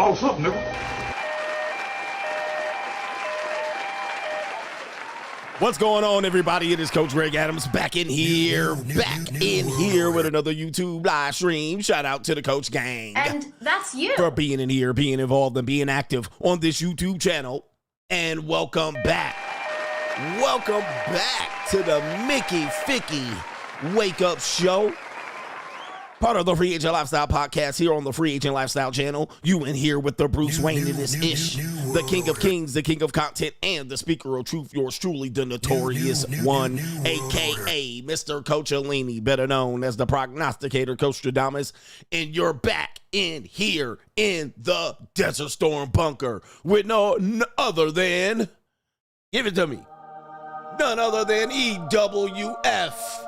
boss up, nigga. What's going on, everybody? It is Coach Greg Adams back in here with another YouTube live stream. Shout out to the Coach Gang. And that's you. For being in here, being involved, and being active on this YouTube channel. And welcome back. Welcome back to the Mickey Ficky Wake Up Show. Part of the Free Agent Lifestyle podcast here on the Free Agent Lifestyle channel. You in here with the Bruce Wayne in this ish. The King of Kings, the King of Content, and the Speaker of Truth. Yours truly, the Notorious One, a.k.a. Mr. Coachellini, better known as the Prognosticator, Coach Stradamus. And you're back in here in the Desert Storm Bunker with none other than, give it to me, none other than EWF.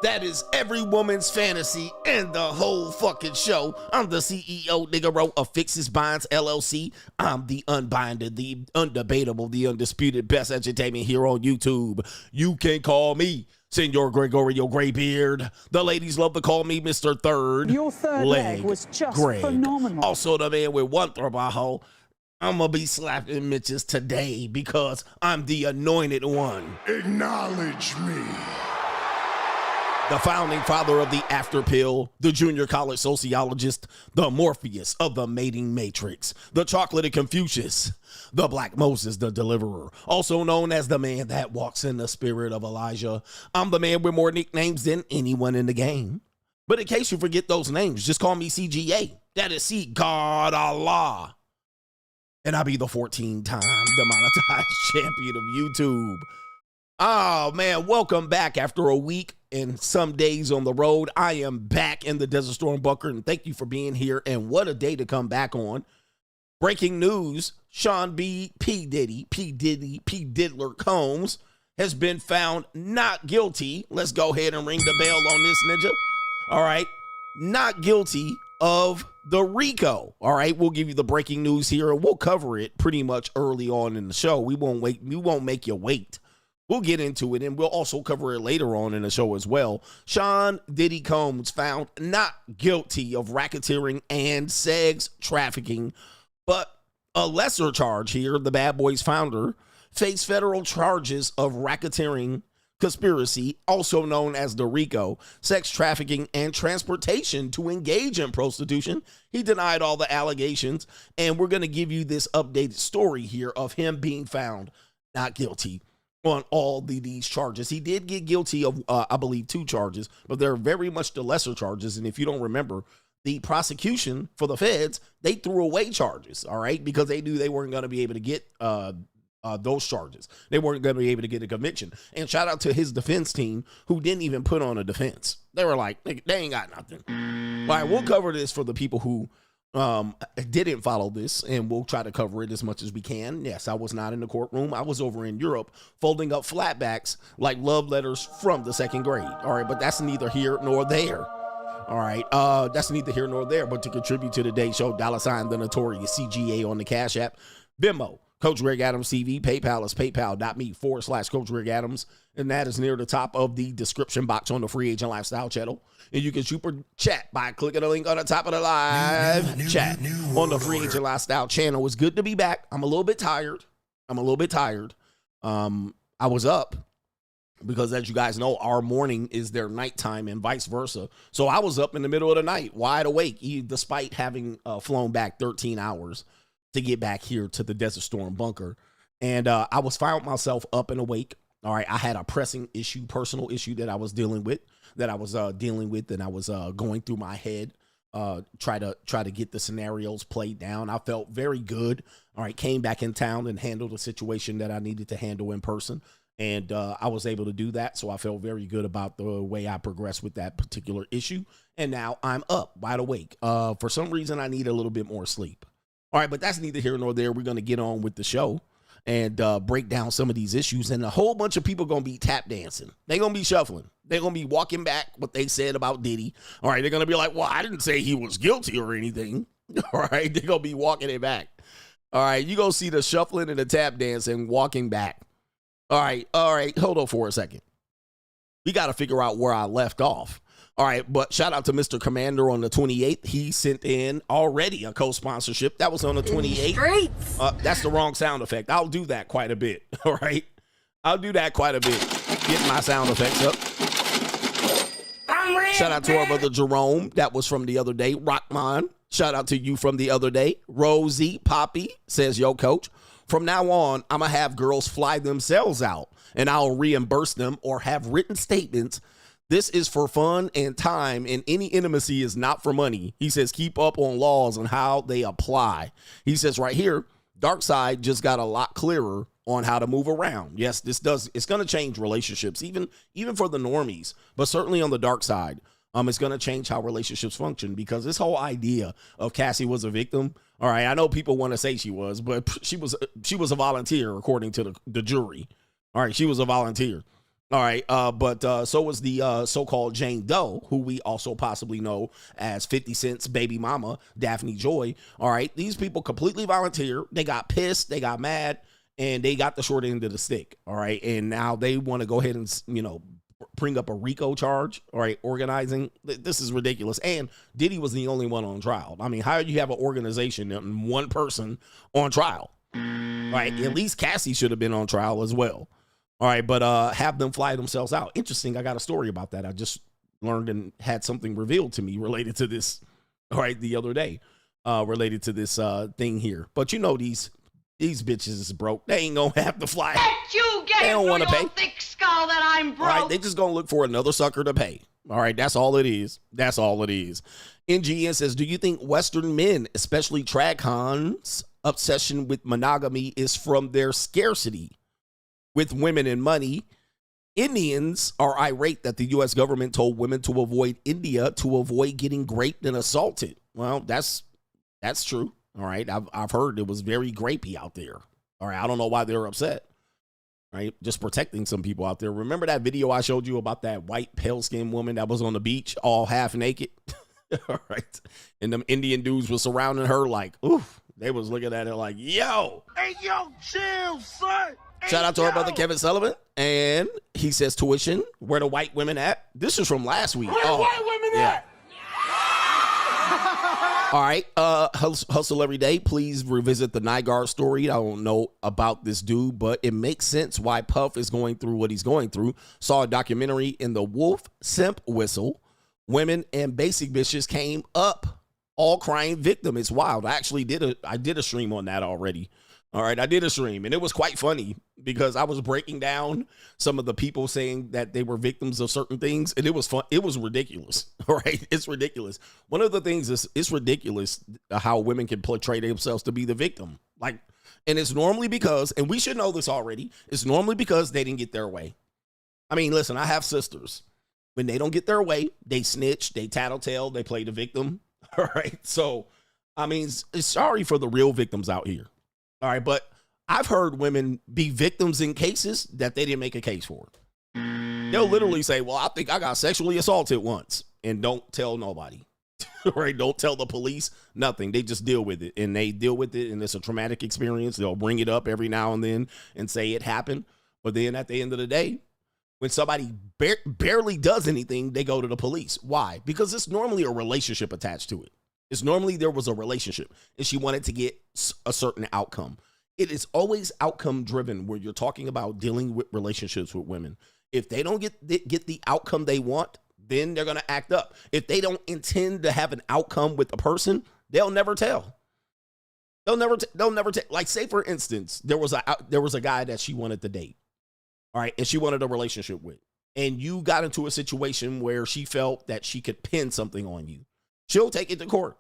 That is every woman's fantasy and the whole fucking show. I'm the CEO, nigga, of Fixes Binds LLC. I'm the unbinded, the undebatable, the undisputed best entertainment here on YouTube. You can call me Senor Gregorio Graybeard. The ladies love to call me Mr. Third. Your third leg was just phenomenal. Also the man with one trabajo. I'm going to be slapping Mitches today because I'm the anointed one. Acknowledge me. The founding father of the after pill, the junior college sociologist, the Morpheus of the mating matrix, the chocolate Confucius, the Black Moses, the deliverer, also known as the man that walks in the spirit of Elijah. I'm the man with more nicknames than anyone in the game. But in case you forget those names, just call me CGA. That is C, God Allah. And I'll be the 14-time demonetized champion of YouTube. Oh, man, welcome back after a week and some days on the road. I am back in the Desert Storm Bunker, and thank you for being here. And what a day to come back on. Breaking news, Sean B. P. Diddler Combs has been found not guilty. Let's go ahead and ring the bell on this, ninja. All right, not guilty of the RICO. All right, we'll give you the breaking news here, and we'll cover it pretty much early on in the show. We won't make you wait. We'll get into it, and we'll also cover it later on in the show as well. Sean Diddy Combs found not guilty of racketeering and sex trafficking, but a lesser charge here. The Bad Boys founder faced federal charges of racketeering, conspiracy, also known as the RICO, sex trafficking, and transportation to engage in prostitution. He denied all the allegations, and we're going to give you this updated story here of him being found not guilty on all these charges. He did get guilty of, I believe, 2 charges, but they're very much the lesser charges. And if you don't remember, the prosecution for the feds, they threw away charges, all right, because they knew they weren't going to be able to get those charges. They weren't going to be able to get a conviction. And shout out to his defense team who didn't even put on a defense. They were like, they ain't got nothing. All right, we'll cover this for the people who didn't follow this, and we'll try to cover it as much as we can. Yes, I was not in the courtroom. I was over in Europe folding up flatbacks like love letters from the 2nd grade. All right, but that's neither here nor there. All right, that's neither here nor there. But to contribute to today's show, $ the Notorious CGA on the Cash App, Venmo, Coach Greg Adams TV, PayPal is paypal.me/Coach Greg Adams, and that is near the top of the description box on the Free Agent Lifestyle channel. And you can super chat by clicking the link on the top of the live chat on the Free Agent Lifestyle channel. It's good to be back. I'm a little bit tired. I was up because, as you guys know, our morning is their nighttime and vice versa. So I was up in the middle of the night, wide awake, despite having flown back 13 hours to get back here to the Desert Storm Bunker. And I found myself up and awake. All right, I had a pressing issue, personal issue that I was dealing with, and I was going through my head, try to get the scenarios played down. I felt very good. All right, came back in town and handled a situation that I needed to handle in person, and I was able to do that. So I felt very good about the way I progressed with that particular issue. And now I'm up, wide awake. For some reason, I need a little bit more sleep. All right, but that's neither here nor there. We're going to get on with the show and break down some of these issues. And a whole bunch of people going to be tap dancing. They're going to be shuffling. They're going to be walking back what they said about Diddy. All right, they're going to be like, well, I didn't say he was guilty or anything. All right, they're going to be walking it back. All right, you go see the shuffling and the tap dancing walking back. All right, hold on for a second. We got to figure out where I left off. All right, but shout out to Mr. Commander on the 28th. He sent in already a co-sponsorship. That was on the 28th. That's the wrong sound effect. I'll do that quite a bit, all right? I'll do that quite a bit. Get my sound effects up. Shout out to our brother Jerome. That was from the other day. Rockman, shout out to you from the other day. Rosie Poppy says, yo, coach, from now on, I'm going to have girls fly themselves out, and I'll reimburse them or have written statements. This is for fun and time, and any intimacy is not for money. He says, keep up on laws and how they apply. He says right here, Dark Side just got a lot clearer on how to move around. Yes, it's going to change relationships, even for the normies, but certainly on the dark side, it's going to change how relationships function, because this whole idea of Cassie was a victim. All right, I know people want to say she was, but she was a volunteer according to the jury. All right, she was a volunteer. All right, but so was the so-called Jane Doe, who we also possibly know as 50 Cent's baby mama, Daphne Joy. All right, these people completely volunteer. They got pissed, they got mad, and they got the short end of the stick. All right, and now they want to go ahead and, bring up a RICO charge. All right, organizing. This is ridiculous. And Diddy was the only one on trial. I mean, how do you have an organization and one person on trial? All right, at least Cassie should have been on trial as well. All right, but have them fly themselves out. Interesting. I got a story about that. I just learned and had something revealed to me related to this, all right, the other day, related to this thing here. But these bitches is broke. They ain't gonna have to fly. They don't want to pay. Thick skull that I'm broke. All right, they just gonna look for another sucker to pay. All right, that's all it is. That's all it is. NGN says, do you think Western men, especially trad-cons, obsession with monogamy is from their scarcity with women and money? Indians are irate that the U.S. government told women to avoid India to avoid getting raped and assaulted. Well, that's true. All right, I've heard it was very grapey out there. All right, I don't know why they're upset. Right, just protecting some people out there. Remember that video I showed you about that white pale-skinned woman that was on the beach all half naked? All right, and them Indian dudes were surrounding her like, oof. They was looking at her like, yo. Hey, yo, chill, son. Shout out to our brother Kevin Sullivan. And he says, tuition, where the white women at? This is from last week. Where the white women at? All right, Hustle Every Day, please revisit the Nygaard story. I don't know about this dude, but it makes sense why Puff is going through what he's going through. Saw a documentary in the Wolf Simp Whistle. Women and basic bitches came up, all crying victim. It's wild. I did a stream on that already. All right, I did a stream, and it was quite funny because I was breaking down some of the people saying that they were victims of certain things, and it was fun. It was ridiculous. All right, it's ridiculous. One of the things is it's ridiculous how women can portray themselves to be the victim. Like, and it's normally because, and we should know this already, it's normally because they didn't get their way. I mean, listen, I have sisters. When they don't get their way, they snitch, they tattletale, they play the victim. All right, so, I mean, sorry for the real victims out here. All right, but I've heard women be victims in cases that they didn't make a case for. They'll literally say, well, I think I got sexually assaulted once, and don't tell nobody. Right? Don't tell the police, nothing. They just deal with it, and they deal with it, and it's a traumatic experience. They'll bring it up every now and then and say it happened. But then at the end of the day, when somebody barely does anything, they go to the police. Why? Because it's normally a relationship attached to it. It's normally there was a relationship and she wanted to get a certain outcome. It is always outcome driven where you're talking about dealing with relationships with women. If they don't get the outcome they want, then they're going to act up. If they don't intend to have an outcome with a person, they'll never tell. They'll never tell. Like, say for instance, there was a guy that she wanted to date. All right. And she wanted a relationship with, and you got into a situation where she felt that she could pin something on you. She'll take it to court.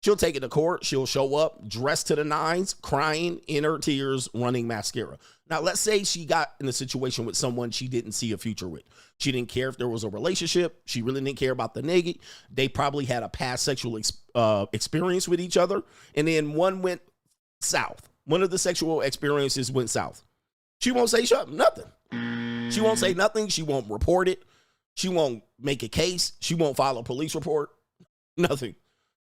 She'll take it to court. She'll show up dressed to the nines, crying in her tears, running mascara. Now, let's say she got in a situation with someone she didn't see a future with. She didn't care if there was a relationship. She really didn't care about the nigga. They probably had a past sexual experience with each other. And then one went south. One of the sexual experiences went south. She won't say nothing. She won't say nothing. She won't report it. She won't make a case. She won't file a police report. Nothing.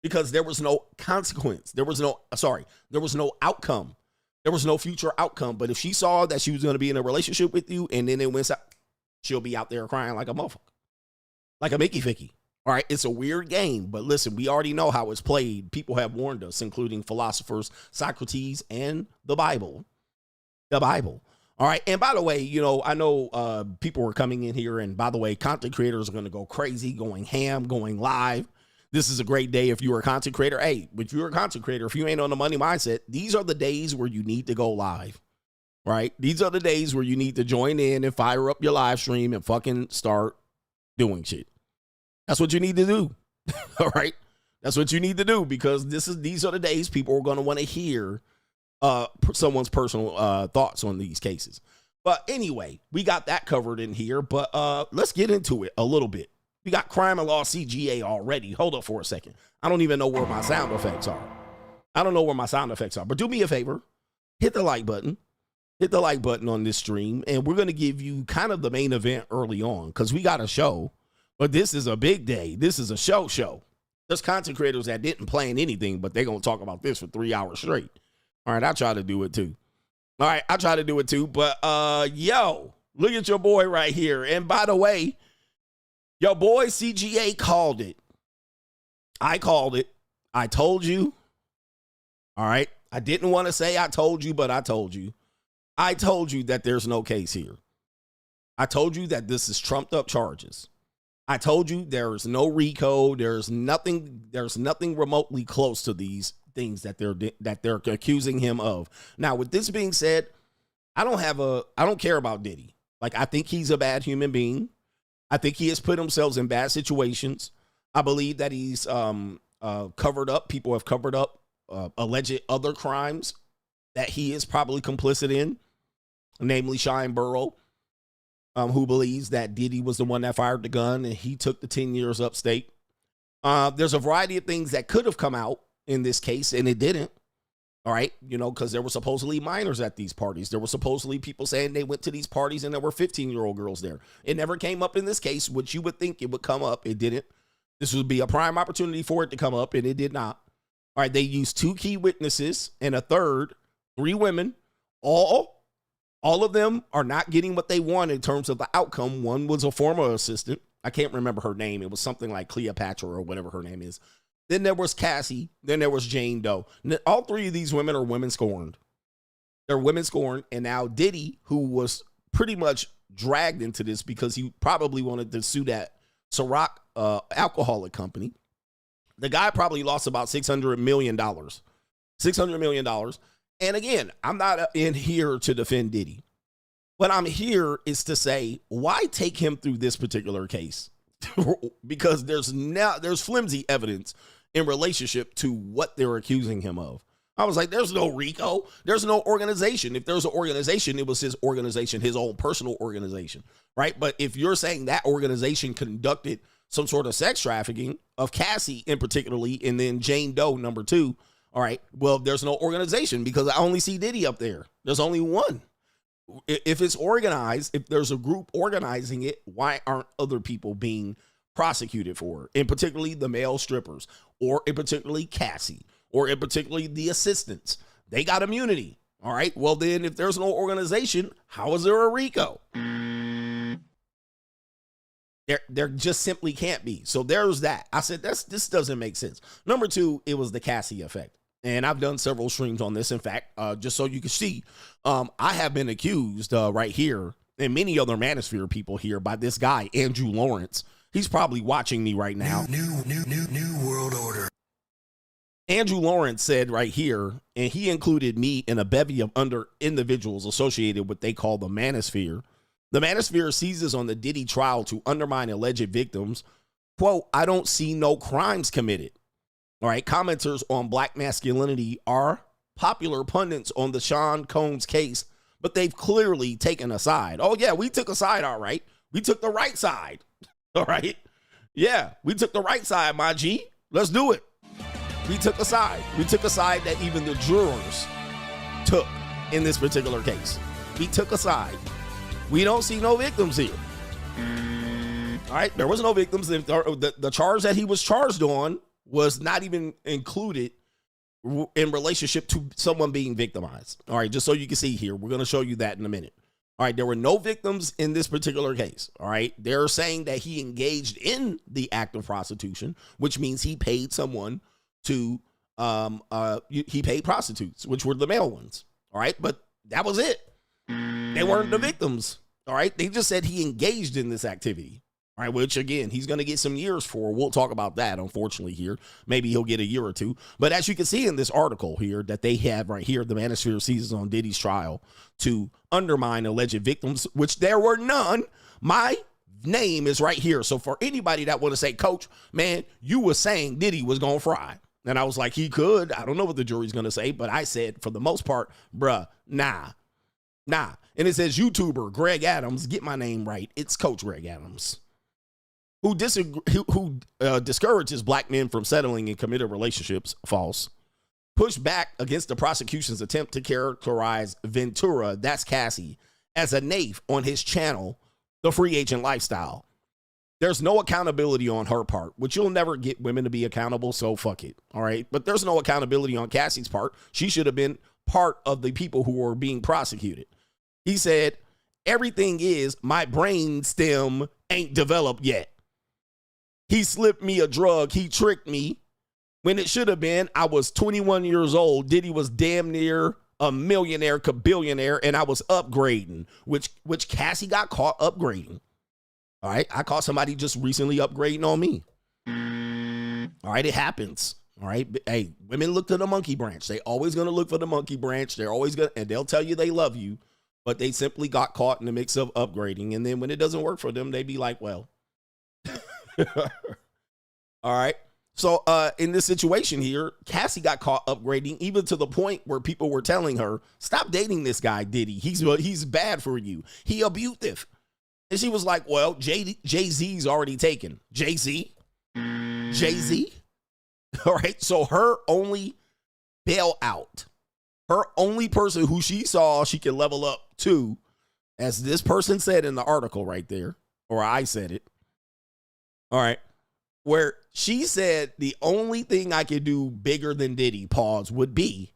Because there was no consequence. There was no outcome. There was no future outcome. But if she saw that she was going to be in a relationship with you and then it went out, she'll be out there crying like a motherfucker. like a Mickey Ficky. All right, it's a weird game, but listen, we already know how it's played. People have warned us, including philosophers, Socrates, and the Bible. The Bible. All right, and by the way, you know, I know people were coming in here, and by the way, content creators are going to go crazy, going ham, going live. This is a great day if you're a content creator. Hey, if you're a content creator, if you ain't on the money mindset, these are the days where you need to go live, right? These are the days where you need to join in and fire up your live stream and fucking start doing shit. That's what you need to do. All right. That's what you need to do, because these are the days people are going to want to hear someone's personal thoughts on these cases. But anyway, we got that covered in here, but let's get into it a little bit. We got Crime and Law CGA already. Hold up for a second. I don't even know where my sound effects are. I don't know where my sound effects are, but do me a favor. Hit the like button. Hit the like button on this stream, and we're going to give you kind of the main event early on, because we got a show. But this is a big day. This is a show. There's content creators that didn't plan anything, but they're going to talk about this for 3 hours straight. All right, I try to do it too. All right, I try to do it too. But, yo, look at your boy right here. And by the way, your boy CGA called it. I called it. I told you. All right, I didn't want to say I told you, but I told you. I told you that there's no case here. I told you that this is trumped up charges. I told you there is no RICO. There's nothing remotely close to these things that they're accusing him of. Now, with this being said, I don't care about Diddy. Like, I think he's a bad human being. I think he has put himself in bad situations. I believe that he's covered up. People have covered up alleged other crimes that he is probably complicit in, namely Shine Burrow. Who believes that Diddy was the one that fired the gun and he took the 10 years upstate. There's a variety of things that could have come out in this case, and it didn't. All right, you know, because there were supposedly minors at these parties. There were supposedly people saying they went to these parties and there were 15-year-old girls there. It never came up in this case, which you would think it would come up. It didn't. This would be a prime opportunity for it to come up, and it did not. All right, they used 2 key witnesses and a third, 3 women, all of them are not getting what they want in terms of the outcome. One was a former assistant. I can't remember her name. It was something like Cleopatra or whatever her name is. Then there was Cassie. Then there was Jane Doe. All 3 of these women are women scorned. They're women scorned. And now Diddy, who was pretty much dragged into this because he probably wanted to sue that Ciroc alcoholic company. The guy probably lost about $600 million. $600 million. And again, I'm not in here to defend Diddy. What I'm here is to say, why take him through this particular case? Because there's flimsy evidence in relationship to what they're accusing him of. I was like, there's no RICO. There's no organization. If there's an organization, it was his organization, his own personal organization, right? But if you're saying that organization conducted some sort of sex trafficking of Cassie in particularly, and then Jane Doe, number 2, all right, well, there's no organization because I only see Diddy up there. There's only one. If it's organized, if there's a group organizing it, why aren't other people being prosecuted for it? And particularly the male strippers, or in particularly Cassie, or in particularly the assistants. They got immunity. All right, well, then if there's no organization, how is there a RICO? There just simply can't be. So there's that. I said, this doesn't make sense. Number 2, it was the Cassie effect. And I've done several streams on this. In fact, just so you can see, I have been accused right here, and many other Manosphere people here, by this guy, Andrew Lawrence. He's probably watching me right now. New world order. Andrew Lawrence said right here, and he included me in a bevy of under individuals associated with what they call the Manosphere. The Manosphere seizes on the Diddy trial to undermine alleged victims. Quote, I don't see no crimes committed. All right, commenters on black masculinity are popular pundits on the Sean Combs case, but they've clearly taken a side. Oh, yeah, we took a side, all right. We took the right side, all right. Yeah, we took the right side, my G. Let's do it. We took a side. We took a side that even the jurors took in this particular case. We took a side. We don't see no victims here. All right, there was no victims. The charge that he was charged on was not even included in relationship to someone being victimized. All right, just so you can see here, we're going to show you that in a minute. All right, there were no victims in this particular case. All right, they're saying that he engaged in the act of prostitution, which means he paid someone to, he paid prostitutes, which were the male ones. All right, but that was it. They weren't the victims. All right, they just said he engaged in this activity. All right, which again, he's going to get some years for. We'll talk about that, unfortunately, here. Maybe he'll get a year or two. But as you can see in this article here that they have right here, the Manosphere seizes on Diddy's trial to undermine alleged victims, which there were none. My name is right here. So for anybody that want to say, Coach, man, you were saying Diddy was going to fry. And I was like, he could. I don't know what the jury's going to say. But I said, for the most part, bruh, nah. And it says YouTuber Greg Adams, get my name right. It's Coach Greg Adams. Who discourages black men from settling in committed relationships, false. Push back against the prosecution's attempt to characterize Ventura, that's Cassie, as a naif on his channel, The Free Agent Lifestyle. There's no accountability on her part, which you'll never get women to be accountable, so fuck it, all right? But there's no accountability on Cassie's part. She should have been part of the people who were being prosecuted. He said, everything is my brain stem ain't developed yet. He slipped me a drug. He tricked me. When it should have been, I was 21 years old. Diddy was damn near a millionaire, billionaire, and I was upgrading, which Cassie got caught upgrading. All right, I caught somebody just recently upgrading on me. All right, it happens. All right, hey, women look to the monkey branch. They always gonna look for the monkey branch. They're always gonna, and they'll tell you they love you, but they simply got caught in the mix of upgrading. And then when it doesn't work for them, they be like, well. All right. So in this situation here, Cassie got caught upgrading, even to the point where people were telling her, stop dating this guy, Diddy. He's bad for you. He abusive. And she was like, well, Jay-Z's already taken. Jay-Z? Jay-Z? All right. So her only bailout, her only person who she saw she could level up to, as this person said in the article right there, or I said it. All right. Where she said the only thing I could do bigger than Diddy, pause, would be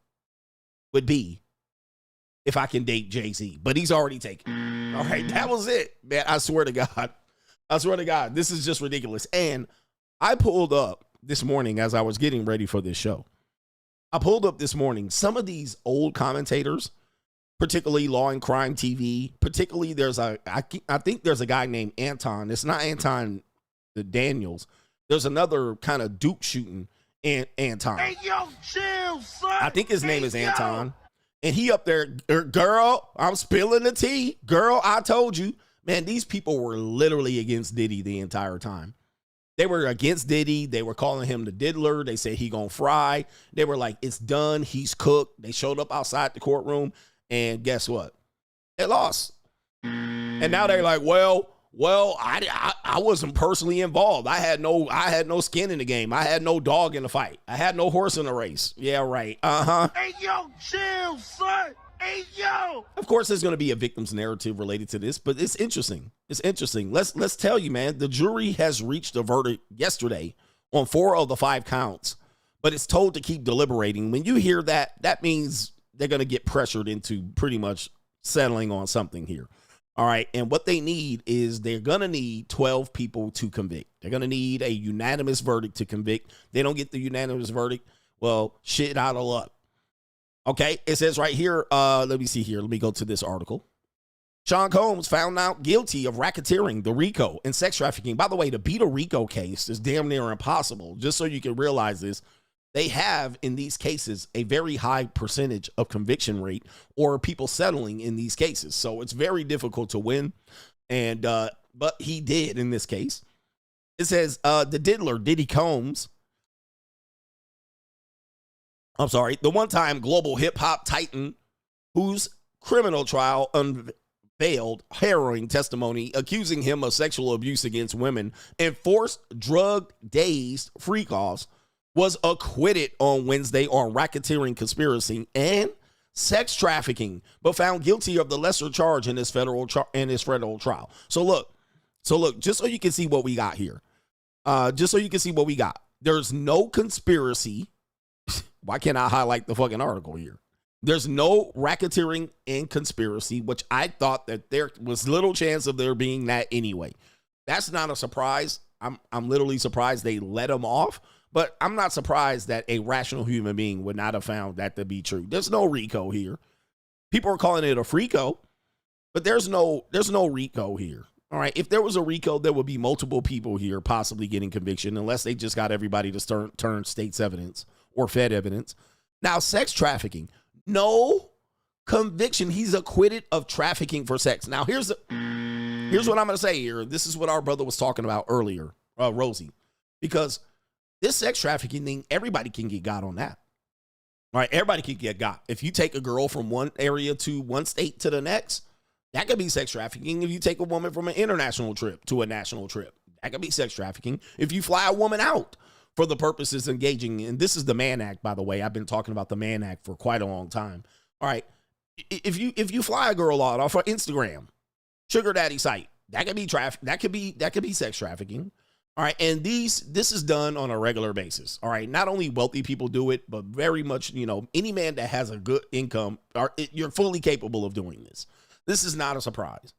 if I can date Jay-Z. But he's already taken. All right. That was it, man. I swear to God. I swear to God. This is just ridiculous. And I pulled up this morning as I was getting ready for this show. I pulled up this morning some of these old commentators, particularly Law and Crime TV, particularly I think there's a guy named Anton. It's not Anton Daniels. There's another kind of Duke shooting Anton. Hey, yo, chill, son. I think his name is Anton. And he up there, girl, I'm spilling the tea. Girl, I told you. Man, these people were literally against Diddy the entire time. They were against Diddy. They were calling him the diddler. They said he gonna fry. They were like, it's done. He's cooked. They showed up outside the courtroom. And guess what? They lost. And now they're like, well, I wasn't personally involved. I had no skin in the game. I had no dog in the fight. I had no horse in the race. Yeah, right. Hey, yo, chill, son. Hey, yo. Of course, there's going to be a victim's narrative related to this, but it's interesting. It's interesting. Let's tell you, man, the jury has reached a verdict yesterday on 4 of the 5 counts, but it's told to keep deliberating. When you hear that, that means they're going to get pressured into pretty much settling on something here. All right. And what they need is they're going to need 12 people to convict. They're going to need a unanimous verdict to convict. They don't get the unanimous verdict. Well, shit out of luck. Okay. It says right here. Let me see here. Let me go to this article. Sean Combs found out guilty of racketeering, the RICO, and sex trafficking. By the way, to beat a RICO case is damn near impossible. Just so you can realize this. They have, in these cases, a very high percentage of conviction rate or people settling in these cases. So it's very difficult to win. And but he did in this case. It says the diddler, Diddy Combs. I'm sorry. The one-time global hip-hop titan whose criminal trial unveiled harrowing testimony accusing him of sexual abuse against women and forced drug-dazed freak-offs was acquitted on Wednesday on racketeering, conspiracy, and sex trafficking, but found guilty of the lesser charge in his federal trial. So look, just so you can see what we got here. There's no conspiracy. Why can't I highlight the fucking article here? There's no racketeering and conspiracy, which I thought that there was little chance of there being that anyway. That's not a surprise. I'm literally surprised they let him off, but I'm not surprised that a rational human being would not have found that to be true. There's no RICO here. People are calling it a FRICO, but there's no RICO here. All right. If there was a RICO, there would be multiple people here possibly getting conviction, unless they just got everybody to turn state's evidence or Fed evidence. Now, sex trafficking, no conviction. He's acquitted of trafficking for sex. Now, here's what I'm going to say here. This is what our brother was talking about earlier, Rosie, because this sex trafficking thing, everybody can get got on that. All right. Everybody can get got. If you take a girl from one area to one state to the next, that could be sex trafficking. If you take a woman from an international trip to a national trip, that could be sex trafficking. If you fly a woman out for the purposes engaging, and this is the Mann Act, by the way. I've been talking about the Mann Act for quite a long time. All right. If you fly a girl out off of Instagram, sugar daddy site, that could be that could be sex trafficking. All right. And this is done on a regular basis. All right. Not only wealthy people do it, but very much, any man that has a good income, you're fully capable of doing this. This is not a surprise.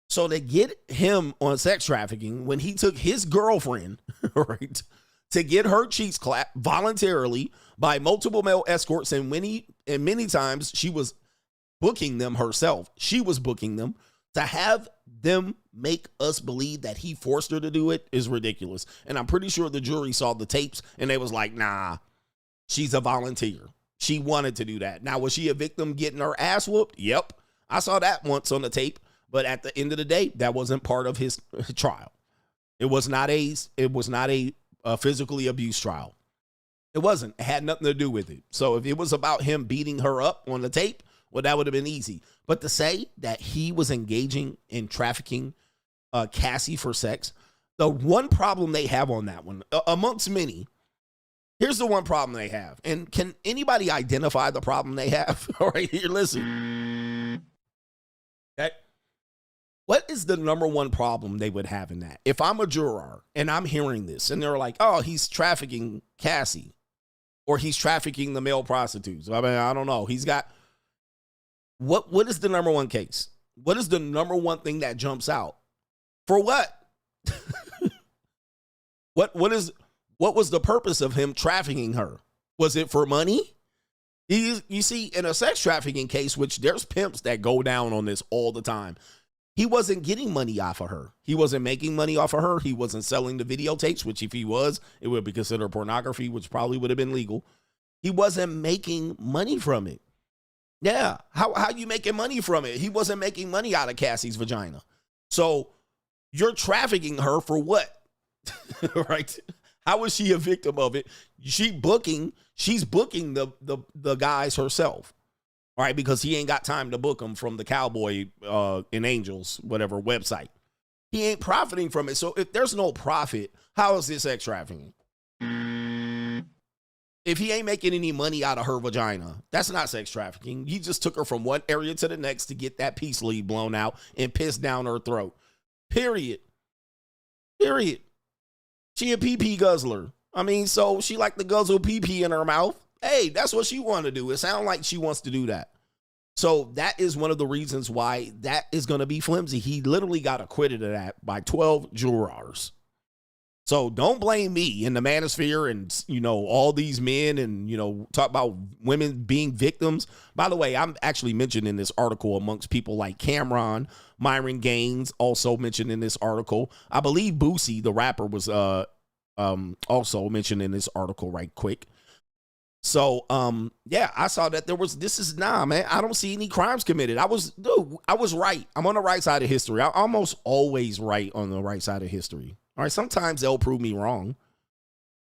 So to get him on sex trafficking when he took his girlfriend, right, to get her cheeks clapped voluntarily by multiple male escorts, and many times she was booking them herself. She was booking them. To have them make us believe that he forced her to do it is ridiculous. And I'm pretty sure the jury saw the tapes and they was like, nah, she's a volunteer. She wanted to do that. Now, was she a victim getting her ass whooped? Yep. I saw that once on the tape, but at the end of the day, that wasn't part of his trial. It was not a physically abused trial. It wasn't. It had nothing to do with it. So if it was about him beating her up on the tape, well, that would have been easy. But to say that he was engaging in trafficking Cassie for sex, the one problem they have on that one, amongst many, here's the one problem they have. And can anybody identify the problem they have? All right, here, listen. Okay. What is the number one problem they would have in that? If I'm a juror and I'm hearing this and they're like, oh, he's trafficking Cassie or he's trafficking the male prostitutes. I mean, I don't know. He's got, what is the number one case? What is the number one thing that jumps out? For what? What was the purpose of him trafficking her? Was it for money? You see, in a sex trafficking case, which there's pimps that go down on this all the time, he wasn't getting money off of her. He wasn't making money off of her. He wasn't selling the videotapes, which if he was, it would be considered pornography, which probably would have been legal. He wasn't making money from it. Yeah, how you making money from it? He wasn't making money out of Cassie's vagina. So you're trafficking her for what? Right? How is she a victim of it? She's booking the guys herself. All right, because he ain't got time to book them from the Cowboy and Angels, whatever website. He ain't profiting from it. So if there's no profit, how is this sex trafficking? If he ain't making any money out of her vagina, that's not sex trafficking. He just took her from one area to the next to get that peace leave blown out and pissed down her throat. Period. She a pee-pee guzzler. I mean, so she like to guzzle pee-pee in her mouth. Hey, that's what she want to do. It sounds like she wants to do that. So that is one of the reasons why that is going to be flimsy. He literally got acquitted of that by 12 jurors. So don't blame me in the manosphere and, all these men and, talk about women being victims. By the way, I'm actually mentioned in this article amongst people like Cameron, Myron Gaines, also mentioned in this article. I believe Boosie, the rapper, was also mentioned in this article right quick. So, yeah, I saw that man, I don't see any crimes committed. I was right. I'm on the right side of history. I'm almost always right on the right side of history. All right, sometimes they'll prove me wrong.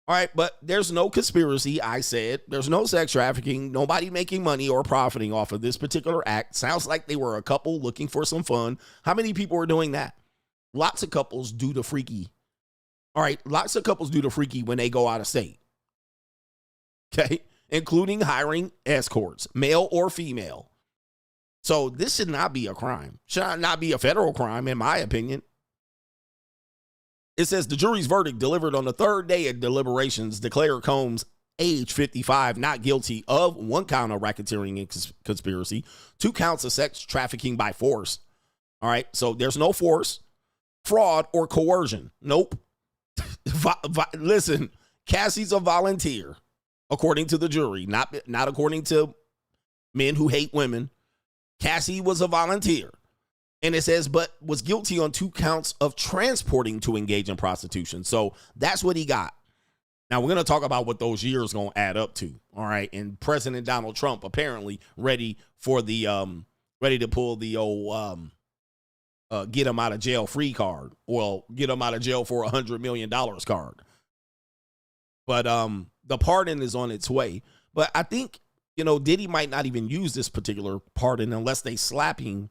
All right, but there's no conspiracy, I said. There's no sex trafficking, nobody making money or profiting off of this particular act. Sounds like they were a couple looking for some fun. How many people are doing that? Lots of couples do the freaky. All right, lots of couples do the freaky when they go out of state. Okay, including hiring escorts, male or female. So this should not be a crime. Should not be a federal crime, in my opinion. It says the jury's verdict delivered on the third day of deliberations declared Combs age 55, not guilty of 1 count of racketeering and conspiracy, 2 counts of sex trafficking by force. All right, so there's no force, fraud, or coercion. Nope. Listen, Cassie's a volunteer, according to the jury, not according to men who hate women. Cassie was a volunteer. And it says, but was guilty on 2 counts of transporting to engage in prostitution. So that's what he got. Now, we're going to talk about what those years going to add up to. All right. And President Donald Trump apparently ready to pull the old get him out of jail free card. Well, get him out of jail for $100 million card. But the pardon is on its way. But I think, Diddy might not even use this particular pardon unless they slap him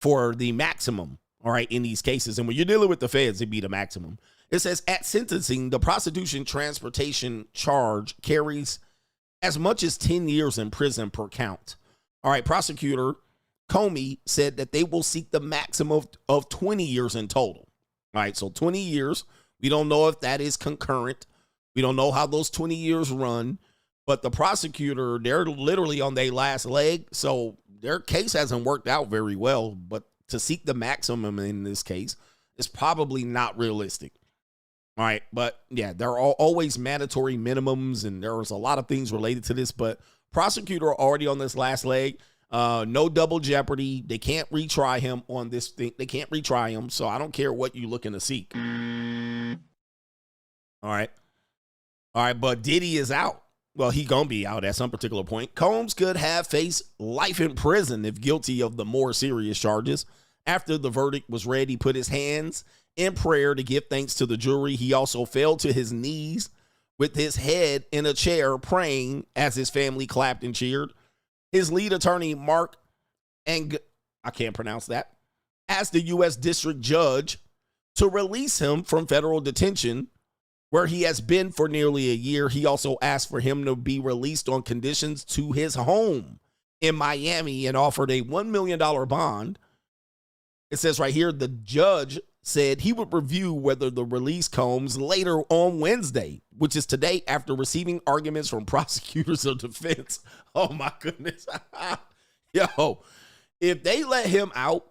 for the maximum, all right, in these cases. And when you're dealing with the feds, it'd be the maximum. It says, at sentencing, the prostitution transportation charge carries as much as 10 years in prison per count. All right, prosecutor Comey said that they will seek the maximum of 20 years in total. All right, so 20 years. We don't know if that is concurrent. We don't know how those 20 years run. But the prosecutor, they're literally on their last leg. So their case hasn't worked out very well. But to seek the maximum in this case is probably not realistic. All right. But yeah, there are always mandatory minimums. And there's a lot of things related to this. But prosecutor already on this last leg. No double jeopardy. They can't retry him on this thing. They can't retry him. So I don't care what you're looking to seek. All right. All right. But Diddy is out. Well, he gonna be out at some particular point. Combs could have faced life in prison if guilty of the more serious charges. After the verdict was read, he put his hands in prayer to give thanks to the jury. He also fell to his knees with his head in a chair praying as his family clapped and cheered. His lead attorney, Mark, and I can't pronounce that, asked the U.S. district judge to release him from federal detention where he has been for nearly a year. He also asked for him to be released on conditions to his home in Miami and offered a $1 million bond. It says right here, the judge said he would review whether the release comes later on Wednesday, which is today, after receiving arguments from prosecutors of defense. Oh my goodness. Yo, if they let him out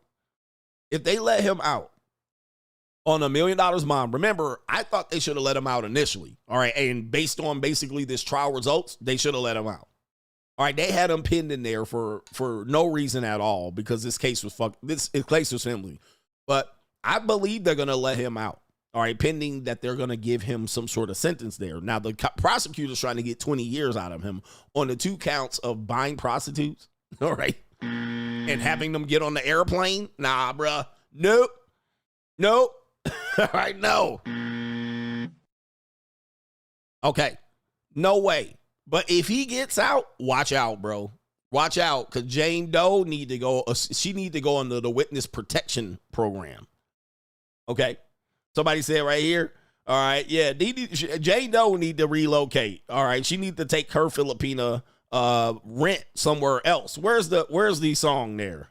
on $1 million bond. Remember, I thought they should have let him out initially. All right. And based on basically this trial results, they should have let him out. All right. They had him pinned in there for no reason at all because this case was this case was family. But I believe they're going to let him out. All right. Pending that they're going to give him some sort of sentence there. Now, the prosecutor's trying to get 20 years out of him on the 2 counts of buying prostitutes. All right. And having them get on the airplane. Nah, bruh. Nope. All right, no. Okay, no way. But if he gets out, watch out, bro. Watch out, because Jane Doe need to go. She need to go under the witness protection program. Okay, somebody said right here. All right, yeah, Jane Doe need to relocate. All right, she need to take her Filipina rent somewhere else. Where's the song there?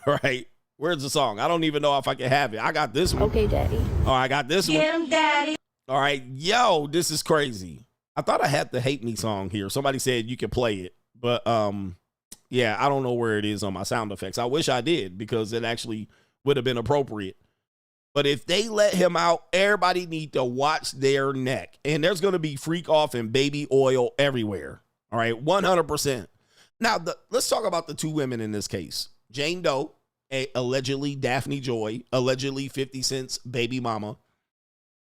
All right. Where's the song? I don't even know if I can have it. I got this one. Okay, daddy. Oh, I got this one. Get him, daddy. All right. Yo, this is crazy. I thought I had the Hate Me song here. Somebody said you can play it. But, yeah, I don't know where it is on my sound effects. I wish I did because it actually would have been appropriate. But if they let him out, everybody need to watch their neck. And there's going to be freak off and baby oil everywhere. All right. 100%. Now, let's talk about the 2 women in this case. Jane Doe. Allegedly Daphne Joy, allegedly 50 Cent's baby mama.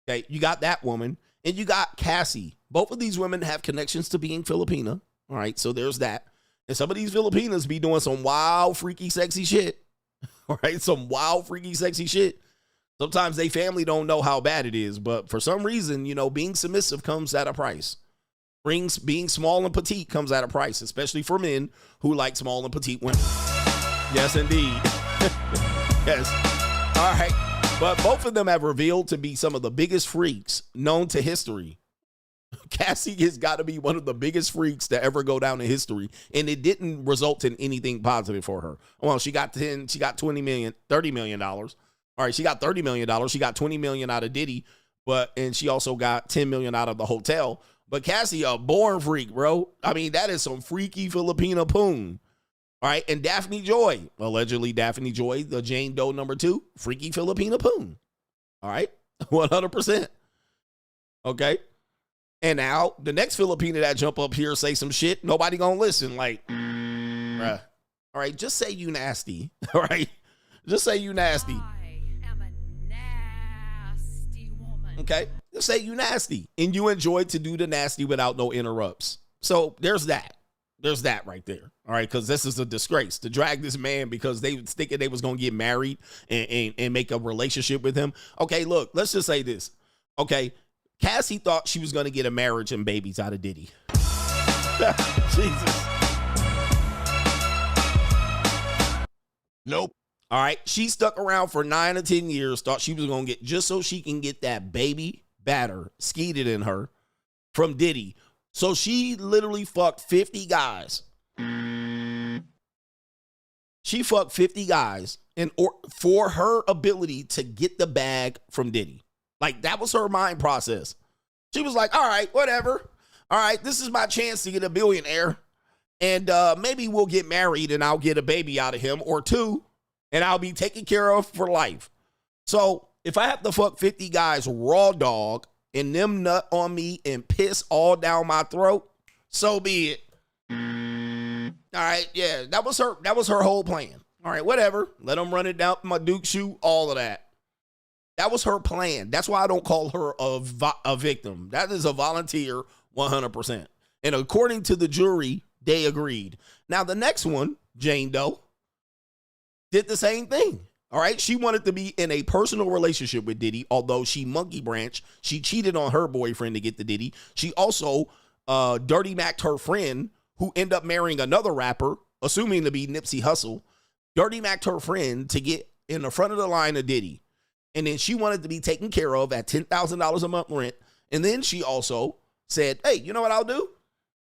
Okay, you got that woman, and you got Cassie. Both of these women have connections to being Filipina. All right, so there's that. And some of these Filipinas be doing some wild, freaky, sexy shit. All right, some wild, freaky, sexy shit. Sometimes they family don't know how bad it is, but for some reason, being submissive comes at a price. Being small and petite comes at a price, especially for men who like small and petite women. Yes, indeed. Yes. All right. But both of them have revealed to be some of the biggest freaks known to history. Cassie has got to be one of the biggest freaks to ever go down in history. And it didn't result in anything positive for her. Well, she got $30 million. All right. She got $30 million. She got $20 million out of Diddy, and she also got $10 million out of the hotel. But Cassie, a born freak, bro. I mean, that is some freaky Filipina poon. All right. And Daphne Joy, allegedly Daphne Joy, the Jane Doe #2, freaky Filipina poon. All right. 100%. Okay. And now the next Filipina that jump up here, say some shit, nobody gonna listen. Like, bruh. All right. Just say you nasty. All right. Just say you nasty. I am a nasty woman. Okay. Just say you nasty. And you enjoy to do the nasty without no interrupts. So there's that. There's that right there. All right. Because this is a disgrace to drag this man because they was thinking they was going to get married and make a relationship with him. Okay. Look, let's just say this. Okay. Cassie thought she was going to get a marriage and babies out of Diddy. Jesus. Nope. All right. She stuck around for 9 or 10 years, thought she was going to get just so she can get that baby batter skeeted in her from Diddy. So she literally fucked 50 guys. She fucked 50 guys for her ability to get the bag from Diddy. Like, that was her mind process. She was like, all right, whatever. All right, this is my chance to get a billionaire. And maybe we'll get married and I'll get a baby out of him or 2. And I'll be taken care of for life. So if I have to fuck 50 guys raw dog and them nut on me and piss all down my throat, so be it. All right, yeah, that was her whole plan. All right, whatever. Let them run it down my Duke shoe, all of that. That was her plan. That's why I don't call her a victim. That is a volunteer 100%. And according to the jury, they agreed. Now the next one, Jane Doe, did the same thing. All right. She wanted to be in a personal relationship with Diddy, although she monkey branched. She cheated on her boyfriend to get the Diddy. She also dirty macked her friend, who ended up marrying another rapper, assuming to be Nipsey Hussle. Dirty macked her friend to get in the front of the line of Diddy. And then she wanted to be taken care of at $10,000 a month rent. And then she also said, hey, you know what I'll do?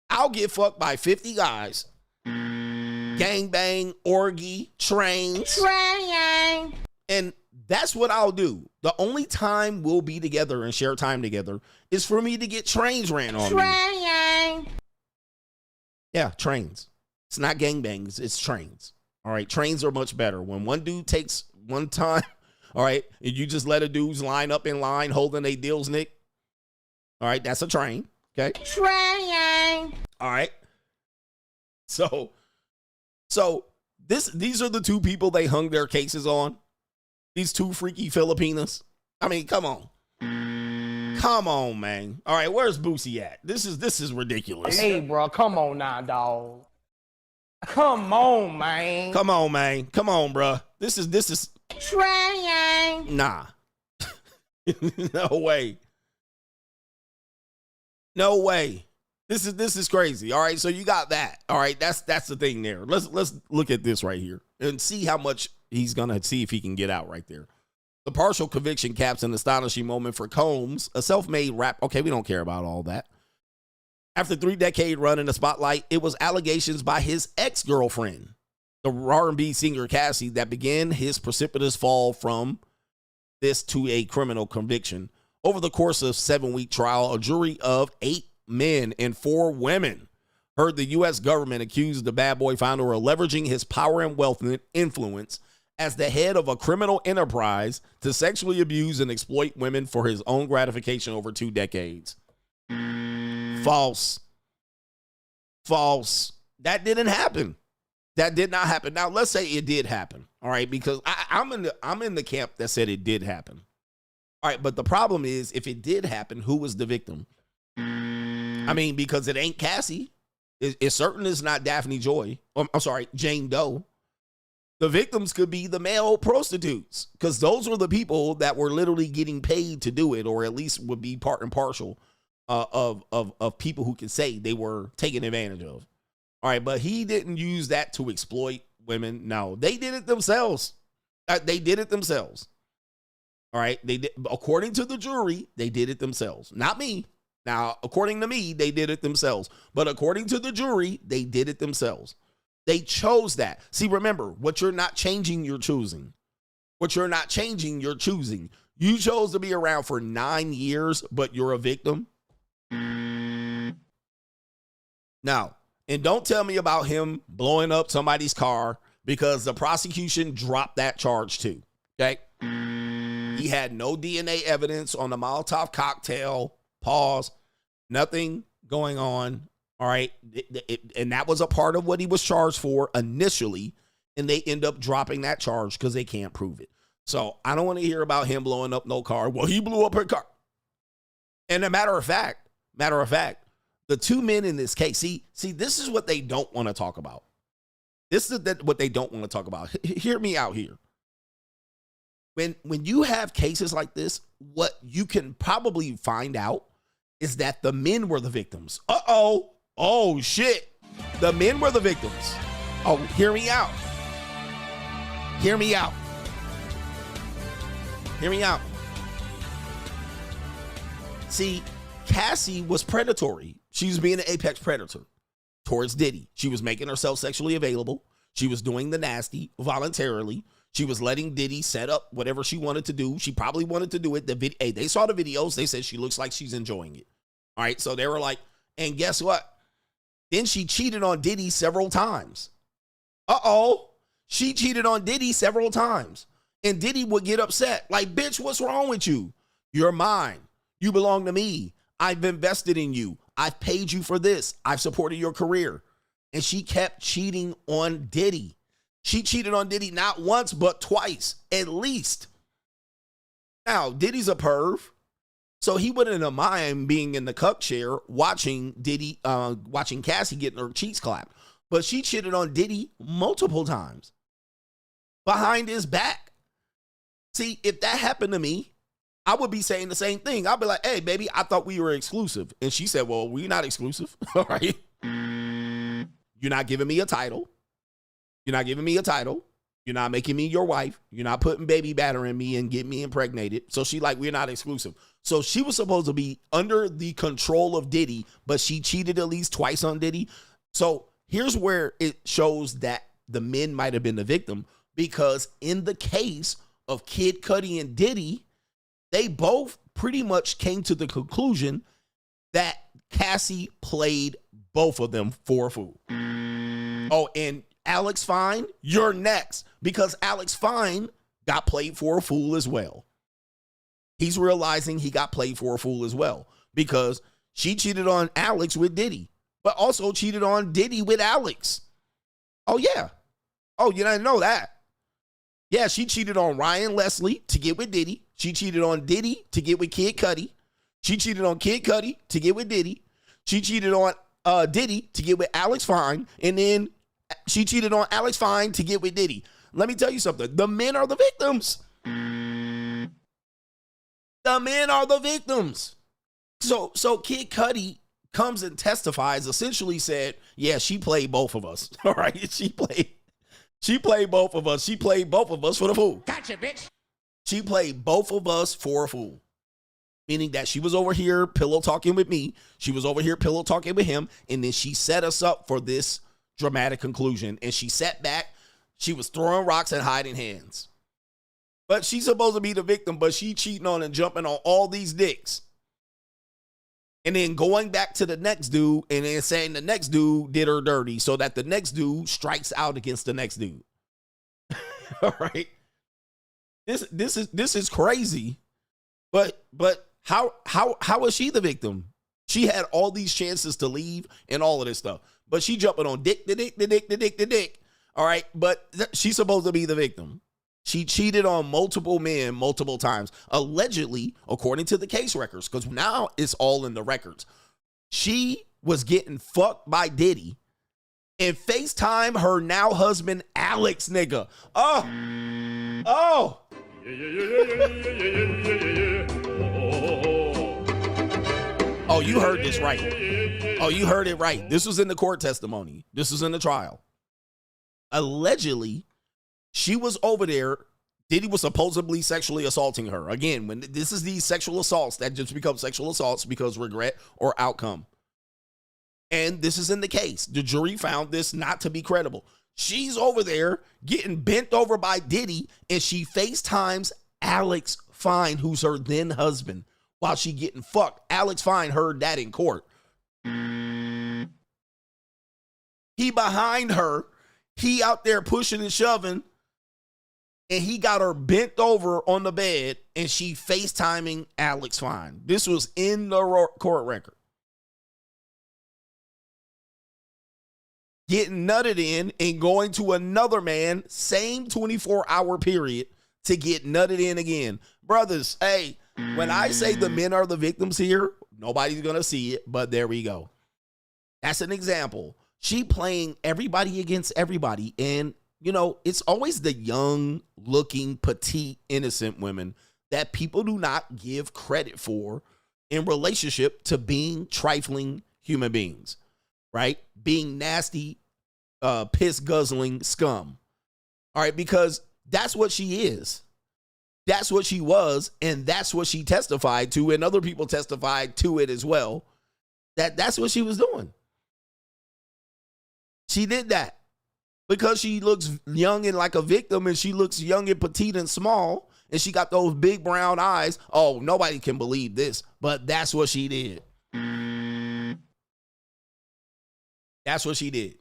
I'll get fucked by 50 guys. Gangbang, orgy, trains. And that's what I'll do. The only time we'll be together and share time together is for me to get trains ran on me. Yeah, trains. It's not gangbangs, it's trains. All right, trains are much better. When one dude takes one time, all right, and you just let a dudes line up in line holding a deals, Nick. All right, that's a train. Okay. Train. All right. So these are the 2 people they hung their cases on. These 2 freaky Filipinas. I mean, come on. Come on, man. All right, where's Boosie at? This is ridiculous. Hey, bro, come on now, dog. Come on, man. Come on, man. Come on, bro. This is trying. Nah. No way. No way. This is crazy. All right, so you got that. All right, that's the thing there. Let's look at this right here and see how much he's gonna see if he can get out right there. The partial conviction caps an astonishing moment for Combs, a self-made rap. Okay, we don't care about all that. After 3-decade run in the spotlight, it was allegations by his ex-girlfriend, the R&B singer Cassie, that began his precipitous fall from this to a criminal conviction. Over the course of 7-week trial, a jury of 8 men and 4 women heard the U.S. government accuse the bad boy founder of leveraging his power and wealth and influence as the head of a criminal enterprise to sexually abuse and exploit women for his own gratification over 2 decades. False. False. That didn't happen. That did not happen. Now, let's say it did happen. All right, because I'm in the camp that said it did happen. All right, but the problem is, if it did happen, who was the victim? I mean, because it ain't Cassie. It certainly is not Daphne Joy. I'm sorry, Jane Doe. The victims could be the male prostitutes, because those were the people that were literally getting paid to do it, or at least would be part and parcel of people who can say they were taken advantage of. All right, but he didn't use that to exploit women. No, they did it themselves. They did it themselves. All right, they did, according to the jury, they did it themselves. Not me. Now, according to me, they did it themselves. But according to the jury, they did it themselves. They chose that. See, remember, what you're not changing, you're choosing. What you're not changing, you're choosing. You chose to be around for 9 years, but you're a victim. Now, and don't tell me about him blowing up somebody's car because the prosecution dropped that charge too. Okay. He had no DNA evidence on the Molotov cocktail. Pause. Nothing going on. All right. And that was a part of what he was charged for initially. And they end up dropping that charge because they can't prove it. So I don't want to hear about him blowing up no car. Well, he blew up her car. And a matter of fact, the two men in this case, see, this is what they don't want to talk about. This is what they don't want to talk about. Hear me out here. When you have cases like this, what you can probably find out is that the men were the victims. Uh-oh. Oh, shit. The men were the victims. Oh, hear me out. Hear me out. Hear me out. See, Cassie was predatory. She was being an apex predator towards Diddy. She was making herself sexually available. She was doing the nasty voluntarily. She was letting Diddy set up whatever she wanted to do. She probably wanted to do it. They saw the videos. They said she looks like she's enjoying it. All right, so they were like, and guess what? Then she cheated on Diddy several times. Uh-oh. She cheated on Diddy several times. And Diddy would get upset. Like, bitch, what's wrong with you? You're mine. You belong to me. I've invested in you. I've paid you for this. I've supported your career. And she kept cheating on Diddy. She cheated on Diddy not once, but twice, at least. Now, Diddy's a perv. So he wouldn't have mind being in the cuck chair watching Diddy, watching Cassie getting her cheeks clapped. But she cheated on Diddy multiple times behind his back. See, if that happened to me, I would be saying the same thing. I'd be like, hey, baby, I thought we were exclusive. And she said, well, we're not exclusive. All right. You're not giving me a title. You're not giving me a title. You're not making me your wife. You're not putting baby batter in me and get me impregnated. So she like, we're not exclusive. So she was supposed to be under the control of Diddy, but she cheated at least twice on Diddy. So here's where it shows that the men might have been the victim, because in the case of Kid Cudi and Diddy, they both pretty much came to the conclusion that Cassie played both of them for a fool. Oh, and Alix Fine, you're next, because Alix Fine got played for a fool as well. He's realizing he got played for a fool as well, because she cheated on Alix with Diddy, but also cheated on Diddy with Alix. Oh, yeah. Oh, you didn't know that. Yeah, she cheated on Ryan Leslie to get with Diddy. She cheated on Diddy to get with Kid Cudi. She cheated on Kid Cudi to get with Diddy. She cheated on Diddy to get with Alix Fine. And then she cheated on Alix Fine to get with Diddy. Let me tell you something. The men are the victims. The men are the victims. So Kid Cudi comes and testifies, essentially said, yeah, she played both of us. All right, she played both of us. She played both of us for the fool. Gotcha, bitch. She played both of us for a fool. Meaning that she was over here pillow talking with me. She was over here pillow talking with him. And then she set us up for this dramatic conclusion. And she sat back. She was throwing rocks and hiding hands. But she's supposed to be the victim, but she cheating on and jumping on all these dicks. And then going back to the next dude and then saying the next dude did her dirty so that the next dude strikes out against the next dude. All right. This is crazy. But how is she the victim? She had all these chances to leave and all of this stuff. But she jumping on dick. All right. But she's supposed to be the victim. She cheated on multiple men multiple times, allegedly, according to the case records, because now it's all in the records. She was getting fucked by Diddy and FaceTime her now husband, Alix, nigga. Oh. Oh, you heard this right. Oh, you heard it right. This was in the court testimony. This was in the trial. Allegedly, she was over there. Diddy was supposedly sexually assaulting her. Again, when this is these sexual assaults that just become sexual assaults because regret or outcome. And this is in the case. The jury found this not to be credible. She's over there getting bent over by Diddy, and she FaceTimes Alix Fine, who's her then husband, while she getting fucked. Alix Fine heard that in court. He behind her. He out there pushing and shoving. And he got her bent over on the bed. And she FaceTiming Alix fine. This was in the court record. Getting nutted in and going to another man, same 24-hour period, to get nutted in again. Brothers, hey, when I say the men are the victims here, nobody's going to see it, but there we go. That's an example. She playing everybody against everybody. And, you know, it's always the young-looking, petite, innocent women that people do not give credit for in relationship to being trifling human beings, right? Being nasty, piss-guzzling scum. All right, because that's what she is. That's what she was, and that's what she testified to, and other people testified to it as well. That's what she was doing. She did that because she looks young and like a victim, and she looks young and petite and small, and she got those big brown eyes. Oh, nobody can believe this, but that's what she did. That's what she did.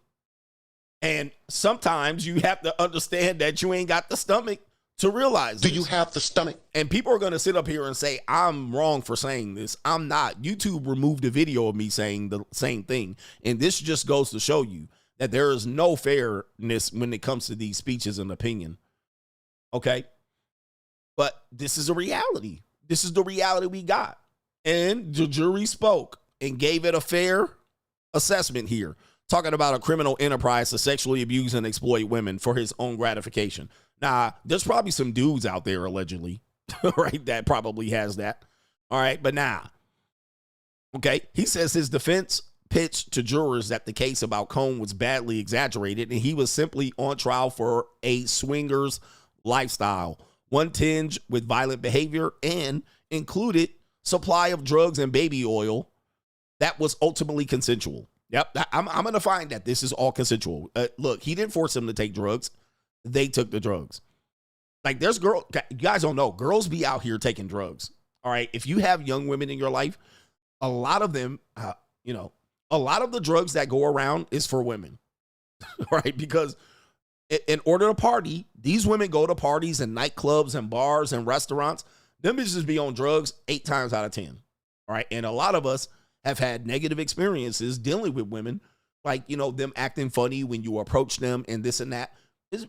And sometimes you have to understand that you ain't got the stomach to realize this. Do you have the stomach? And people are going to sit up here and say, I'm wrong for saying this. I'm not. YouTube removed a video of me saying the same thing. And this just goes to show you that there is no fairness when it comes to these speeches and opinion. Okay? But this is a reality. This is the reality we got. And the jury spoke and gave it a fair assessment here, talking about a criminal enterprise to sexually abuse and exploit women for his own gratification. Now, there's probably some dudes out there, allegedly, right, that probably has that. All right, but nah. Okay, he says his defense pitched to jurors that the case about Cont was badly exaggerated and he was simply on trial for a swingers lifestyle, one tinge with violent behavior, and included supply of drugs and baby oil that was ultimately consensual. Yep, I'm going to find that this is all consensual. Look, he didn't force them to take drugs. They took the drugs. Like, there's girls, you guys don't know, girls be out here taking drugs. All right, if you have young women in your life, a lot of them, a lot of the drugs that go around is for women, right? Because in order to party, these women go to parties and nightclubs and bars and restaurants. Them bitches be on drugs 8 times out of 10. All right, and a lot of us have had negative experiences dealing with women, like, them acting funny when you approach them and this and that.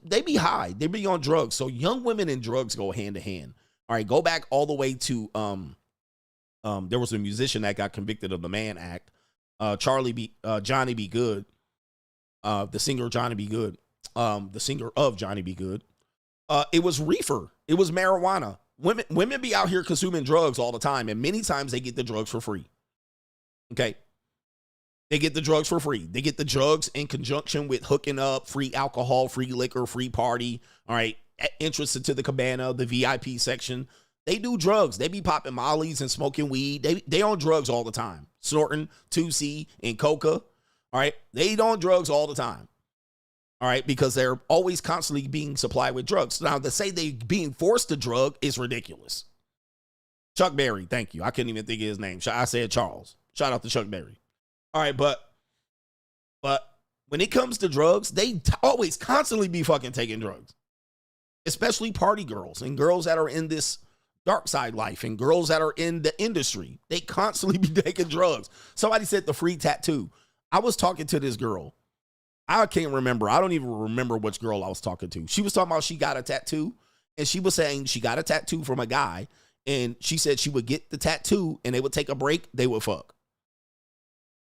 They be high. They be on drugs. So young women and drugs go hand to hand. All right, go back all the way to, there was a musician that got convicted of the Mann Act. Johnny B. Good, the singer Johnny B. Good, the singer of Johnny B. Good. It was reefer. It was marijuana. Women be out here consuming drugs all the time, and many times they get the drugs for free. Okay. They get the drugs for free. They get the drugs in conjunction with hooking up, free alcohol, free liquor, free party. All right. Entrance into the cabana, the VIP section. They do drugs. They be popping mollies and smoking weed. They on drugs all the time. Snorting 2C and coca. All right. They on drugs all the time. All right. Because they're always constantly being supplied with drugs. Now, to say they being forced to drug is ridiculous. Chuck Berry. Thank you. I couldn't even think of his name. I said Charles. Shout out to Chuck Berry. All right, but when it comes to drugs, they always constantly be fucking taking drugs, especially party girls and girls that are in this dark side life and girls that are in the industry. They constantly be taking drugs. Somebody said the free tattoo. I was talking to this girl. I can't remember. I don't even remember which girl I was talking to. She was talking about she got a tattoo, and she was saying she got a tattoo from a guy, and she said she would get the tattoo and they would take a break. They would fuck.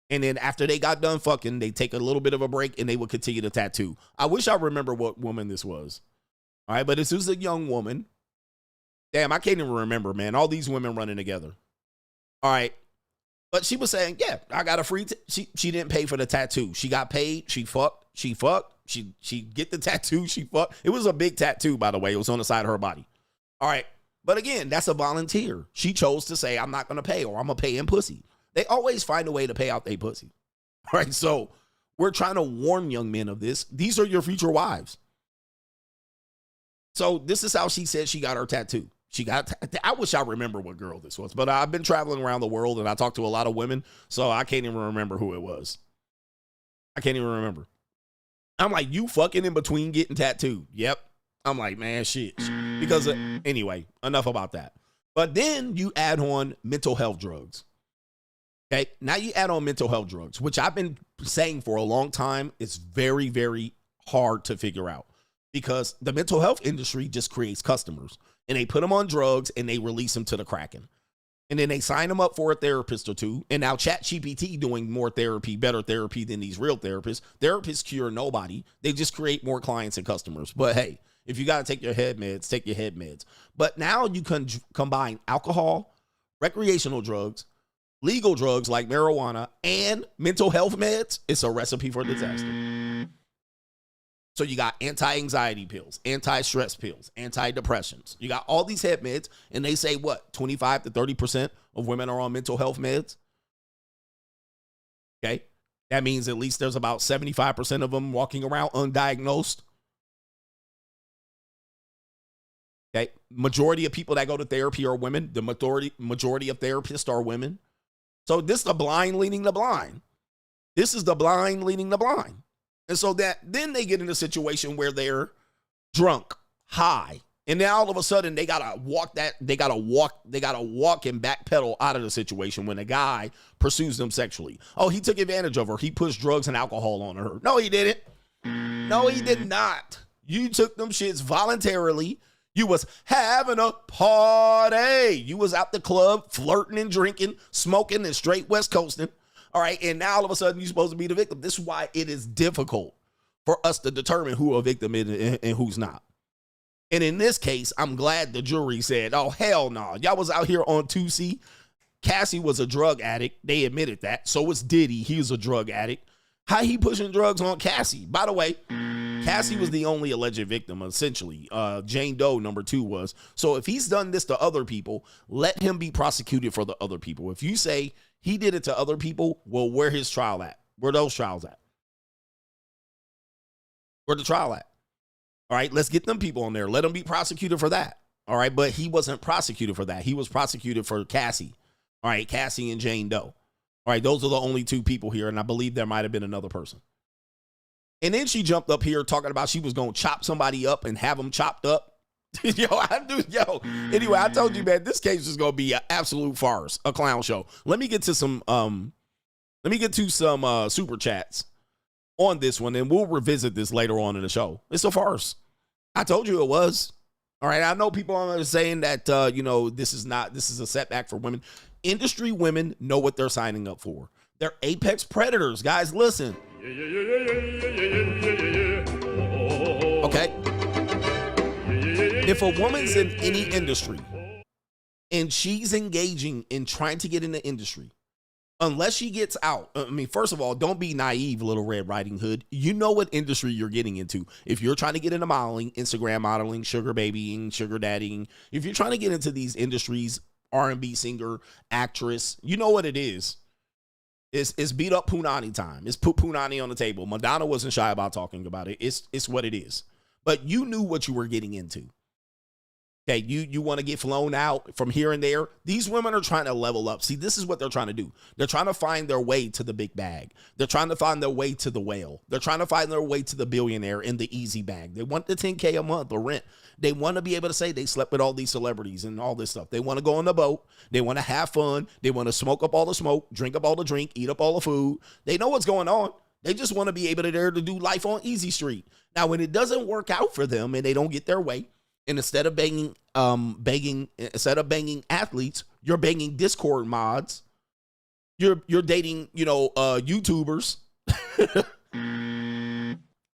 And then after they got done fucking, they take a little bit of a break and they would continue to tattoo. I wish I remember what woman this was. All right, but this was a young woman. Damn, I can't even remember, man. All these women running together. All right. But she was saying, yeah, I got a free, she didn't pay for the tattoo. She got paid. She fucked. She get the tattoo. She fucked. It was a big tattoo, by the way. It was on the side of her body. All right. But again, that's a volunteer. She chose to say, I'm not going to pay, or I'm going to pay in pussy. They always find a way to pay out their pussy. All right, so we're trying to warn young men of this. These are your future wives. So this is how she said she got her tattoo. I wish I remember what girl this was, but I've been traveling around the world and I talked to a lot of women, so I can't even remember who it was. I can't even remember. I'm like, you fucking in between getting tattooed. Yep. I'm like, man, shit. Because anyway, enough about that. But then you add on mental health drugs. Okay. Now you add on mental health drugs, which I've been saying for a long time. It's very, very hard to figure out because the mental health industry just creates customers and they put them on drugs and they release them to the Kraken. And then they sign them up for a therapist or two. And now ChatGPT doing more therapy, better therapy than these real therapists. Therapists cure nobody. They just create more clients and customers. But hey, if you got to take your head meds, take your head meds. But now you can combine alcohol, recreational drugs, legal drugs like marijuana, and mental health meds. It's a recipe for disaster. So you got anti-anxiety pills, anti-stress pills, antidepressants. You got all these head meds, and they say what, 25 to 30% of women are on mental health meds? Okay. That means at least there's about 75% of them walking around undiagnosed. Okay. Majority of people that go to therapy are women. The majority of therapists are women. So this is the blind leading the blind. This is the blind leading the blind. And so that then they get in a situation where they're drunk, high, and now all of a sudden they gotta walk and backpedal out of the situation when a guy pursues them sexually. Oh, he took advantage of her. He pushed drugs and alcohol on her. No, he didn't. No, he did not. You took them shits voluntarily. You was having a party. You was out the club flirting and drinking, smoking and straight West Coasting. All right, and now all of a sudden you're supposed to be the victim. This is why it is difficult for us to determine who a victim is and who's not. And in this case, I'm glad the jury said, oh, hell no. Y'all was out here on 2C. Cassie was a drug addict. They admitted that. So was Diddy. He was a drug addict. How he pushing drugs on Cassie? By the way, Cassie was the only alleged victim, essentially. Jane Doe, number 2, was. So if he's done this to other people, let him be prosecuted for the other people. If you say he did it to other people, well, where his trial at? Where those trials at? Where the trial at? All right, let's get them people on there. Let them be prosecuted for that. All right, but he wasn't prosecuted for that. He was prosecuted for Cassie. All right, Cassie and Jane Doe. All right, those are the only 2 people here, and I believe there might have been another person. And then she jumped up here talking about she was going to chop somebody up and have them chopped up. Anyway, I told you, man, this case is going to be an absolute farce, a clown show. Let me get to some super chats on this one, and we'll revisit this later on in the show. It's a farce. I told you it was. All right, I know people are saying that this is a setback for women. Industry women know what they're signing up for. They're apex predators, guys. Listen. Okay. If a woman's in any industry and she's engaging in trying to get in the industry, unless she gets out, I mean, first of all, don't be naive, Little Red Riding Hood. You know what industry you're getting into. If you're trying to get into modeling, Instagram modeling, sugar babying, sugar daddying, if you're trying to get into these industries, R&B singer, actress, you know what it is. It's beat up punani time. It's put punani on the table. Madonna wasn't shy about talking about it. It's what it is. But you knew what you were getting into. Okay, you want to get flown out from here and there. These women are trying to level up. See, this is what they're trying to do. They're trying to find their way to the big bag. They're trying to find their way to the whale. They're trying to find their way to the billionaire in the easy bag. They want the $10K a month, the rent. They want to be able to say they slept with all these celebrities and all this stuff. They want to go on the boat. They want to have fun. They want to smoke up all the smoke, drink up all the drink, eat up all the food. They know what's going on. They just want to be able to there to do life on easy street. Now, when it doesn't work out for them and they don't get their way, and instead of banging athletes, you're banging Discord mods. You're dating, YouTubers.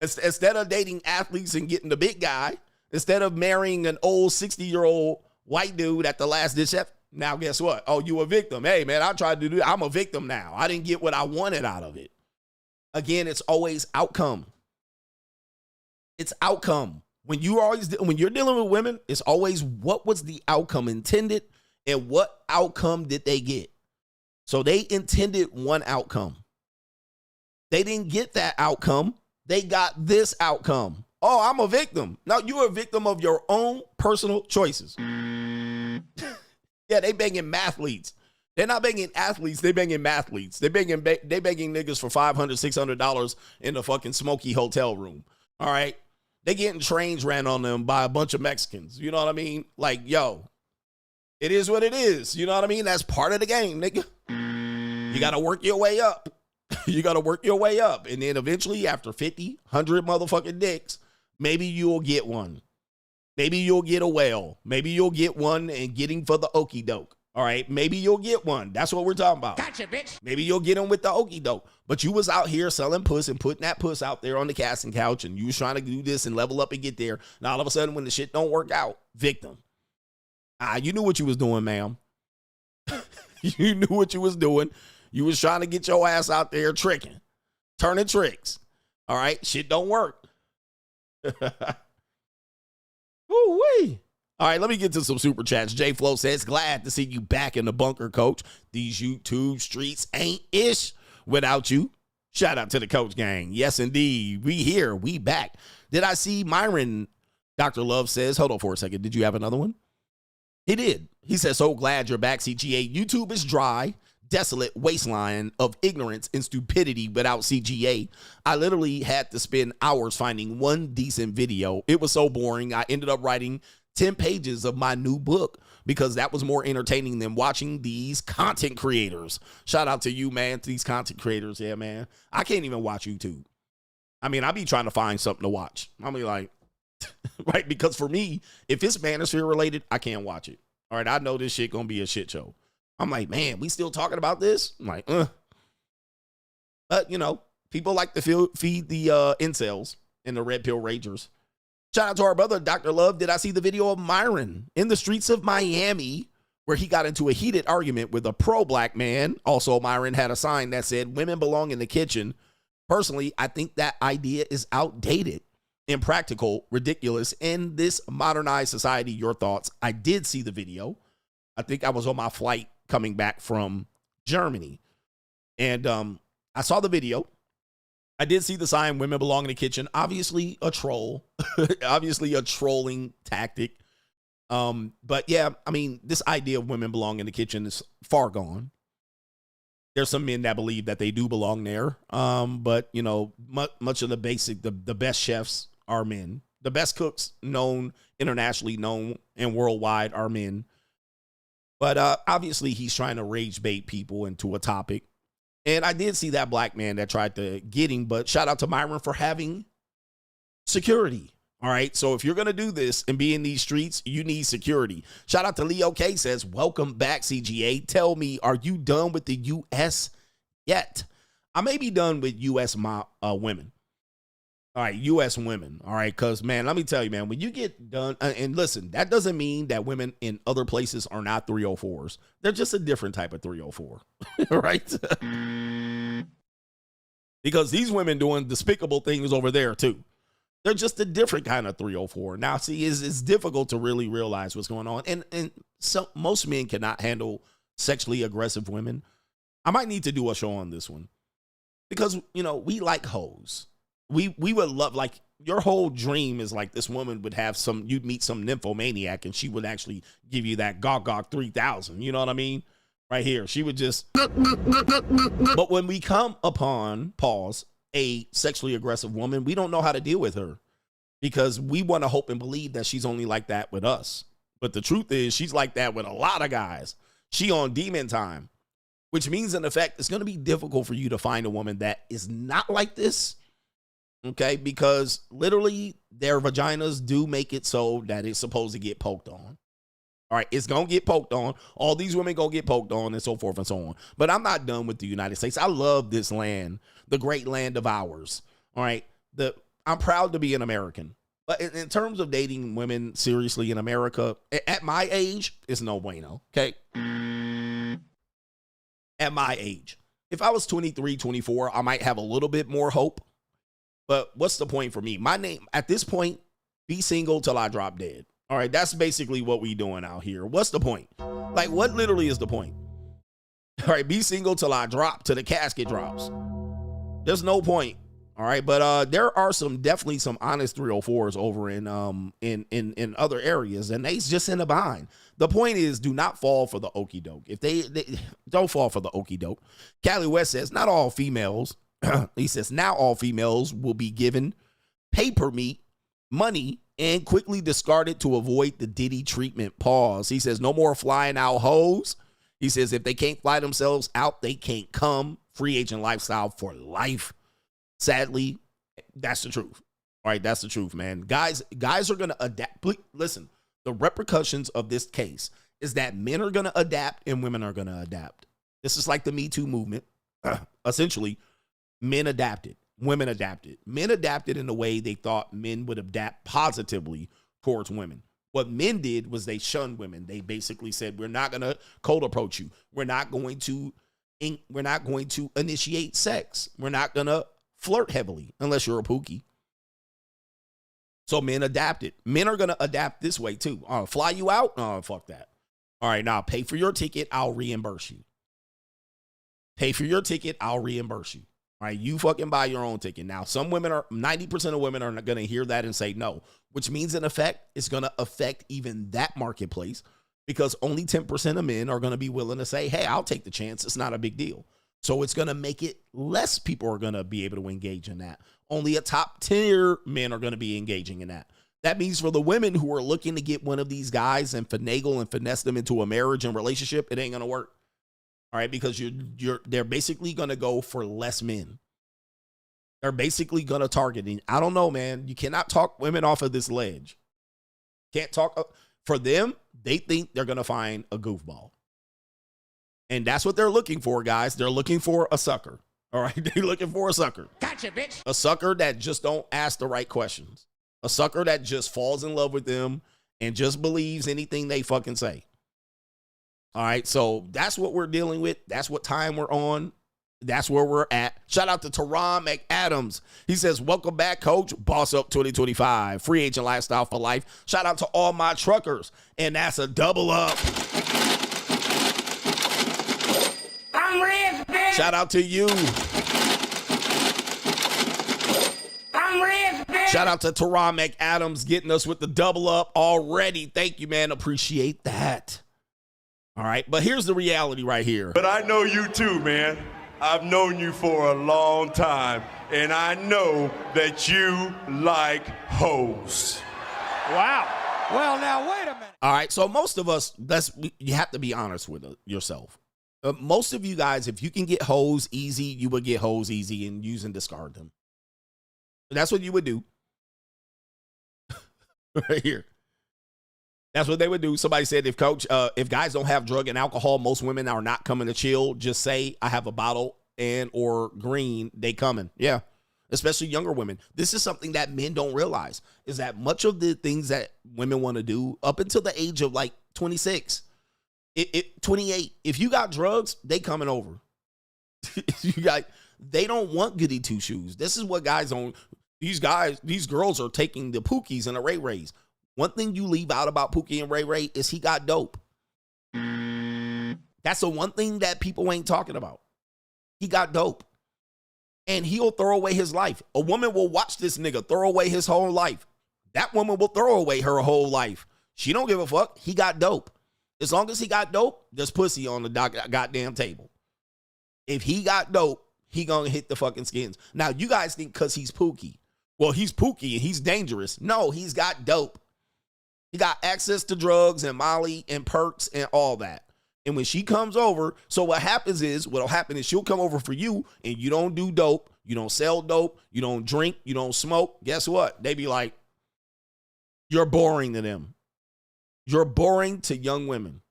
Instead of dating athletes and getting the big guy, instead of marrying an old 60-year-old white dude at the last ditch effort, now guess what? Oh, you a victim. Hey, man, I tried to do it. I'm a victim now. I didn't get what I wanted out of it. Again, it's always outcome. It's outcome. When you're dealing with women, it's always what was the outcome intended and what outcome did they get? So they intended one outcome. They didn't get that outcome. They got this outcome. Oh, I'm a victim. No, you're a victim of your own personal choices. Yeah, they banging mathletes. They're not banging athletes. They banging mathletes. They banging niggas for $500, $600 in the fucking smoky hotel room. All right. They getting trains ran on them by a bunch of Mexicans. You know what I mean? Like, yo, it is what it is. You know what I mean? That's part of the game, nigga. You got to work your way up. You got to work your way up. And then eventually after 50, 100 motherfucking dicks, maybe you'll get one. Maybe you'll get a whale. Maybe you'll get one and get him for the okie doke. All right, maybe you'll get one. That's what we're talking about. Gotcha, bitch. Maybe you'll get him with the okie doke. But you was out here selling puss and putting that puss out there on the casting couch, and you was trying to do this and level up and get there. Now all of a sudden, when the shit don't work out, victim. You knew what you was doing, ma'am. You knew what you was doing. You was trying to get your ass out there tricking, turning tricks. All right, shit don't work. Woo-wee. All right, let me get to some super chats. J Flow says, glad to see you back in the bunker, coach. These YouTube streets ain't ish without you. Shout out to the coach gang. Yes, indeed. We here. We back. Did I see Myron? Dr. Love says, hold on for a second. Did you have another one? He did. He says, so glad you're back, CGA. YouTube is dry, desolate wasteland of ignorance and stupidity without CGA. I literally had to spend hours finding one decent video. It was so boring. I ended up writing 10 pages of my new book because that was more entertaining than watching these content creators. Shout out to you, man, to these content creators. Yeah, man. I can't even watch YouTube. I mean, I be trying to find something to watch. I mean, like, right? Because for me, if it's Manosphere related, I can't watch it. All right, I know this shit gonna be a shit show. I'm like, man, we still talking about this? I'm like, But, you know, people like to feed the incels and the red pill ragers. Shout out to our brother, Dr. Love. Did I see the video of Myron in the streets of Miami where he got into a heated argument with a pro-black man? Also, Myron had a sign that said, women belong in the kitchen. Personally, I think that idea is outdated, impractical, ridiculous in this modernized society. Your thoughts? I did see the video. I think I was on my flight coming back from Germany. And I saw the video. I did see the sign, women belong in the kitchen. Obviously a troll. Obviously a trolling tactic. But yeah, I mean, this idea of women belong in the kitchen is far gone. There's some men that believe that they do belong there. But, you know, much of the basic, the best chefs are men. The best cooks known, internationally known, and worldwide are men. But obviously he's trying to rage bait people into a topic. And I did see that black man that tried to get him, but shout out to Myron for having security. All right. So if you're going to do this and be in these streets, you need security. Shout out to Leo K says, welcome back, CGA. Tell me, are you done with the U.S. yet? I may be done with U.S. women. All right. U.S. women. All right. Because, man, let me tell you, man, when you get done, and listen, that doesn't mean that women in other places are not 304s. They're just a different type of 304. Right? Because these women doing despicable things over there, too. They're just a different kind of 304. Now, see, it's difficult to really realize what's going on. And so most men cannot handle sexually aggressive women. I might need to do a show on this one. Because, you know, we like hoes. We would love, like, your whole dream is like this woman would have you'd meet some nymphomaniac and she would actually give you that Gog 3000. You know what I mean? Right here. She would just. But when we come upon, pause, a sexually aggressive woman, we don't know how to deal with her because we want to hope and believe that she's only like that with us. But the truth is she's like that with a lot of guys. She on demon time, which means in effect, it's going to be difficult for you to find a woman that is not like this. Okay, because literally their vaginas do make it so that it's supposed to get poked on. All right, it's going to get poked on. All these women going to get poked on and so forth and so on. But I'm not done with the United States. I love this land, the great land of ours. All right, I'm proud to be an American. But in terms of dating women seriously in America, at my age, it's no bueno, okay? At my age. If I was 23, 24, I might have a little bit more hope. But what's the point for me? My name, at this point, be single till I drop dead. All right, that's basically what we doing out here. What's the point? Like, what literally is the point? All right, be single till I drop, till the casket drops. There's no point All right, but there are definitely some honest 304s over in other areas, and they's just in a bind. The point is, do not fall for the okie doke. If they don't fall for the okie doke. Cali West says, not all females. He says, now all females will be given pay-per-meet money and quickly discarded to avoid the Diddy treatment. Pause. He says, no more flying out hoes. He says, if they can't fly themselves out, they can't come. Free agent lifestyle for life. Sadly, that's the truth. All right, that's the truth, man. Guys are going to adapt. Listen, the repercussions of this case is that men are going to adapt and women are going to adapt. This is like the Me Too movement. Essentially, men adapted. Women adapted. Men adapted in a way they thought men would adapt positively towards women. What men did was they shunned women. They basically said, we're not going to cold approach you. We're not going to initiate sex. We're not going to flirt heavily unless you're a Pookie. So men adapted. Men are going to adapt this way too. Fly you out? Oh, fuck that. All right, now pay for your ticket. I'll reimburse you. Pay for your ticket. I'll reimburse you. All right, you fucking buy your own ticket. Now, 90% of women are going to hear that and say no, which means in effect, it's going to affect even that marketplace because only 10% of men are going to be willing to say, hey, I'll take the chance. It's not a big deal. So it's going to make it less people are going to be able to engage in that. Only a top tier men are going to be engaging in that. That means for the women who are looking to get one of these guys and finagle and finesse them into a marriage and relationship, it ain't going to work. All right, because they're basically going to go for less men. They're basically going to target. And I don't know, man. You cannot talk women off of this ledge. Can't talk. For them, they think they're going to find a goofball. And that's what they're looking for, guys. They're looking for a sucker. All right, they're looking for a sucker. Gotcha, bitch. A sucker that just don't ask the right questions. A sucker that just falls in love with them and just believes anything they fucking say. All right, so that's what we're dealing with. That's what time we're on. That's where we're at. Shout out to Teron McAdams. He says, welcome back, coach. Boss Up 2025. Free agent lifestyle for life. Shout out to all my truckers. And that's a double up. I'm Rizz, bitch. Shout out to you. I'm Rizz, bitch. Shout out to Teron McAdams getting us with the double up already. Thank you, man. Appreciate that. All right, but here's the reality right here. But I know you too, man. I've known you for a long time, and I know that you like hoes. Wow. Well, now, wait a minute. All right, so most of us, you have to be honest with yourself. Most of you guys, if you can get hoes easy, you would get hoes easy and use and discard them. That's what you would do. Right here. That's what they would do. Somebody said, if guys don't have drug and alcohol, most women are not coming to chill. Just say, I have a bottle and or green, they coming. Yeah, especially younger women. This is something that men don't realize, is that much of the things that women want to do up until the age of like 26, 28, if you got drugs, they coming over. They don't want goody two shoes. This is what guys don't. These girls are taking the Pookies and the Ray Rays. One thing you leave out about Pookie and Ray Ray is he got dope. That's the one thing that people ain't talking about. He got dope. And he'll throw away his life. A woman will watch this nigga throw away his whole life. That woman will throw away her whole life. She don't give a fuck. He got dope. As long as he got dope, there's pussy on the goddamn table. If he got dope, he gonna hit the fucking skins. Now, you guys think because he's Pookie. Well, he's Pookie and he's dangerous. No, he's got dope. He got access to drugs and Molly and perks and all that. And when she comes over, so what'll happen is she'll come over for you and you don't do dope. You don't sell dope. You don't drink. You don't smoke. Guess what? They be like, you're boring to them. You're boring to young women,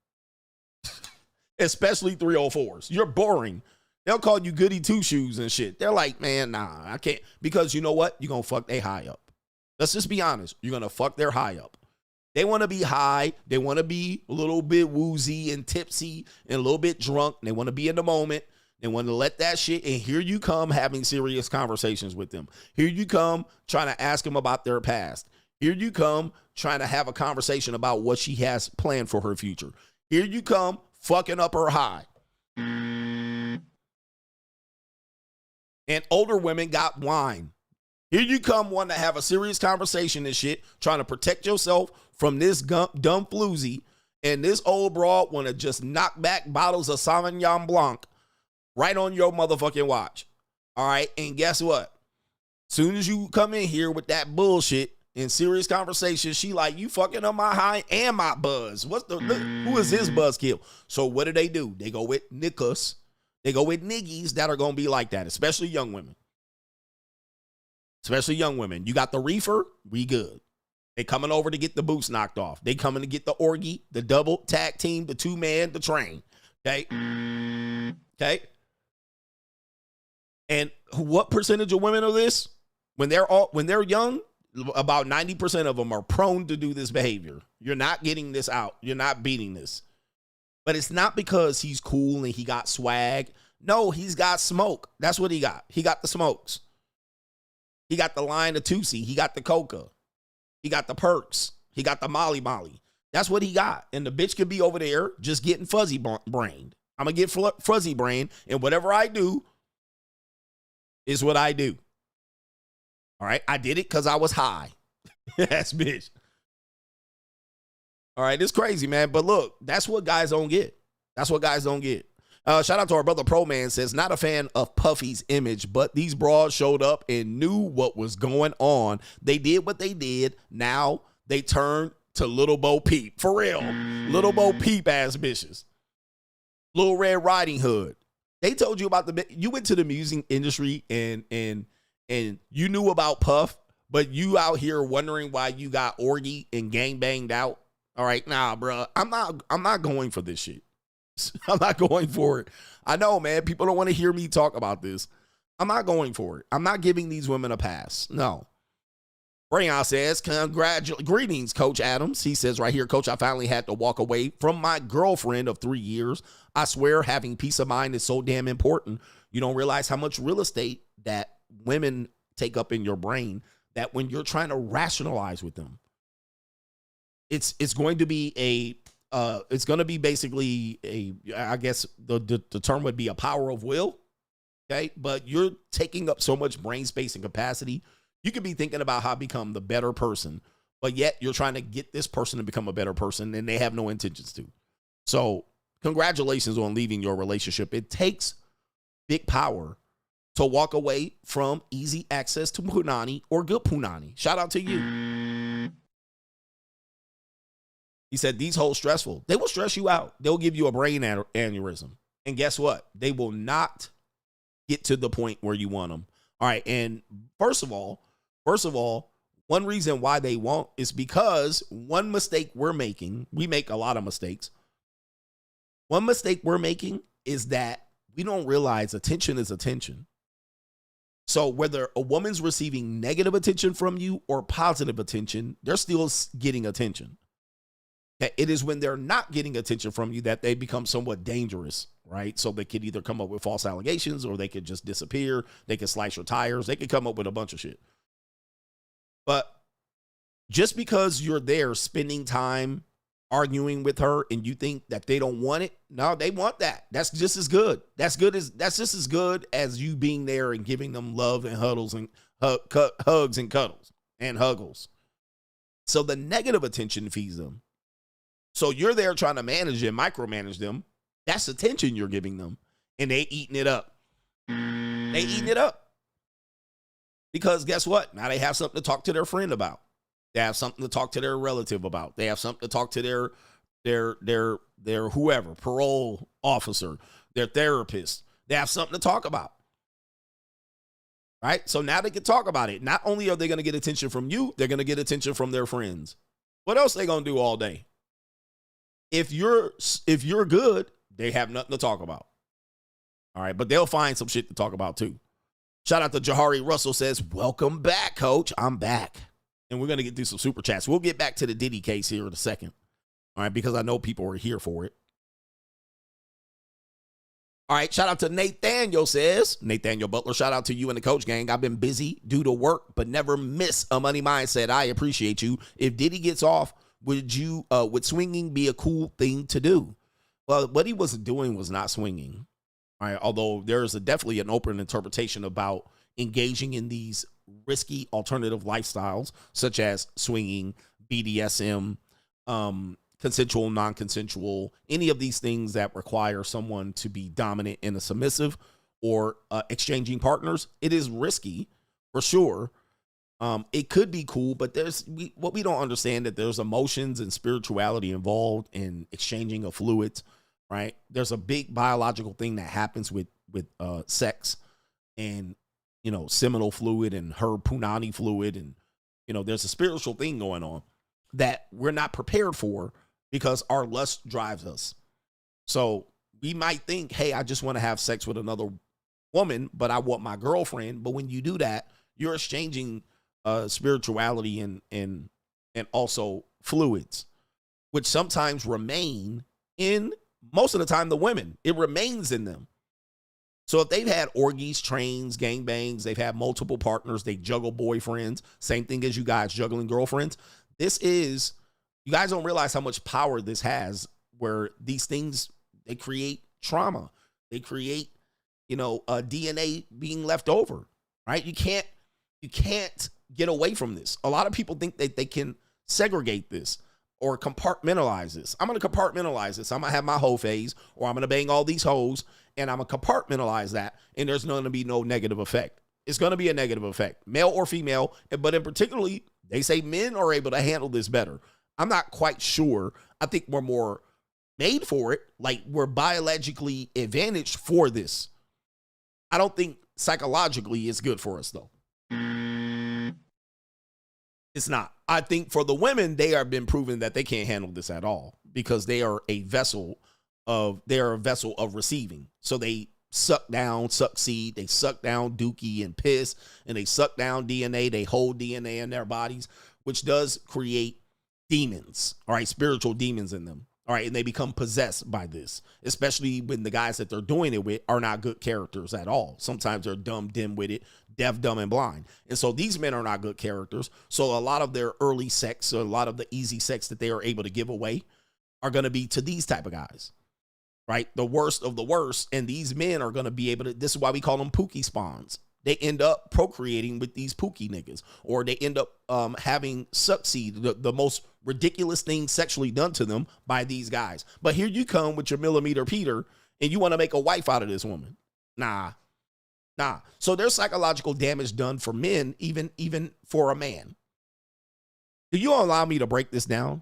especially 304s. You're boring. They'll call you goody two shoes and shit. They're like, man, nah, I can't. Because you know what? You're going to fuck their high up. Let's just be honest. You're going to fuck their high up. They want to be high. They want to be a little bit woozy and tipsy and a little bit drunk. They want to be in the moment. They want to let that shit. And here you come having serious conversations with them. Here you come trying to ask them about their past. Here you come trying to have a conversation about what she has planned for her future. Here you come fucking up her high. And And older women got wine. Here you come wanting to have a serious conversation and shit, trying to protect yourself from this dumb floozy, and this old broad want to just knock back bottles of Sauvignon Blanc right on your motherfucking watch. All right, and guess what? Soon as you come in here with that bullshit in serious conversation, she like, you fucking up my high and my buzz. Who is this buzzkill? So what do? They go with niggas. They go with niggies that are going to be like that, especially young women. Especially young women. You got the reefer, we good. They coming over to get the boots knocked off. They coming to get the orgy, the double tag team, the two-man, the train. Okay? Okay? And what percentage of women are this? When they're young, about 90% of them are prone to do this behavior. You're not getting this out. You're not beating this. But it's not because he's cool and he got swag. No, he's got smoke. That's what he got. He got the smokes. He got the line of Tootsie. He got the coca. He got the perks. He got the molly. That's what he got. And the bitch could be over there just getting fuzzy brained. I'm going to get fuzzy brained, and whatever I do is what I do. All right? I did it because I was high. That's bitch. All right, it's crazy, man. But look, that's what guys don't get. That's what guys don't get. Shout out to our brother Pro Man, says, not a fan of Puffy's image, but these broads showed up and knew what was going on. They did what they did. Now they turn to Little Bo Peep. For real. Little Bo Peep ass bitches. Little Red Riding Hood. They told you about you went to the music industry and you knew about Puff, but you out here wondering why you got orgy and gang banged out. All right, nah, bro. I'm not going for this shit. I'm not going for it. I know, man. People don't want to hear me talk about this. I'm not going for it. I'm not giving these women a pass. No. Rayon says, greetings, Coach Adams. He says right here, Coach, I finally had to walk away from my girlfriend of 3 years. I swear having peace of mind is so damn important. You don't realize how much real estate that women take up in your brain, that when you're trying to rationalize with them, it's going to be it's going to be basically I guess the term would be a power of will. Okay. But you're taking up so much brain space and capacity. You could be thinking about how to become the better person, but yet you're trying to get this person to become a better person and they have no intentions to. So congratulations on leaving your relationship. It takes big power to walk away from easy access to punani or good punani. Shout out to you. He said, these hoes stressful. They will stress you out. They'll give you a brain aneurysm. And guess what? They will not get to the point where you want them. All right. And first of all, one reason why they won't is because one mistake we're making, we make a lot of mistakes. One mistake we're making is that we don't realize attention is attention. So whether a woman's receiving negative attention from you or positive attention, they're still getting attention. It is when they're not getting attention from you that they become somewhat dangerous, right? So they could either come up with false allegations or they could just disappear. They could slice your tires. They could come up with a bunch of shit. But just because you're there spending time arguing with her and you think that they don't want it, no, they want that. That's just as good. That's just as good as you being there and giving them love and huddles and hugs and cuddles and huggles. So the negative attention feeds them. So you're there trying to manage and micromanage them. That's attention you're giving them. And they eating it up. They eating it up. Because guess what? Now they have something to talk to their friend about. They have something to talk to their relative about. They have something to talk to their whoever, parole officer, their therapist. They have something to talk about. Right? So now they can talk about it. Not only are they going to get attention from you, they're going to get attention from their friends. What else are they going to do all day? If you're good, they have nothing to talk about. All right, but they'll find some shit to talk about too. Shout out to Jahari Russell, says, welcome back, Coach. I'm back. And we're going to get through some super chats. We'll get back to the Diddy case here in a second. All right, because I know people are here for it. All right, shout out to Nathaniel, says, Nathaniel Butler, shout out to you and the Coach Gang. I've been busy due to work, but never miss a money mindset. I appreciate you. If Diddy gets off, would swinging be a cool thing to do? Well, what he was doing was not swinging. Right? Although there's definitely an open interpretation about engaging in these risky alternative lifestyles, such as swinging, BDSM, consensual, non-consensual, any of these things that require someone to be dominant and a submissive, or exchanging partners. It is risky for sure. It could be cool, but what we don't understand, that there's emotions and spirituality involved in exchanging of fluids, right? There's a big biological thing that happens with sex, and seminal fluid and her punani fluid, and there's a spiritual thing going on that we're not prepared for because our lust drives us. So we might think, hey, I just want to have sex with another woman, but I want my girlfriend. But when you do that, you're exchanging spirituality and also fluids, which sometimes remain in, most of the time, the women. It remains in them. So if they've had orgies, trains, gangbangs, they've had multiple partners, they juggle boyfriends, same thing as you guys juggling girlfriends. You guys don't realize how much power this has, where these things, they create trauma. They create, DNA being left over, right? You can't get away from this. A lot of people think that they can segregate this or compartmentalize this. I'm going to compartmentalize this. I'm going to have my hoe phase, or I'm going to bang all these hoes, and I'm going to compartmentalize that, and there's going to be no negative effect. It's going to be a negative effect, male or female, but in particularly, they say men are able to handle this better. I'm not quite sure. I think we're more made for it. Like, we're biologically advantaged for this. I don't think psychologically it's good for us, though. It's not. I think for the women, they have been proven that they can't handle this at all, because they are a vessel of receiving. So they suck down, suck seed, they suck down dookie and piss, and they suck down DNA. They hold DNA in their bodies, which does create demons, all right, spiritual demons in them. All right, and they become possessed by this, especially when the guys that they're doing it with are not good characters at all. Sometimes they're dumb, dim-witted, deaf, dumb, and blind. And so these men are not good characters. So a lot of their early sex, or a lot of the easy sex that they are able to give away, are going to be to these type of guys, right? The worst of the worst. And these men are going to be able to, this is why we call them Pookie spawns. They end up procreating with these Pookie niggas, or they end up having succeed, the most ridiculous thing sexually done to them by these guys. But here you come with your millimeter Peter, and you want to make a wife out of this woman. Nah. So there's psychological damage done for men, even for a man. Do you allow me to break this down?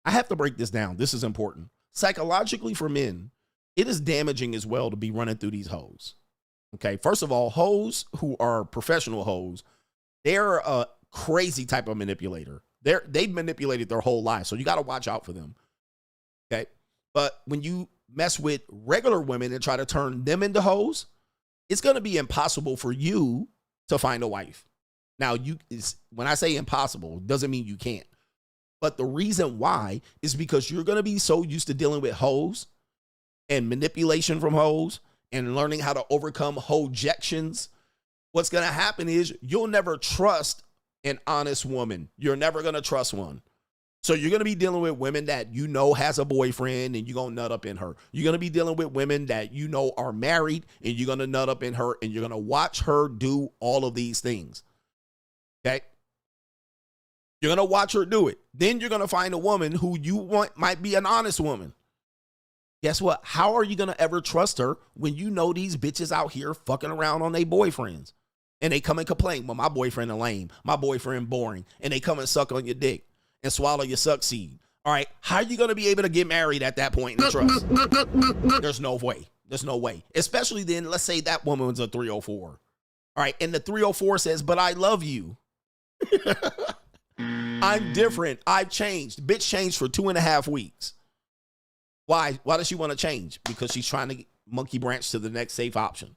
I have to break this down. This is important. Psychologically for men, it is damaging as well to be running through these hoes. Okay, first of all, hoes who are professional hoes, they're a crazy type of manipulator. They've manipulated their whole life, so you got to watch out for them. Okay, but when you mess with regular women and try to turn them into hoes, it's going to be impossible for you to find a wife. Now, when I say impossible, it doesn't mean you can't. But the reason why is because you're going to be so used to dealing with hoes and manipulation from hoes and learning how to overcome hojections. What's going to happen is you'll never trust an honest woman. You're never going to trust one. So you're going to be dealing with women that you know has a boyfriend, and you're going to nut up in her. You're going to be dealing with women that you know are married, and you're going to nut up in her, and you're going to watch her do all of these things. Okay? You're going to watch her do it. Then you're going to find a woman who you want might be an honest woman. Guess what? How are you going to ever trust her when you know these bitches out here fucking around on their boyfriends? And they come and complain, well, my boyfriend is lame. My boyfriend boring. And they come and suck on your dick and swallow your suck seed. All right. How are you going to be able to get married at that point in trust? There's no way. There's no way. Especially then, let's say that woman was a 304. All right. And the 304 says, but I love you. I'm different. I've changed. Bitch changed for 2.5 weeks. Why? Why does she want to change? Because she's trying to monkey branch to the next safe option.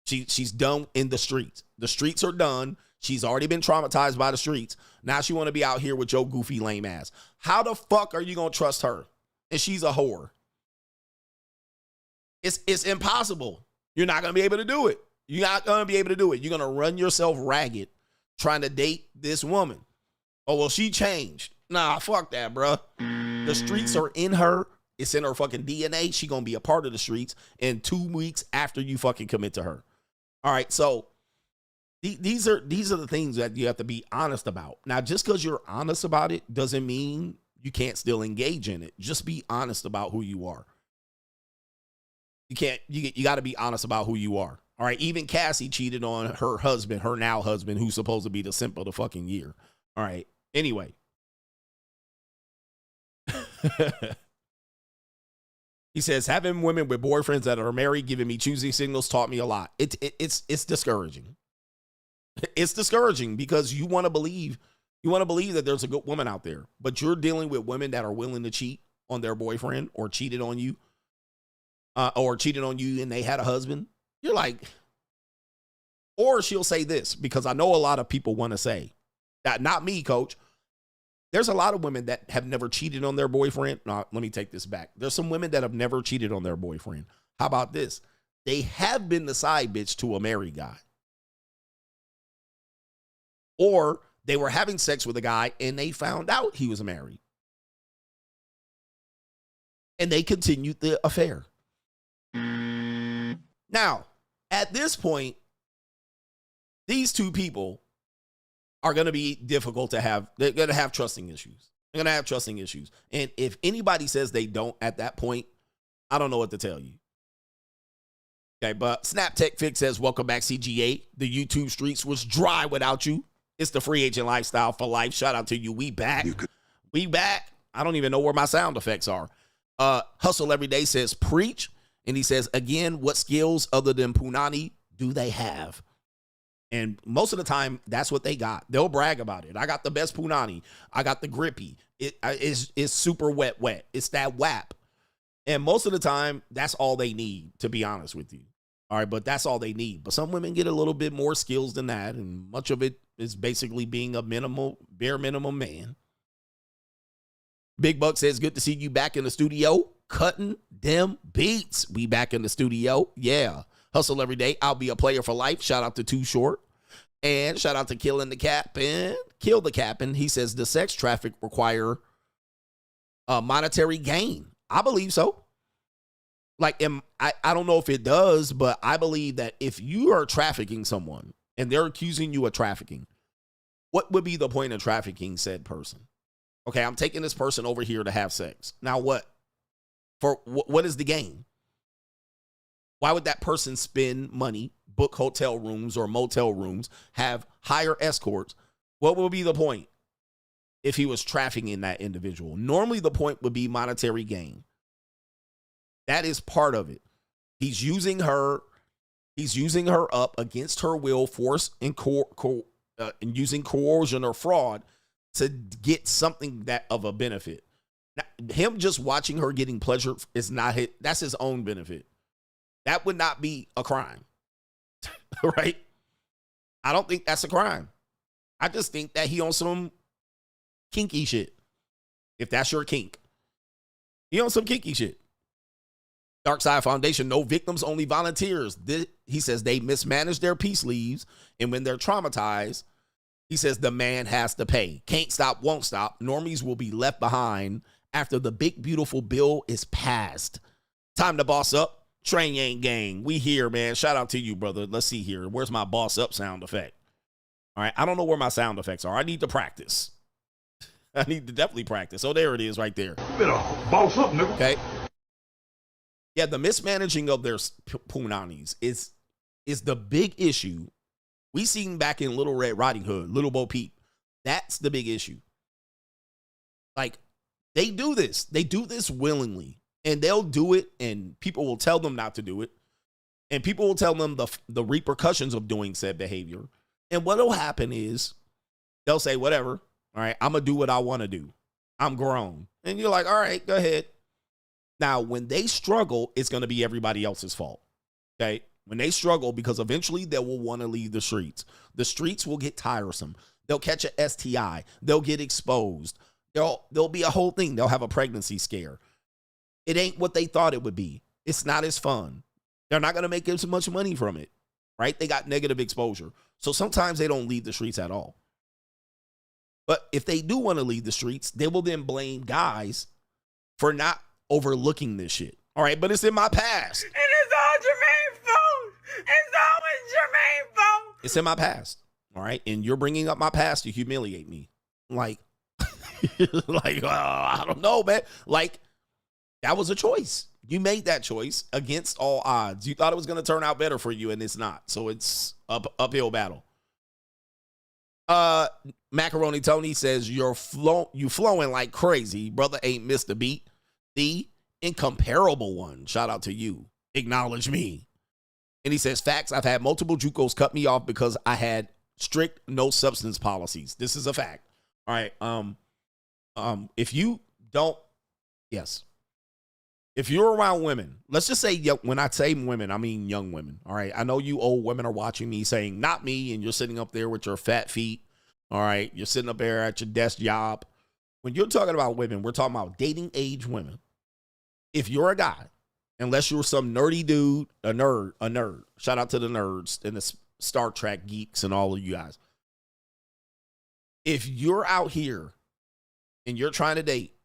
She's done in the streets. The streets are done. She's already been traumatized by the streets. Now she want to be out here with your goofy lame ass. How the fuck are you going to trust her? And she's a whore. It's impossible. You're not going to be able to do it. You're not going to be able to do it. You're going to run yourself ragged trying to date this woman. Oh, well, she changed. Nah, fuck that, bruh. The streets are in her. It's in her fucking DNA. She gonna be a part of the streets in 2 weeks after you fucking commit to her. All right, so these are the things that you have to be honest about. Now, just because you're honest about it doesn't mean you can't still engage in it. Just be honest about who you are. You got to be honest about who you are. All right, even Cassie cheated on her husband, her now husband, who's supposed to be the simp of the fucking year. All right, anyway. He says, having women with boyfriends that are married giving me choosing signals taught me a lot. It's discouraging. It's discouraging because you want to believe that there's a good woman out there, but you're dealing with women that are willing to cheat on their boyfriend or cheated on you and they had a husband. You're like, or she'll say this, because I know a lot of people want to say that, not me, coach. There's a lot of women that have never cheated on their boyfriend. No, let me take this back. There's some women that have never cheated on their boyfriend. How about this? They have been the side bitch to a married guy. Or they were having sex with a guy and they found out he was married. And they continued the affair. Now, at this point, these two people are going to be difficult to have. They're going to have trusting issues. They're going to have trusting issues. And if anybody says they don't at that point, I don't know what to tell you. Okay, but Snap Tech Fix says, welcome back, CGA. The YouTube streets was dry without you. It's the free agent lifestyle for life. Shout out to you. We back. We back. I don't even know where my sound effects are. Hustle Every Day says, preach. And he says, again, what skills other than punani do they have? And most of the time, that's what they got. They'll brag about it. I got the best punani. I got the grippy. It's super wet. It's that WAP. And most of the time, that's all they need, to be honest with you. All right, but that's all they need. But some women get a little bit more skills than that, and much of it is basically being a bare minimum man. Big Buck says, good to see you back in the studio. Cutting them beats. We back in the studio. Yeah. Hustle Every Day. I'll be a player for life. Shout out to Too Short. And shout out to Killing the Captain. Kill the Captain. He says, does sex traffic require a monetary gain? I believe so. Like, I don't know if it does, but I believe that if you are trafficking someone and they're accusing you of trafficking, what would be the point of trafficking said person? Okay, I'm taking this person over here to have sex. Now what? What is the gain? Why would that person spend money, book hotel rooms or motel rooms, have hire escorts? What would be the point if he was trafficking that individual? Normally the point would be monetary gain. That is part of it. He's using her up against her will, force, and and using coercion or fraud to get something that of a benefit. Now, him just watching her getting pleasure is not his, that's his own benefit. That would not be a crime. Right? I don't think that's a crime. I just think that he on some kinky shit. If that's your kink. He on some kinky shit. Dark Side Foundation, no victims, only volunteers. He says they mismanage their peace leaves, and when they're traumatized, he says the man has to pay. Can't stop, won't stop. Normies will be left behind after the big, beautiful bill is passed. Time to boss up. Train Yang Gang. We here, man. Shout out to you, brother. Let's see here. Where's my boss up sound effect? All right. I don't know where my sound effects are. I need to practice. I need to definitely practice. Oh, there it is right there. You better boss up, nigga. Okay. Yeah, the mismanaging of their punanis is the big issue. We seen back in Little Red Riding Hood, Little Bo Peep. That's the big issue. Like, they do this. They do this willingly. And they'll do it, and people will tell them not to do it. And people will tell them the repercussions of doing said behavior. And what will happen is they'll say, whatever. All right, I'm going to do what I want to do. I'm grown. And you're like, all right, go ahead. Now, when they struggle, it's going to be everybody else's fault. Okay? When they struggle, because eventually they will want to leave the streets. The streets will get tiresome. They'll catch a STI. They'll get exposed. There'll be a whole thing. They'll have a pregnancy scare. It ain't what they thought it would be. It's not as fun. They're not going to make as much money from it, right? They got negative exposure. So sometimes they don't leave the streets at all. But if they do want to leave the streets, they will then blame guys for not overlooking this shit. All right, but it's in my past. And it's all Jermaine's fault. It's always Jermaine's fault. It's in my past. All right, and you're bringing up my past to humiliate me. Like, I don't know, man. Like, that was a choice. You made that choice against all odds. You thought it was going to turn out better for you, and it's not. So it's uphill battle. Macaroni Tony says you flowing like crazy. Brother ain't missed a beat. The incomparable one. Shout out to you. Acknowledge me. And he says, facts, I've had multiple JUCOs cut me off because I had strict no substance policies. This is a fact. All right. If you don't, yes. If you're around women, let's just say, when I say women, I mean young women. All right. I know you old women are watching me saying, not me, and you're sitting up there with your fat feet. All right. You're sitting up there at your desk job. When you're talking about women, we're talking about dating age women. If you're a guy, unless you're some nerdy dude, a nerd. Shout out to the nerds and the Star Trek geeks and all of you guys. If you're out here and you're trying to date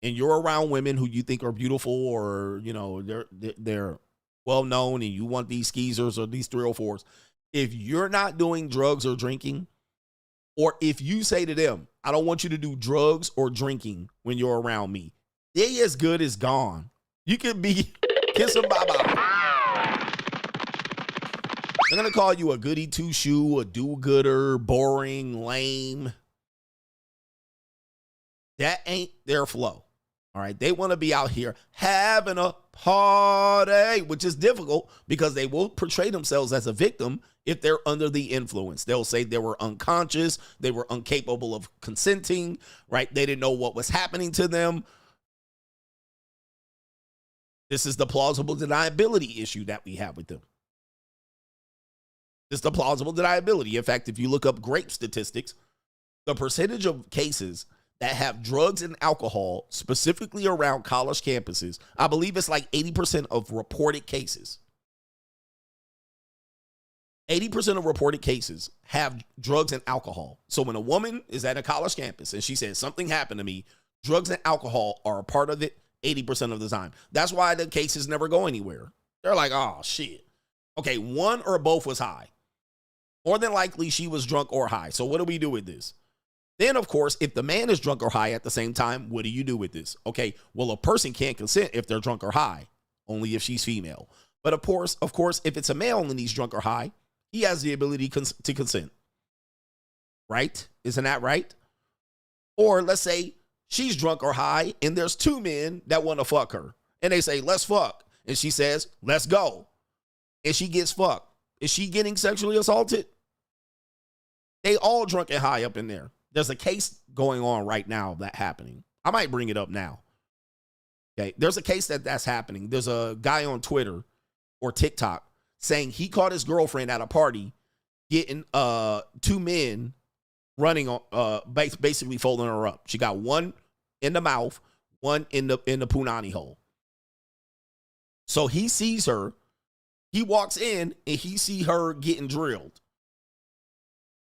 and you're around women who you think are beautiful or, you know, they're well known and you want these skeezers or these 304s, if you're not doing drugs or drinking, or if you say to them, I don't want you to do drugs or drinking when you're around me, they as good as gone. You can be kissing bye-bye. They're going to call you a goody two-shoe, a do-gooder, boring, lame. That ain't their flow. All right. They want to be out here having a party, which is difficult because they will portray themselves as a victim if they're under the influence. They'll say they were unconscious. They were incapable of consenting, right? They didn't know what was happening to them. This is the plausible deniability issue that we have with them. It's the plausible deniability. In fact, if you look up grape statistics, the percentage of cases that have drugs and alcohol, specifically around college campuses, I believe it's like 80% of reported cases. 80% of reported cases have drugs and alcohol. So when a woman is at a college campus and she says, something happened to me, drugs and alcohol are a part of it 80% of the time. That's why the cases never go anywhere. They're like, oh, shit. Okay, one or both was high. More than likely, she was drunk or high. So what do we do with this? Then, of course, if the man is drunk or high at the same time, what do you do with this? Okay, well, a person can't consent if they're drunk or high, only if she's female. But of course, if it's a male and he's drunk or high, he has the ability to consent. Right? Isn't that right? Or let's say she's drunk or high and there's two men that want to fuck her. And they say, let's fuck. And she says, let's go. And she gets fucked. Is she getting sexually assaulted? They all drunk and high up in there. There's a case going on right now that's happening. I might bring it up now. Okay. There's a case that's happening. There's a guy on Twitter or TikTok saying he caught his girlfriend at a party getting two men running on basically folding her up. She got one in the mouth, one in the punani hole. So he sees her. He walks in and he sees her getting drilled.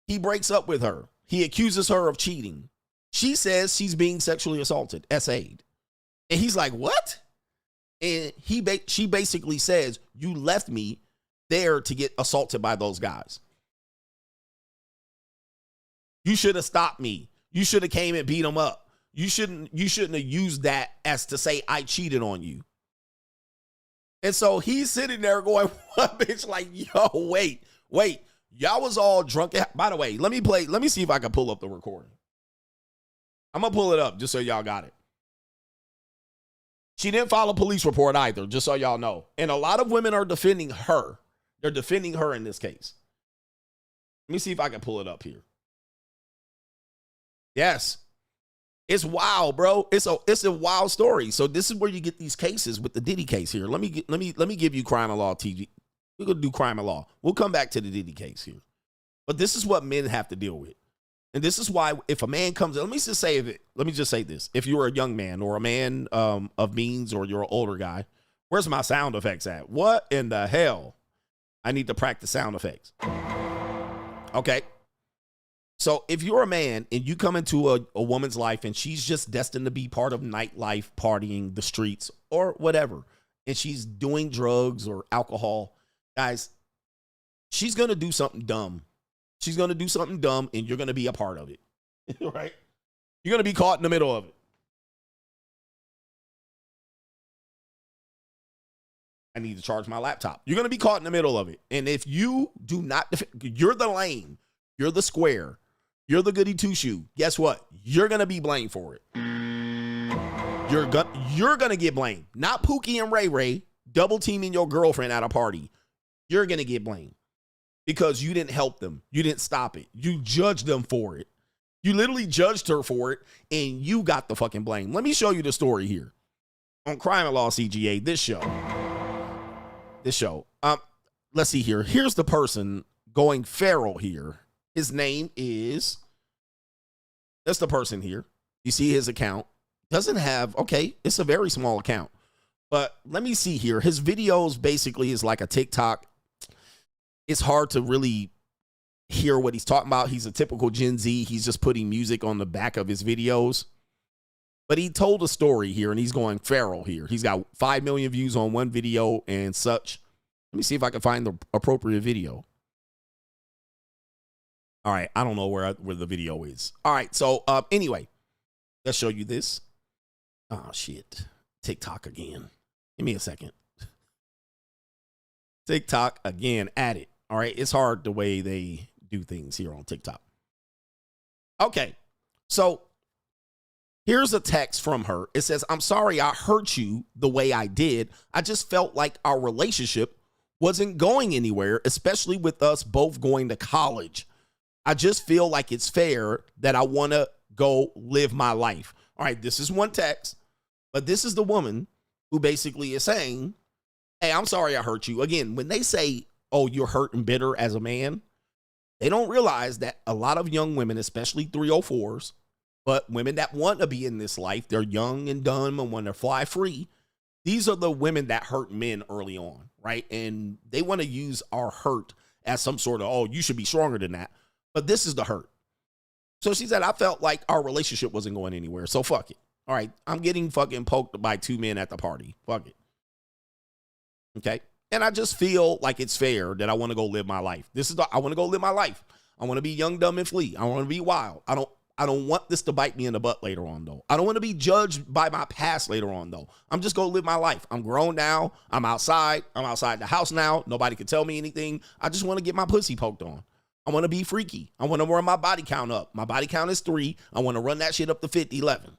He breaks up with her. He accuses her of cheating. She says she's being sexually assaulted, SA'd. And he's like, what? And she basically says, you left me there to get assaulted by those guys. You should have stopped me. You should have came and beat them up. You shouldn't have used that as to say I cheated on you. And so he's sitting there going, what, bitch? Like, yo, wait. Y'all was all drunk. By the way, let me see if I can pull up the recording. I'm going to pull it up just so y'all got it. She didn't file a police report either, just so y'all know. And a lot of women are defending her. They're defending her in this case. Let me see if I can pull it up here. Yes. It's wild, bro. It's a wild story. So this is where you get these cases with the Diddy case here. Let me give you crime and law TV. We're going to do crime and law. We'll come back to the Diddy case here. But this is what men have to deal with. And this is why if a man comes in, let me just say this. If you're a young man or a man of means or you're an older guy, where's my sound effects at? What in the hell? I need to practice sound effects. Okay. So if you're a man and you come into a woman's life and she's just destined to be part of nightlife, partying, the streets, or whatever, and she's doing drugs or alcohol, guys, she's going to do something dumb. She's going to do something dumb and you're going to be a part of it, right? You're going to be caught in the middle of it. I need to charge my laptop. You're going to be caught in the middle of it. And if you do not, you're the lame, you're the square, you're the goody two-shoe. Guess what? You're going to be blamed for it. You're going to get blamed. Not Pookie and Ray Ray double teaming your girlfriend at a party. You're going to get blamed because you didn't help them. You didn't stop it. You judged them for it. You literally judged her for it and you got the fucking blame. Let me show you the story here on Crime and Law CGA, this show. Let's see here. Here's the person going feral here. His name is, that's the person here. You see his account. Doesn't have, okay, it's a very small account. But let me see here. His videos basically is like a TikTok. It's hard to really hear what he's talking about. He's a typical Gen Z. He's just putting music on the back of his videos. But he told a story here, and he's going feral here. He's got 5 million views on one video and such. Let me see if I can find the appropriate video. All right, I don't know where the video is. All right, so anyway, let's show you this. Oh, shit. TikTok again. Give me a second. TikTok again, at it. All right, it's hard the way they do things here on TikTok. Okay, so here's a text from her. It says, "I'm sorry I hurt you the way I did. I just felt like our relationship wasn't going anywhere, especially with us both going to college. I just feel like it's fair that I want to go live my life." All right, this is one text, but this is the woman who basically is saying, hey, I'm sorry I hurt you. Again, when they say, oh, you're hurt and bitter as a man, they don't realize that a lot of young women, especially 304s, but women that want to be in this life, they're young and dumb and want to fly free. These are the women that hurt men early on, right? And they want to use our hurt as some sort of, oh, you should be stronger than that. But this is the hurt. So she said, I felt like our relationship wasn't going anywhere. So fuck it. All right. I'm getting fucking poked by 2 men at the party. Fuck it. Okay. And I just feel like it's fair that I want to go live my life. I want to go live my life. I want to be young, dumb, and flee. I want to be wild. I don't want this to bite me in the butt later on, though. I don't want to be judged by my past later on, though. I'm just going to live my life. I'm grown now. I'm outside. I'm outside the house now. Nobody can tell me anything. I just want to get my pussy poked on. I want to be freaky. I want to run my body count up. My body count is 3. I want to run that shit up to 50, 11.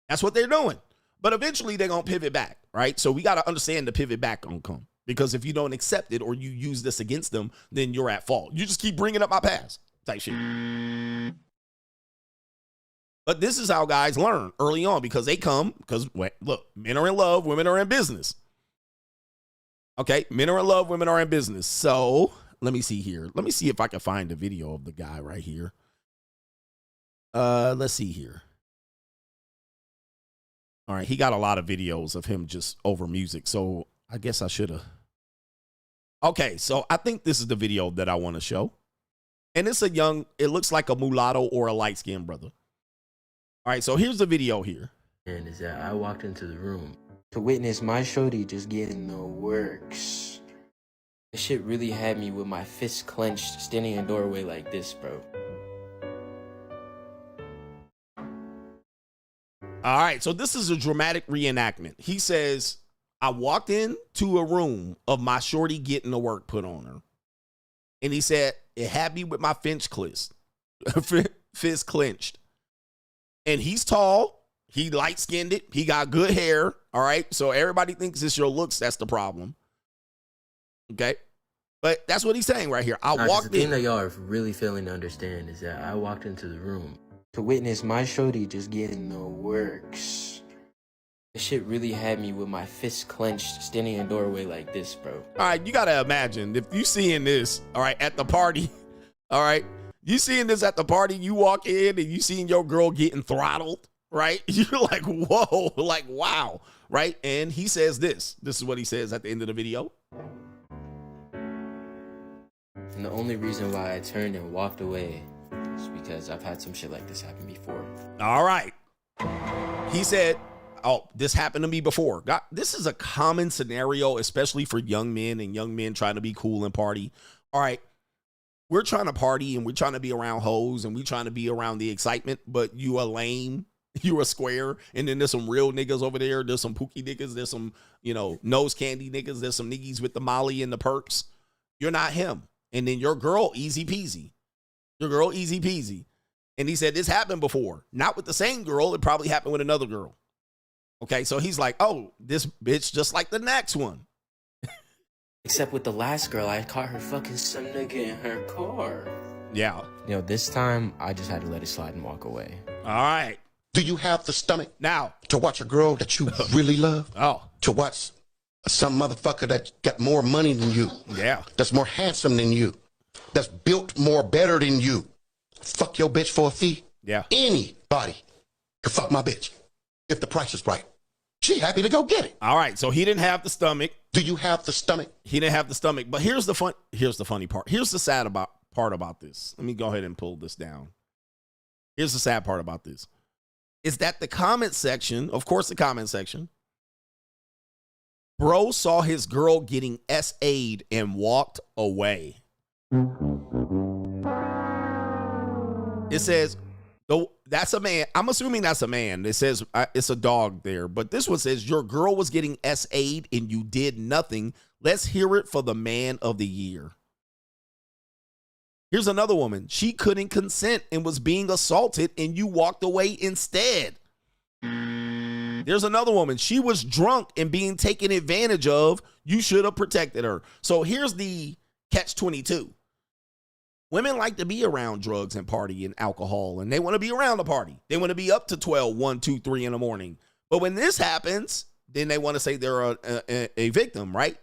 That's what they're doing. But eventually they're going to pivot back, right? So we got to understand the pivot back going to come. Because if you don't accept it or you use this against them, then you're at fault. You just keep bringing up my past type shit. But this is how guys learn early on because they come, because look, men are in love, women are in business. Okay, men are in love, women are in business. So let me see here. Let me see if I can find a video of the guy right here. Let's see here. All right, he got a lot of videos of him just over music, so I guess I should have. Okay, so I think this is the video that I want to show. And it's it looks like a mulatto or a light-skinned brother. All right, so here's the video here. And is that I walked into the room to witness my shorty just getting the works. This shit really had me with my fists clenched, standing in a doorway like this, bro. All right, so this is a dramatic reenactment. He says, I walked into a room of my shorty getting the work put on her. And he said, it had me with my fist clenched. And he's tall. He light-skinned it. He got good hair. All right. So everybody thinks it's your looks. That's the problem. Okay. But that's what he's saying right here. I walked in. The thing that y'all are really failing to understand is that I walked into the room to witness my shorty just getting the works. This shit really had me with my fists clenched, standing in a doorway like this, bro. All right, you got to imagine, if you seeing this, all right, at the party, all right, you seeing this at the party, you walk in and you seeing your girl getting throttled, right? You're like, whoa, like, wow, right? And he says this. This is what he says at the end of the video. And the only reason why I turned and walked away is because I've had some shit like this happen before. All right. He said, oh, this happened to me before. God, this is a common scenario, especially for young men and young men trying to be cool and party. All right. We're trying to party and we're trying to be around hoes and we're trying to be around the excitement, but you a lame, you a square, and then there's some real niggas over there. There's some Pookie niggas. There's some, nose candy niggas. There's some niggas with the Molly and the perks. You're not him. And then your girl, easy peasy. Your girl, easy peasy. And he said this happened before. Not with the same girl. It probably happened with another girl. Okay, so he's like, oh, this bitch just like the next one. Except with the last girl, I caught her fucking some nigga in her car. Yeah. This time, I just had to let it slide and walk away. All right. Do you have the stomach now to watch a girl that you really love? Oh. To watch some motherfucker that got more money than you? Yeah. That's more handsome than you? That's built more better than you? Fuck your bitch for a fee? Yeah. Anybody can fuck my bitch if the price is right. She happy to go get it. All right, so he didn't have the stomach. Do you have the stomach? He didn't have the stomach. But here's the funny part. Here's the sad part about this. Let me go ahead and pull this down. Here's the sad part about this. Is that the comment section, of course the comment section, bro saw his girl getting SA'd and walked away. It says, that's a man. I'm assuming that's a man. It says it's a dog there. But this one says, your girl was getting SA'd and you did nothing. Let's hear it for the man of the year. Here's another woman. She couldn't consent and was being assaulted and you walked away instead. There's another woman. She was drunk and being taken advantage of. You should have protected her. So here's the catch-22. Women like to be around drugs and party and alcohol, and they want to be around the party. They want to be up to 12, 1, 2, 3 in the morning. But when this happens, then they want to say they're a victim, right?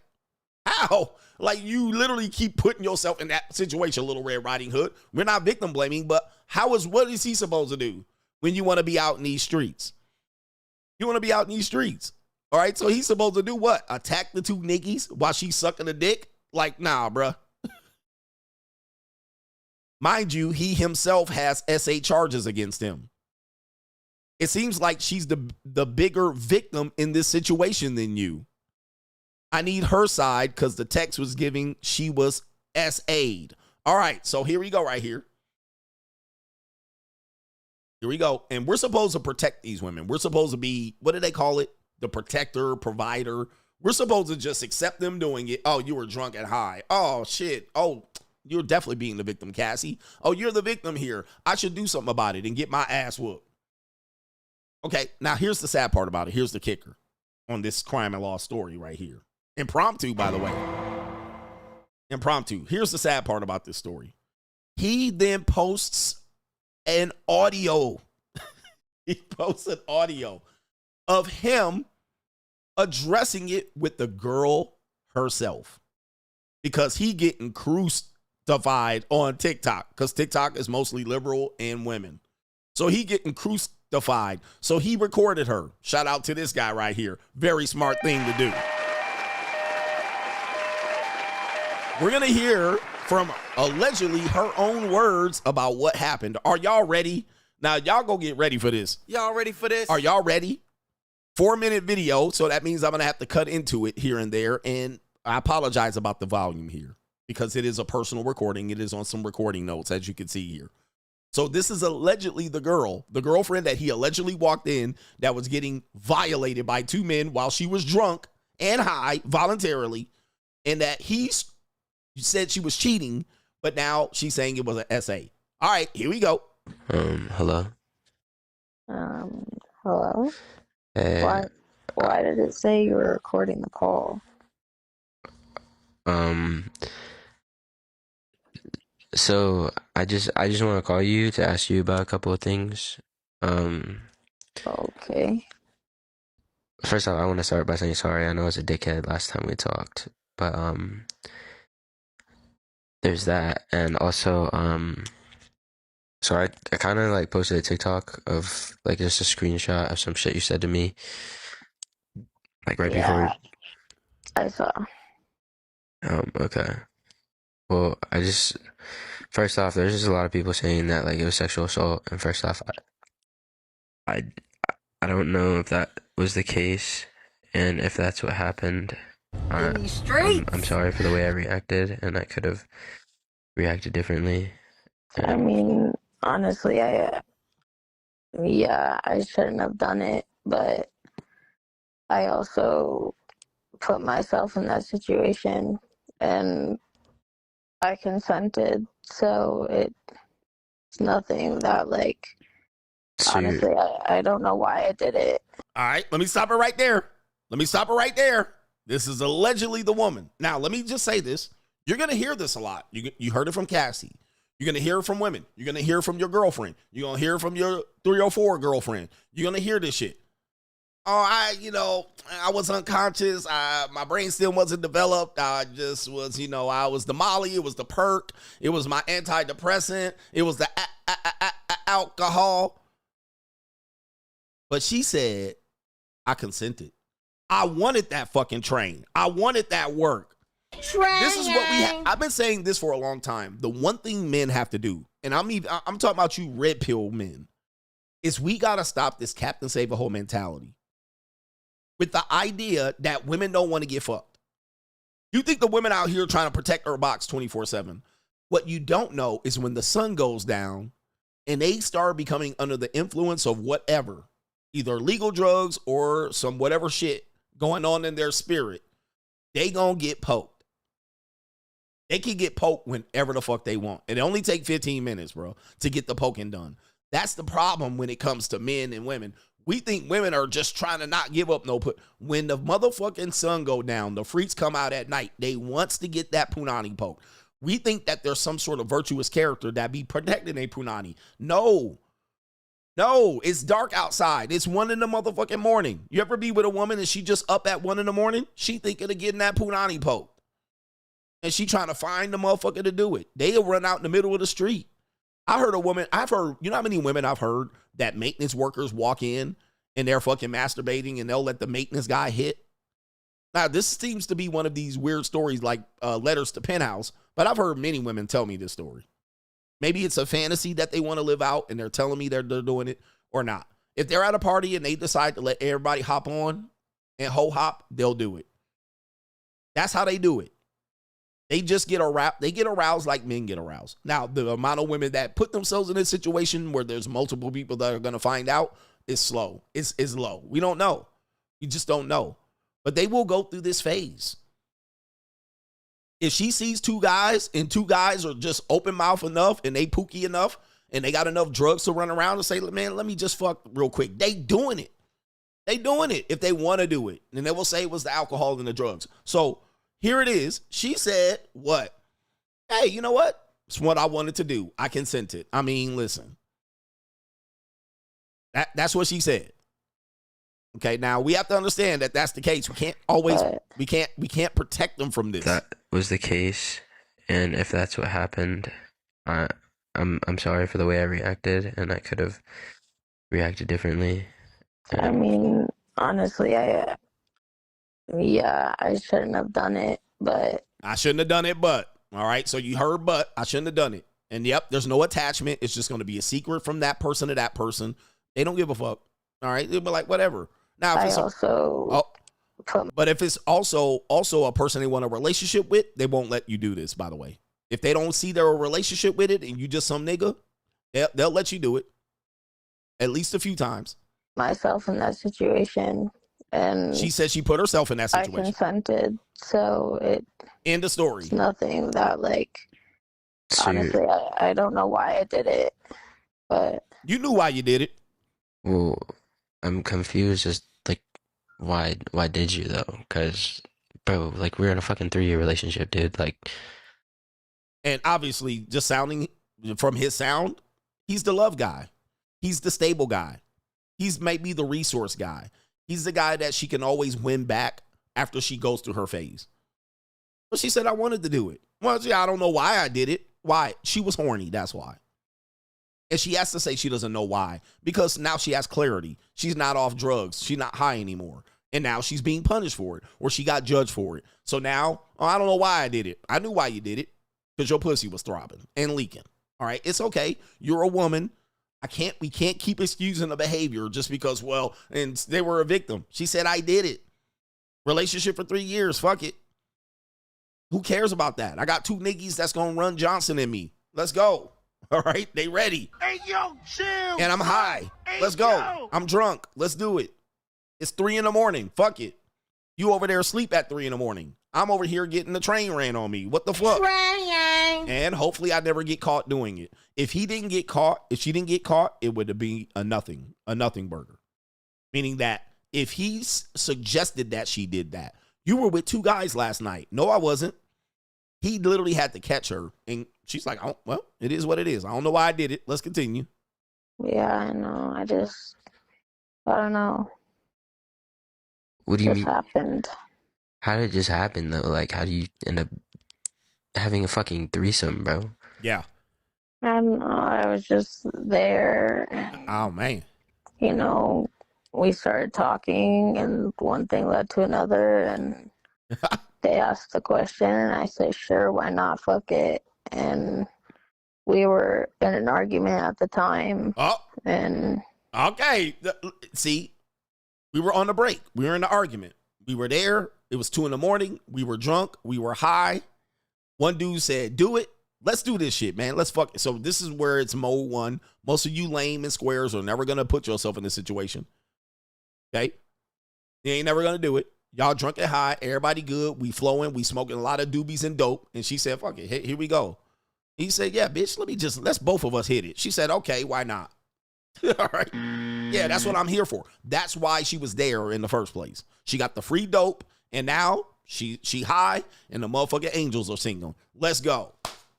How? Like, you literally keep putting yourself in that situation, Little Red Riding Hood. We're not victim blaming, but what is he supposed to do when you want to be out in these streets? You want to be out in these streets. All right, so he's supposed to do what? Attack the two niggies while she's sucking a dick? Like, nah, bruh. Mind you, he himself has SA charges against him. It seems like she's the bigger victim in this situation than you. I need her side because the text was giving she was SA'd. All right, so here we go right here. Here we go. And we're supposed to protect these women. We're supposed to be, what do they call it? The protector, provider. We're supposed to just accept them doing it. Oh, you were drunk and high. Oh, shit. Oh, you're definitely being the victim, Cassie. Oh, you're the victim here. I should do something about it and get my ass whooped. Okay, now here's the sad part about it. Here's the kicker on this crime and law story right here. Impromptu, by the way. Impromptu. Here's the sad part about this story. He then posts an audio. He posts an audio of him addressing it with the girl herself. Because he getting crucified on TikTok. Because TikTok is mostly liberal and women. So he getting crucified. So he recorded her. Shout out to this guy right here. Very smart thing to do. We're going to hear from allegedly her own words about what happened. Are y'all ready? Now, y'all go get ready for this. Y'all ready for this? Are y'all ready? 4-minute video. So that means I'm going to have to cut into it here and there. And I apologize about the volume here because it is a personal recording. It is on some recording notes, as you can see here. So this is allegedly the girlfriend that he allegedly walked in that was getting violated by two men while she was drunk and high voluntarily. And that he said she was cheating, but now she's saying it was an SA. All right, here we go. Hello? Hello? Why did it say you were recording the call? So I just want to call you to ask you about a couple of things. Okay. First off, I want to start by saying sorry. I know I was a dickhead last time we talked, but there's that, and also so I kind of like posted a TikTok of like just a screenshot of some shit you said to me, like right before. I saw. Okay. Well, First off, there's just a lot of people saying that like it was sexual assault, and first off, I, I don't know if that was the case, and if that's what happened, I'm sorry for the way I reacted, and I could have reacted differently. I mean, honestly, I shouldn't have done it, but I also put myself in that situation, and I consented, so it's nothing that, like, honestly, I don't know why I did it. All right, let me stop it right there. This is allegedly the woman. Now, let me just say this. You're going to hear this a lot. You heard it from Cassie. You're going to hear it from women. You're going to hear it from your girlfriend. You're going to hear it from your 304 girlfriend. You're going to hear this shit. Oh, I was unconscious. My brain still wasn't developed. I just was, I was the Molly. It was the perk. It was my antidepressant. It was the alcohol. But she said, I consented. I wanted that fucking train. I wanted that work. This is what we have. I've been saying this for a long time. The one thing men have to do, and I'm talking about you red pill men, is we got to stop this Captain Save-A-Hole mentality with the idea that women don't want to get fucked. You think the women out here trying to protect their box 24/7. What you don't know is when the sun goes down and they start becoming under the influence of whatever, either legal drugs or some whatever shit going on in their spirit, they gonna get poked. They can get poked whenever the fuck they want. It only take 15 minutes, bro, to get the poking done. That's the problem when it comes to men and women. We think women are just trying to not give up no put. When the motherfucking sun go down, the freaks come out at night. They wants to get that punani poke. We think that there's some sort of virtuous character that be protecting a punani. No, it's dark outside. It's 1 in the motherfucking morning. You ever be with a woman and she just up at 1 in the morning? She thinking of getting that punani poke. And she trying to find the motherfucker to do it. They'll run out in the middle of the street. You know how many women I've heard that maintenance workers walk in and they're fucking masturbating and they'll let the maintenance guy hit? Now, this seems to be one of these weird stories like Letters to Penthouse, but I've heard many women tell me this story. Maybe it's a fantasy that they want to live out and they're telling me they're doing it or not. If they're at a party and they decide to let everybody hop on and hop, they'll do it. That's how they do it. They just get aroused. They get aroused like men get aroused. Now, the amount of women that put themselves in a situation where there's multiple people that are going to find out is slow. It's low. We don't know. We just don't know. But they will go through this phase. If she sees 2 guys and 2 guys are just open mouth enough and they Pookie enough and they got enough drugs to run around and say, man, let me just fuck real quick. They doing it. They doing it if they want to do it. And they will say it was the alcohol and the drugs. So here it is. She said, what? Hey, you know what? It's what I wanted to do. I consented. I mean, listen. That's what she said. Okay, now we have to understand that that's the case. We can't always, we can't protect them from this. That was the case, and if that's what happened, I'm sorry for the way I reacted, and I could have reacted differently. I mean, honestly, I shouldn't have done it, but. I shouldn't have done it, but. All right, so you heard but. I shouldn't have done it. And yep, there's no attachment. It's just going to be a secret from that person to that person. They don't give a fuck. All right, they'll be like, whatever. Now, if but if it's also a person they want a relationship with, they won't let you do this, by the way. If they don't see their relationship with it and you just some nigga, they'll let you do it. At least a few times. Myself in that situation. And she said she put herself in that situation. I consented, so end of story. It's nothing that, like, honestly, I don't know why I did it, but you knew why you did it. Well, I'm confused as like why did you though? Because bro, like we're in a fucking 3-year relationship, dude. Like, and obviously, just sounding from his sound, he's the love guy. He's the stable guy. He's maybe the resource guy. He's the guy that she can always win back after she goes through her phase. But she said, I wanted to do it. Well, yeah, I don't know why I did it. Why? She was horny. That's why. And she has to say she doesn't know why. Because now she has clarity. She's not off drugs. She's not high anymore. And now she's being punished for it. Or she got judged for it. So now, I don't know why I did it. I knew why you did it. because your pussy was throbbing and leaking. All right, it's okay. You're a woman. We can't keep excusing the behavior just because, well, and they were a victim. She said, I did it. Relationship for 3 years. Fuck it. Who cares about that? I got 2 niggas that's going to run Johnson in me. Let's go. All right, they ready. Hey, yo, chill. And I'm high. Hey, Let's go. yo. I'm drunk. Let's do it. It's 3 a.m. Fuck it. You over there asleep at 3 a.m. I'm over here getting the train ran on me. What the fuck? And hopefully I never get caught doing it. If she didn't get caught, it would be a nothing burger. Meaning that if he suggested that she did that, you were with 2 guys last night. No, I wasn't. He literally had to catch her. And she's like, oh, well, it is what it is. I don't know why I did it. Let's continue. Yeah, I know. I don't know. What do you Just mean? happened. How did it just happen though? Like, how do you end up having a fucking threesome, bro? Yeah. I don't know. I was just there. Oh, man. You know, we started talking, and one thing led to another, and they asked the question, and I said, sure, why not? Fuck it. And we were in an argument at the time. Oh. And Okay. See, we were on the break. We were in the argument. We were there. It was 2 a.m. We were drunk. We were high. One dude said, do it. Let's do this shit, man. Let's fuck it. So this is where it's mode 1. Most of you lame and squares are never going to put yourself in this situation. Okay? You ain't never going to do it. Y'all drunk and high. Everybody good. We flowing. We smoking a lot of doobies and dope. And she said, fuck it. Here we go. He said, yeah, bitch, let's both of us hit it. She said, okay, why not? All right. Yeah, that's what I'm here for. That's why she was there in the first place. She got the free dope, and now she high, and the motherfucking angels are singing. Let's go.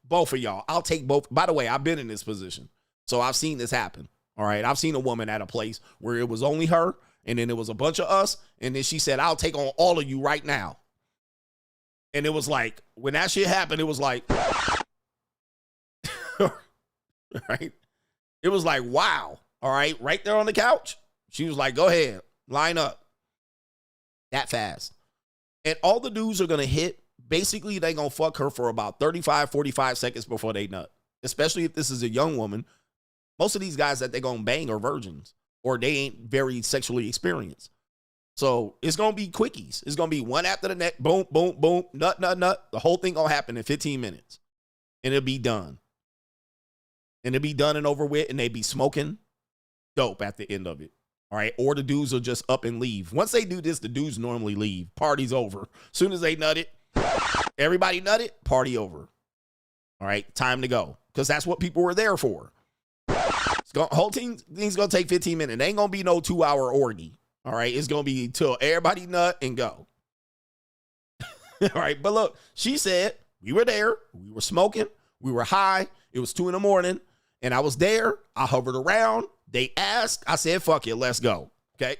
Both of y'all. I'll take both. By the way, I've been in this position, so I've seen this happen. All right. I've seen a woman at a place where it was only her, and then it was a bunch of us, and then she said, I'll take on all of you right now. And it was like, when that shit happened, it was like, right? It was like, wow. All right. Right there on the couch. She was like, go ahead. Line up. That fast. And all the dudes are going to hit. Basically, they going to fuck her for about 35, 45 seconds before they nut. Especially if this is a young woman. Most of these guys that they going to bang are virgins. Or they ain't very sexually experienced. So it's going to be quickies. It's going to be one after the next. Boom, boom, boom. Nut, nut, nut. The whole thing going to happen in 15 minutes. And it'll be done. And it'll be done and over with. And they be smoking dope at the end of it. All right. Or the dudes will just up and leave. Once they do this, the dudes normally leave. Party's over. Soon as they nut it, everybody nut it, party over. All right. Time to go. Because that's what people were there for. Whole thing's going to take 15 minutes. It ain't going to be no 2-hour orgy. All right. It's going to be till everybody nut and go. All right. But look, she said we were there. We were smoking. We were high. It was 2 a.m. And I was there. I hovered around. They asked. I said, fuck it. Let's go. Okay.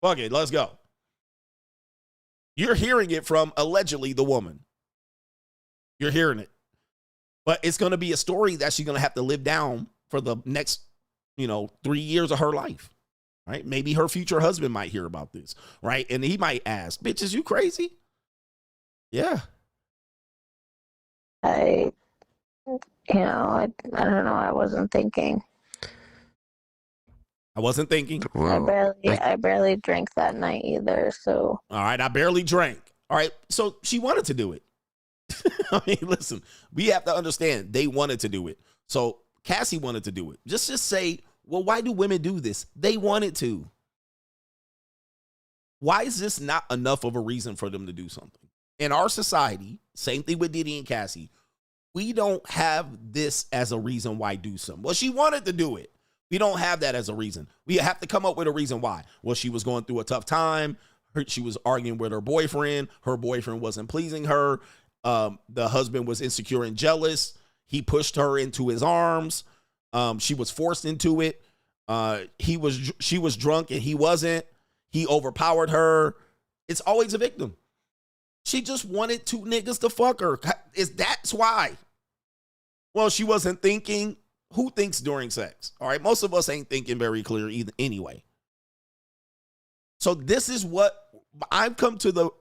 Fuck it. Let's go. You're hearing it from allegedly the woman. You're hearing it. But it's going to be a story that she's going to have to live down for the next, 3 years of her life. Right? Maybe her future husband might hear about this. Right? And he might ask, bitch, is you crazy? Yeah. I don't know. I wasn't thinking. I wasn't thinking. Whoa. I barely drank that night either. So. All right. I barely drank. All right. So she wanted to do it. I mean, listen, we have to understand they wanted to do it. So Cassie wanted to do it. Just say, well, why do women do this? They wanted to. Why is this not enough of a reason for them to do something? In our society, same thing with Diddy and Cassie, we don't have this as a reason why do something. Well, she wanted to do it. We don't have that as a reason. We have to come up with a reason why. Well, she was going through a tough time. She was arguing with her boyfriend. Her boyfriend wasn't pleasing her. The husband was insecure and jealous. He pushed her into his arms. She was forced into it. She was drunk and he wasn't. He overpowered her. It's always a victim. She just wanted 2 niggas to fuck her. That's why. Well, she wasn't thinking. Who thinks during sex? All right. Most of us ain't thinking very clear either anyway. So this is what I've come to the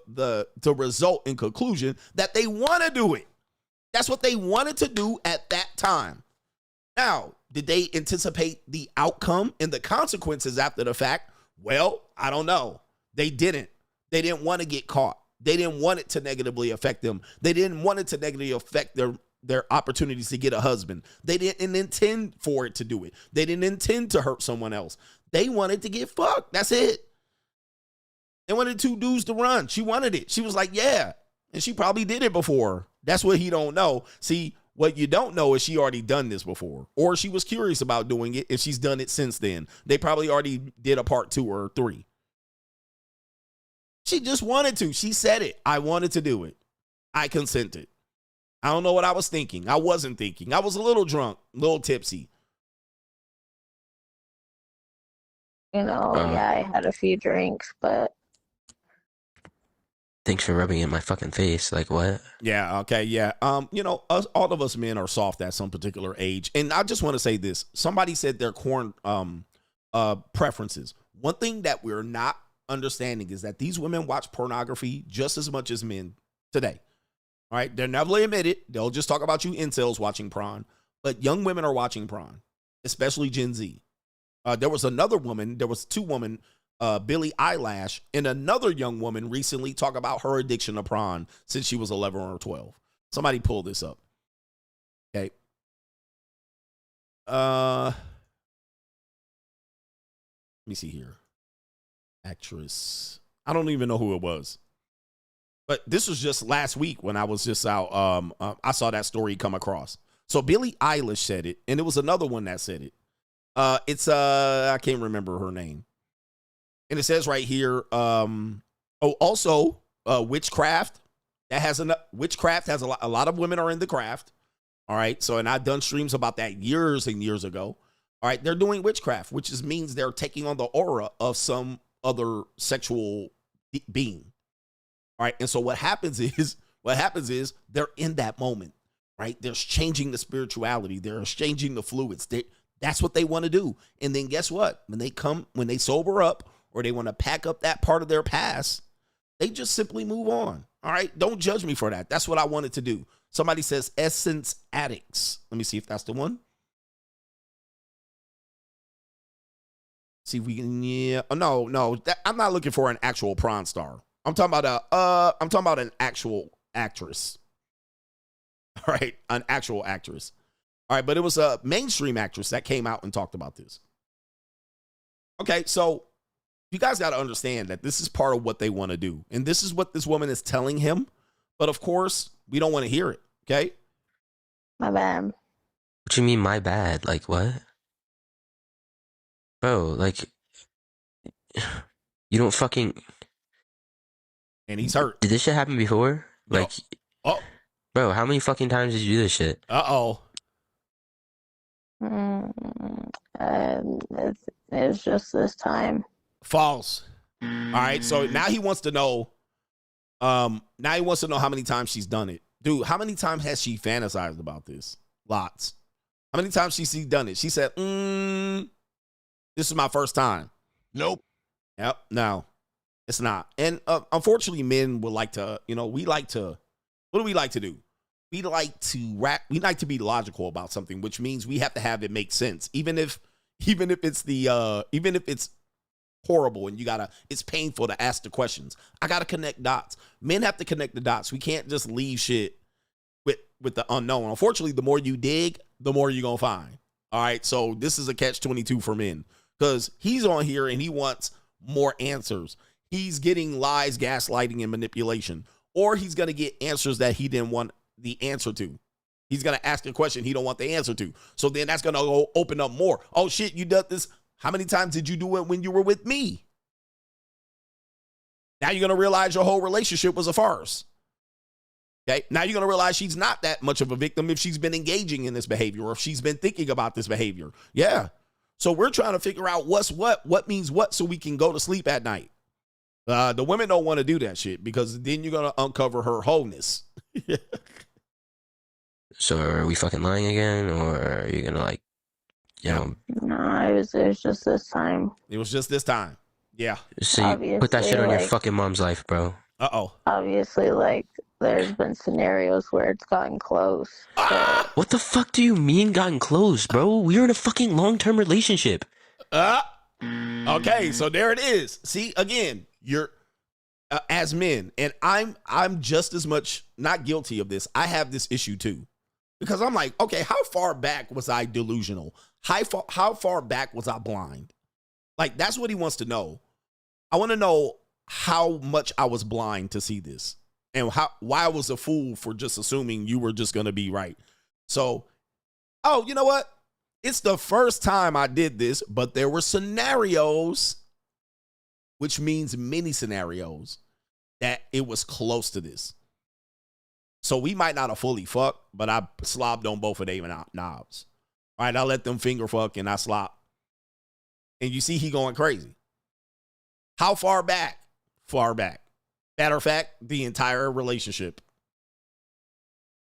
the result and conclusion that they want to do it. That's what they wanted to do at that time. Now, did they anticipate the outcome and the consequences after the fact? Well, I don't know. They didn't. They didn't want to get caught. They didn't want it to negatively affect them. They didn't want it to negatively affect their opportunities to get a husband. They didn't intend for it to do it. They didn't intend to hurt someone else. They wanted to get fucked. That's it. They wanted two dudes to run. She wanted it. She was like, yeah. And she probably did it before. That's what he don't know. See, what you don't know is she already done this before. Or she was curious about doing it and she's done it since then. They probably already did a part 2 or 3. She just wanted to. She said it. I wanted to do it. I consented. I don't know what I was thinking. I wasn't thinking. I was a little drunk, a little tipsy. You know, yeah, I had a few drinks, but... Thanks for rubbing it in my fucking face. Like, what? Yeah, okay, yeah. You know, all of us men are soft at some particular age. And I just want to say this. Somebody said their corn preferences. One thing that we're not understanding is that these women watch pornography just as much as men today. All right, they'll never admit it. They'll just talk about you incels watching porn. But young women are watching porn, especially Gen Z. There was another woman. There was 2 women, Billie Eilish, and another young woman recently talk about her addiction to porn since she was 11 or 12. Somebody pull this up. Okay. Let me see here. Actress. I don't even know who it was. But this was just last week when I was just out. I saw that story come across. So Billie Eilish said it, and it was another one that said it. It's I can't remember her name. And it says right here, also witchcraft. Witchcraft has a lot of women are in the craft. All right. So, and I've done streams about that years and years ago. All right. They're doing witchcraft, which means they're taking on the aura of some other sexual being. All right. And so what happens is they're in that moment, right? They're changing the spirituality. They're changing the fluids. That's what they want to do. And then guess what? When they sober up or they want to pack up that part of their past, they just simply move on. All right. Don't judge me for that. That's what I wanted to do. Somebody says Essence Addicts. Let me see if that's the one. See if we can, yeah. Oh, no. I'm not looking for an actual prawn star. I'm talking about an actual actress. All right. An actual actress. All right. But it was a mainstream actress that came out and talked about this. Okay. So you guys got to understand that this is part of what they want to do. And this is what this woman is telling him. But of course, we don't want to hear it. Okay. My bad. What you mean, my bad? Like, what? Bro, like, you don't fucking... And he's hurt. Did this shit happen before? No. Like, oh, bro, how many fucking times did you do this shit? Uh-oh. It's just this time. False. All right. So now he wants to know. Now he wants to know how many times she's done it. Dude, how many times has she fantasized about this? Lots. How many times she's done it? She said, this is my first time. Nope. Yep. No, it's not. And unfortunately, men would like to, we like to, what do we like to do? We like to be logical about something, which means we have to have it make sense. Even if it's horrible and it's painful to ask the questions. I got to connect dots. Men have to connect the dots. We can't just leave shit with the unknown. Unfortunately, the more you dig, the more you're going to find. All right. So this is a catch-22 for men because he's on here and he wants more answers. He's getting lies, gaslighting, and manipulation, or he's going to get answers that he didn't want the answer to. He's going to ask a question he don't want the answer to. So then that's going to go open up more. Oh shit, you did this. How many times did you do it when you were with me? Now you're going to realize your whole relationship was a farce. Okay. Now you're going to realize she's not that much of a victim if she's been engaging in this behavior or if she's been thinking about this behavior. Yeah. So we're trying to figure out what means what so we can go to sleep at night. The women don't want to do that shit because then you're going to uncover her wholeness. So are we fucking lying again, or are you gonna No, it was just this time. It was just this time. Yeah. So you put that shit on your fucking mom's life, bro. Uh-oh. Obviously, like, there's been scenarios where it's gotten close. But What the fuck do you mean gotten close, bro? We were in a fucking long-term relationship. Okay, so there it is. See, again, you're as men, and I'm just as much not guilty of this. I have this issue too, because I'm like, okay, how far back was I delusional? How far back was I blind? Like, that's what he wants to know. I want to know how much I was blind to see this, and why I was a fool for just assuming you were just going to be right. So, oh, you know what? It's the first time I did this, but there were scenarios, which means many scenarios, that it was close to this. So we might not have fully fucked, but I slobbed on both of them knobs. All right, I let them finger fuck and I slop. And you see he going crazy. How far back? Far back. Matter of fact, the entire relationship.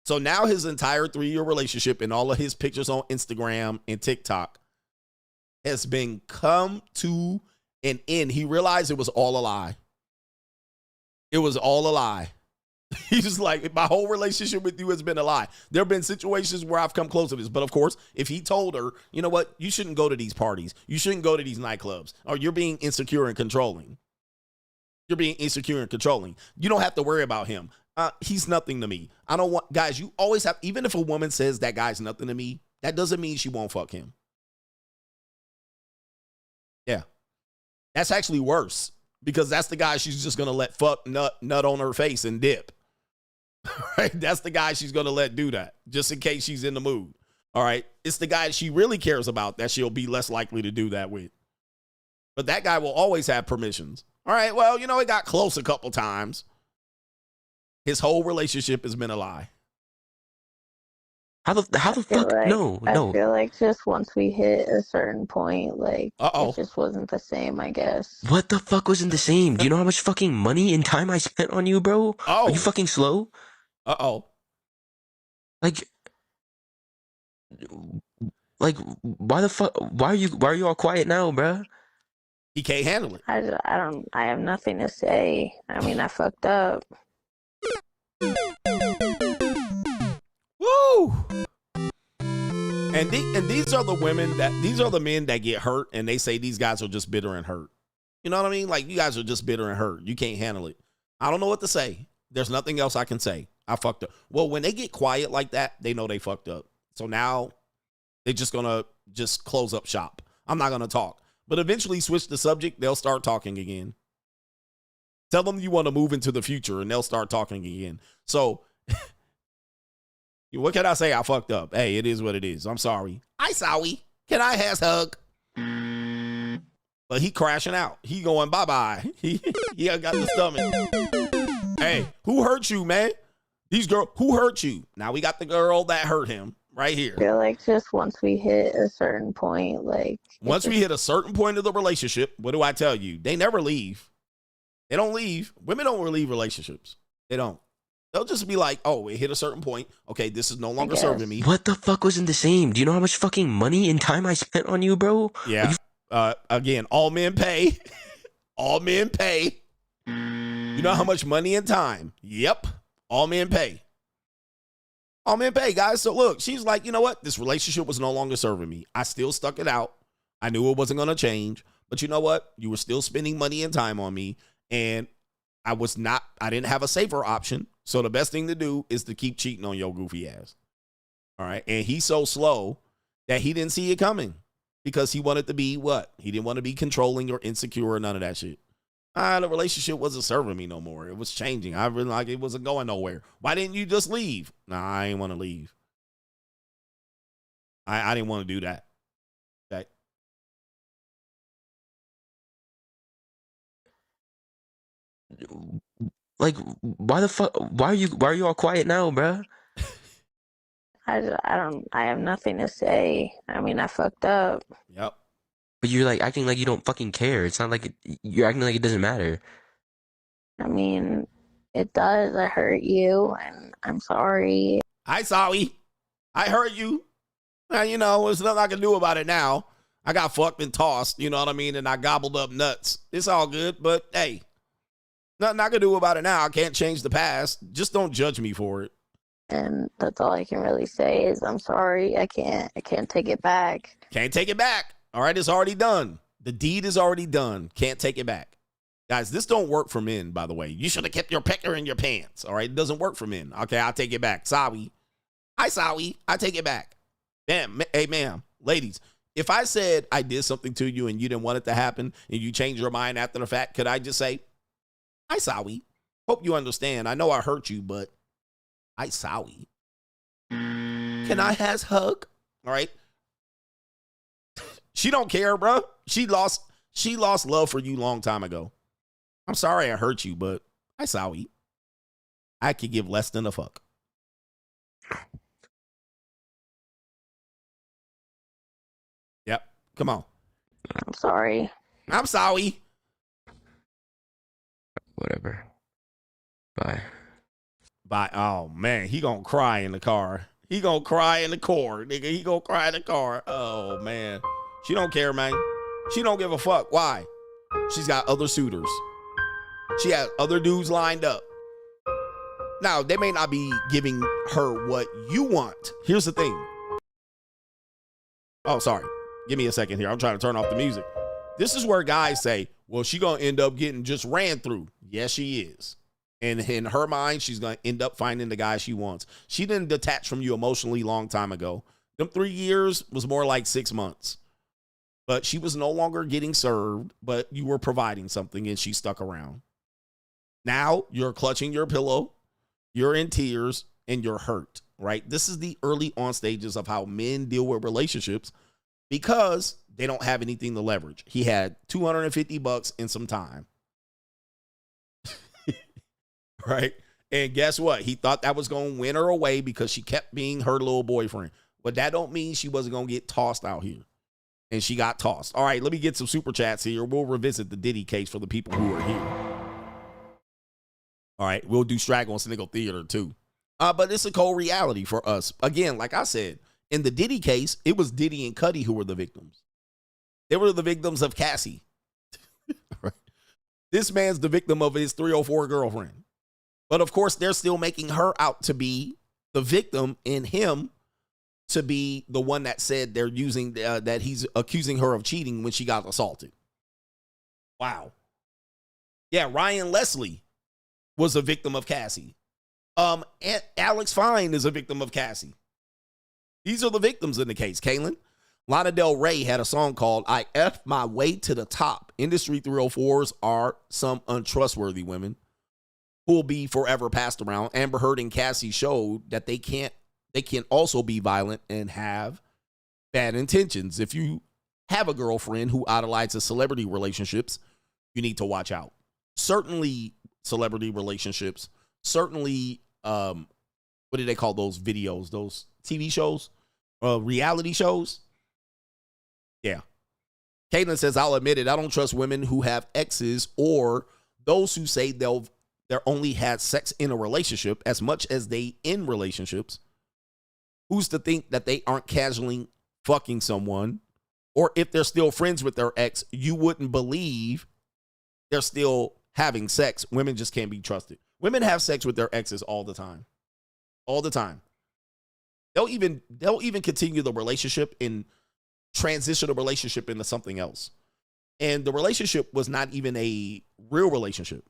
So now his entire 3-year relationship and all of his pictures on Instagram and TikTok has been come to an end. He realized it was all a lie. It was all a lie. He's just like, my whole relationship with you has been a lie. There have been situations where I've come close to this. But of course, if he told her, you know what, you shouldn't go to these parties. You shouldn't go to these nightclubs. Or you're being insecure and controlling. You're being insecure and controlling. You don't have to worry about him. He's nothing to me. I don't want, guys, you always have, even if a woman says that guy's nothing to me, that doesn't mean she won't fuck him. Yeah. That's actually worse, because that's the guy she's just going to let fuck nut on her face and dip. Right? That's the guy she's going to let do that, just in case she's in the mood. All right. It's the guy she really cares about that she'll be less likely to do that with. But that guy will always have permissions. All right. Well, you know, it got close a couple times. His whole relationship has been a lie. How the fuck? like, No. I feel like just once we hit a certain point, like, Uh-oh. it just wasn't the same, I guess. What the fuck wasn't the same? Do you know how much fucking money and time I spent on you, bro? Oh. Are you fucking slow? Uh-oh. Like, why the fuck? Why are you all quiet now, bro? He can't handle it. I have nothing to say. I mean, I fucked up. Woo! And these are the men that get hurt, and they say these guys are just bitter and hurt. You know what I mean? Like, you guys are just bitter and hurt. You can't handle it. I don't know what to say. There's nothing else I can say. I fucked up. Well, when they get quiet like that, they know they fucked up. So now they're just gonna just close up shop. I'm not gonna talk. But eventually switch the subject, they'll start talking again. Tell them you want to move into the future, and they'll start talking again. So what can I say? I fucked up. Hey, it is what it is. I'm sorry. I sorry. Can I has hug? But he crashing out. He going bye-bye. He got the stomach. Hey, who hurt you, man? These girls, who hurt you? Now we got the girl that hurt him right here. I feel like just once we hit a certain point, like... Once we hit a certain point of the relationship, what do I tell you? They never leave. They don't leave. Women don't leave relationships. They don't. They'll just be like, oh, it hit a certain point. Okay, this is no longer serving me. What the fuck wasn't the same? Do you know how much fucking money and time I spent on you, bro? Yeah. Again, all men pay. All men pay. You know how much money and time? Yep. All men pay. All men pay, guys. So look, she's like, you know what? This relationship was no longer serving me. I still stuck it out. I knew it wasn't going to change. But you know what? You were still spending money and time on me. And I didn't have a safer option. So the best thing to do is to keep cheating on your goofy ass. All right. And he's so slow that he didn't see it coming because he wanted to be what? He didn't want to be controlling or insecure or none of that shit. The relationship wasn't serving me no more. It was changing. I really like it wasn't going nowhere. Why didn't you just leave? Nah, I didn't want to leave. I didn't want to do that. Okay. Like, why the fuck? Why are you all quiet now, bruh? I have nothing to say. I mean, I fucked up. Yep. But you're like acting like you don't fucking care. It's not like you're acting like it doesn't matter. I mean, it does. I hurt you, and I'm sorry. I sorry. I hurt you. You know, there's nothing I can do about it now. I got fucked and tossed, you know what I mean? And I gobbled up nuts. It's all good, but hey, Nothing I can do about it now. I can't change the past. Just don't judge me for it. And that's all I can really say is I'm sorry. I can't take it back. Can't take it back. All right, it's already done. The deed is already done. Can't take it back. Guys, this don't work for men, by the way. You should have kept your pecker in your pants. All right, it doesn't work for men. Okay, I'll take it back. Sorry. I take it back. Damn, hey, ma'am, ladies, if I said I did something to you and you didn't want it to happen and you changed your mind after the fact, could I just say, I sorry. Hope you understand. I know I hurt you, but I sorry. Can I has hug? All right. She don't care, bro. She lost love for you long time ago. I'm sorry I hurt you, but I sorry. I could give less than a fuck. Yep. Come on. I'm sorry. I'm sorry. Whatever. Bye. Bye. Oh, man. He gonna cry in the car. He gonna cry in the car, nigga. He gonna cry in the car. Oh, man. She don't care, man. She don't give a fuck. Why? She's got other suitors. She has other dudes lined up. Now, they may not be giving her what you want. Here's the thing. Oh, sorry. Give me a second here. I'm trying to turn off the music. This is where guys say, well, she going to end up getting just ran through. Yes, she is. And in her mind, she's going to end up finding the guy she wants. She didn't detach from you emotionally long time ago. Them 3 years was more like 6 months. But she was no longer getting served, but you were providing something and she stuck around. Now you're clutching your pillow, you're in tears, and you're hurt, right? This is the early on stages of how men deal with relationships because they don't have anything to leverage. He had $250 and some time. Right? And guess what? He thought that was going to win her away because she kept being her little boyfriend. But that don't mean she wasn't going to get tossed out here. And she got tossed. All right, let me get some super chats here. We'll revisit the Diddy case for the people who are here. All right, we'll do Straggle and Sniggle Theater too. But it's a cold reality for us. Again, like I said, in the Diddy case, it was Diddy and Cudi who were the victims. They were the victims of Cassie. Right? This man's the victim of his 304 girlfriend. But of course, they're still making her out to be the victim and him to be the one that said they're using, that he's accusing her of cheating when she got assaulted. Wow. Yeah, Ryan Leslie was a victim of Cassie. And Alix Fine is a victim of Cassie. These are the victims in the case, Kaylin. Lana Del Rey had a song called I F My Way to the Top. Industry 304s are some untrustworthy women who will be forever passed around. Amber Heard and Cassie showed that they can also be violent and have bad intentions. If you have a girlfriend who idolizes celebrity relationships, you need to watch out. Certainly celebrity relationships, certainly, what do they call those videos, those TV shows, reality shows? Yeah. Caitlin says, I'll admit it, I don't trust women who have exes or those who say they're only had sex in a relationship as much as they in relationships. Who's to think that they aren't casually fucking someone? Or if they're still friends with their ex, you wouldn't believe they're still having sex. Women just can't be trusted. Women have sex with their exes all the time. All the time. They'll even continue the relationship and transition the relationship into something else. And the relationship was not even a real relationship,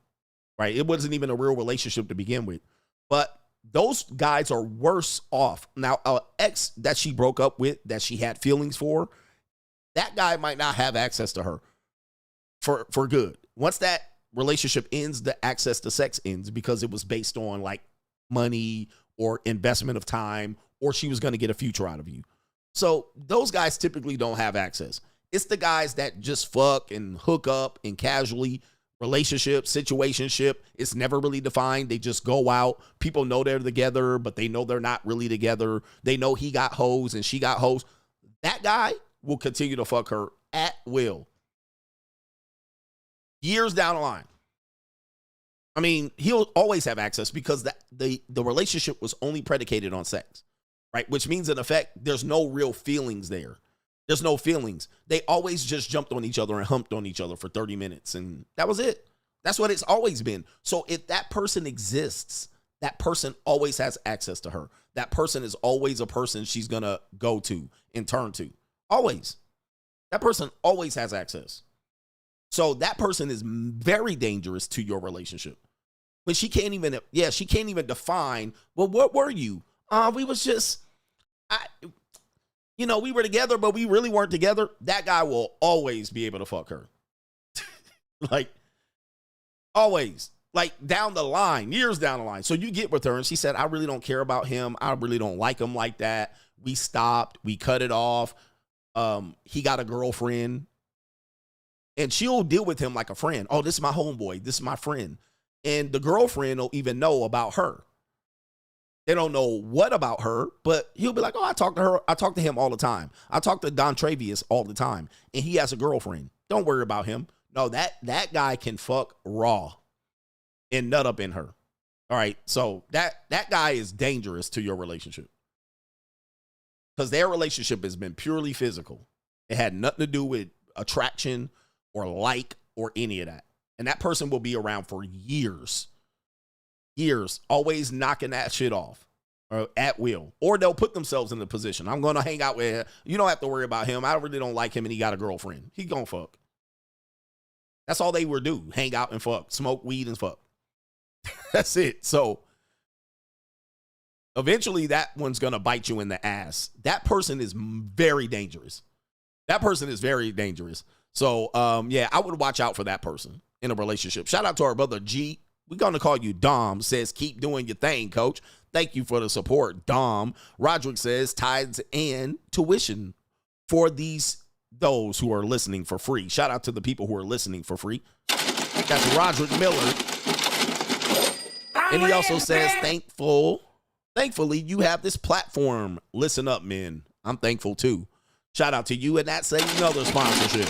right? It wasn't even a real relationship to begin with. But those guys are worse off. Now, an ex that she broke up with, that she had feelings for, that guy might not have access to her for good. Once that relationship ends, the access to sex ends because it was based on like money or investment of time, or she was going to get a future out of you. So those guys typically don't have access. It's the guys that just fuck and hook up and casually relationship, situationship. It's never really defined. They just go out. People know they're together, but they know they're not really together. They know he got hoes and she got hoes. That guy will continue to fuck her at will. Years down the line. I mean, he'll always have access because the relationship was only predicated on sex, right? Which means in effect, there's no real feelings there. There's no feelings. They always just jumped on each other and humped on each other for 30 minutes. And that was it. That's what it's always been. So if that person exists, that person always has access to her. That person is always a person she's going to go to and turn to. Always. That person always has access. So that person is very dangerous to your relationship. When she can't even define, well, what were you? We was just, we were together, but we really weren't together. That guy will always be able to fuck her. Like, always. Like, down the line, years down the line. So you get with her, and she said, I really don't care about him. I really don't like him like that. We stopped. We cut it off. He got a girlfriend. And she'll deal with him like a friend. Oh, this is my homeboy. This is my friend. And the girlfriend will even know about her. They don't know what about her, but he'll be like, oh, I talk to her. I talk to him all the time. I talk to Don Travius all the time. And he has a girlfriend. Don't worry about him. No, that guy can fuck raw and nut up in her. All right. So that guy is dangerous to your relationship. Because their relationship has been purely physical. It had nothing to do with attraction or like or any of that. And that person will be around for years. Years. Always knocking that shit off. Or at will. Or they'll put themselves in the position. I'm going to hang out with him. You don't have to worry about him. I really don't like him and he got a girlfriend. He gonna fuck. That's all they would do. Hang out and fuck. Smoke weed and fuck. That's it. So eventually that one's going to bite you in the ass. That person is very dangerous. That person is very dangerous. So, yeah, I would watch out for that person in a relationship. Shout out to our brother G. We're going to call you Dom. Says, keep doing your thing, coach. Thank you for the support, Dom. Roderick says, tithes and tuition for those who are listening for free. Shout out to the people who are listening for free. That's Roderick Miller. And he also says, thankfully, you have this platform. Listen up, men. I'm thankful, too. Shout out to you, and that's another sponsorship.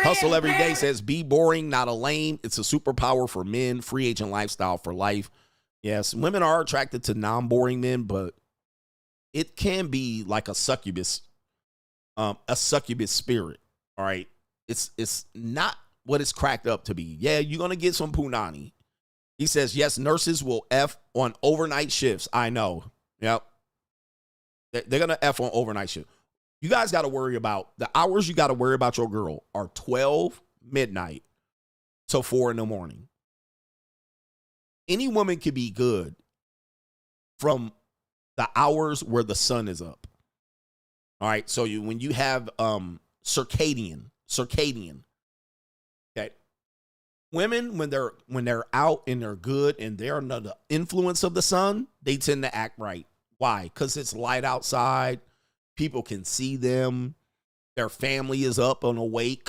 Hustle Every Day says, be boring, not a lame. It's a superpower for men. Free agent lifestyle for life. Yes, women are attracted to non-boring men, but it can be like a succubus spirit. All right. It's not what it's cracked up to be. Yeah, you're going to get some punani. He says, yes, nurses will F on overnight shifts. I know. Yep. They're going to F on overnight shift. You guys got to worry about the hours you got to worry about your girl are 12 midnight till 4 in the morning. Any woman can be good from the hours where the sun is up. All right. So when you have circadian. Okay. Women, when they're out and they're good and they're under the influence of the sun, they tend to act right. Why? Because it's light outside. People can see them. Their family is up and awake.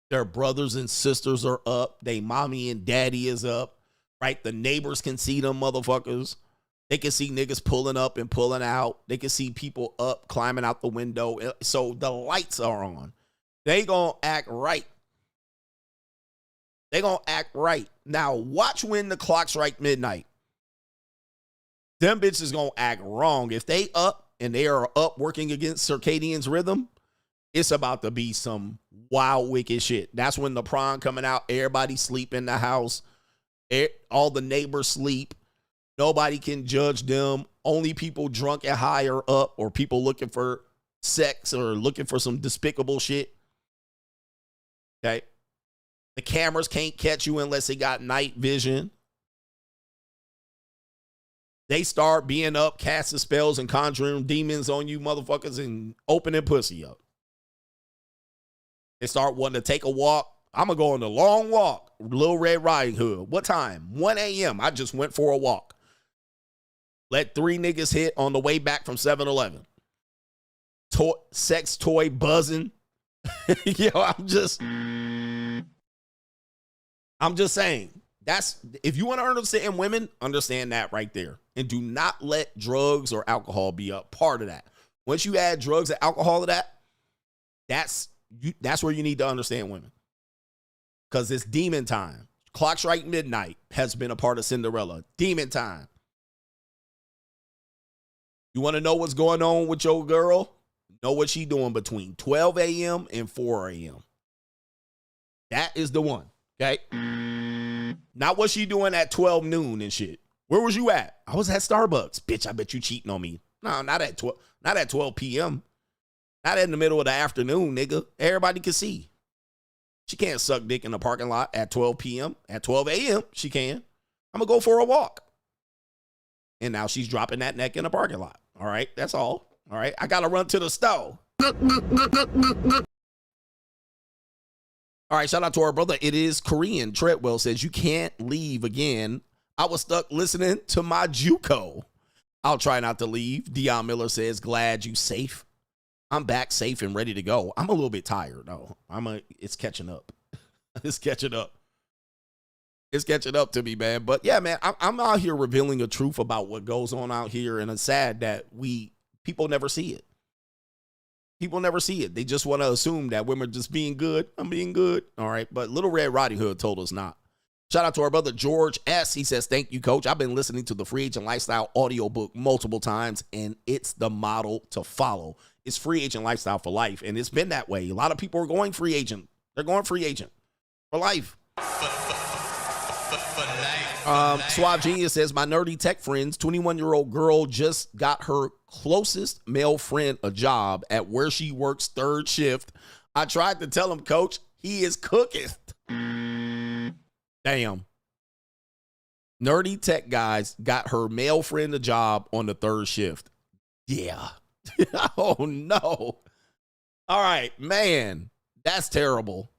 Their brothers and sisters are up. They mommy and daddy is up. Right? The neighbors can see them motherfuckers. They can see niggas pulling up and pulling out. They can see people up, climbing out the window. So the lights are on. They gonna act right. They gonna act right. Now watch when the clock strike midnight. Them bitches gonna act wrong. If they up and they are up working against circadian's rhythm, it's about to be some wild, wicked shit. That's when the prawn coming out. Everybody sleep in the house. All the neighbors sleep. Nobody can judge them. Only people drunk and high are up, or people looking for sex or looking for some despicable shit. Okay. The cameras can't catch you unless they got night vision. They start being up, casting spells and conjuring demons on you motherfuckers and opening pussy up. They start wanting to take a walk. I'm going to go on a long walk. Little Red Riding Hood. What time? 1 a.m. I just went for a walk. Let 3 niggas hit on the way back from 7-Eleven. Sex toy buzzing. Yo, I'm just saying. That's, if you want to understand women, understand that right there. And do not let drugs or alcohol be a part of that. Once you add drugs and alcohol to that, that's where you need to understand women. Because it's demon time. Clock strike midnight has been a part of Cinderella. Demon time. You want to know what's going on with your girl? Know what she doing between 12 a.m. and 4 a.m. That is the one. Okay. Not what she doing at 12 noon and shit. Where was you at? I was at Starbucks. Bitch, I bet you cheating on me. No, not at 12 p.m. Not in the middle of the afternoon, nigga. Everybody can see. She can't suck dick in the parking lot at 12 p.m. At 12 a.m., she can. I'm going to go for a walk. And now she's dropping that neck in the parking lot. All right, that's all. All right, I got to run to the stove. All right, shout out to our brother. It is Korean. Treadwell says, you can't leave again. I was stuck listening to my JUCO. I'll try not to leave. Dion Miller says, glad you safe. I'm back safe and ready to go. I'm a little bit tired, though. It's catching up. It's catching up. It's catching up to me, man. But yeah, man, I'm out here revealing a truth about what goes on out here. And it's sad that people never see it. People never see it. They just want to assume that women are just being good. I'm being good. All right. But Little Red Riding Hood told us not. Shout out to our brother George S. He says, thank you, coach. I've been listening to the Free Agent Lifestyle audiobook multiple times, and it's the model to follow. It's Free Agent Lifestyle for life, and it's been that way. A lot of people are going free agent. They're going free agent for life. Suave Genius says, my nerdy tech friends, 21-year-old girl just got her closest male friend a job at where she works third shift. I tried to tell him, coach, he is cooketh. Damn. Nerdy tech guys got her male friend a job on the third shift. Yeah. Oh, no. All right, man. That's terrible.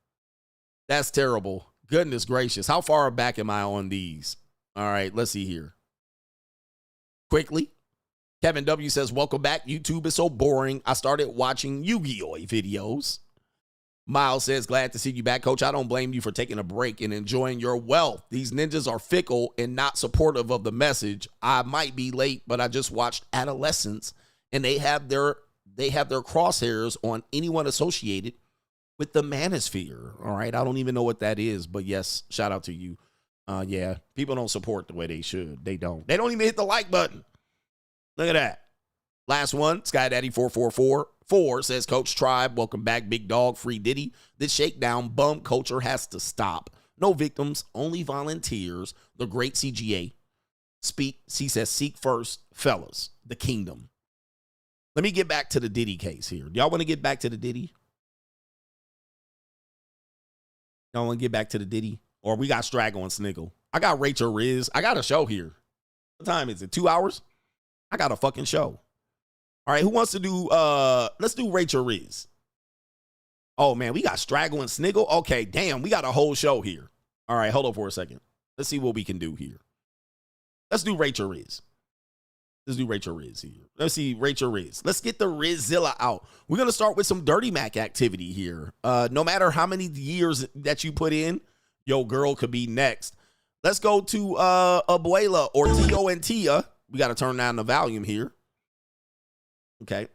That's terrible. Goodness gracious. How far back am I on these? All right, let's see here. Quickly. Kevin W. says, welcome back. YouTube is so boring. I started watching Yu-Gi-Oh! Videos. Miles says, glad to see you back, coach. I don't blame you for taking a break and enjoying your wealth. These ninjas are fickle and not supportive of the message. I might be late, but I just watched Adolescence, and they have their crosshairs on anyone associated with the manosphere. All right, I don't even know what that is, but yes, shout out to you. Yeah, people don't support the way they should. They don't even hit the like button. Look at that. Last one, Skydaddy4444 says, Coach Tribe, welcome back, big dog, free Diddy. This shakedown bum culture has to stop. No victims, only volunteers. The great CGA. He says, seek first, fellas, the kingdom. Let me get back to the Diddy case here. Do y'all want to get back to the Diddy? Y'all want to get back to the Diddy? Or we got Straggle and Sniggle. I got Rachel Rizz. I got a show here. What time is it? 2 hours? I got a fucking show. All right, who wants to do, let's do Rachel Rizz. Oh, man, we got Straggle and Sniggle. Okay, damn, we got a whole show here. All right, hold on for a second. Let's see what we can do here. Let's do Rachel Rizz. Let's do Rachel Rizz here. Let's see Rachel Rizz. Let's get the Rizzilla out. We're going to start with some Dirty Mac activity here. No matter how many years that you put in, your girl could be next. Let's go to Abuela or Tio and Tia. We got to turn down the volume here. Okay.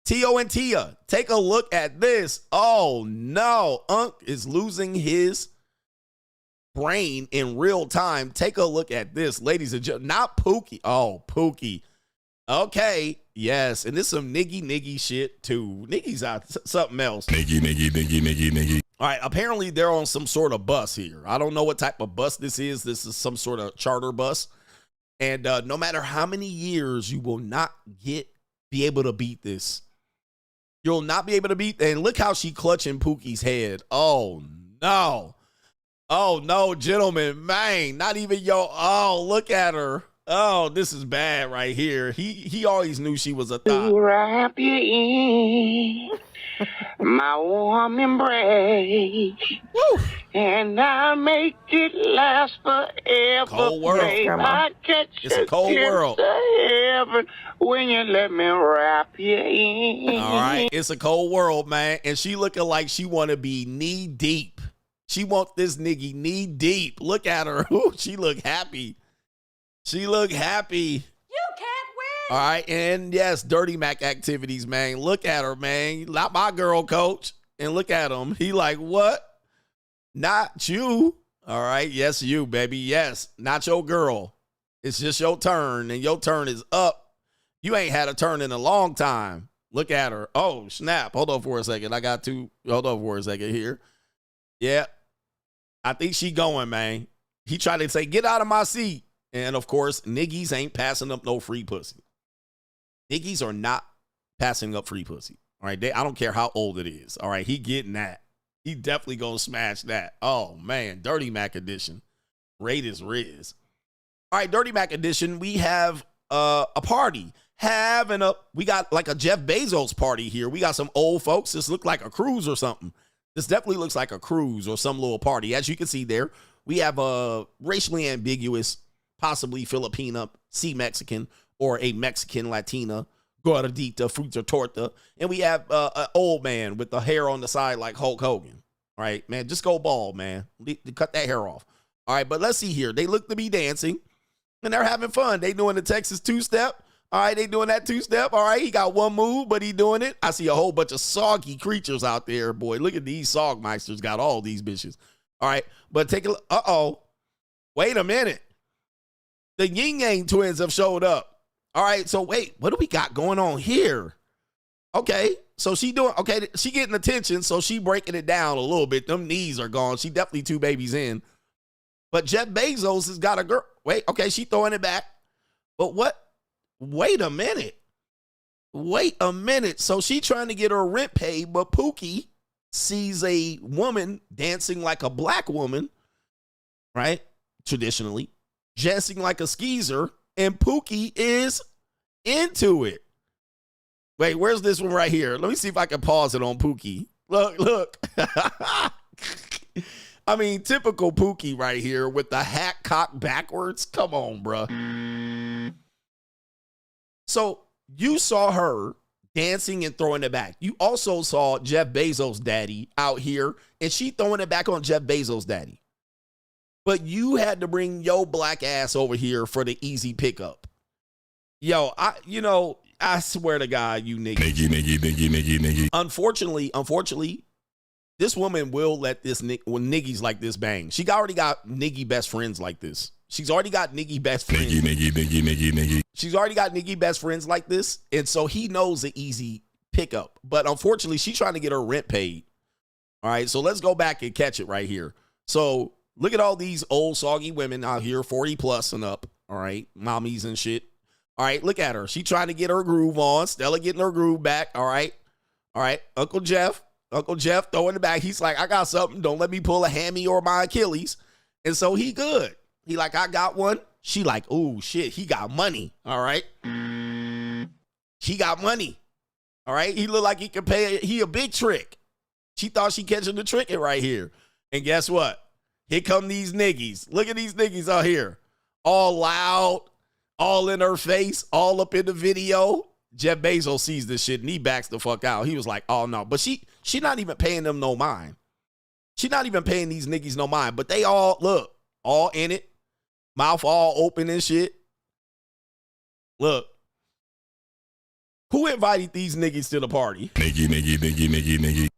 Tio and Tia, take a look at this. Oh, no. Unc is losing his brain in real time. Take a look at this, ladies and gentlemen. Not Pookie. Oh, Pookie. Okay. Yes. And this some niggy shit, too. Niggy's out. Something else. Niggy. All right. Apparently, they're on some sort of bus here. I don't know what type of bus this is. This is some sort of charter bus. And no matter how many years, you will not be able to beat this. You'll not be able to beat. And look how she clutching Pookie's head. Oh, no. Oh, no, gentlemen. Man, not even oh, look at her. Oh, this is bad right here. He always knew she was a thot. Wrap you in my warm embrace. Woo. And I make it last forever. Cold world. I catch It's a cold world. Heaven when you let me wrap you in. All right, it's a cold world, man. And she looking like she want to be knee deep. She want this nigga knee deep. Look at her. Ooh, she look happy. She look happy. You can't win. All right, and yes, Dirty Mac activities, man. Look at her, man. Not my girl, coach. And look at him. He like, what? Not you. All right, yes, you, baby. Yes, not your girl. It's just your turn, and your turn is up. You ain't had a turn in a long time. Look at her. Oh, snap. Hold on for a second. Hold on for a second here. Yeah. I think she going, man. He tried to say, get out of my seat. And, of course, niggies ain't passing up no free pussy. Niggies are not passing up free pussy. All right? I don't care how old it is. All right? He getting that. He definitely gonna smash that. Oh, man. Dirty Mac edition. Rate is Rizz. All right, Dirty Mac edition. We have a party. We got like a Jeff Bezos party here. We got some old folks. This look like a cruise or something. This definitely looks like a cruise or some little party. As you can see there, we have a racially ambiguous, possibly Filipina, Mexican, or a Mexican Latina, gordita, fruta torta. And we have an old man with the hair on the side like Hulk Hogan. All right, man, just go bald, man. Cut that hair off. All right, but let's see here. They look to be dancing, and they're having fun. They doing the Texas two-step. All right, they doing that two-step. All right, he got one move, but he doing it. I see a whole bunch of soggy creatures out there, boy. Look at these Sogmeisters. Got all these bitches. All right, but take a look. Uh-oh. Wait a minute. The Yin Yang twins have showed up. All right, so wait. What do we got going on here? Okay, so she getting attention, so she breaking it down a little bit. Them knees are gone. She definitely 2 babies in. But Jeff Bezos has got a girl. Wait, okay, she throwing it back. But what? Wait a minute. So she trying to get her rent paid, but Pookie sees a woman dancing like a black woman, right? Traditionally. Dancing like a skeezer, and Pookie is into it. Wait, where's this one right here? Let me see if I can pause it on Pookie. Look. I mean, typical Pookie right here with the hat cocked backwards. Come on, bruh. So you saw her dancing and throwing it back. You also saw Jeff Bezos' daddy out here, and she throwing it back on Jeff Bezos' daddy. But you had to bring your black ass over here for the easy pickup. Yo, I swear to God, you nigga. Niggy. Unfortunately, this woman will let this niggies like this bang. She already got niggy best friends like this. She's already got niggy best friends. Niggy. She's already got niggy best friends like this, and so he knows the easy pickup. But unfortunately, she's trying to get her rent paid. All right, so let's go back and catch it right here. So look at all these old soggy women out here, 40 plus and up. All right, mommies and shit. All right, look at her. She trying to get her groove on. Stella getting her groove back. All right. Uncle Jeff throwing it back. He's like, I got something. Don't let me pull a hammy or my Achilles. And so he good. He like, I got one. She like, oh shit, he got money. All right. He got money. All right. He look like he can pay. He a big trick. She thought she catching the trick right here. And guess what? Here come these niggies. Look at these niggies out here. All loud, all in her face, all up in the video. Jeff Bezos sees this shit and he backs the fuck out. He was like, oh no. But she not even paying them no mind. She not even paying these niggas no mind. But they all, look, all in it. Mouth all open and shit. Look. Who invited these niggas to the party? Niggy.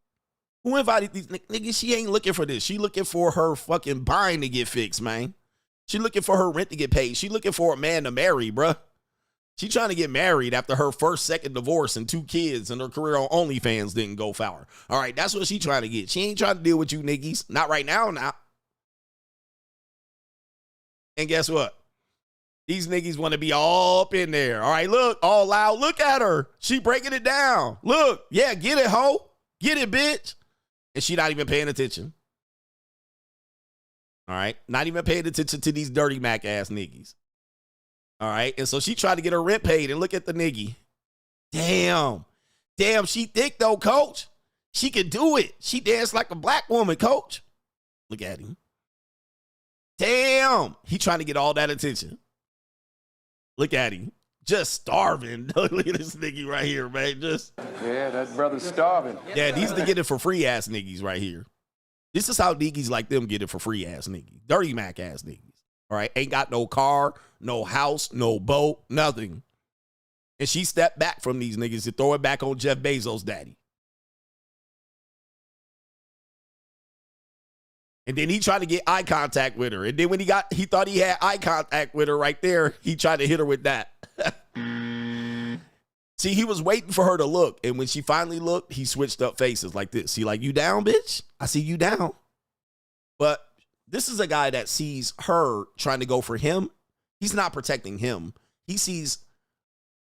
Who invited these niggas? She ain't looking for this. She looking for her fucking buying to get fixed, man. She looking for her rent to get paid. She looking for a man to marry, bruh. She trying to get married after her second divorce and 2 kids, and her career on OnlyFans didn't go far. All right, that's what she trying to get. She ain't trying to deal with you niggas. Not right now. And guess what? These niggas want to be all up in there. All right, look, all loud. Look at her. She breaking it down. Look, yeah, get it, hoe. Get it, bitch. And she not even paying attention. All right, not even paying attention to these dirty Mac ass niggas. All right, and so she tried to get her rent paid, and look at the niggy. Damn, she thick though, coach. She can do it. She danced like a black woman, coach. Look at him. Damn, he trying to get all that attention. Look at him. Just starving. Look at this nigga right here, man. Yeah, that brother's starving. Yeah, these to get it for free ass niggas right here. This is how niggas like them get it for free ass niggas. Dirty Mac ass niggas. All right. Ain't got no car, no house, no boat, nothing. And she stepped back from these niggas to throw it back on Jeff Bezos' daddy. And then he tried to get eye contact with her. And then when he thought he had eye contact with her right there, he tried to hit her with that. See, he was waiting for her to look. And when she finally looked, he switched up faces like this. He like, you down, bitch? I see you down. But this is a guy that sees her trying to go for him. He's not protecting him. He sees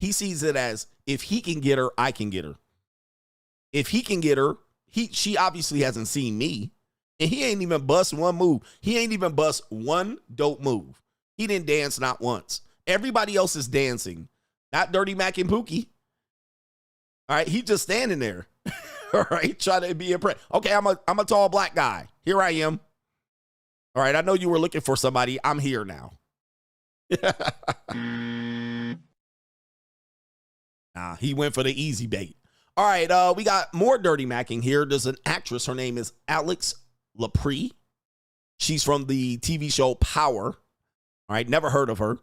it as, if he can get her, I can get her. If he can get her, she obviously hasn't seen me. And he ain't even bust one move. He ain't even bust one dope move. He didn't dance not once. Everybody else is dancing. Not Dirty Mac and Pookie. All right, he just standing there. All right, trying to be impressed. Okay, I'm a tall black guy. Here I am. All right, I know you were looking for somebody. I'm here now. Nah, he went for the easy bait. All right, we got more dirty macking here. There's an actress. Her name is Alix Lapri. She's from the TV show Power. All right, never heard of her.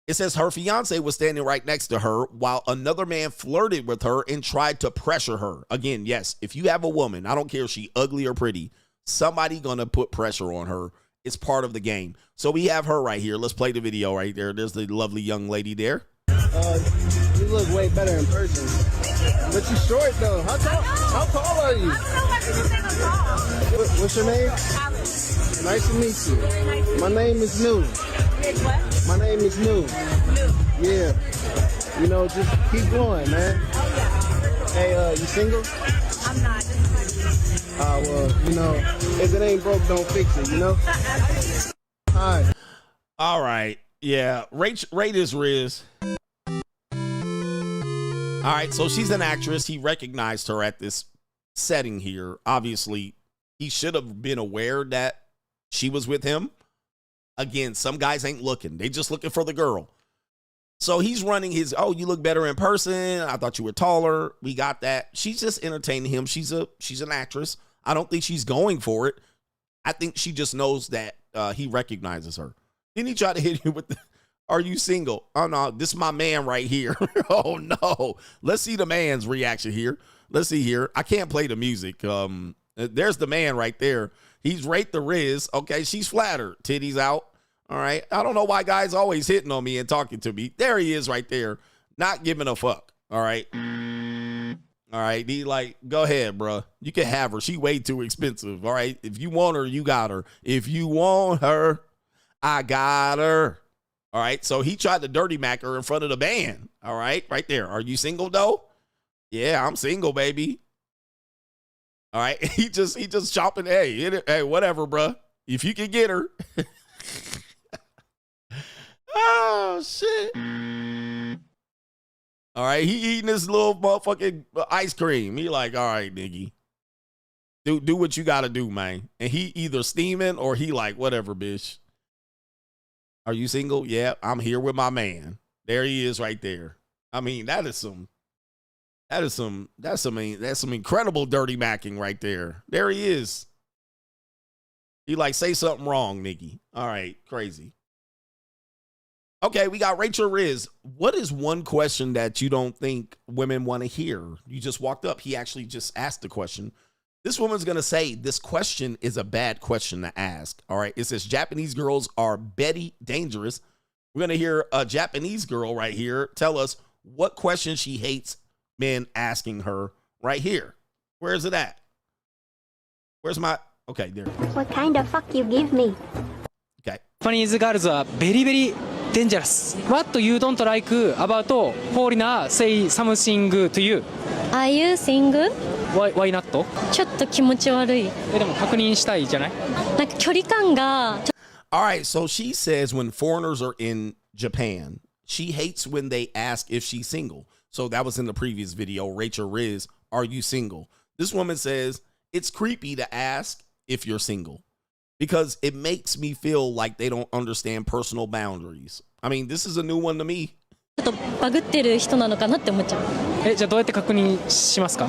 It says her fiance was standing right next to her while another man flirted with her and tried to pressure her. Again, yes, if you have a woman, I don't care if she ugly or pretty, somebody gonna put pressure on her. It's part of the game. So we have her right here. Let's play the video right there. There's the lovely young lady there. You look way better in person. But you're short though. How tall are you? What's your name? Alex. Nice to meet you. Very nice. My name is New. What? My name is New. New. Yeah. You know, just keep going, man. Oh yeah. Hey, you single? I'm not. Well, you know, if it ain't broke, don't fix it, you know? Hi. All right. Yeah. Rate is Rizz. All right, so she's an actress. He recognized her at this setting here. Obviously, he should have been aware that she was with him. Again, some guys ain't looking. They just looking for the girl. So he's running his, oh, you look better in person. I thought you were taller. We got that. She's just entertaining him. She's an actress. I don't think she's going for it. I think she just knows that he recognizes her. Then he tried to hit you with the, are you single? Oh, no, this is my man right here. Oh, no. Let's see the man's reaction here. Let's see here. I can't play the music. There's the man right there. He's right the Rizz. Okay, she's flattered. Titties out. All right. I don't know why guys always hitting on me and talking to me. There he is right there. Not giving a fuck. All right. All right. He like, go ahead, bro. You can have her. She way too expensive. All right. If you want her, you got her. If you want her, I got her. All right, so he tried to dirty mac her in front of the band. All right, right there. Are you single though? Yeah, I'm single, baby. All right, he just chopping. Hey, whatever, bro. If you can get her. Oh shit. All right, he eating this little motherfucking ice cream. He like, all right, nigga. Do what you gotta do, man. And he either steaming or he like, whatever, bitch. Are you single? Yeah, I'm here with my man. There he is right there. I mean, that's some incredible dirty macking right there. There he is. He like, say something wrong, Nikki. All right, crazy. Okay, we got Rachel Rizz. What is one question that you don't think women want to hear? You just walked up. He actually just asked the question. This woman's going to say this question is a bad question to ask. All right. It says Japanese girls are Betty dangerous. We're going to hear a Japanese girl right here tell us what question she hates men asking her right here. Where is it at? Where's my, okay, there. What kind of fuck you give me? Okay. Japanese girls are very, very dangerous. What you don't like about foreigner say something to you? Are you single? Why not? ちょっと気持ち悪い。でも確認したいじゃない？なんか距離感が。All right, so she says when foreigners are in Japan, she hates when they ask if she's single. So that was in the previous video. Rachel Rizz, are you single? This woman says it's creepy to ask if you're single because it makes me feel like they don't understand personal boundaries. I mean, this is a new one to me. ちょっとバグってる人なのかなって思っちゃう。じゃあどうやって確認しますか？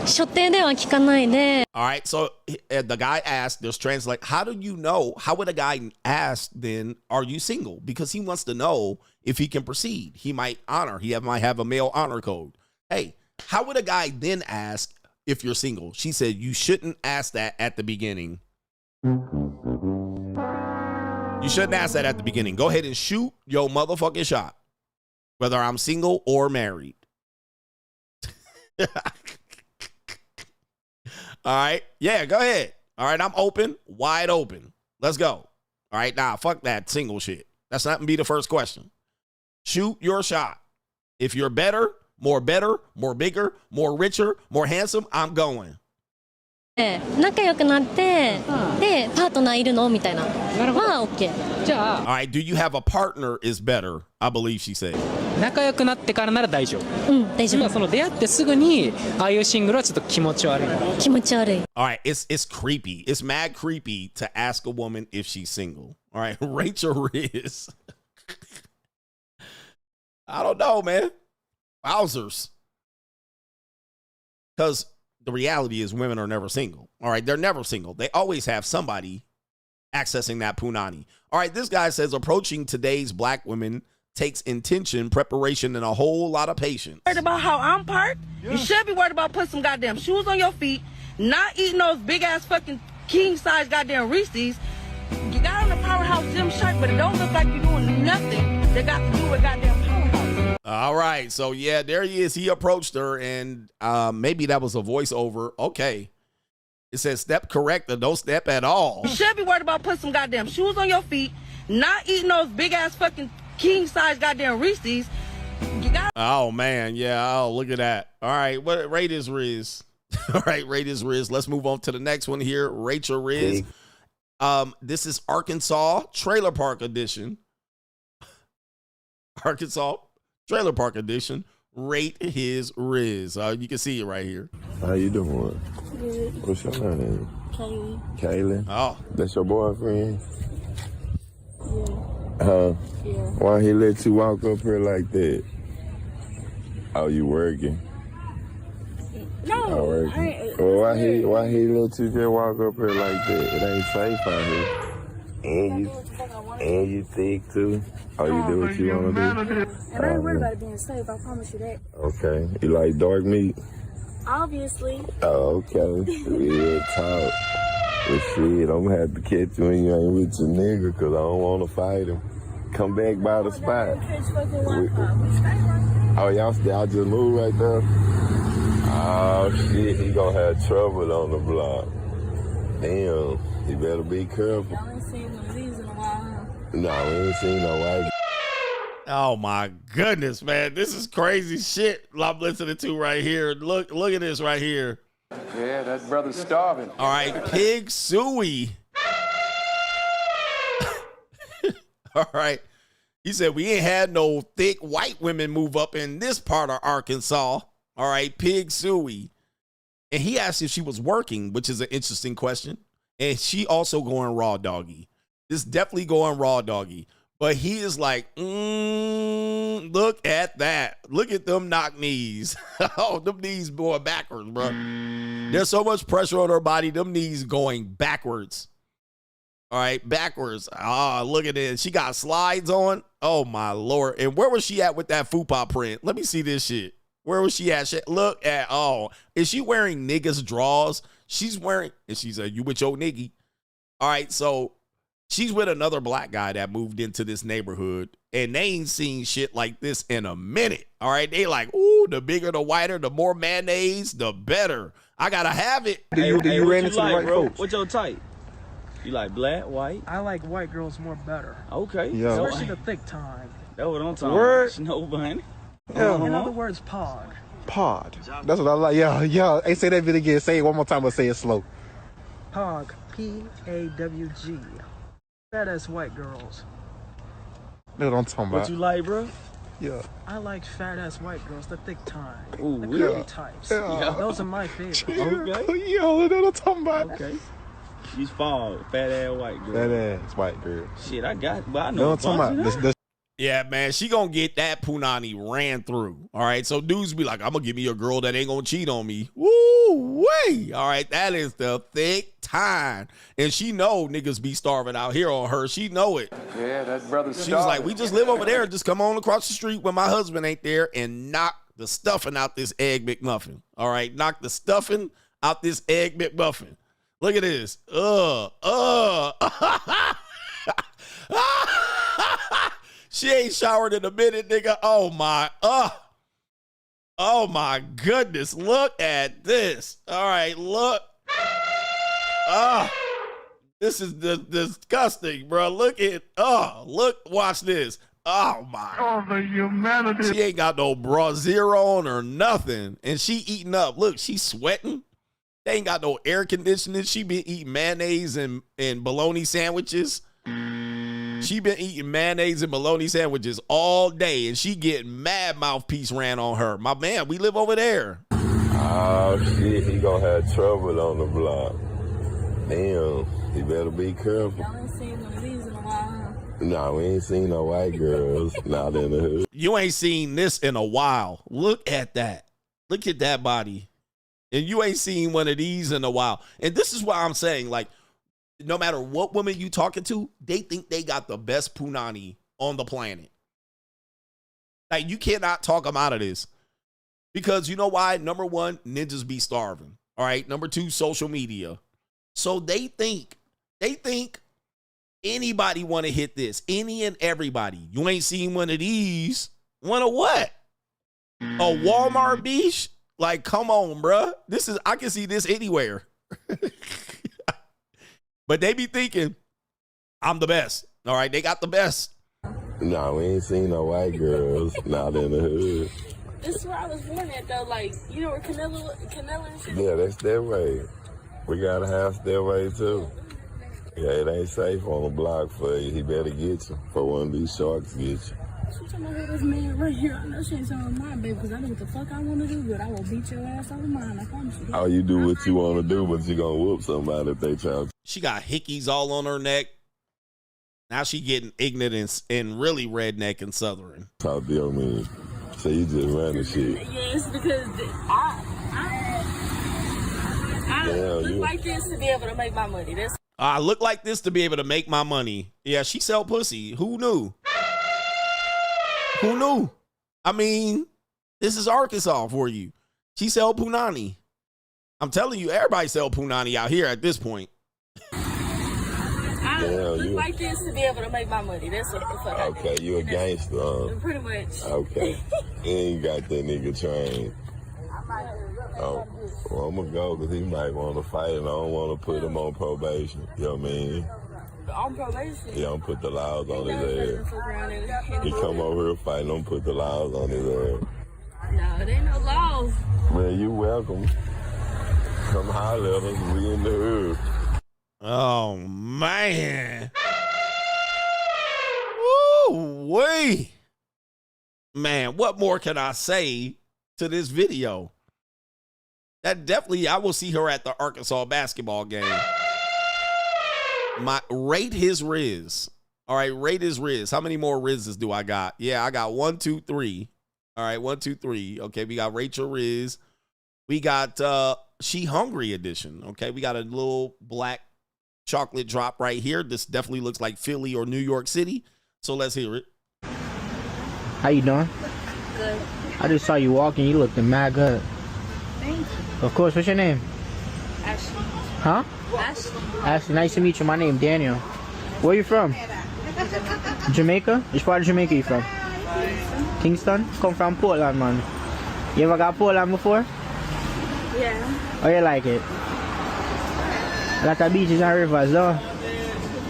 所定では聞かないで。All right, so the guy asked, there's translate, how do you know, how would a guy ask then, are you single? Because he wants to know if he can proceed. He might might have a male honor code. Hey, how would a guy then ask if you're single? She said, you shouldn't ask that at the beginning. You shouldn't ask that at the beginning. Go ahead and shoot your motherfucking shot, whether I'm single or married. All right. Yeah, go ahead. All right, I'm open, wide open. Let's go. All right, nah, fuck that single shit. That's not gonna be the first question. Shoot your shot. If you're better, more bigger, more richer, more handsome, I'm going. 仲良くなって、で、パートナーいるのみたいな。まあ、OK。じゃあ、 All right, do you have a partner is better? I believe she said. 仲良くなってからなら大丈夫。うん、大丈夫。今その出会ってすぐにああいうシングルはちょっと気持ち悪い。気持ち悪い。All right, it's creepy. It's mad creepy to ask a woman if she's single. All right, Rachel Rizz. I don't know, man. Wowzers. Because the reality is women are never single. All right, they're never single. They always have somebody accessing that punani. All right, this guy says approaching today's black women takes intention, preparation, and a whole lot of patience. Worried about how I'm parked? Yeah. You should be worried about putting some goddamn shoes on your feet, not eating those big ass fucking king size goddamn Reese's. You got on the Powerhouse gym shirt, but it don't look like you're doing nothing that got to do with goddamn Powerhouse. All right, so yeah, there he is. He approached her, and maybe that was a voiceover. Okay. It says step correct or don't step at all. You should be worried about putting some goddamn shoes on your feet, not eating those big ass fucking king size goddamn Reese's. You got. Oh man, yeah. Oh, look at that. All right, what rate is Rizz? All right, rate is Rizz. Let's move on to the next one here. Rachel Rizz. This is Arkansas Trailer Park Edition. Arkansas Trailer Park Edition. Rate his Rizz. You can see it right here. How you doing? Good. What's your name? Kaylee. Kaylin? Oh. That's your boyfriend? Yeah. Huh? Yeah. Why he let you walk up here like that? Oh, you working? No. Oh, working. Well, why he let you just walk up here like that? It ain't safe out here. And you thick too. Oh, you do what you want to do? And I ain't worried about it being safe, I promise you that. Okay. You like dark meat? Obviously. Oh, okay. Real talk. But shit, I'm gonna have to catch you when you ain't with your nigga, cause I don't wanna fight him. Come back by the spot. Oh, y'all just move right there? Oh shit, he gonna have trouble on the block. Damn, he better be careful. Y'all ain't seen one of these in a while, huh? No, we ain't seen no white. Oh my goodness, man. This is crazy shit I'm listening to right here. Look at this right here. Yeah, that brother's starving. All right, Pig Suey. All right. He said, we ain't had no thick white women move up in this part of Arkansas. All right, Pig Suey. And he asked if she was working, which is an interesting question. And she also going raw doggy. This definitely going raw doggy. But he is like, look at that. Look at them knock knees. Oh, them knees going backwards, bro. There's so much pressure on her body. Them knees going backwards. All right, backwards. Ah, look at this. She got slides on. Oh, my Lord. And where was she at with that fupa print? Let me see this shit. Where was she at? Look at, oh, is she wearing niggas drawers? She's wearing, and she said, you with your niggy. All right, so she's with another black guy that moved into this neighborhood, and they ain't seen shit like this in a minute. All right, they like, ooh, the bigger, the whiter, the more mayonnaise, the better. I gotta have it. Do you ran into the right folks? What's your type? You like black, white? I like white girls more better. Okay. Yeah. Especially the thick time. That's what I'm talking Word. about. No, bunny. Yeah. In other words, PAWG. PAWG. That's what I like. Yeah. Hey, say that bit again. Say it one more time, but say it slow. PAWG. PAWG. Fat ass white girls. That's what I'm talking about. What you like, bro? Yeah. I like fat ass white girls, the thick time. Ooh, the curvy types. Yeah. Those are my favorites. Okay. Yo, that's what I'm talking about. Okay. You fall, fat ass white girl. Fat ass white girl. Shit, I got, but I know. What I'm talking about. Yeah, man, she gonna get that punani ran through. All right, so dudes be like, I'm gonna give me a girl that ain't gonna cheat on me. Woo wee! All right, that is the thick time, and she know niggas be starving out here on her. She know it. Yeah, that brother's starving. She was like, we just live over there. Just come on across the street when my husband ain't there and knock the stuffing out this egg McMuffin. All right, knock the stuffing out this egg McMuffin. Look at this. She ain't showered in a minute, nigga. Oh my goodness. Look at this. All right, look. This is disgusting, bro. Look, watch this. Oh my. Oh, the humanity. She ain't got no brassiere on or nothing. And she eating up. Look, she's sweating. They ain't got no air conditioning. She been eating mayonnaise and bologna sandwiches. She been eating mayonnaise and bologna sandwiches all day, and she getting mad mouthpiece ran on her. My man, we live over there. Oh, shit, he gonna have trouble on the block. Damn, he better be careful. Y'all ain't seen one of these in a while, huh? Nah, we ain't seen no white girls not in the hood. You ain't seen this in a while. Look at that. Look at that body. And you ain't seen one of these in a while. And this is why I'm saying, like, no matter what woman you talking to, they think they got the best punani on the planet. Like, you cannot talk them out of this. Because you know why? Number one, ninjas be starving. All right. Number two, social media. So they think anybody want to hit this. Any and everybody. You ain't seen one of these. One of what? A Walmart beach? Like, come on, bruh. I can see this anywhere. But they be thinking, I'm the best. All right, they got the best. Nah, we ain't seen no white girls not in the hood. This is where I was born at, though. Like, you know where Canella and shit? Yeah, that's their way. We got a house their way, too. Yeah, it ain't safe on the block for you. He better get you for one of these sharks get you. She talking about this man right here. I know she ain't talking about mine, baby, because I know what the fuck I want to do, but I will beat your ass over mine. I promise you. Oh, you do what you want to do, but you gonna whoop somebody if they try to. She got hickeys all on her neck. Now she getting ignorant and really redneck and southern. Talk to your man. So you just ran the shit. Yes, because I look like this to be able to make my money. I look like this to be able to make my money. Yeah, she sell pussy. Who knew? Who knew? I mean, this is Arkansas for you. She sell punani. I'm telling you, everybody sell punani out here at this point. I look like this to be able to make my money. That's what the fuck I do. Okay, you a gangster. Pretty much. Okay. You ain't got that nigga trained. Oh, well, I'm gonna go because he might want to fight and I don't want to put him on probation. You know what I mean? On probation? Yeah, don't put the laws on his ass. He come over here fighting, don't put the laws on his ass. No, it ain't no laws. Man, you welcome. Come holler at us, we in the hood. Oh, man. Woo, wee. Man, what more can I say to this video? That definitely, I will see her at the Arkansas basketball game. Rate his Rizz. All right, rate his Rizz. How many more Rizzes do I got? Yeah, I got 1, 2, 3. All right, 1, 2, 3. Okay, we got Rachel Rizz. We got She Hungry edition. Okay, we got a little black chocolate drop right here. This definitely looks like Philly or New York City. So let's hear it. How you doing? Good. I just saw you walking. You looking mad good. Thank you. Of course. What's your name? Ashley. Huh? Ashley. Ashley, nice to meet you. My name Daniel. Where you from? Jamaica? Which part of Jamaica you from? Kingston? Come from Portland, man. You ever got Portland before? Yeah. Oh, you like it? A lot of beaches and rivers, though.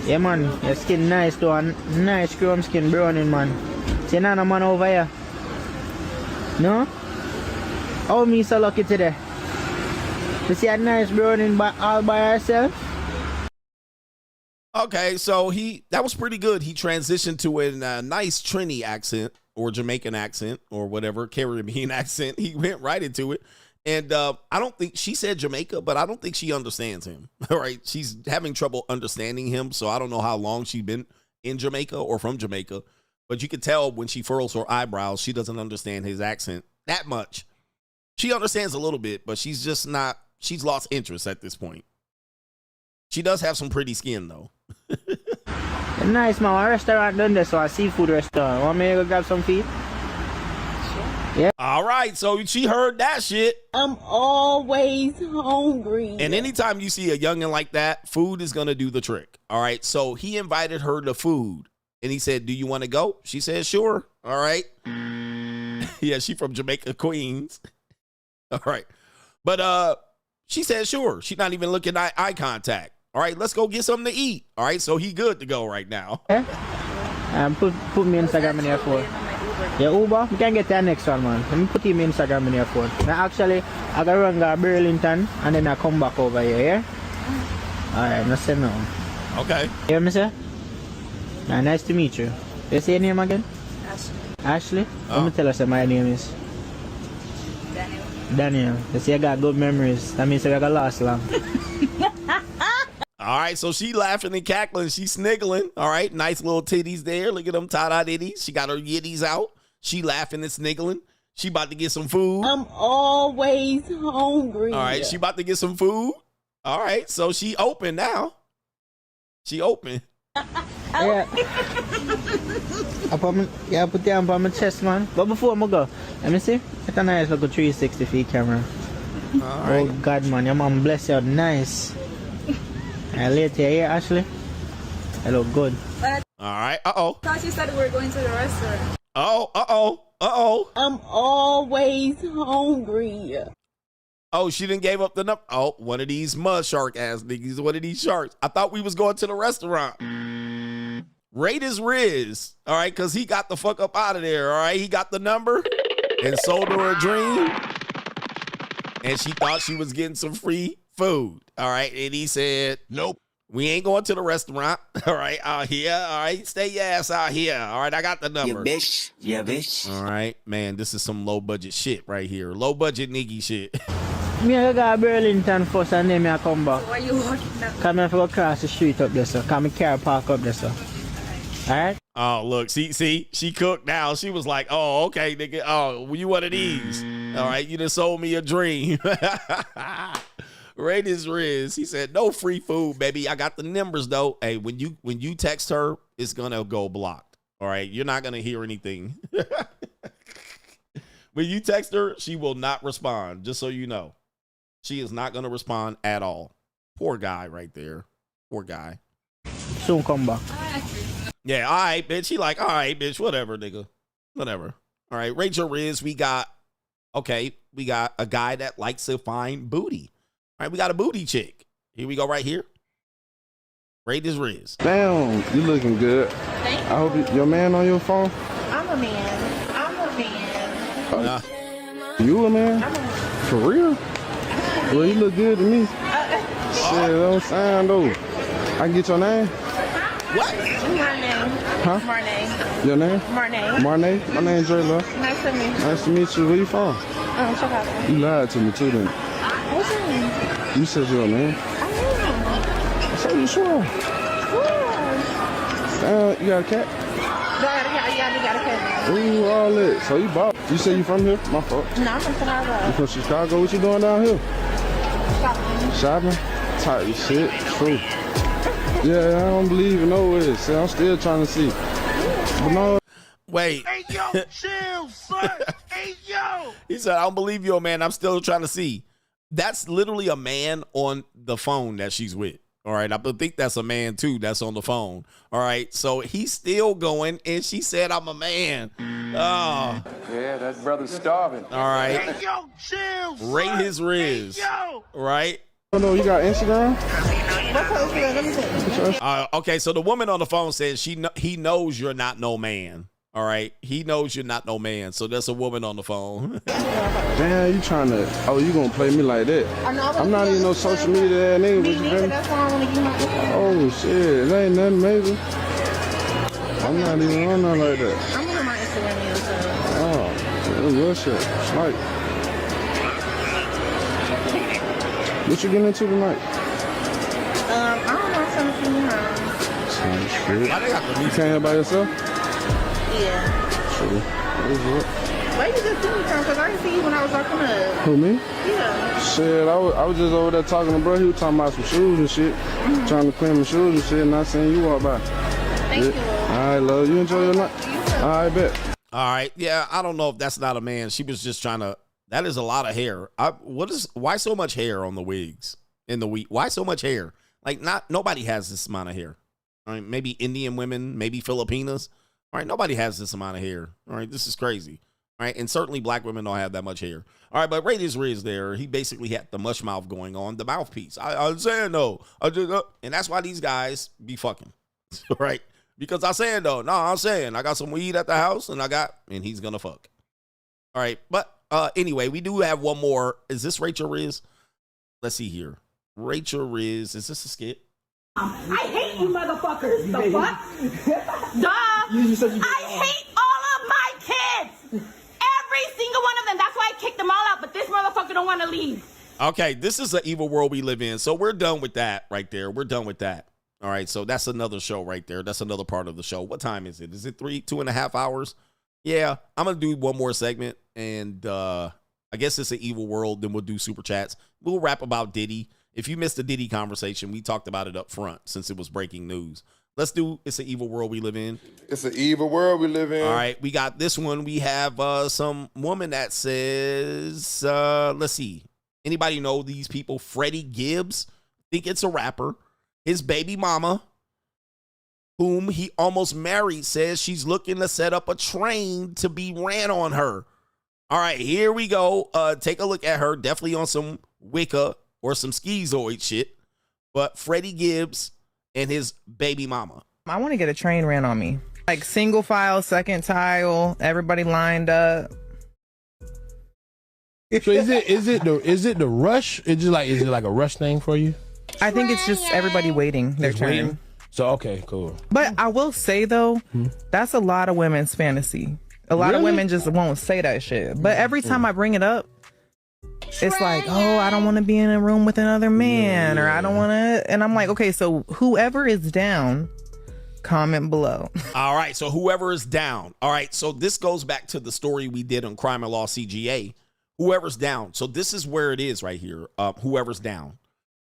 Yeah, man. Your skin nice, though. And nice chrome skin browning, man. See, none man over here. No? Oh, me so lucky today. To see a nice browning all by herself. Okay, so that was pretty good. He transitioned to a nice Trini accent or Jamaican accent or whatever, Caribbean accent. He went right into it. And I don't think she said Jamaica, but I don't think she understands him. All right. She's having trouble understanding him. So I don't know how long she's been in Jamaica or from Jamaica, but you can tell when she furrows her eyebrows, she doesn't understand his accent that much. She understands a little bit, but she's just not, she's lost interest at this point. She does have some pretty skin though. Nice, man. A restaurant done this, so a seafood restaurant. Want me to go grab some feet? Yeah. All right, so she heard that shit. I'm always hungry. And anytime you see a youngin' like that, food is gonna do the trick. All right, so he invited her to food, and he said, "Do you want to go?" She said, "Sure." All right. Yeah, she from Jamaica, Queens. All right, but She said, sure. She's not even looking at eye contact. All right, let's go get something to eat. All right, so he good to go right now. Put me Instagram in your phone. Yeah, Uber, we can get that next one, man. Let me put him Instagram in your phone. Now, actually, I gotta run to Burlington and then I come back over here, yeah? Alright, no say no. Okay. You hear me, sir? Nice to meet you. You say your name again? Ashley. Ashley? Let me tell us what my name is. Daniel. Daniel. You see, I got good memories. That means I got last long. All right, so she laughing and cackling. She sniggling. All right, nice little titties there. Look at them tie-dye titties. She got her yitties out. She laughing and sniggling. She about to get some food. I'm always hungry. All right, she about to get some food. All right, so she open now. She open. Yeah. I put the arm on my chest, man. But before I go, let me see. It's a nice little 360 feet camera. All right. Oh, God, man. Your mom bless you. Nice. Later here, Ashley. I look good. All right. Uh-oh. I thought you said we were going to the restaurant. Oh, uh-oh. Uh-oh. I'm always hungry. Oh, she didn't gave up the number. Oh, one of these mud shark ass niggas. One of these sharks. I thought we was going to the restaurant. Rate is Rizz. All right, because he got the fuck up out of there. All right, he got the number and sold her a dream. And she thought she was getting some free food. All right, and he said, nope. We ain't going to the restaurant. All right, out here. All right, stay your ass out here. All right, I got the number. Yeah, bitch. Yeah, bitch. All right, man, this is some low budget shit right here. Low budget niggy shit. Me I go to Burlington first and then I come back. Why are you walking now? Come here for across the street up there, sir. Come and car park up there, sir. All right? Oh, look, see, she cooked now. She was like, oh, okay, nigga. Oh, you one of these. All right, you just sold me a dream. Rate is Rizz. He said, no free food, baby. I got the numbers, though. Hey, when you text her, it's going to go blocked. All right, you're not going to hear anything. When you text her, she will not respond, just so you know. She is not going to respond at all. Poor guy right there. Poor guy. Soon come back. Yeah, all right, bitch. He like, all right, bitch, whatever, nigga. Whatever. All right, Rachel Rizz, we got a guy that likes to find booty. All right, we got a booty chick. Here we go right here. Rate is Rizz. Damn, you looking good. Thank you. I hope your man on your phone? I'm a man. You a man? For real? Well, you look good to me. Shit, don't sound though. I can get your name? What? Marnay. Huh? Marnay. Your name? Marnay. Marnay? My name's Dre Love. Nice to meet you. Nice to meet you. Where you from? Chicago. You lied to me too, didn't you? What's your name? You said your name. I So you sure? You got a cat? You got a cat. Ooh, all that. So you bought. You say you from here? My fault. No, I'm from Chicago. You from Chicago? What you doing down here? Shopping? Tight shit. True. Yeah, I don't believe in no way. See, I'm still trying to see. But no. Wait. Hey, yo, chill, son. Hey, yo. He said, I don't believe you, man. I'm still trying to see. That's literally a man on the phone that she's with. All right. I think that's a man, too, that's on the phone. All right. So he's still going, and she said, I'm a man. Oh. Yeah, that brother's starving. All right. Hey, yo, chill, son. Rate his Rizz. Hey, yo. Right? Oh, no, you got Instagram? Okay, so the woman on the phone says he knows you're not no man. All right, he knows you're not no man. So that's a woman on the phone. Damn, you trying to? Oh, you gonna play me like that? I'm not even no social media ass nigga. Oh shit, it ain't nothing major. I'm not even on nothing like that. I'm on my Instagram so. Oh, that's your shit. Like, what you getting into tonight? I don't know, something from your house. You came here by yourself? Yeah. True. Where you just see me from? Because I didn't see you when I was walking up. Who, me? Yeah. Shit, I was just over there talking to bro. He was talking about some shoes and shit. Trying to clean my shoes and shit, and I seen you walk by. Thank you. All right, love. You enjoy your night? All right, bet. All right, yeah, I don't know if that's not a man. She was just trying to. That is a lot of hair. Why so much hair on the wigs in the week? Why so much hair? Like, nobody has this amount of hair. All right, maybe Indian women, maybe Filipinas. All right, nobody has this amount of hair. All right, this is crazy. right? And certainly black women don't have that much hair. All right, but rate his Rizz there. He basically had the mush mouth going on, the mouthpiece. I'm saying though, and that's why these guys be fucking, right? Because I'm saying though, no, I'm saying I got some weed at the house and he's gonna fuck. All right, but anyway, we do have one more. Is this Rachel Rizz? Let's see here. Rachel Rizz, is this a skit? I hate you motherfuckers. The fuck? Duh. I hate all of my kids. Every single one of them. That's why I kicked them all out, but this motherfucker don't want to leave. Okay, this is the evil world we live in. So we're done with that right there. We're done with that. All right, so that's another show right there. That's another part of the show. What time is it? Is it 2.5 hours? Yeah, I'm going to do one more segment, and I guess it's an evil world. Then we'll do super chats. We'll rap about Diddy. If you missed the Diddy conversation, we talked about it up front since it was breaking news. Let's do It's an Evil World We Live In. It's an evil world we live in. All right, we got this one. We have some woman that says, let's see. Anybody know these people? Freddie Gibbs, think it's a rapper. His baby mama, whom he almost married, says she's looking to set up a train to be ran on her. All right, here we go. Take a look at her. Definitely on some Wicca or some schizoid shit. But Freddie Gibbs and his baby mama. I want to get a train ran on me. Like single file, second tile, everybody lined up. So is it the rush? Is it like a rush thing for you? I think it's just everybody waiting their turn. Waiting? So okay, cool. But I will say though, that's a lot of women's fantasy. A lot of women just won't say that shit. But every time I bring it up, it's like, oh, I don't want to be in a room with another man, or I don't want to. And I'm like, okay, so whoever is down, comment below. All right, so whoever is down. All right, so this goes back to the story we did on Crime and Law CGA. Whoever's down. So this is where it is right here. Whoever's down.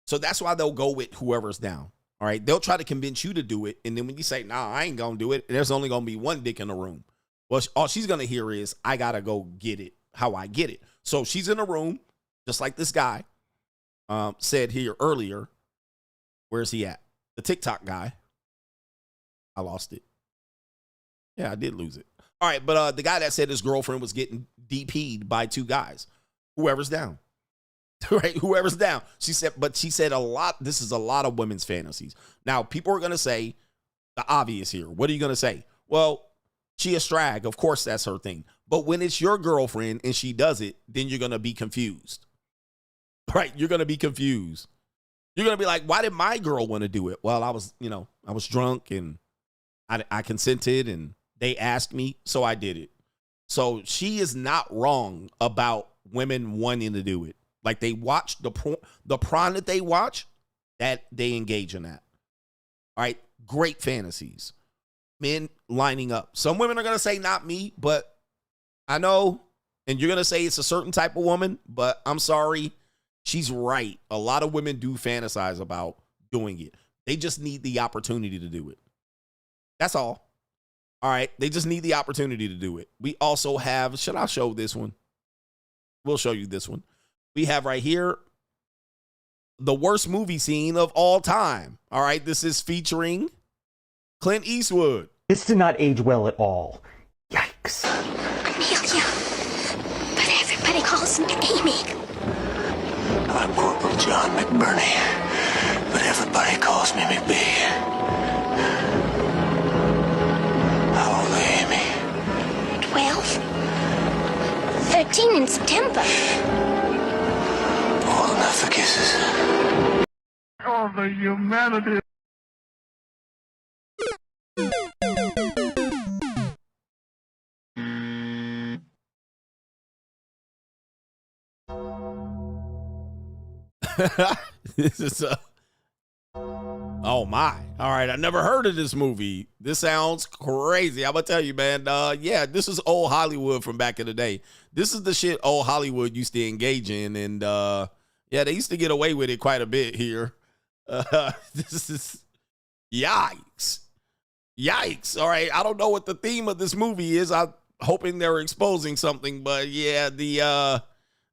So that's why they'll go with whoever's down. All right, they'll try to convince you to do it, and then when you say, nah, I ain't gonna do it, there's only gonna be one dick in the room. Well, all she's gonna hear is, I gotta go get it how I get it. So she's in a room, just like this guy said here earlier. Where's he at? The TikTok guy. I lost it. Yeah, I did lose it. All right, but the guy that said his girlfriend was getting DP'd by two guys. Whoever's down. Right? Whoever's down. She said a lot. This is a lot of women's fantasies. Now, people are going to say the obvious here. What are you going to say? Well, she a strag. Of course, that's her thing. But when it's your girlfriend and she does it, then you're going to be confused. Right? You're going to be confused. You're going to be like, why did my girl want to do it? Well, I was drunk and I consented and they asked me, so I did it. So she is not wrong about women wanting to do it. Like they watch the porn that they watch, that they engage in that. All right, great fantasies. Men lining up. Some women are going to say not me, but I know, and you're going to say it's a certain type of woman, but I'm sorry, she's right. A lot of women do fantasize about doing it. They just need the opportunity to do it. That's all. All right, they just need the opportunity to do it. We also have, should I show this one? We'll show you this one. We have right here the worst movie scene of all time. All right, this is featuring Clint Eastwood. This did not age well at all. Yikes. Amelia, but everybody calls me Amy. I'm Corporal John McBurney, but everybody calls me McBee. How old are you, Amy? 12. 13 in September. Old enough for kisses. Oh, the humanity. This is oh my. All right, I never heard of this movie. This sounds crazy. I'm gonna tell you, man. Yeah, this is old Hollywood from back in the day. This is the shit old Hollywood used to engage in, and yeah, they used to get away with it quite a bit here. This is yikes. All right, I don't know what the theme of this movie is. I'm hoping they're exposing something, but yeah, the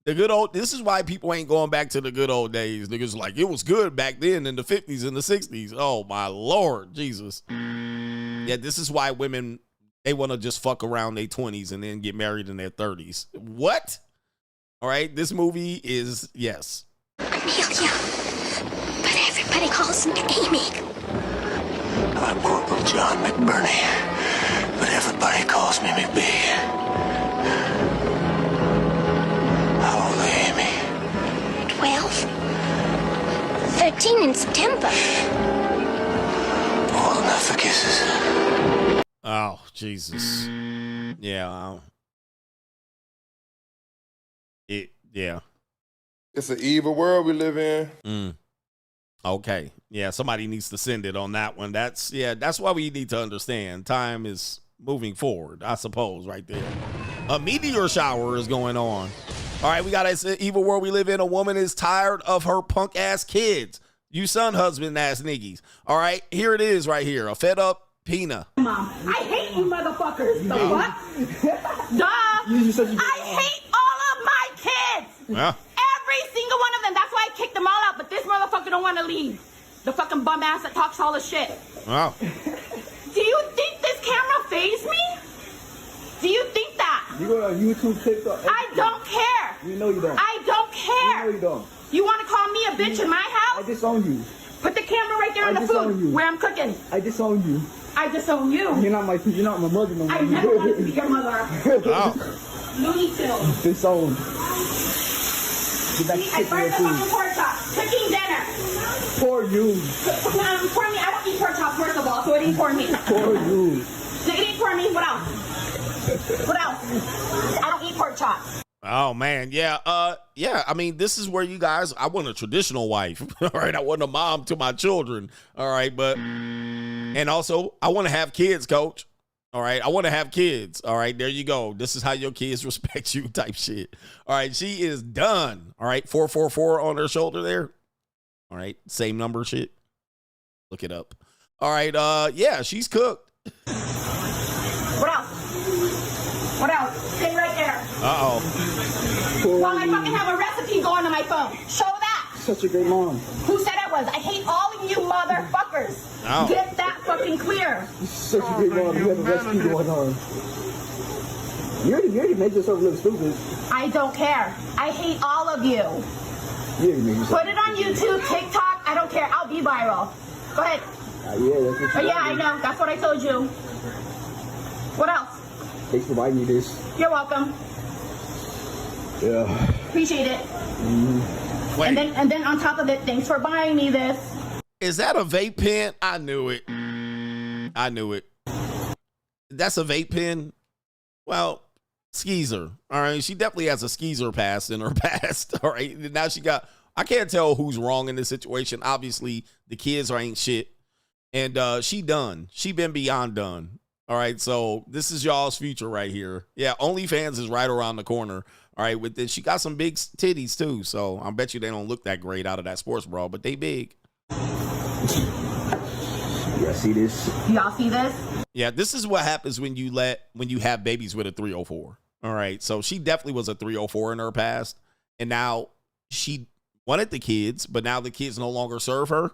good old, this is why people ain't going back to the good old days. Niggas like, it was good back then in the 50s and the 60s. Oh, my Lord, Jesus. Yeah, this is why women, they want to just fuck around their 20s and then get married in their 30s. What? All right, this movie is, yes. Amelia, but everybody calls me Amy. I'm Corporal John McBurney, but everybody calls me McB. How old are you, Amy? 12. 13 in September. Old enough for kisses. Oh, Jesus. Yeah. Yeah. It's an evil world we live in. Okay. Yeah, somebody needs to send it on that one. That's why we need to understand. Time is moving forward, I suppose, right there. A meteor shower is going on. All right, we got an evil world we live in. A woman is tired of her punk-ass kids. You son husband-ass niggas. All right, here it is right here. A fed-up Pina. Mom, I hate you motherfuckers. The fuck? Duh. I hate all of my kids. Yeah. Every single one of them. That's why I kicked them all out, but this motherfucker don't want to leave. The fucking bum ass that talks all the shit. Wow. Do you think this camera phased me? Do you think that? You go on YouTube, TikTok. I don't care. You know you don't. I don't care. You know you don't. You want to call me a bitch in my house? I disown you. Put the camera right there on the food where I'm cooking. I disown you. I disown you. You're not my mother no more. I never wanted to be your mother. Oh. Looney Tunes. Disowned. Get back I burned the fucking pork chop. Cooking dinner. For you. For me, I don't eat pork chop first of all, so it ain't for me. For you. So it ain't for me. What else? What else? I don't eat pork chop. Oh man, yeah, I mean, this is where you guys, I want a traditional wife, all right? I want a mom to my children, all right? But, and also, I want to have kids, coach, all right? I want to have kids, all right? There you go. This is how your kids respect you type shit. All right, she is done, all right? 444 on her shoulder there, all right? Same number shit. Look it up. All right, yeah, she's cooked. What else? What else? Stay right there. Uh-oh. While I fucking have a recipe going on my phone. Show that. Such a great mom. Who said I was? I hate all of you motherfuckers. Oh. Get that fucking clear. Such a great mom. You have a recipe going on. You already made yourself look stupid. I don't care. I hate all of you. You already made yourself. Put it on YouTube, TikTok. I don't care. I'll be viral. Go ahead. Yeah, that's what you Yeah, I know. That's what I told you. What else? Thanks for buying me this. You're welcome. Yeah. Appreciate it. Mm-hmm. Wait. And then on top of it, thanks for buying me this. Is that a vape pen? I knew it. I knew it. That's a vape pen? Well, skeezer. All right. She definitely has a skeezer past in her past. All right. Now she got, I can't tell who's wrong in this situation. Obviously, the kids ain't shit. And she done. She been beyond done. All right, so this is y'all's future right here. Yeah, OnlyFans is right around the corner. All right, with this, she got some big titties too. So I bet you they don't look that great out of that sports bra, but they big. Y'all see this? Y'all see this? Yeah, this is what happens when you have babies with a 304. All right, so she definitely was a 304 in her past, and now she wanted the kids, but now the kids no longer serve her,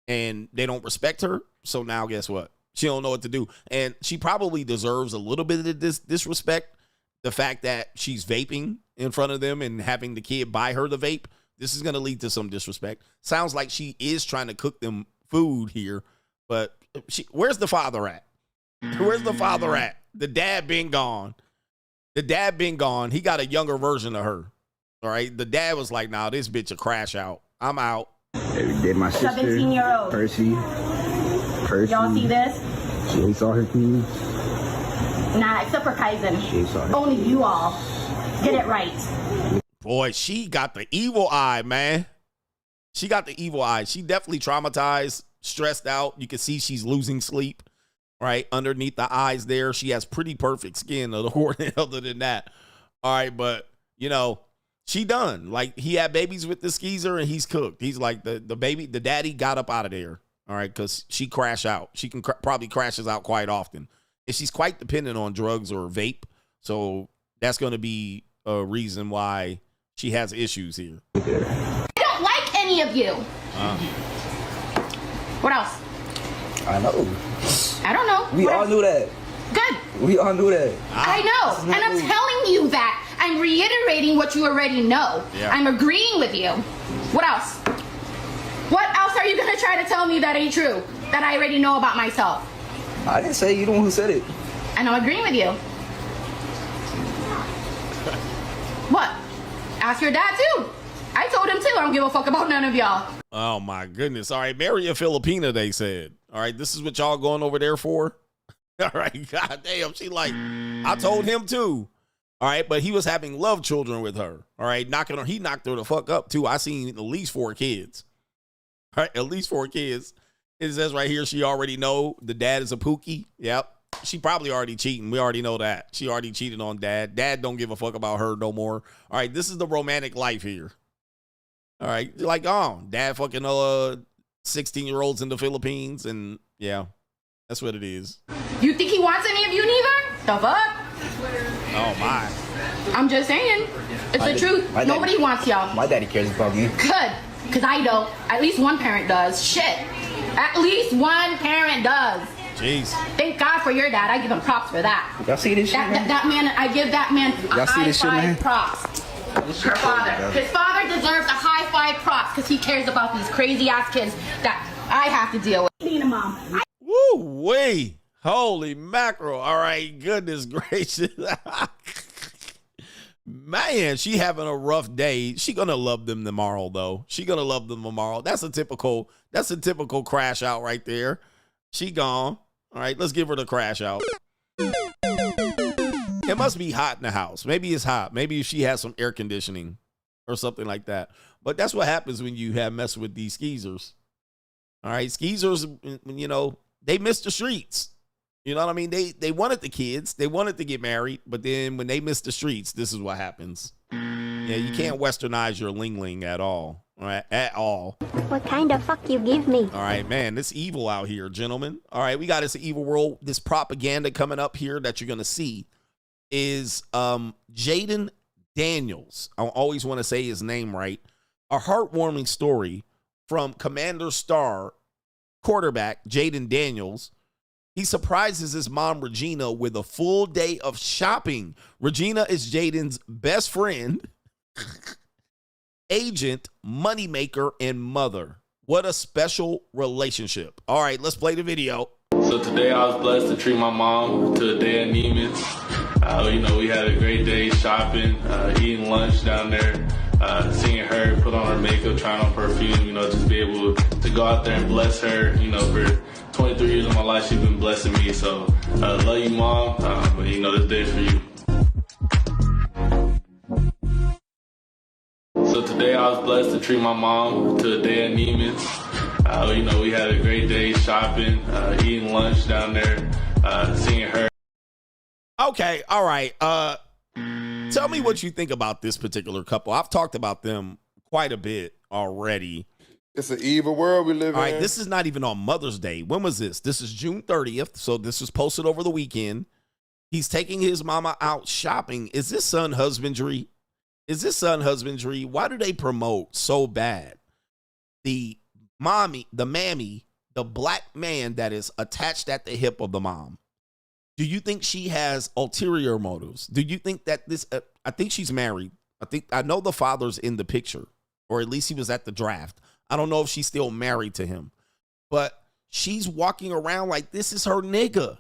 and they don't respect her. So now guess what? She don't know what to do. And she probably deserves a little bit of this disrespect. The fact that she's vaping in front of them and having the kid buy her the vape, this is going to lead to some disrespect. Sounds like she is trying to cook them food here, but where's the father at? Where's the father at? The dad been gone. The dad been gone. He got a younger version of her. All right. The dad was like, nah, this bitch a crash out. I'm out. Every day my sister, 17-year-old. Percy. Y'all see this? She saw her queen. Nah, except for Kaizen. She saw her. Only you all. Get it right. Boy, she got the evil eye, man. She got the evil eye. She definitely traumatized, stressed out. You can see she's losing sleep, right? Underneath the eyes there. She has pretty perfect skin other than that. All right, but, you know, she done. Like, he had babies with the skeezer and he's cooked. He's like, the daddy got up out of there. All right, because she crashed out. She can probably crashes out quite often. And she's quite dependent on drugs or vape. So that's going to be a reason why she has issues here. I don't like any of you. What else? I know. I don't know. We all knew that. Good. We all knew that. I know, and I'm telling you that. I'm reiterating what you already know. Yeah. I'm agreeing with you. What else? What else are you gonna try to tell me that ain't true? That I already know about myself? I didn't say you the one who said it. And I'm agreeing with you. What? Ask your dad too. I told him too. I don't give a fuck about none of y'all. Oh my goodness. All right, marry a Filipina, they said. All right, this is what y'all going over there for? All right, goddamn. She like, I told him too. All right, but he was having love children with her. All right, knocking her. He knocked her the fuck up too. I seen at least 4 kids. All right, at least 4 kids. It says right here, she already know the dad is a Pookie. Yep. She probably already cheating. We already know that. She already cheated on dad. Dad don't give a fuck about her no more. All right, this is the romantic life here. All right, you're like, oh, dad fucking 16-year-olds in the Philippines, and yeah, that's what it is. You think he wants any of you neither? The fuck? Oh my. I'm just saying. It's the truth. Nobody wants y'all. My daddy cares about you. Good. Because I don't. At least one parent does. Shit. At least one parent does. Jeez. Thank God for your dad. I give him props for that. Y'all see this shit, man? That man, I give that man a see this shit, high man? five props. Her father. His father deserves a high five props because he cares about these crazy ass kids that I have to deal with. Being a mom. Woo wee. Holy mackerel. All right, goodness gracious. Man, she having a rough day. She gonna love them tomorrow, though. She gonna love them tomorrow. That's a typical crash out right there. She gone. All right, let's give her the crash out. It must be hot in the house. Maybe it's hot. Maybe she has some air conditioning or something like that. But that's what happens when you have messed with these skeezers. All right, skeezers, you know, they miss the streets. You know what I mean? They wanted the kids. They wanted to get married. But then when they miss the streets, this is what happens. Yeah, you can't westernize your ling-ling at all. All right, at all. What kind of fuck you give me? All right, man, it's evil out here, gentlemen. All right, we got this evil world. This propaganda coming up here that you're going to see is Jaden Daniels. I always want to say his name right. A heartwarming story from Commander Star quarterback Jaden Daniels. He surprises his mom, Regina, with a full day of shopping. Regina is Jaden's best friend, agent, moneymaker, and mother. What a special relationship. All right, let's play the video. So today I was blessed to treat my mom to a day at Neiman's. You know, we had a great day shopping, eating lunch down there, seeing her put on her makeup, trying on perfume, you know, just be able to go out there and bless her. You know, for 23 years of my life, she's been blessing me. So love you, Mom. You know, this day is for you. So today I was blessed to treat my mom to a day at Neiman's. You know, we had a great day shopping, eating lunch down there, seeing her. Okay, all right. Tell me what you think about this particular couple. I've talked about them quite a bit already. It's an evil world we live in. All right, this is not even on Mother's Day. When was this? This is June 30th, so this was posted over the weekend. He's taking his mama out shopping. Is this son husbandry? Is this son husbandry? Why do they promote so bad the mommy, the mammy, the black man that is attached at the hip of the mom? Do you think she has ulterior motives? Do you think that this, I think she's married. I know the father's in the picture, or at least he was at the draft. I don't know if she's still married to him, but she's walking around like this is her nigga.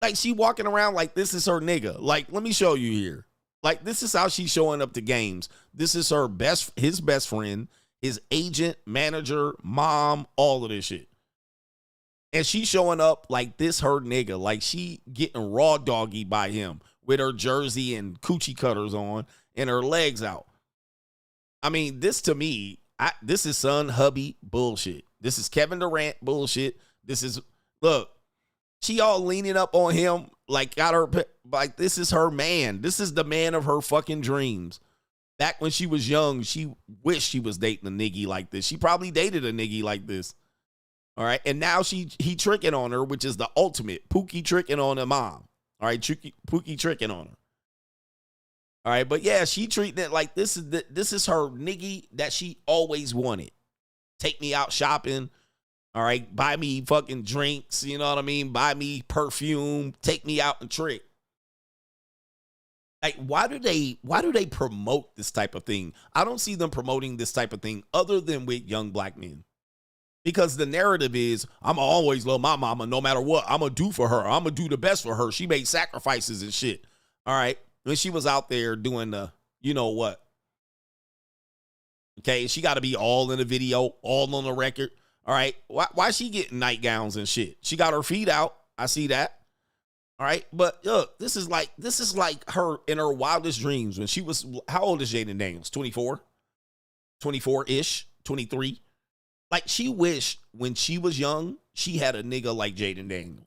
Like she walking around like this is her nigga. Like, let me show you here. Like, this is how she's showing up to games. This is his best friend, his agent, manager, mom, all of this shit. And she's showing up like this her nigga. Like she getting raw doggy by him with her jersey and coochie cutters on and her legs out. I mean, this to me, this is son hubby bullshit. This is Kevin Durant bullshit. This is, look, she all leaning up on him like got her, like this is her man. This is the man of her fucking dreams. Back when she was young, she wished she was dating a niggy like this. She probably dated a niggy like this. All right. And now he tricking on her, which is the ultimate. Pookie tricking on her mom. All right. Pookie tricking on her. All right. But yeah, she treating it like this is her niggy that she always wanted. Take me out shopping. All right, buy me fucking drinks, you know what I mean? Buy me perfume, take me out and trick. Like, why do they promote this type of thing? I don't see them promoting this type of thing other than with young black men. Because the narrative is, I'm always love my mama no matter what. I'm going to do for her. I'm going to do the best for her. She made sacrifices and shit. All right. When she was out there doing the, you know what? Okay. She got to be all in the video, all on the record. All right. Why she getting nightgowns and shit? She got her feet out. I see that. All right. But look, this is like her in her wildest dreams when she was, how old is Jaden Daniels? 24? 24-ish? 23? Like, she wished when she was young, she had a nigga like Jaden Daniels.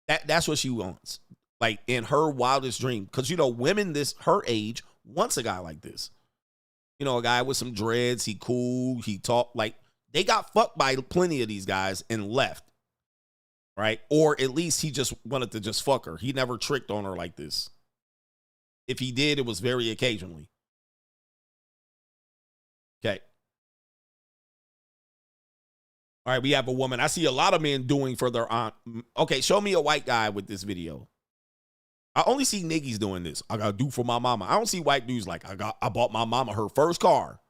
That's what she wants. Like, in her wildest dream. Because, you know, women her age wants a guy like this. You know, a guy with some dreads. He cool. He talk like, they got fucked by plenty of these guys and left. Right? Or at least he just wanted to just fuck her. He never tricked on her like this. If he did, it was very occasionally. Okay. All right, we have a woman. I see a lot of men doing for their aunt. Okay, show me a white guy with this video. I only see niggas doing this. I gotta do for my mama. I don't see white dudes like, I bought my mama her first car.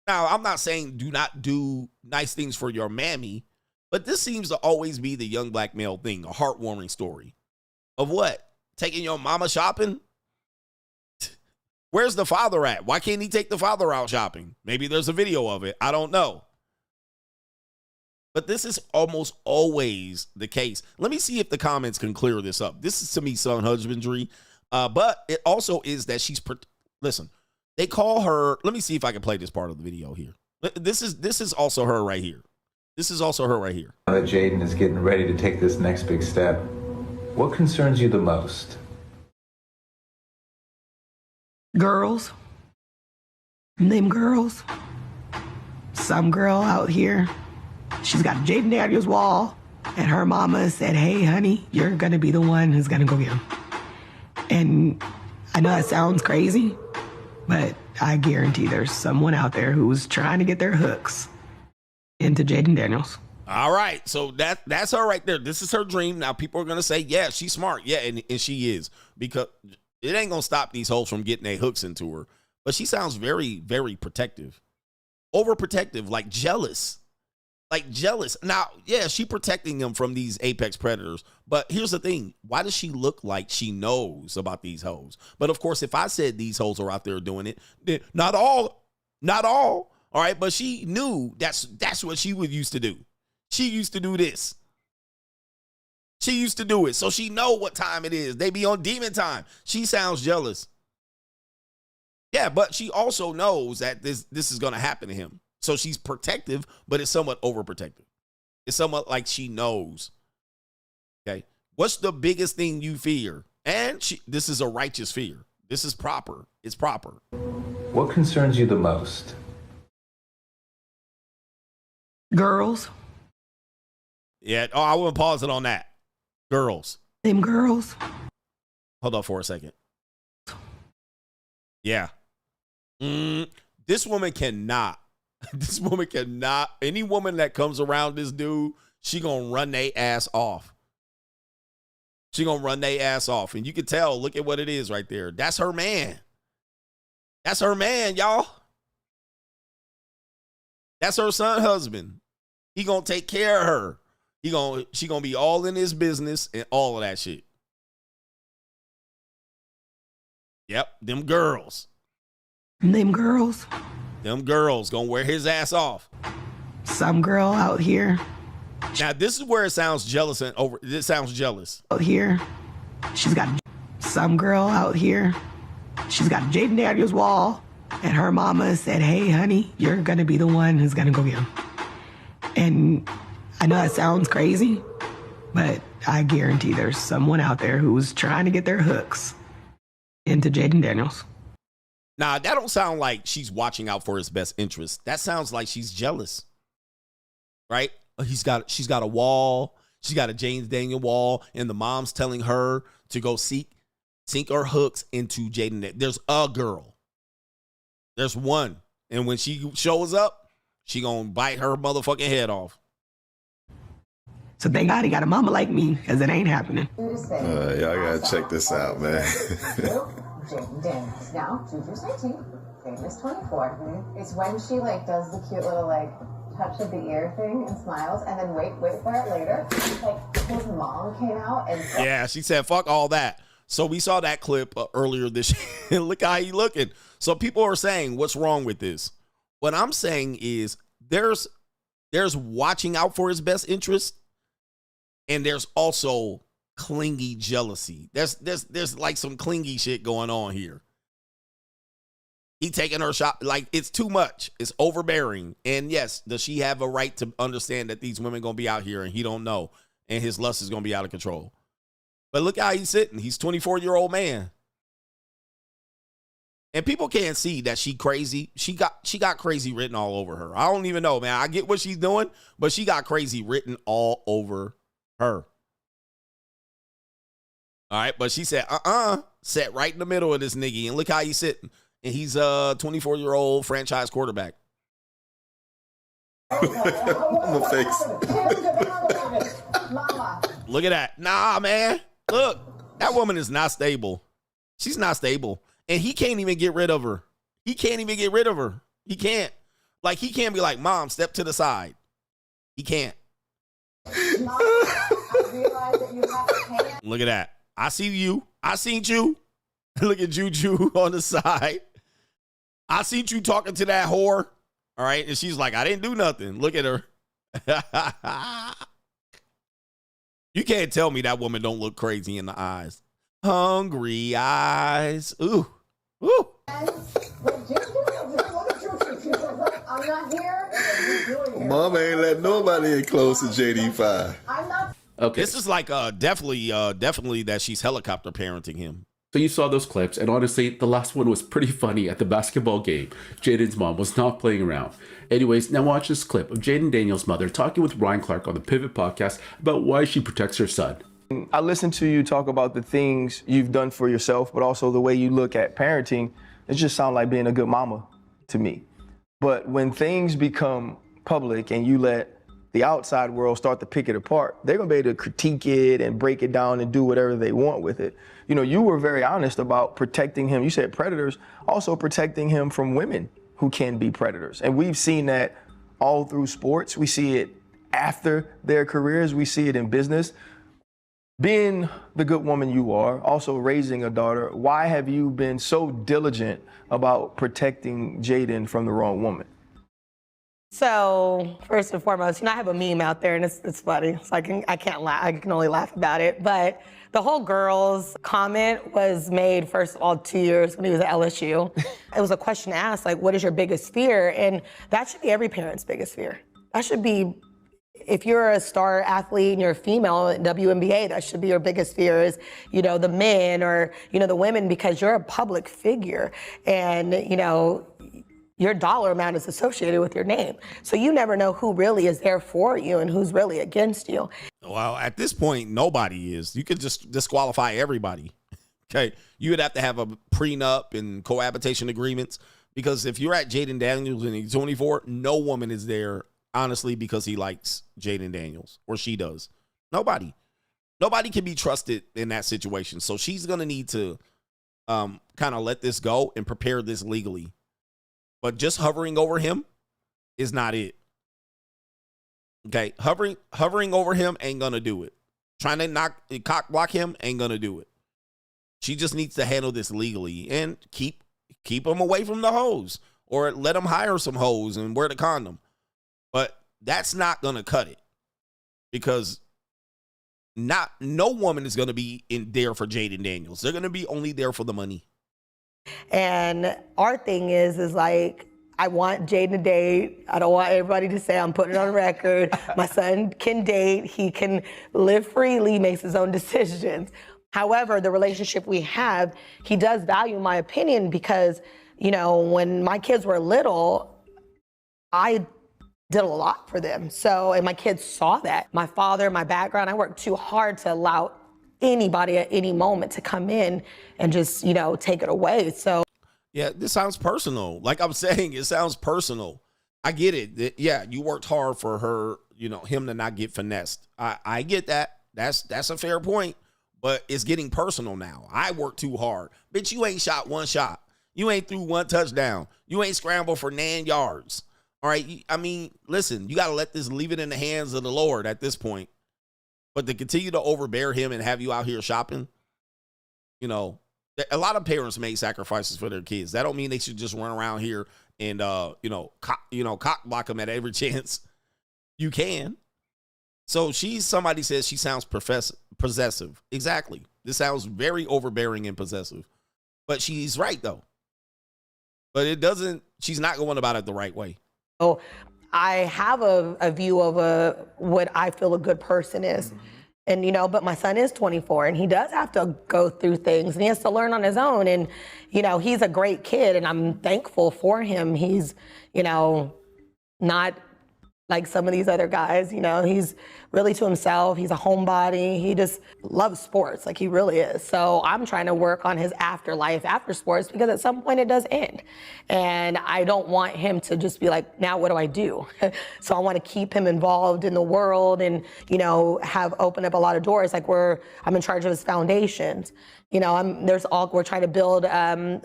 Now, I'm not saying do not do nice things for your mammy, but this seems to always be the young black male thing, a heartwarming story. Of what? Taking your mama shopping? Where's the father at? Why can't he take the father out shopping? Maybe there's a video of it. I don't know. But this is almost always the case. Let me see if the comments can clear this up. This is, to me, son husbandry. But it also is that she's... Listen, they call her... Let me see if I can play this part of the video here. This is also her right here. This is also her right here. Now that Jaden is getting ready to take this next big step, what concerns you the most? Girls. Them girls. Some girl out here. She's got Jaden Daniels' wall, and her mama said, hey, honey, you're going to be the one who's going to go get him. And I know that sounds crazy, but I guarantee there's someone out there who's trying to get their hooks into Jaden Daniels. All right, so that's her right there. This is her dream. Now, people are going to say, yeah, she's smart. Yeah, and she is. Because it ain't going to stop these hoes from getting their hooks into her. But she sounds very, very protective. Overprotective, like jealous. Like jealous. Now, yeah, she protecting them from these apex predators. But here's the thing. Why does she look like she knows about these hoes? But of course, if I said these hoes are out there doing it, then not all. All right. But she knew that's what she would used to do. She used to do this. She used to do it. So she know what time it is. They be on demon time. She sounds jealous. Yeah, but she also knows that this is going to happen to him. So she's protective, but it's somewhat overprotective. It's somewhat like she knows. Okay. What's the biggest thing you fear? And this is a righteous fear. This is proper. It's proper. What concerns you the most? Girls. Yeah. Oh, I wouldn't pause it on that. Girls. Them girls. Hold on for a second. Yeah. This woman cannot. This woman cannot. Any woman that comes around this dude, she gonna run their ass off. She gonna run their ass off. And you can tell, look at what it is right there. That's her man. That's her man, y'all. That's her son husband. He gonna take care of her. She gonna be all in his business and all of that shit. Yep, them girls. Them girls. Them girls gonna wear his ass off. Some girl out here. Now this is where it sounds jealous and over. This sounds jealous. Out here, she's got some girl out here. She's got Jaden Daniels' wall, and her mama said, "Hey, honey, you're gonna be the one who's gonna go get him." And I know that sounds crazy, but I guarantee there's someone out there who's trying to get their hooks into Jaden Daniels. Nah, that don't sound like she's watching out for his best interest. That sounds like she's jealous, right? She's got a wall. She's got a James Daniel wall, and the mom's telling her to go sink her hooks into Jaden. There's a girl. There's one, and when she shows up, she gonna bite her motherfucking head off. So thank God he got a mama like me, because it ain't happening. Y'all gotta check this out, man. Jaden Daniels. Now, Juju's 19, Jaden is 24. It's when she like does the cute little like touch of the ear thing and smiles, and then wait for it later. Like his mom came out and yeah, she said fuck all that. So we saw that clip earlier this year. Look how he looking. So people are saying, what's wrong with this? What I'm saying is there's watching out for his best interest, and there's also clingy jealousy. There's like some clingy shit going on here. He taking her shot, like it's too much. It's overbearing. And yes, does she have a right to understand that these women gonna be out here and he don't know, and his lust is gonna be out of control? But look how he's sitting. He's 24-year-old man. And people can't see that she crazy. She got crazy written all over her. I don't even know, man. I get what she's doing, but she got crazy written all over her. All right, but she said, sat right in the middle of this nigga, and look how he's sitting. And he's a 24-year-old franchise quarterback. My face. Look at that. Nah, man. Look, that woman is not stable. She's not stable. And he can't even get rid of her. He can't even get rid of her. He can't. Like, he can't be like, Mom, step to the side. He can't. Look at that. I see you. I seen you. Look at Juju on the side. I seen you talking to that whore. All right. And she's like, I didn't do nothing. Look at her. You can't tell me that woman don't look crazy in the eyes. Hungry eyes. Ooh. Ooh. I'm not here. Mama ain't let nobody in close to JD5. I'm not. Okay. This is like definitely that she's helicopter parenting him. So you saw those clips, and honestly, the last one was pretty funny at the basketball game. Jaden's mom was not playing around. Anyways, now watch this clip of Jaden Daniels' mother talking with Ryan Clark on the Pivot podcast about why she protects her son. I listened to you talk about the things you've done for yourself, but also the way you look at parenting. It just sounds like being a good mama to me. But when things become public and you let the outside world start to pick it apart, they're gonna be able to critique it and break it down and do whatever they want with it. You know, you were very honest about protecting him. You said predators, also protecting him from women who can be predators. And we've seen that all through sports. We see it after their careers. We see it in business. Being the good woman you are, also raising a daughter, why have you been so diligent about protecting Jaden from the wrong woman? So first and foremost, I have a meme out there, and it's funny. So I can't laugh. I can only laugh about it. But the whole girls comment was made, first of all, 2 years when he was at LSU. It was a question asked, like, what is your biggest fear? And that should be every parent's biggest fear. That should be, if you're a star athlete and you're a female in WNBA, that should be your biggest fear is, the men or, the women, because you're a public figure. And, your dollar amount is associated with your name. So you never know who really is there for you and who's really against you. Well, at this point, nobody is. You could just disqualify everybody. Okay. You would have to have a prenup and cohabitation agreements, because if you're at Jaden Daniels and he's 24, no woman is there, honestly, because he likes Jaden Daniels or she does. Nobody can be trusted in that situation. So she's going to need to kind of let this go and prepare this legally. But just hovering over him is not it. Okay, hovering over him ain't gonna do it. Trying to cock block him ain't gonna do it. She just needs to handle this legally and keep him away from the hoes, or let him hire some hoes and wear the condom. But that's not gonna cut it, because no woman is gonna be in there for Jaden Daniels. They're gonna be only there for the money. And our thing is like, I want Jaden to date. I don't want everybody to say I'm putting it on record. My son can date. He can live freely, makes his own decisions. However, the relationship we have, he does value my opinion because, when my kids were little, I did a lot for them. So, and my kids saw that. My father, my background, I worked too hard to allow anybody at any moment to come in and just, take it away. So, yeah, this sounds personal. Like I'm saying, it sounds personal. I get it. Yeah, you worked hard for her, him to not get finessed. I get that. That's a fair point, but it's getting personal now. I worked too hard. Bitch, you ain't shot one shot. You ain't threw one touchdown. You ain't scrambled for 9 yards. All right. I mean, listen, you got to leave it in the hands of the Lord at this point. But to continue to overbear him and have you out here shopping, a lot of parents make sacrifices for their kids. That don't mean they should just run around here and cock block them at every chance you can. So somebody says she sounds possessive. Exactly. This sounds very overbearing and possessive. But she's right though. But she's not going about it the right way. So I have a view of what I feel a good person is. And, but my son is 24 and he does have to go through things and he has to learn on his own. And, he's a great kid and I'm thankful for him. He's, not like some of these other guys, he's really to himself. He's a homebody. He just loves sports. Like he really is. So I'm trying to work on his afterlife after sports because at some point it does end. And I don't want him to just be like, now what do I do? So I want to keep him involved in the world and, have opened up a lot of doors. Like I'm in charge of his foundations. We're trying to build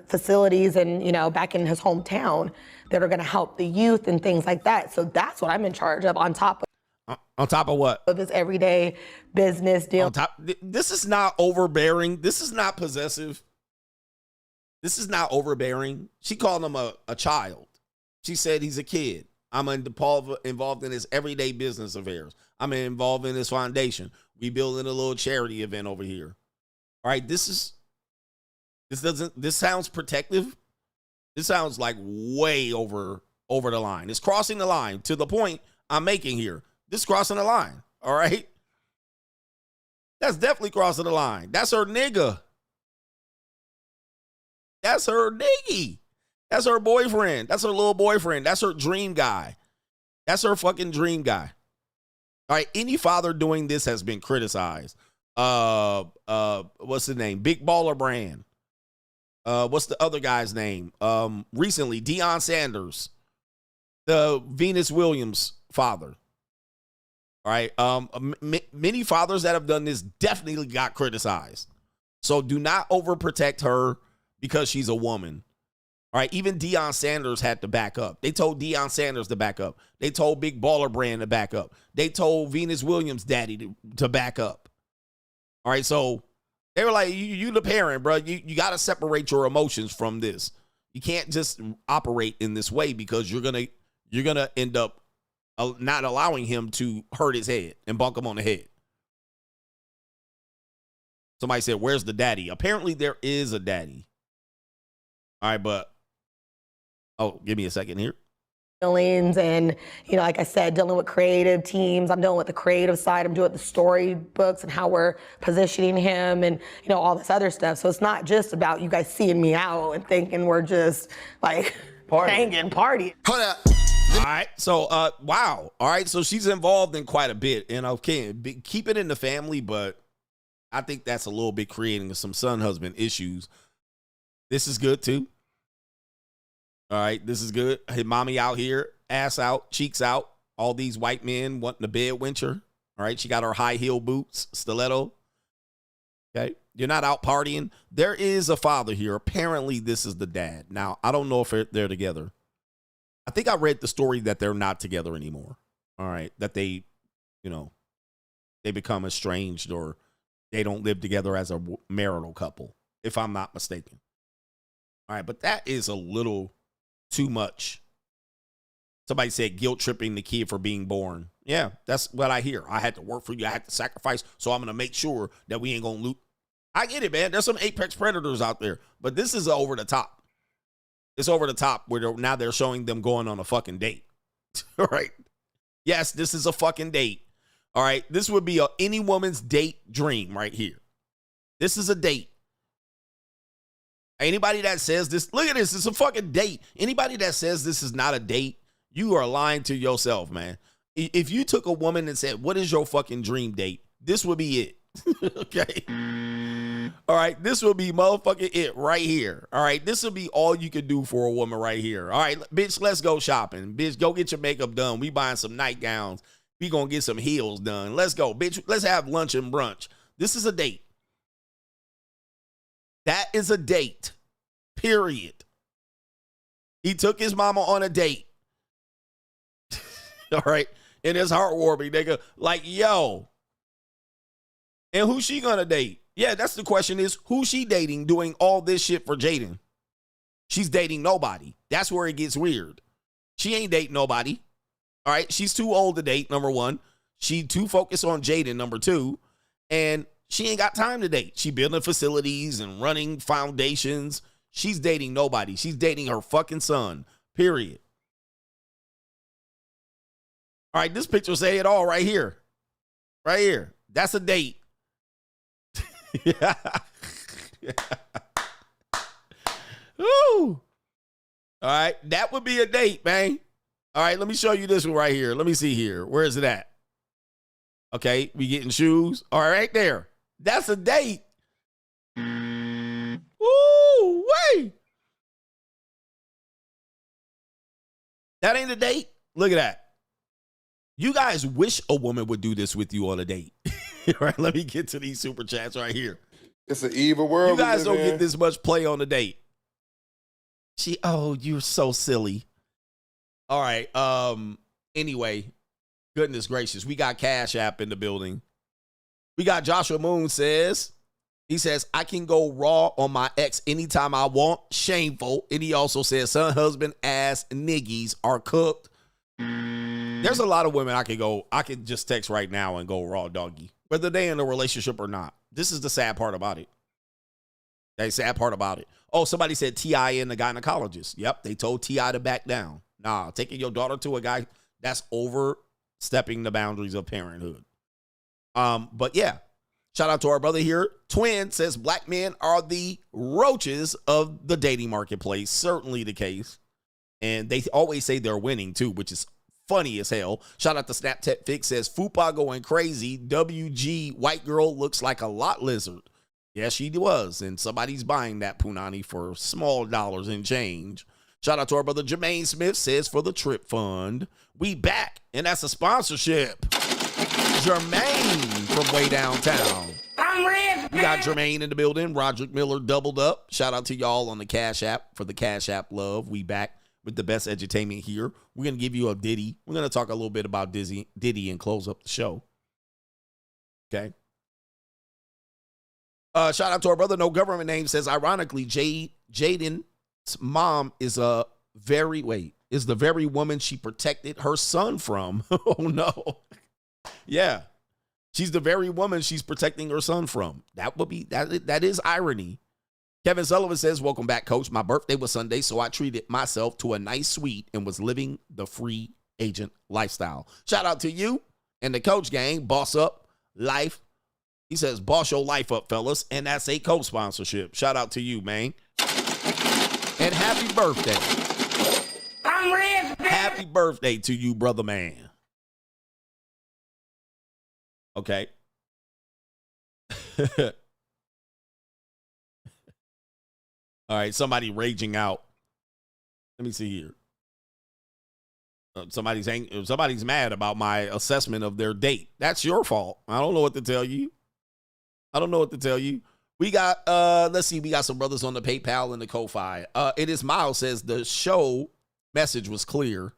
facilities and, back in his hometown that are going to help the youth and things like that. So that's what I'm in charge of on top of what? Of his everyday business deal. This is not overbearing. This is not possessive. This is not overbearing. She called him a child. She said he's a kid. I'm involved in his everyday business affairs. I'm involved in his foundation. We building a little charity event over here. All right, this sounds protective. This sounds like way over the line. It's crossing the line to the point I'm making here. This is crossing the line, all right? That's definitely crossing the line. That's her nigga. That's her niggy. That's her boyfriend. That's her little boyfriend. That's her dream guy. That's her fucking dream guy. All right, any father doing this has been criticized. What's the name? Big Baller Brand. What's the other guy's name? Recently, Deion Sanders, the Venus Williams father. All right. Many fathers that have done this definitely got criticized. So do not overprotect her because she's a woman. All right. Even Deion Sanders had to back up. They told Deion Sanders to back up. They told Big Baller Brand to back up. They told Venus Williams' daddy to back up. All right. So they were like, you the parent, bro. You got to separate your emotions from this. You can't just operate in this way because you're gonna end up not allowing him to hurt his head and bunk him on the head. Somebody said, where's the daddy? Apparently there is a daddy. All right, but give me a second here. Feelings and, like I said, dealing with creative teams. I'm dealing with the creative side. I'm doing the storybooks and how we're positioning him and, all this other stuff. So it's not just about you guys seeing me out and thinking we're just like hanging, partying. Hold up. All right. So, wow. All right. So she's involved in quite a bit. And okay, keep it in the family, but I think that's a little bit creating some son-husband issues. This is good too. All right, this is good. Hey, mommy out here, ass out, cheeks out. All these white men wanting a bed wincher. All right, she got her high heel boots, stiletto. Okay, you're not out partying. There is a father here. Apparently, this is the dad. Now, I don't know if they're together. I think I read the story that they're not together anymore. All right, that they become estranged or they don't live together as a marital couple, if I'm not mistaken. All right, but that is a little too much. Somebody said guilt tripping the kid for being born. Yeah, that's what I hear. I had to work for you. I had to sacrifice. So I'm going to make sure that we ain't going to loot. I get it, man. There's some apex predators out there, but this is over the top. It's over the top where now they're showing them going on a fucking date. All right. Yes, this is a fucking date. All right. This would be any woman's date dream right here. This is a date. Anybody that says this, look at this, it's a fucking date. Anybody that says this is not a date, you are lying to yourself, man. If you took a woman and said, what is your fucking dream date? This would be it. Okay. All right, this will be motherfucking it right here. All right, this will be all you can do for a woman right here. All right, bitch, let's go shopping. Bitch, go get your makeup done. We buying some nightgowns. We gonna get some heels done. Let's go, bitch. Let's have lunch and brunch. This is a date. That is a date, period. He took his mama on a date. All right, and it's heartwarming, nigga. Like, yo. And who's she gonna date? Yeah, that's the question is, who's she dating doing all this shit for Jaden? She's dating nobody. That's where it gets weird. She ain't dating nobody. All right, she's too old to date, number one. She too focused on Jaden, number two. And she ain't got time to date. She building facilities and running foundations. She's dating nobody. She's dating her fucking son, period. All right, this picture say it all right here. Right here. That's a date. Yeah. Ooh. All right, that would be a date, man. All right, let me show you this one right here. Let me see here. Where is it at? Okay, we getting shoes. All right, there. That's a date. Ooh, wait. That ain't a date. Look at that. You guys wish a woman would do this with you on a date. All right, let me get to these super chats right here. It's an evil world. You guys don't get this much play on the date. Oh, you're so silly. All right. Anyway, goodness gracious, we got Cash App in the building. We got Joshua Moon he says, I can go raw on my ex anytime I want. Shameful. And he also says, son, husband, ass, niggies are cooked. There's a lot of women I could just text right now and go raw doggy, whether they in a relationship or not. This is the sad part about it. The sad part about it. Oh, somebody said T.I. and the gynecologist. Yep, they told T.I. to back down. Nah, taking your daughter to a guy, that's overstepping the boundaries of parenthood. But yeah, shout out to our brother here. Twin says black men are the roaches of the dating marketplace. Certainly the case. And they always say they're winning too, which is funny as hell. Shout out to Snapchat Fix says Fupa going crazy. WG white girl looks like a lot lizard. Yes, she was. And somebody's buying that punani for small dollars and change. Shout out to our brother Jermaine Smith says for the trip fund. We back. And that's a sponsorship. Jermaine from way downtown. We got Jermaine in the building. Roderick Miller doubled up. Shout out to y'all on the Cash App for the Cash App love. We back with the best edutainment here. We're going to give you a Diddy. We're going to talk a little bit about Diddy and close up the show. Okay. Shout out to our brother, No Government Name says, ironically, Jaden's mom is the very woman she protected her son from. Oh, no. Yeah. She's the very woman she's protecting her son from. That is irony. Kevin Sullivan says, welcome back, coach. My birthday was Sunday, so I treated myself to a nice suite and was living the free agent lifestyle. Shout out to you and the coach gang. Boss up life. He says, boss your life up, fellas. And that's a co-sponsorship. Shout out to you, man. And happy birthday. I'm Rizz, baby. Happy birthday to you, brother man. Okay. All right, somebody raging out. Let me see here. Somebody's mad about my assessment of their date. That's your fault. I don't know what to tell you. We got, let's see, we got some brothers on the PayPal and the Ko-Fi. It is Miles says the show message was clear.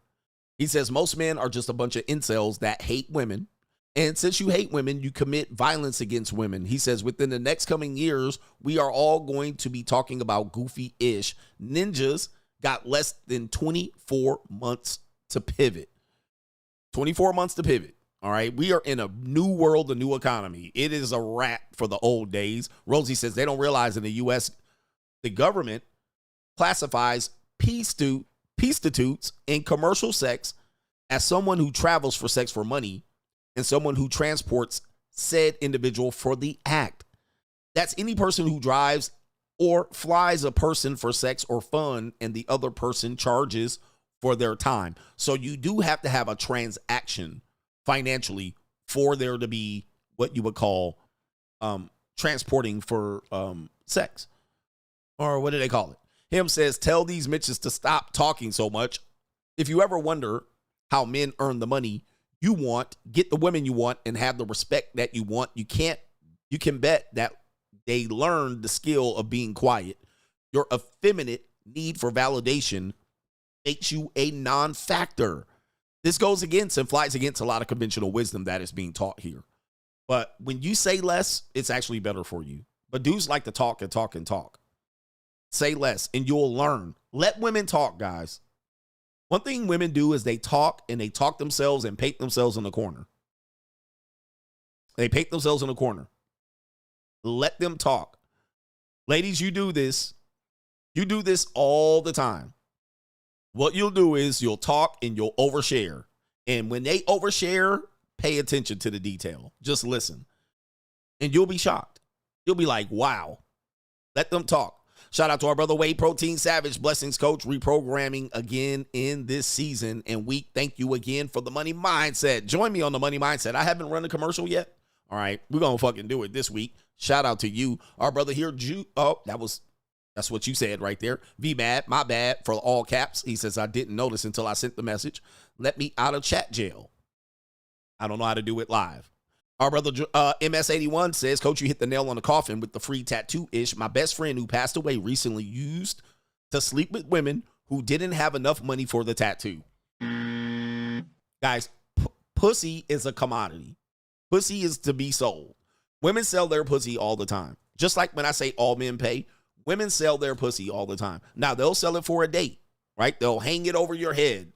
He says most men are just a bunch of incels that hate women. And since you hate women, you commit violence against women. He says within the next coming years, we are all going to be talking about goofy-ish. Ninjas got less than 24 months to pivot. 24 months to pivot. All right. We are in a new world, a new economy. It is a wrap for the old days. Rosie says they don't realize in the U.S., the government classifies prostitutes in commercial sex as someone who travels for sex for money and someone who transports said individual for the act. That's any person who drives or flies a person for sex or fun and the other person charges for their time. So you do have to have a transaction financially for there to be what you would call transporting for sex. Or what do they call it? Him says, tell these bitches to stop talking so much. If you ever wonder how men earn the money you want, get the women you want, and have the respect that you want, you can bet that they learn the skill of being quiet. Your effeminate need for validation makes you a non-factor. This goes against and flies against a lot of conventional wisdom that is being taught here. But when you say less, it's actually better for you. But dudes like to talk and talk and talk. Say less and you'll learn. Let women talk, guys. One thing women do is they talk and they talk themselves and paint themselves in the corner. They paint themselves in the corner. Let them talk. Ladies, you do this. You do this all the time. What you'll do is you'll talk and you'll overshare. And when they overshare, pay attention to the detail. Just listen. And you'll be shocked. You'll be like, wow. Let them talk. Shout out to our brother Whey Protein Savage. Blessings, coach. Reprogramming again in this season and week. Thank you again for the money mindset. Join me on the money mindset. I haven't run a commercial yet. All right. We're going to fucking do it this week. Shout out to you. Our brother here, that's what you said right there. V-Bad, my bad, for all caps. He says, I didn't notice until I sent the message. Let me out of chat jail. I don't know how to do it live. Our brother MS81 says, Coach, you hit the nail on the coffin with the free tattoo-ish. My best friend who passed away recently used to sleep with women who didn't have enough money for the tattoo. Guys, pussy is a commodity. Pussy is to be sold. Women sell their pussy all the time. Just like when I say all men pay, women sell their pussy all the time. Now, they'll sell it for a date, right? They'll hang it over your head,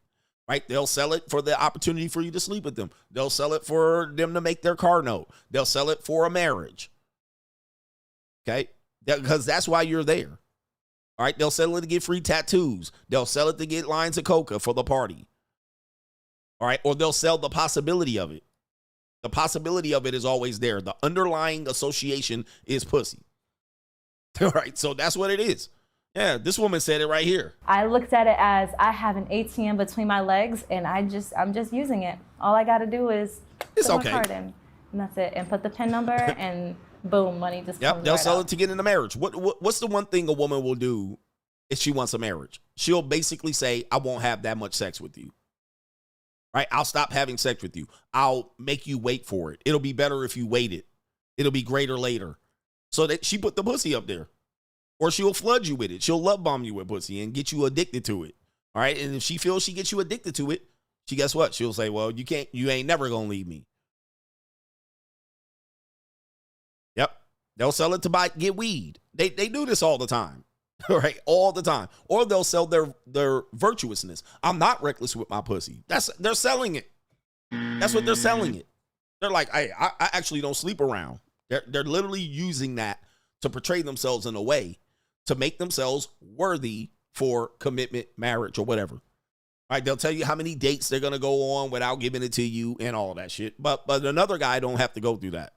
right? They'll sell it for the opportunity for you to sleep with them. They'll sell it for them to make their car note. They'll sell it for a marriage, okay? Because that's why you're there, all right? They'll sell it to get free tattoos. They'll sell it to get lines of coca for the party, all right? Or they'll sell the possibility of it. The possibility of it is always there. The underlying association is pussy. All right, so that's what it is. Yeah, this woman said it right here. I looked at it as I have an ATM between my legs, and I'm just using it. All I got to do is put my card in, and that's it. And put the PIN number, and boom, money just comes they'll right sell out. it to get into marriage. What's the one thing a woman will do if she wants a marriage? She'll basically say, I won't have that much sex with you. Right? I'll stop having sex with you. I'll make you wait for it. It'll be better if you waited. It'll be greater later. So that she put the pussy up there. Or she'll flood you with it. She'll love bomb you with pussy and get you addicted to it. All right? And if she feels she gets you addicted to it, guess what? She'll say, well, you ain't never gonna leave me. Yep. They'll sell it to get weed. They do this all the time. All right, all the time. Or they'll sell their virtuousness. I'm not reckless with my pussy. They're selling it. That's what they're selling it. They're like, hey, I actually don't sleep around. They're literally using that to portray themselves in a way to make themselves worthy for commitment, marriage, or whatever. All right, they'll tell you how many dates they're gonna go on without giving it to you and all that shit. But another guy don't have to go through that.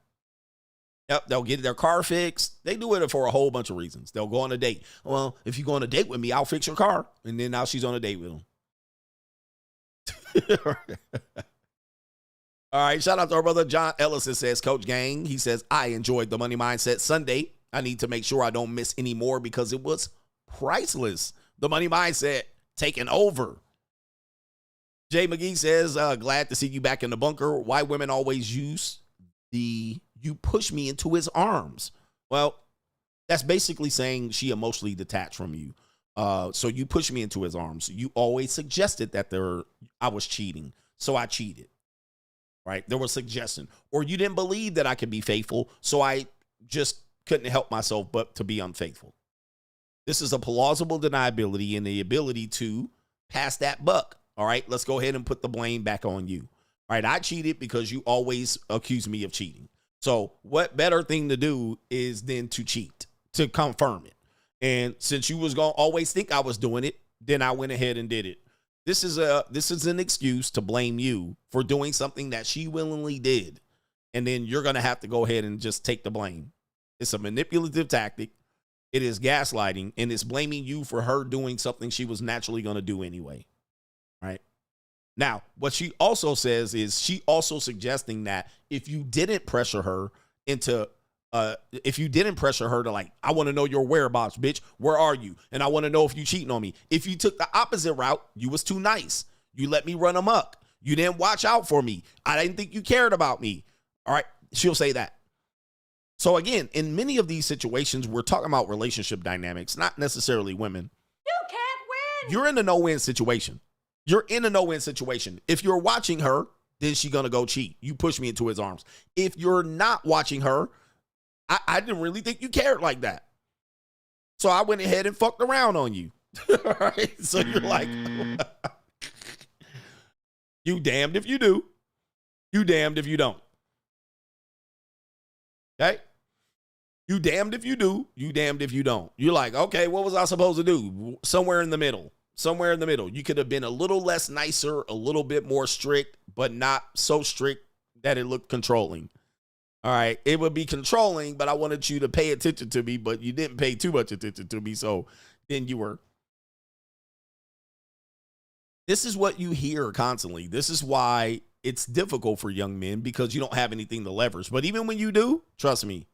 Yep, they'll get their car fixed. They do it for a whole bunch of reasons. They'll go on a date. Well, if you go on a date with me, I'll fix your car. And then now she's on a date with him. All right, shout out to our brother John Ellis that says, Coach Gang, he says, I enjoyed the Money Mindset Sunday. I need to make sure I don't miss any more because it was priceless. The Money Mindset taking over. Jay McGee says, glad to see you back in the bunker. Why women always use you push me into his arms. Well, that's basically saying she emotionally detached from you. So you push me into his arms. You always suggested that I was cheating. So I cheated. Right? There was suggestion. Or you didn't believe that I could be faithful. So I just couldn't help myself but to be unfaithful. This is a plausible deniability and the ability to pass that buck. All right, let's go ahead and put the blame back on you. All right, I cheated because you always accuse me of cheating. So what better thing to do is then to cheat, to confirm it. And since you was going to always think I was doing it, then I went ahead and did it. This is an excuse to blame you for doing something that she willingly did. And then you're going to have to go ahead and just take the blame. It's a manipulative tactic. It is gaslighting, and it's blaming you for her doing something she was naturally going to do anyway. Right? Now, what she also says is she also suggesting that if you didn't pressure her into if you didn't pressure her to like, I want to know your whereabouts, bitch. Where are you? And I want to know if you cheating on me. If you took the opposite route, you was too nice. You let me run amok. You didn't watch out for me. I didn't think you cared about me. All right. She'll say that. So again, in many of these situations, we're talking about relationship dynamics, not necessarily women. You can't win. You're in a no-win situation. You're in a no-win situation. If you're watching her, then she's going to go cheat. You push me into his arms. If you're not watching her, I didn't really think you cared like that. So I went ahead and fucked around on you. All right. So you're like, you damned if you do. You damned if you don't. Okay? You damned if you do. You damned if you don't. You're like, okay, what was I supposed to do? Somewhere in the middle. Somewhere in the middle. You could have been a little less nicer, a little bit more strict, but not so strict that it looked controlling. All right. It would be controlling, but I wanted you to pay attention to me, but you didn't pay too much attention to me. So then you were. This is what you hear constantly. This is why it's difficult for young men, because you don't have anything to leverage. But even when you do, trust me,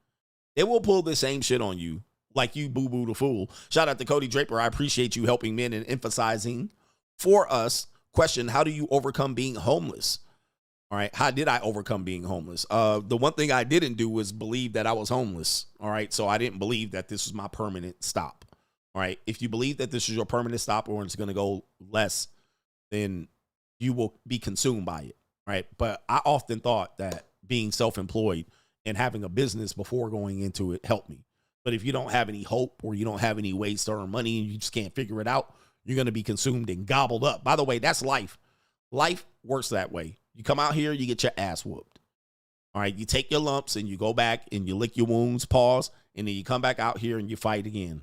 it will pull the same shit on you like you boo-boo the fool. Shout out to Cody Draper. I appreciate you helping men and emphasizing for us. Question, how do you overcome being homeless? All right. How did I overcome being homeless? The one thing I didn't do was believe that I was homeless. All right. So I didn't believe that this was my permanent stop. All right. If you believe that this is your permanent stop or it's going to go less, then you will be consumed by it. Right. But I often thought that being self-employed and having a business before going into it helped me. But if you don't have any hope or you don't have any ways to earn money and you just can't figure it out, you're going to be consumed and gobbled up. By the way, that's life. Life works that way. You come out here, you get your ass whooped. All right. You take your lumps and you go back and you lick your wounds, pause, and then you come back out here and you fight again.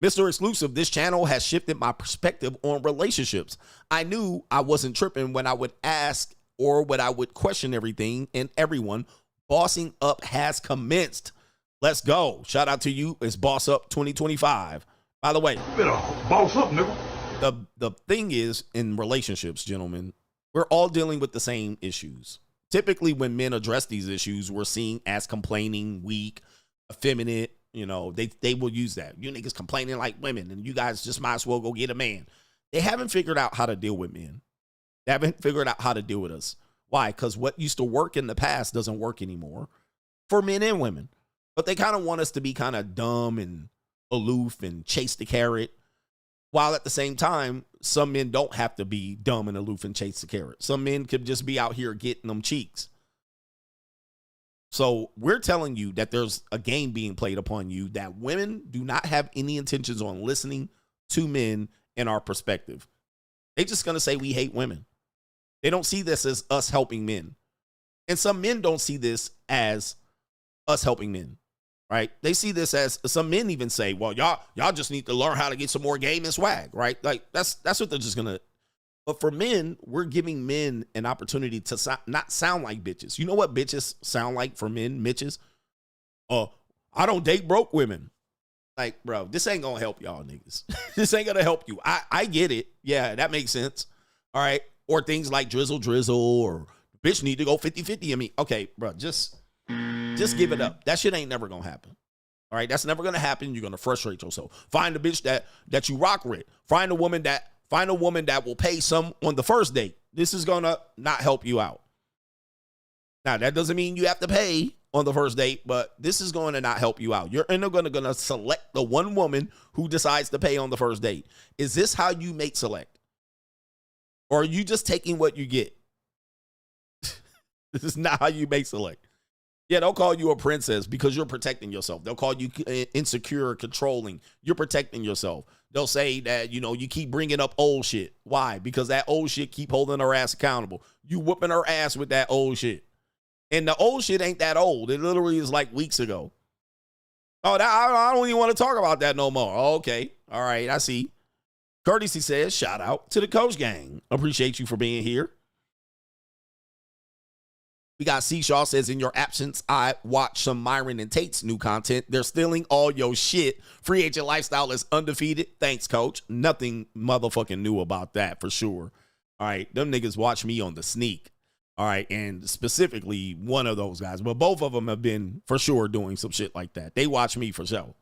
Mr. Exclusive, this channel has shifted my perspective on relationships. I knew I wasn't tripping when I would ask or when I would question everything and everyone. Bossing up has commenced. Let's go. Shout out to you. It's Boss Up 2025. By the way, better boss up, nigga. The thing is, in relationships, gentlemen, we're all dealing with the same issues. Typically, when men address these issues, we're seen as complaining, weak, effeminate. You know, they will use that. You niggas complaining like women, and you guys just might as well go get a man. They haven't figured out how to deal with men. They haven't figured out how to deal with us. Why? Because what used to work in the past doesn't work anymore for men and women. But they kind of want us to be kind of dumb and aloof and chase the carrot. While at the same time, some men don't have to be dumb and aloof and chase the carrot. Some men could just be out here getting them cheeks. So we're telling you that there's a game being played upon you that women do not have any intentions on listening to men in our perspective. They're just going to say we hate women. They don't see this as us helping men. And some men don't see this as us helping men, right? They see this as, some men even say, well, y'all just need to learn how to get some more game and swag, right? Like that's what they're just going to. But for men, we're giving men an opportunity to not sound like bitches. You know what bitches sound like for men, Mitches? I don't date broke women. Like, bro, this ain't going to help y'all niggas. This ain't going to help you. I get it. Yeah, that makes sense. All right. Or things like drizzle, or bitch need to go 50-50 in me. Okay, bro, just give it up. That shit ain't never going to happen. All right. That's never going to happen. You're going to frustrate yourself. Find a bitch that you rock with. Find a woman that will pay some on the first date. This is going to not help you out. Now, that doesn't mean you have to pay on the first date, but this is going to not help you out. You're going to select the one woman who decides to pay on the first date. Is this how you mate select? Or are you just taking what you get? This is not how you mate select. Yeah, they'll call you a princess because you're protecting yourself. They'll call you insecure, controlling. You're protecting yourself. They'll say that, you keep bringing up old shit. Why? Because that old shit keep holding her ass accountable. You whooping her ass with that old shit. And the old shit ain't that old. It literally is like weeks ago. Oh, I don't even want to talk about that no more. Okay. All right. I see. Courtesy says, shout out to the Coach Gang. Appreciate you for being here. We got Seashaw says, in your absence, I watched some Myron and Tate's new content. They're stealing all your shit. Free agent lifestyle is undefeated. Thanks, Coach. Nothing motherfucking new about that for sure. All right. Them niggas watch me on the sneak. All right. And specifically one of those guys, but both of them have been for sure doing some shit like that. They watch me for sure.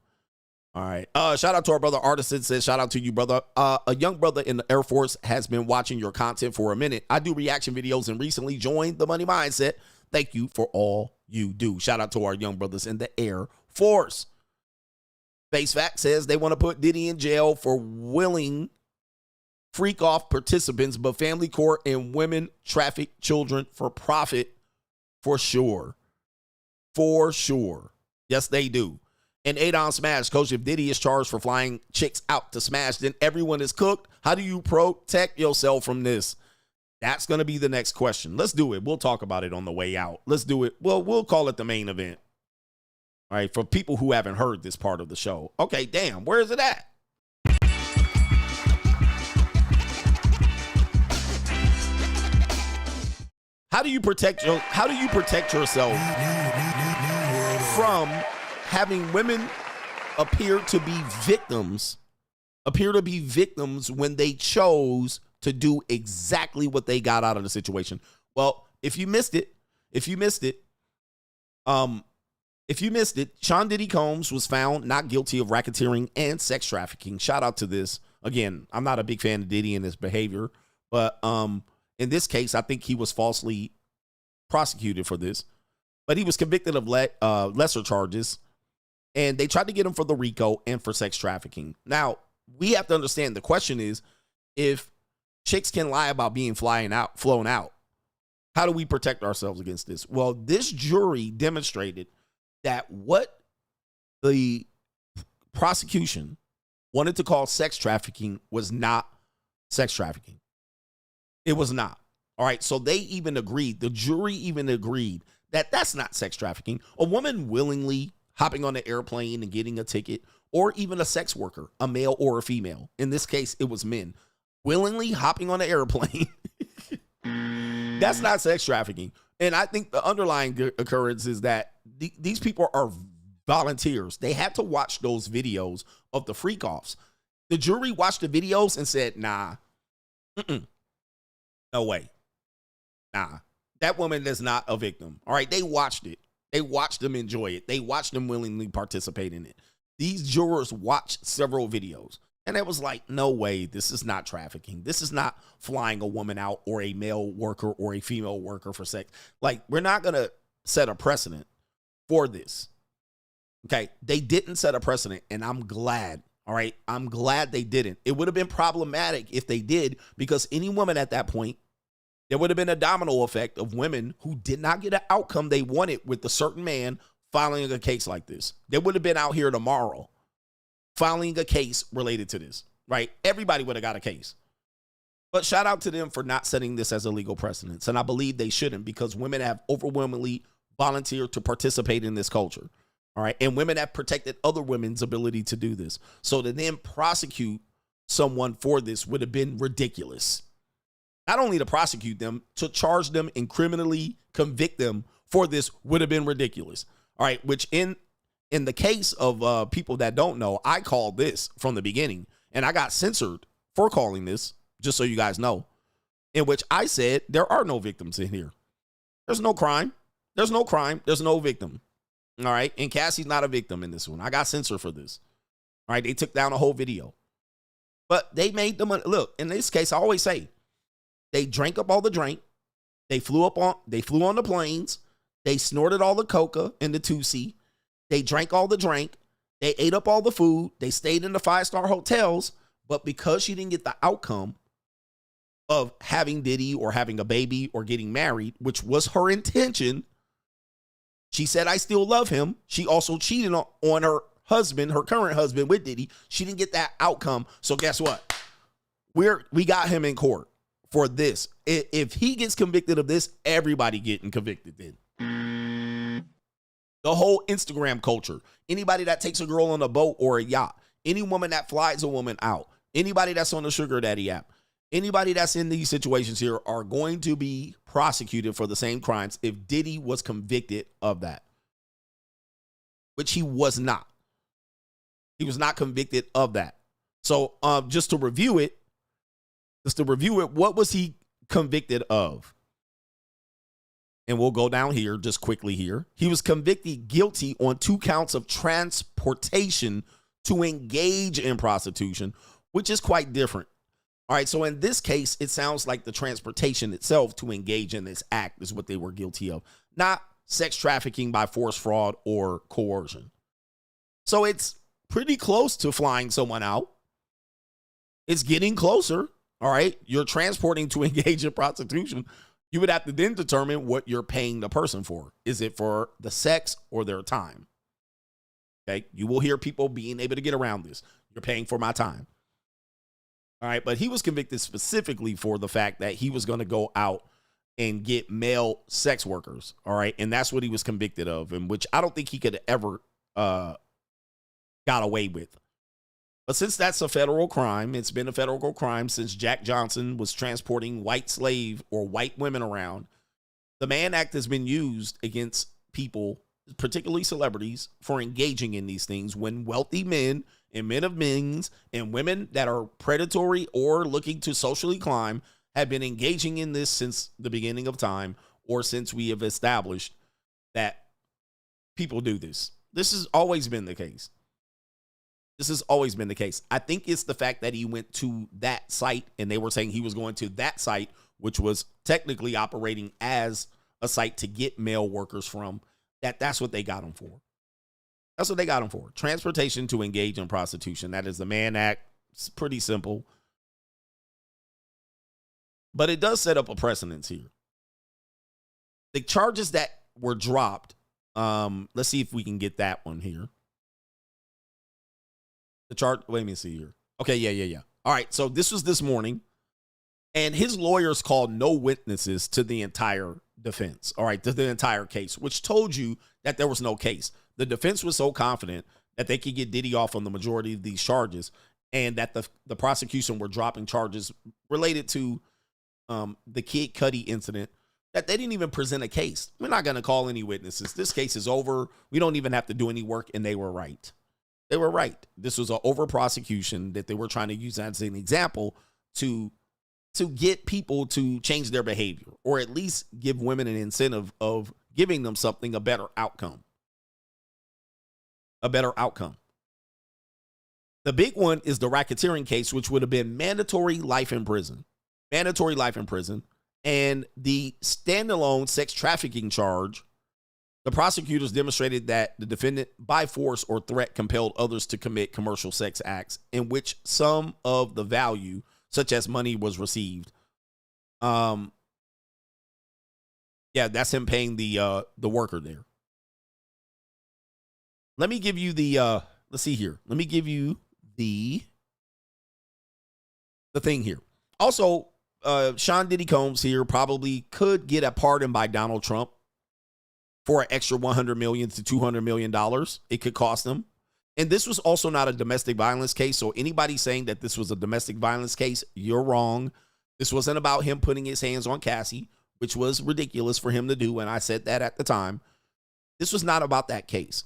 All right. Shout out to our brother Artisan says, shout out to you, brother. A young brother in the Air Force has been watching your content for a minute. I do reaction videos and recently joined the Money Mindset. Thank you for all you do. Shout out to our young brothers in the Air Force. Face Fact says they want to put Diddy in jail for willing freak off participants, but family court and women traffic children for profit for sure. For sure. Yes, they do. And Adon Smash, Coach, if Diddy is charged for flying chicks out to smash, then everyone is cooked. How do you protect yourself from this? That's going to be the next question. Let's do it. We'll talk about it on the way out. Let's do it. Well, we'll call it the main event. All right, for people who haven't heard this part of the show. Okay, damn, where is it at? How do you protect yourself from having women appear to be victims when they chose to do exactly what they got out of the situation? Well, if you missed it, Sean Diddy Combs was found not guilty of racketeering and sex trafficking. Shout out to this. Again, I'm not a big fan of Diddy and his behavior, but in this case, I think he was falsely prosecuted for this. But he was convicted of lesser charges, and they tried to get him for the RICO and for sex trafficking. Now, we have to understand, the question is, if chicks can lie about being flown out, how do we protect ourselves against this? Well, this jury demonstrated that what the prosecution wanted to call sex trafficking was not sex trafficking. It was not. All right. So they even agreed. The jury even agreed that that's not sex trafficking. A woman willingly hopping on an airplane and getting a ticket, or even a sex worker, a male or a female. In this case, it was men willingly hopping on an airplane. That's not sex trafficking. And I think the underlying occurrence is that these people are volunteers. They had to watch those videos of the freak offs. The jury watched the videos and said, nah, no way. Nah, that woman is not a victim. All right. They watched it. They watched them enjoy it. They watched them willingly participate in it. These jurors watched several videos, and it was like, no way, this is not trafficking. This is not flying a woman out or a male worker or a female worker for sex. Like, we're not going to set a precedent for this. Okay, they didn't set a precedent, and I'm glad. All right, I'm glad they didn't. It would have been problematic if they did, because any woman at that point, there would have been a domino effect of women who did not get an outcome they wanted with a certain man filing a case like this. They would have been out here tomorrow filing a case related to this, right? Everybody would have got a case. But shout out to them for not setting this as a legal precedent. And I believe they shouldn't, because women have overwhelmingly volunteered to participate in this culture. All right. And women have protected other women's ability to do this. So to then prosecute someone for this would have been ridiculous. Not only to prosecute them, to charge them and criminally convict them for this would have been ridiculous. All right. Which in the case of people that don't know, I called this from the beginning, and I got censored for calling this, just so you guys know, in which I said there are no victims in here. There's no crime. There's no crime. There's no victim. All right. And Cassie's not a victim in this one. I got censored for this. All right. They took down a whole video. But they made the money. Look, in this case, I always say they drank up all the drink. They flew on the planes. They snorted all the coca in the 2C. They drank all the drink. They ate up all the food. They stayed in the 5-star hotels. But because she didn't get the outcome of having Diddy or having a baby or getting married, which was her intention, she said, I still love him. She also cheated on her husband, her current husband, with Diddy. She didn't get that outcome. So guess what? We got him in court for this. If he gets convicted of this, everybody getting convicted then. The whole Instagram culture, anybody that takes a girl on a boat or a yacht, any woman that flies a woman out, anybody that's on the sugar daddy app, anybody that's in these situations here are going to be prosecuted for the same crimes if Diddy was convicted of that, which he was not. He was not convicted of that. So just to review it, what was he convicted of? and we'll go down here just quickly here. He was convicted guilty on 2 counts of transportation to engage in prostitution, which is quite different. All right, so in this case, it sounds like the transportation itself to engage in this act is what they were guilty of, not sex trafficking by force, fraud, or coercion. So it's pretty close to flying someone out. It's getting closer. All right, you're transporting to engage in prostitution. You would have to then determine what you're paying the person for. Is it for the sex or their time? Okay, you will hear people being able to get around this. You're paying for my time. All right, but he was convicted specifically for the fact that he was going to go out and get male sex workers. All right, and that's what he was convicted of, and which I don't think he could ever got away with. But since that's a federal crime, it's been a federal crime since Jack Johnson was transporting white slave or white women around. The Mann Act has been used against people, particularly celebrities, for engaging in these things when wealthy men and men of means and women that are predatory or looking to socially climb have been engaging in this since the beginning of time, or since we have established that people do this. This has always been the case. This has always been the case. I think it's the fact that he went to that site and they were saying he was going to that site, which was technically operating as a site to get male workers from, that's what they got him for. That's what they got him for. Transportation to engage in prostitution. That is the Mann Act. It's pretty simple. But it does set up a precedence here. The charges that were dropped, let's see if we can get that one here. The chart, let me see here. Okay, yeah. All right, so this was this morning, and his lawyers called no witnesses to the entire defense, all right, to the entire case, which told you that there was no case. The defense was so confident that they could get Diddy off on the majority of these charges, and that the prosecution were dropping charges related to the Kid Cudi incident, that they didn't even present a case. We're not going to call any witnesses. This case is over. We don't even have to do any work, and they were right. They were right. This was an over prosecution that they were trying to use as an example to get people to change their behavior, or at least give women an incentive of giving them something, a better outcome. A better outcome. The big one is the racketeering case, which would have been mandatory life in prison. Mandatory life in prison. And the standalone sex trafficking charge, the prosecutors demonstrated that the defendant by force or threat compelled others to commit commercial sex acts in which some of the value, such as money, was received. Yeah, that's him paying the worker there. Let me give you the let's see here. Let me give you the thing here. Also, Sean Diddy Combs here probably could get a pardon by Donald Trump for an extra $100 million to $200 million. It could cost them. And this was also not a domestic violence case. So anybody saying that this was a domestic violence case, you're wrong. This wasn't about him putting his hands on Cassie, which was ridiculous for him to do. And I said that at the time. This was not about that case.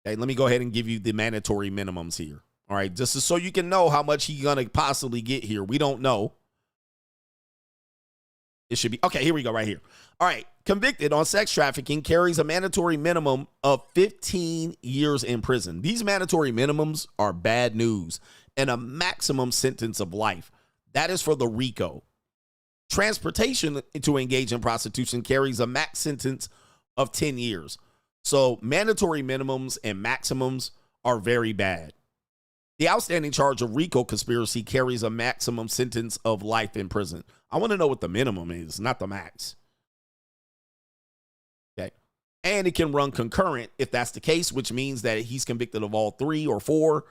Okay, let me go ahead and give you the mandatory minimums here. All right, just so you can know how much he's going to possibly get here. We don't know. It should be, okay, here we go right here. All right, convicted on sex trafficking, carries a mandatory minimum of 15 years in prison. These mandatory minimums are bad news, and a maximum sentence of life. That is for the RICO. Transportation to engage in prostitution carries a max sentence of 10 years. So mandatory minimums and maximums are very bad. The outstanding charge of RICO conspiracy carries a maximum sentence of life in prison. I want to know what the minimum is, not the max. Okay. And it can run concurrent if that's the case, which means that he's convicted of all 3 or 4.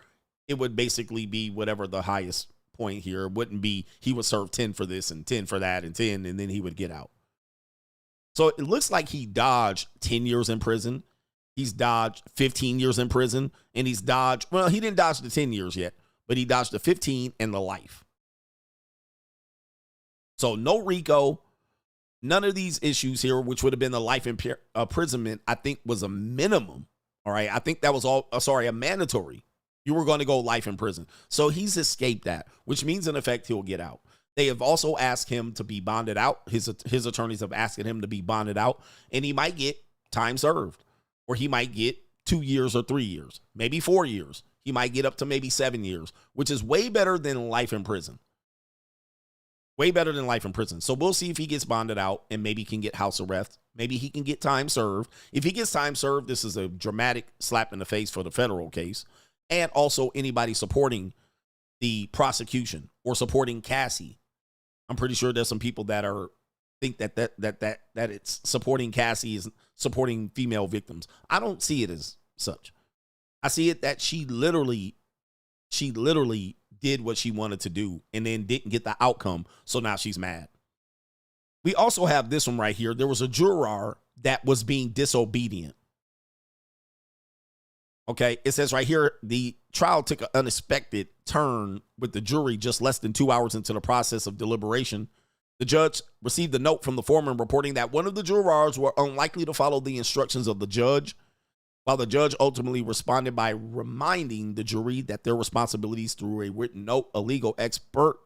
It would basically be whatever the highest point here. It wouldn't be he would serve 10 for this and 10 for that and 10, and then he would get out. So it looks like he dodged 10 years in prison. He's dodged 15 years in prison, and he's dodged, well, he didn't dodge the 10 years yet, but he dodged the 15 and the life. So no RICO, none of these issues here, which would have been the life imprisonment, I think was a minimum. All right. I think that was a mandatory. You were going to go life in prison. So he's escaped that, which means in effect he'll get out. They have also asked him to be bonded out. His attorneys have asked him to be bonded out, and he might get time served, or he might get 2 years or 3 years, maybe 4 years. He might get up to maybe 7 years, which is way better than life in prison. Way better than life in prison. So we'll see if he gets bonded out and maybe can get house arrest. Maybe he can get time served. If he gets time served, this is a dramatic slap in the face for the federal case. And also anybody supporting the prosecution or supporting Cassie. I'm pretty sure there's some people that think that it's supporting Cassie is supporting female victims. I don't see it as such. I see it that she literally did what she wanted to do and then didn't get the outcome, so now she's mad. We also have this one right here. There was a juror that was being disobedient. Okay, it says right here, the trial took an unexpected turn with the jury just less than 2 hours into the process of deliberation. The judge received a note from the foreman reporting that one of the jurors were unlikely to follow the instructions of the judge, while the judge ultimately responded by reminding the jury that their responsibilities through a written note. A legal expert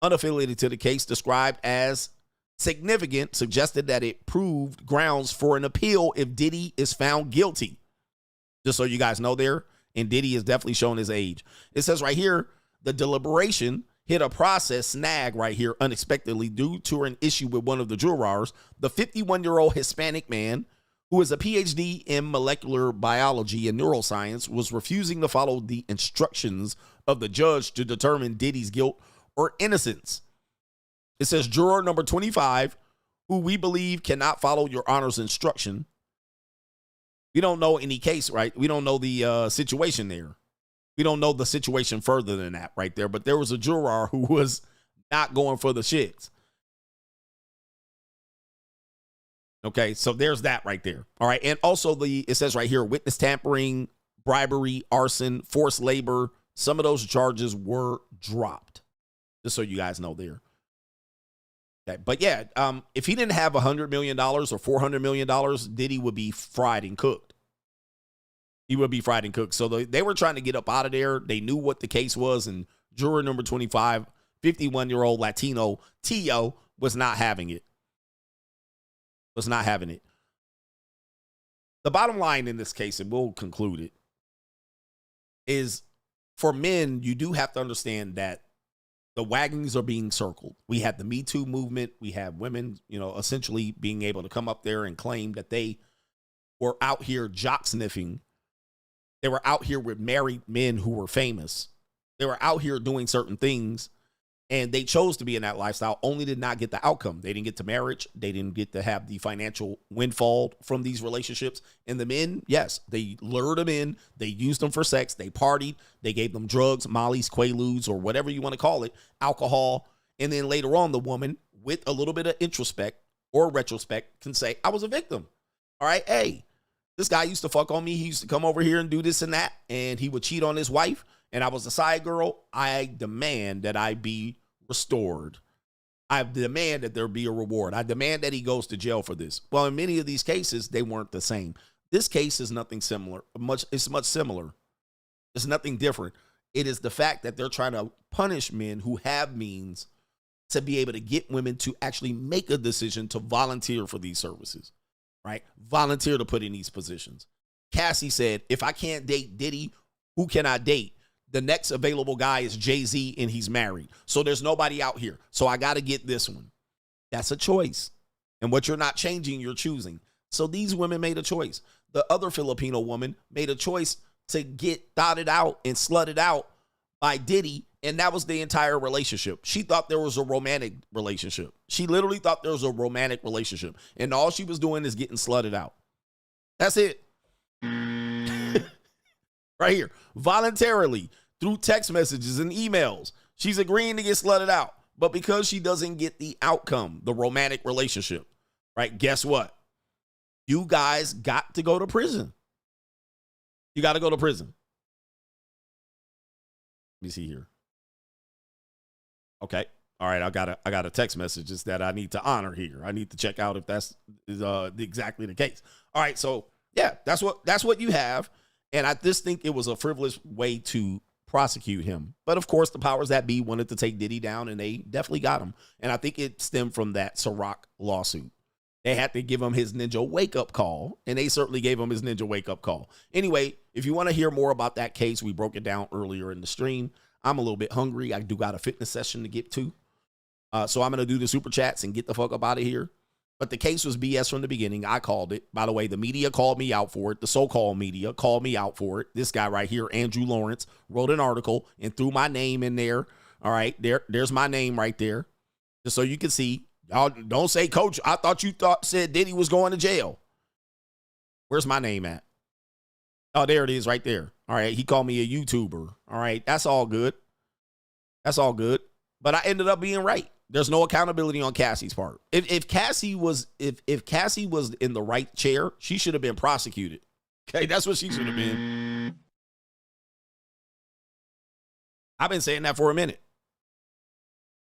unaffiliated to the case described as significant suggested that it proved grounds for an appeal if Diddy is found guilty. Just so you guys know there, and Diddy is definitely showing his age. It says right here, the deliberation hit a process snag right here unexpectedly due to an issue with one of the jurors. The 51-year-old Hispanic man, who is a PhD in molecular biology and neuroscience, was refusing to follow the instructions of the judge to determine Diddy's guilt or innocence. It says juror number 25, who we believe cannot follow your honor's instruction. We don't know any case, right? We don't know the situation there. We don't know the situation further than that right there. But there was a juror who was not going for the shits. Okay, so there's that right there. All right, and also it says right here, witness tampering, bribery, arson, forced labor. Some of those charges were dropped. Just so you guys know there. Okay, but yeah, if he didn't have $100 million or $400 million, Diddy would be fried and cooked. He would be fried and cooked. So they were trying to get up out of there. They knew what the case was, and juror number 25, 51-year-old Latino Tio, was not having it. Was not having it. The bottom line in this case, and we'll conclude it, is for men, you do have to understand that the wagons are being circled. We have the Me Too movement. We have women, essentially being able to come up there and claim that they were out here jock sniffing. They were out here with married men who were famous. They were out here doing certain things, and they chose to be in that lifestyle, only did not get the outcome. They didn't get to marriage. They didn't get to have the financial windfall from these relationships. And the men, yes, they lured them in. They used them for sex. They partied. They gave them drugs, mollies, quaaludes, or whatever you want to call it, alcohol. And then later on, the woman, with a little bit of introspect or retrospect, can say, I was a victim. All right, hey, this guy used to fuck on me. He used to come over here and do this and that, and he would cheat on his wife, and I was a side girl. I demand that I be restored. I demand that there be a reward. I demand that he goes to jail for this. Well, in many of these cases, they weren't the same. This case is nothing similar. It's much similar. It's nothing different. It is the fact that they're trying to punish men who have means to be able to get women to actually make a decision to volunteer for these services, right? Volunteer to put in these positions. Cassie said, if I can't date Diddy, who can I date? The next available guy is Jay-Z, and he's married. So there's nobody out here. So I got to get this one. That's a choice. And what you're not changing, you're choosing. So these women made a choice. The other Filipino woman made a choice to get dotted out and slutted out by Diddy, and that was the entire relationship. She thought there was a romantic relationship. She literally thought there was a romantic relationship, and all she was doing is getting slutted out. That's it. Right here. Voluntarily, through text messages and emails, she's agreeing to get slutted out. But because she doesn't get the outcome, the romantic relationship, right? Guess what? You guys got to go to prison. You got to go to prison. Let me see here. Okay. All right. I got a text messages that I need to honor here. I need to check out if that's exactly the case. All right. So yeah, that's what you have. And I just think it was a frivolous way to prosecute him. But of course, the powers that be wanted to take Diddy down, and they definitely got him. And I think it stemmed from that Ciroc lawsuit. They had to give him his ninja wake-up call, and they certainly gave him his ninja wake-up call. Anyway, if you want to hear more about that case, we broke it down earlier in the stream. I'm a little bit hungry. I do got a fitness session to get to. So I'm going to do the super chats and get the fuck up out of here. But the case was BS from the beginning. I called it. By the way, the media called me out for it. The so-called media called me out for it. This guy right here, Andrew Lawrence, wrote an article and threw my name in there. All right, there's my name right there. Just so you can see. Y'all don't say, Coach, I thought you said Diddy was going to jail. Where's my name at? Oh, there it is right there. All right, he called me a YouTuber. All right, that's all good. That's all good. But I ended up being right. There's no accountability on Cassie's part. If Cassie was in the right chair, she should have been prosecuted. Okay, that's what she should have been. I've been saying that for a minute.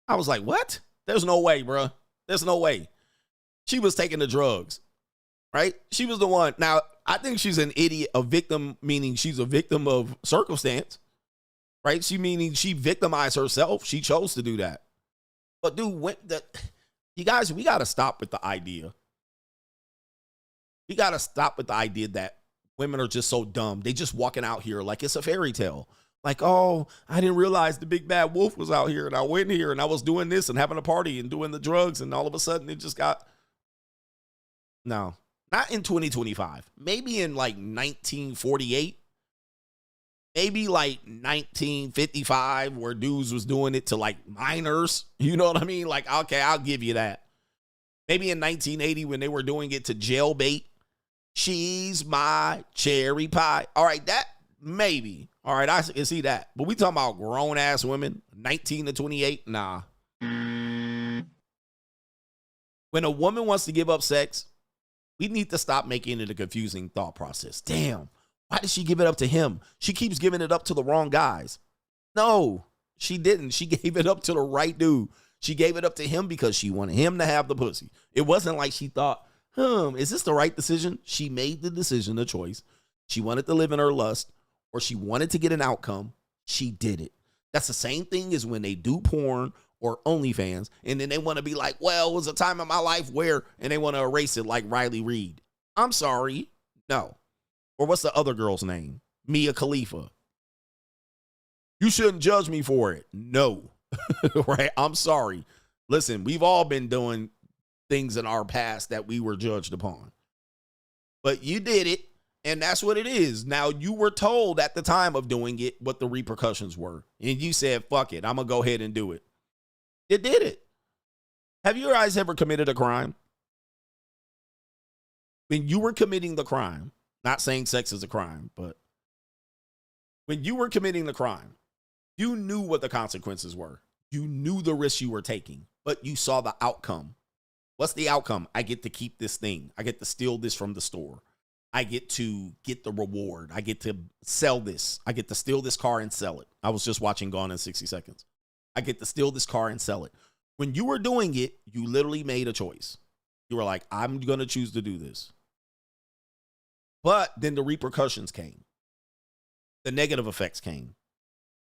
I was like, what? There's no way, bro. There's no way. She was taking the drugs, right? She was the one. Now, I think she's an idiot, a victim, meaning she's a victim of circumstance, right? She meaning she victimized herself. She chose to do that. But dude, you guys, we got to stop with the idea. We got to stop with the idea that women are just so dumb. They just walking out here like it's a fairy tale. Like, oh, I didn't realize the big bad wolf was out here, and I went here and I was doing this and having a party and doing the drugs, and all of a sudden it just got. No, not in 2025. Maybe in like 1948. Maybe like 1955, where dudes was doing it to like minors. You know what I mean? Like, okay, I'll give you that. Maybe in 1980 when they were doing it to jailbait. She's my cherry pie. All right, that maybe. All right, I can see that. But we talking about grown-ass women, 19 to 28? Nah. When a woman wants to give up sex, we need to stop making it a confusing thought process. Damn, why did she give it up to him? She keeps giving it up to the wrong guys. No, she didn't. She gave it up to the right dude. She gave it up to him because she wanted him to have the pussy. It wasn't like she thought, is this the right decision? She made the decision, the choice. She wanted to live in her lust, or she wanted to get an outcome. She did it. That's the same thing as when they do porn or OnlyFans, and then they want to be like, well, it was a time in my life where, and they want to erase it like Riley Reid. I'm sorry. No. Or what's the other girl's name? Mia Khalifa. You shouldn't judge me for it. No. Right? I'm sorry. Listen, we've all been doing things in our past that we were judged upon. But you did it. And that's what it is. Now, you were told at the time of doing it what the repercussions were. And you said, fuck it, I'm going to go ahead and do it. You did it. Have you guys ever committed a crime? When you were committing the crime, not saying sex is a crime, but when you were committing the crime, you knew what the consequences were. You knew the risks you were taking, but you saw the outcome. What's the outcome? I get to keep this thing. I get to steal this from the store. I get to get the reward. I get to sell this. I get to steal this car and sell it. I was just watching Gone in 60 Seconds. I get to steal this car and sell it. When you were doing it, you literally made a choice. You were like, I'm going to choose to do this. But then the repercussions came. The negative effects came.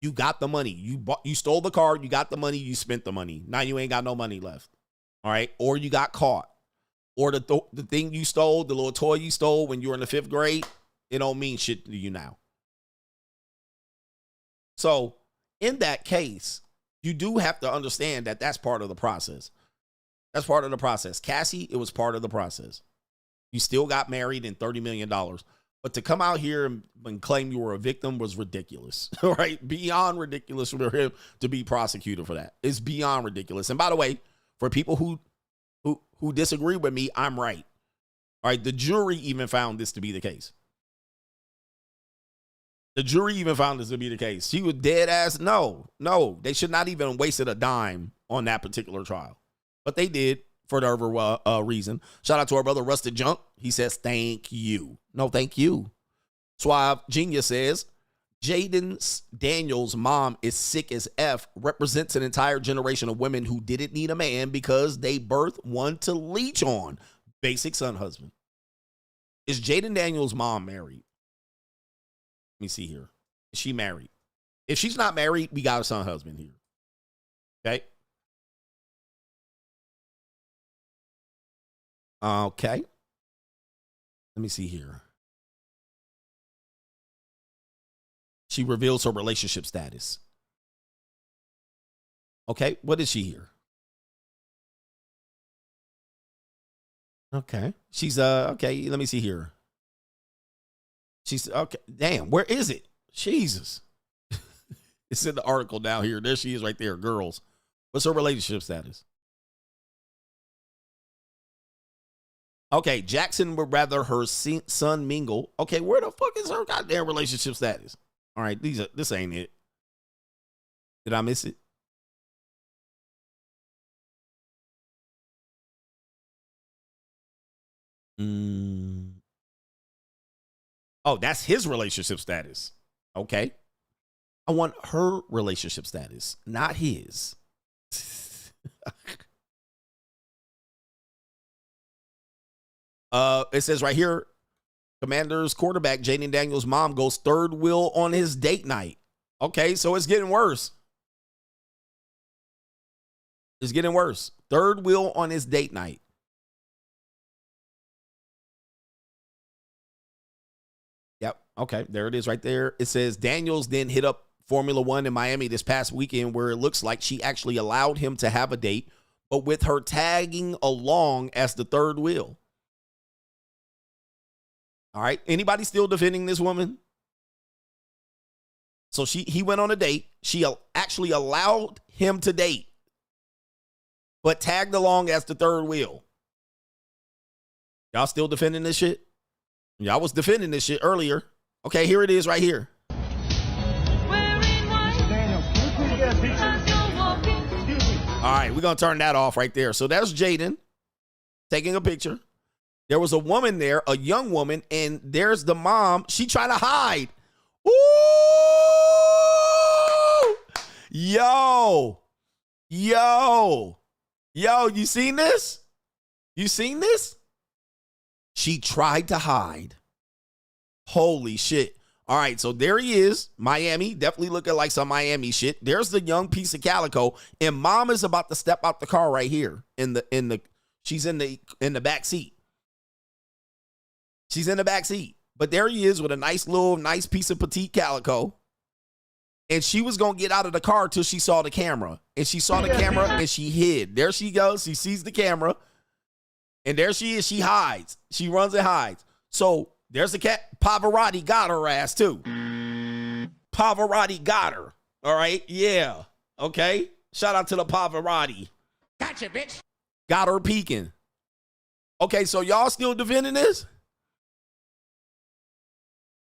You got the money. You stole the car. You got the money. You spent the money. Now you ain't got no money left. All right. Or you got caught. Or the thing you stole, the little toy you stole when you were in the 5th grade, it don't mean shit to you now. So in that case, you do have to understand that that's part of the process. That's part of the process. Cassie, it was part of the process. You still got married and $30 million. But to come out here and claim you were a victim was ridiculous, right? Beyond ridiculous for him to be prosecuted for that. It's beyond ridiculous. And by the way, for people who disagree with me, I'm right. All right, the jury even found this to be the case. The jury even found this to be the case. She was dead ass. No, they should not even wasted a dime on that particular trial. But they did for whatever reason. Shout out to our brother Rusted Junk. He says, thank you. No, thank you. Suave Genius says, Jaden Daniels' mom is sick as F, represents an entire generation of women who didn't need a man because they birthed one to leech on. Basic son husband. Is Jaden Daniels' mom married? Let me see here. Is she married? If she's not married, we got a son husband here. Okay. Okay. Let me see here. She reveals her relationship status. Okay, what is she here? Okay. She's okay, let me see here. She's okay. Damn, where is it? Jesus. It's in the article down here. There she is right there, girls. What's her relationship status? Okay, Jackson would rather her son mingle. Okay, where the fuck is her goddamn relationship status? All right, this ain't it. Did I miss it? Oh, that's his relationship status. Okay. I want her relationship status, not his. It says right here, Commanders quarterback Jaden Daniels' mom goes third wheel on his date night. Okay, so it's getting worse. It's getting worse. Third wheel on his date night. Yep. Okay, there it is right there. It says Daniels then hit up Formula One in Miami this past weekend, where it looks like she actually allowed him to have a date, but with her tagging along as the third wheel. All right. Anybody still defending this woman? So he went on a date. She actually allowed him to date, but tagged along as the third wheel. Y'all still defending this shit? Y'all was defending this shit earlier. Okay, here it is right here. All right, we're going to turn that off right there. So that's Jaden taking a picture. There was a woman there, a young woman, and there's the mom. She trying to hide. Ooh! Yo, you seen this? You seen this? She tried to hide. Holy shit. All right, so there he is. Miami, definitely looking like some Miami shit. There's the young piece of calico, and mom is about to step out the car right here. She's in the back seat. She's in the back seat. But there he is with a nice piece of petite calico. And she was going to get out of the car till she saw the camera. And she saw the camera and she hid. There she goes. She sees the camera. And there she is. She hides. She runs and hides. So there's the cat. Pavarotti got her ass too. Pavarotti got her. All right. Yeah. Okay. Shout out to the Pavarotti. Gotcha, bitch. Got her peeking. Okay. So y'all still defending this?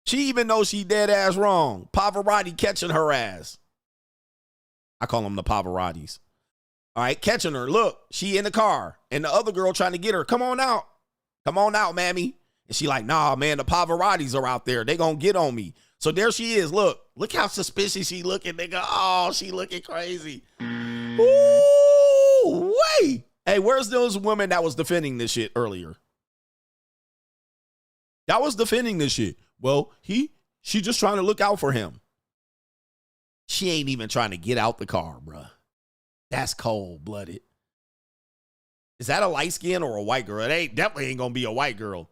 She even knows she dead ass wrong. Pavarotti catching her ass. I call them the Pavarottis. All right, catching her. Look, she in the car. And the other girl trying to get her. Come on out. Come on out, mammy. And she like, nah, man, the Pavarottis are out there. They gonna get on me. So there she is. Look how suspicious she looking, nigga. Oh, she looking crazy. Ooh, wait. Hey, where's those women that was defending this shit earlier? That was defending this shit. Well, she just trying to look out for him. She ain't even trying to get out the car, bruh. That's cold-blooded. Is that a light skin or a white girl? It definitely ain't gonna be a white girl.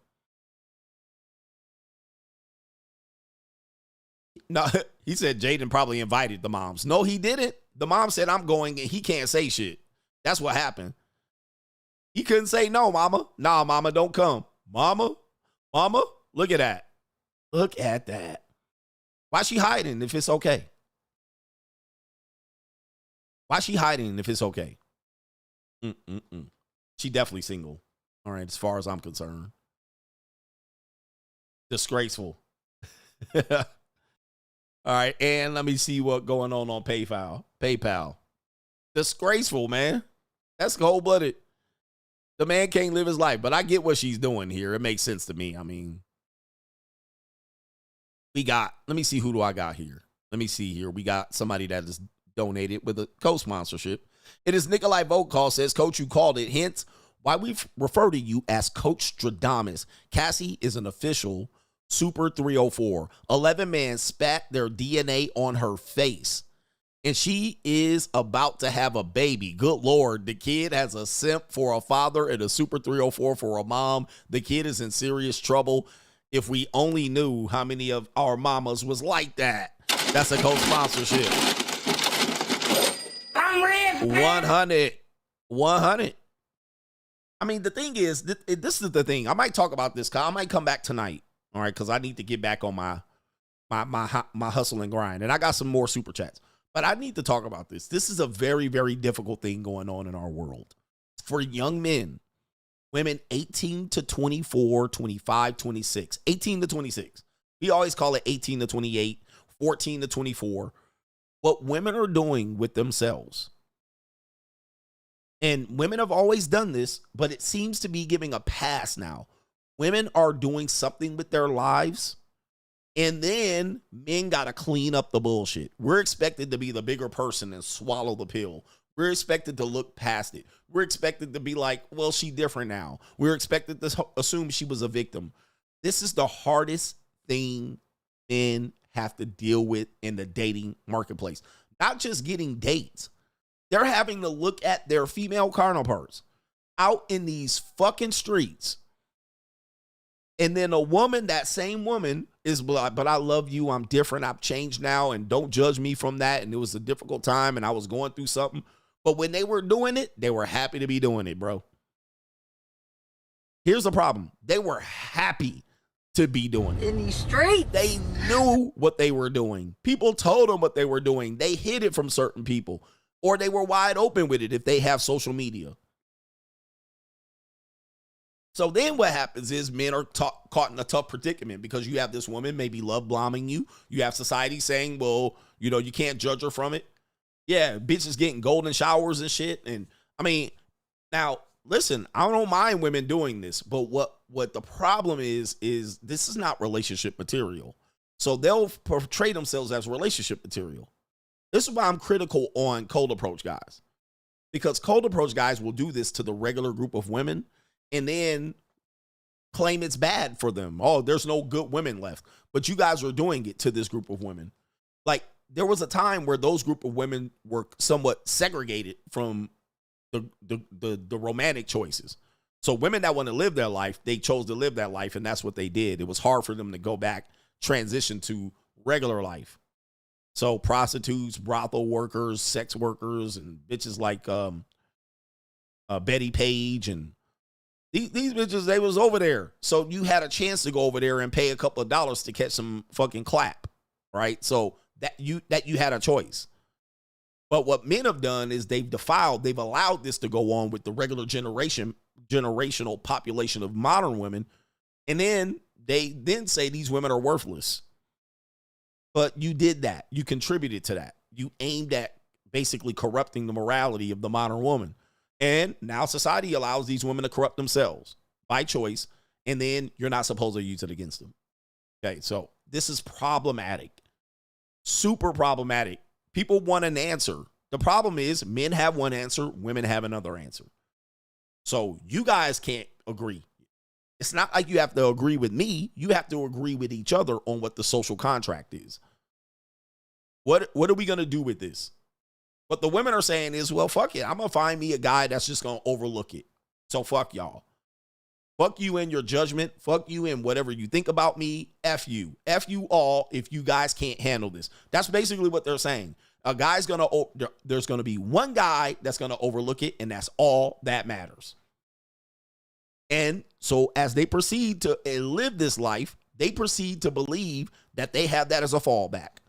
No, he said Jaden probably invited the moms. No, he didn't. The mom said, I'm going, and he can't say shit. That's what happened. He couldn't say no, mama. Nah, mama, don't come. Mama, look at that. Look at that. Why she hiding if it's okay? Why she hiding if it's okay? She definitely single. All right, as far as I'm concerned. Disgraceful. All right, and let me see what's going on PayPal. Disgraceful, man. That's cold-blooded. The man can't live his life, but I get what she's doing here. It makes sense to me. I mean, let me see, who do I got here? Let me see here. We got somebody that is donated with a co-sponsorship. It is Nikolai Volkall says, Coach, you called it. Hence, why we refer to you as Coach Stradamus. Cassie is an official Super 304. 11 men spat their DNA on her face. And she is about to have a baby. Good Lord. The kid has a simp for a father and a Super 304 for a mom. The kid is in serious trouble. If we only knew how many of our mamas was like that. That's a co-sponsorship. 100. 100. I mean, the thing is, this is the thing. I might talk about this. I might come back tonight. All right, because I need to get back on my hustle and grind. And I got some more super chats. But I need to talk about this. This is a very, very difficult thing going on in our world. For young men, women 18 to 24, 25, 26. 18 to 26. We always call it 18 to 28, 14 to 24. What women are doing with themselves. And women have always done this, but it seems to be giving a pass now. Women are doing something with their lives, and then men got to clean up the bullshit. We're expected to be the bigger person and swallow the pill. We're expected to look past it. We're expected to be like, well, she different now. We're expected to assume she was a victim. This is the hardest thing men have to deal with in the dating marketplace. Not just getting dates. They're having to look at their female counterparts out in these fucking streets. And then a woman, that same woman, is like, but I love you. I'm different. I've changed now. And don't judge me from that. And it was a difficult time. And I was going through something. But when they were doing it, they were happy to be doing it, bro. Here's the problem. They were happy to be doing it. In these streets. They knew what they were doing. People told them what they were doing. They hid it from certain people. Or they were wide open with it if they have social media. So then what happens is men are caught in a tough predicament because you have this woman maybe love bombing you. You have society saying, well, you know, you can't judge her from it. Yeah, bitches getting golden showers and shit. And I mean, now, listen, I don't mind women doing this, but what the problem is this is not relationship material. So they'll portray themselves as relationship material. This is why I'm critical on cold approach guys. Because cold approach guys will do this to the regular group of women and then claim it's bad for them. Oh, there's no good women left. But you guys are doing it to this group of women. Like, there was a time where those group of women were somewhat segregated from the romantic choices. So women that want to live their life, they chose to live that life, and that's what they did. It was hard for them to go back, transition to regular life. So prostitutes, brothel workers, sex workers, and bitches like Betty Page and these bitches, they was over there. So you had a chance to go over there and pay a couple of dollars to catch some fucking clap, right? So that you had a choice. But what men have done is they've allowed this to go on with the regular generational population of modern women. And then they say these women are worthless. But you did that. You contributed to that. You aimed at basically corrupting the morality of the modern woman. And now society allows these women to corrupt themselves by choice. And then you're not supposed to use it against them. Okay, so this is problematic. Super problematic. People want an answer. The problem is men have one answer, women have another answer. So you guys can't agree. It's not like you have to agree with me. You have to agree with each other on what the social contract is. What are we going to do with this? What the women are saying is, well, fuck it. I'm going to find me a guy that's just going to overlook it. So fuck y'all. Fuck you in your judgment. Fuck you in whatever you think about me. F you. F you all if you guys can't handle this. That's basically what they're saying. There's going to be one guy that's going to overlook it, and that's all that matters. And so as they proceed to live this life, they proceed to believe that they have that as a fallback.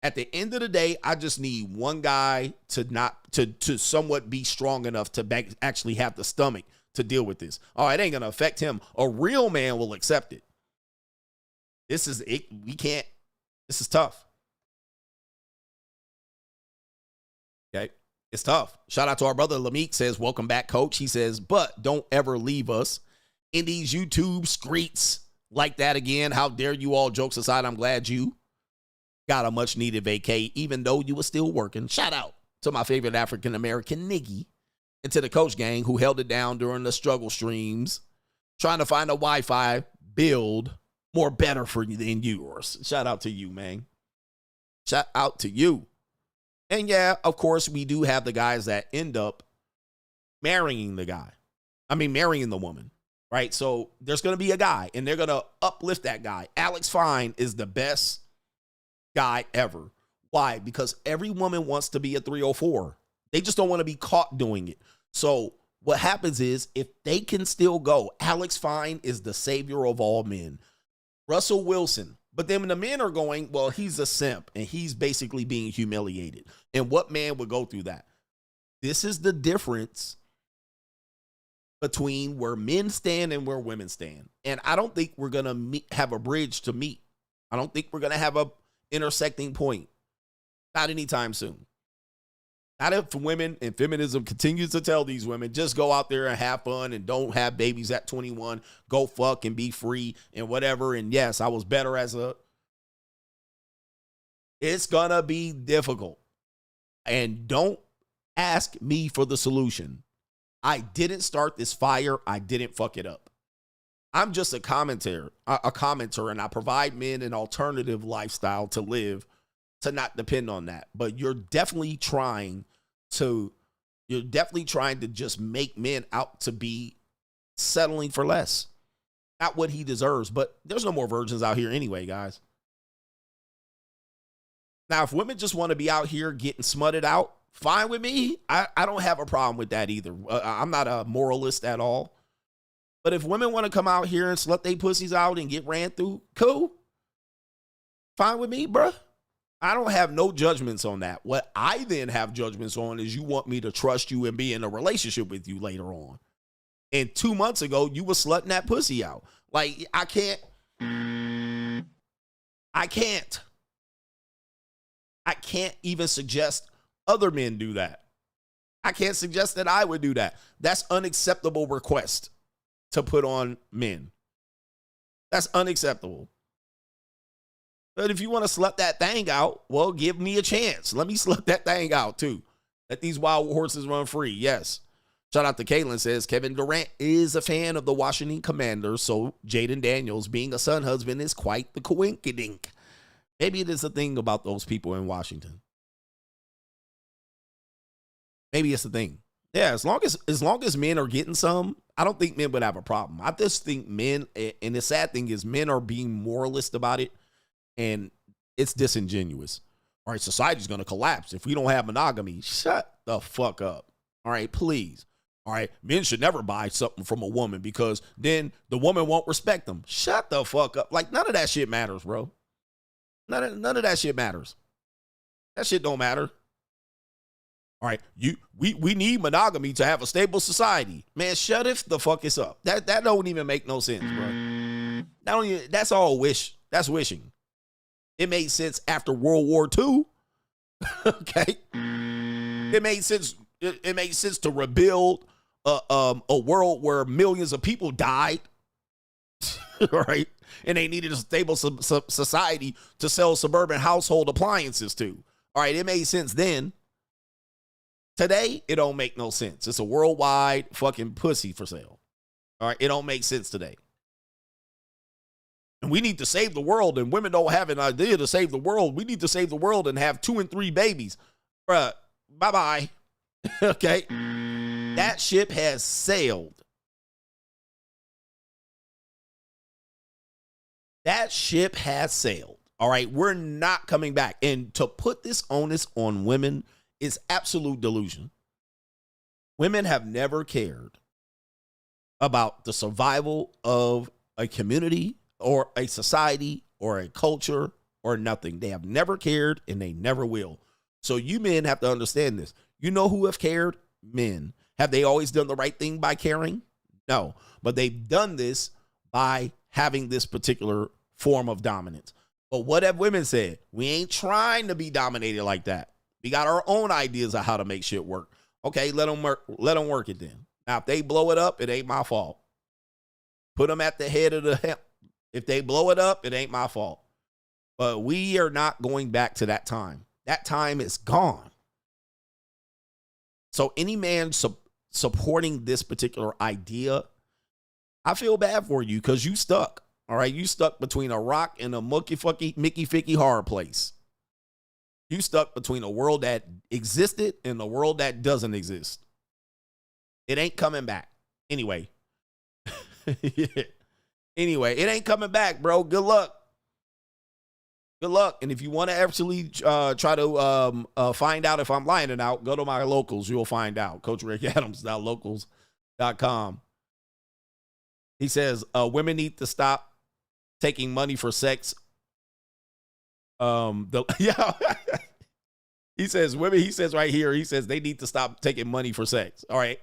At the end of the day, I just need one guy to somewhat be strong enough to actually have the stomach to deal with this. Oh, it ain't going to affect him. A real man will accept it. This is it. This is tough. Okay. It's tough. Shout out to our brother Lameek says, welcome back, coach. He says, but don't ever leave us in these YouTube streets like that again. How dare you all? Jokes aside, I'm glad you got a much needed vacay, even though you were still working. Shout out to my favorite African-American niggy and to the coach gang who held it down during the struggle streams, trying to find a Wi-Fi build more better for you than yours. Shout out to you, man. Shout out to you. And yeah, of course, we do have the guys that end up marrying the woman, right? So there's going to be a guy, and they're going to uplift that guy. Alix Fine is the best guy ever. Why? Because every woman wants to be a 304. They just don't want to be caught doing it. So what happens is, if they can still go, Alix Fine is the savior of all men. Russell Wilson. But then when the men are going, well, he's a simp and he's basically being humiliated. And what man would go through that? This is the difference between where men stand and where women stand. And I don't think we're going to have a bridge to meet. I don't think we're going to have a intersecting point. Not anytime soon. Not if women and feminism continues to tell these women, just go out there and have fun and don't have babies at 21, go fuck and be free and whatever. And yes, I was better as a... It's gonna be difficult. And don't ask me for the solution. I didn't start this fire. I didn't fuck it up. I'm just a commenter, and I provide men an alternative lifestyle to live, to not depend on that. But you're definitely trying to just make men out to be settling for less. Not what he deserves, but there's no more virgins out here anyway, guys. Now, if women just want to be out here getting smutted out, fine with me. I don't have a problem with that either. I'm not a moralist at all. But if women want to come out here and slut their pussies out and get ran through, cool. Fine with me, bruh. I don't have no judgments on that. What I then have judgments on is you want me to trust you and be in a relationship with you later on. And 2 months ago, you were slutting that pussy out. Like, I can't even suggest other men do that. I can't suggest that I would do that. That's unacceptable request to put on men. That's unacceptable. But if you want to slut that thing out, well, give me a chance. Let me slut that thing out too. Let these wild horses run free. Yes. Shout out to Caitlin, says Kevin Durant is a fan of the Washington Commanders, so Jaden Daniels being a son husband is quite the coinkydink. Maybe it is a thing about those people in Washington. Maybe it's a thing. Yeah, as long as men are getting some, I don't think men would have a problem. I just think men, and the sad thing is men are being moralist about it, and it's disingenuous. All right, society's going to collapse if we don't have monogamy. Shut the fuck up. All right, please. All right, men should never buy something from a woman because then the woman won't respect them. Shut the fuck up. Like, none of that shit matters, bro. None of that shit matters. That shit don't matter. All right, we need monogamy to have a stable society. Man, shut it the fuck is up. That don't even make no sense, bro. That's all wish. That's wishing. It made sense after World War II. Okay. It made sense. It made sense to rebuild a world where millions of people died. Right. And they needed a stable society to sell suburban household appliances to. All right. It made sense then. Today, it don't make no sense. It's a worldwide fucking pussy for sale. All right. It don't make sense today. And we need to save the world, and women don't have an idea to save the world. We need to save the world and have 2 and 3 babies. Bruh, bye-bye. Okay? That ship has sailed. That ship has sailed. All right? We're not coming back. And to put this onus on women is absolute delusion. Women have never cared about the survival of a community or a society or a culture or nothing. They have never cared and they never will. So you men have to understand this. You know who have cared? Men. Have they always done the right thing by caring? No. But they've done this by having this particular form of dominance. But what have women said? We ain't trying to be dominated like that. We got our own ideas of how to make shit work. Okay, let them work it then. Now, if they blow it up, it ain't my fault. Put them at the head of the hemp. If they blow it up, it ain't my fault. But we are not going back to that time. That time is gone. So any man supporting this particular idea, I feel bad for you because you stuck. All right, you stuck between a rock and a Mickey Ficky hard place. You stuck between a world that existed and a world that doesn't exist. It ain't coming back. Anyway. Yeah. Anyway, it ain't coming back, bro. Good luck. Good luck. And if you want to actually try to find out if I'm lying it out, go to my locals. You'll find out. CoachRickAdams.locals.com. He says, women need to stop taking money for sex. He says women, he says right here, he says they need to stop taking money for sex. All right.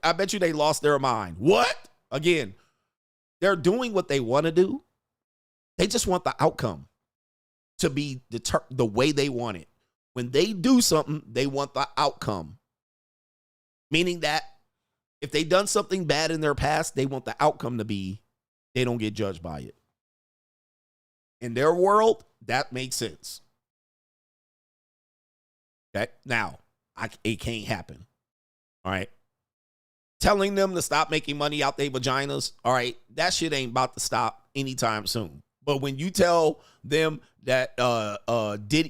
I bet you they lost their mind. What? Again, they're doing what they want to do. They just want the outcome to be the way they want it. When they do something, they want the outcome. Meaning that if they done something bad in their past, they want the outcome to be they don't get judged by it. In their world, that makes sense. Okay? Now, it can't happen. All right? Telling them to stop making money out their vaginas, all right, that shit ain't about to stop anytime soon. But when you tell them that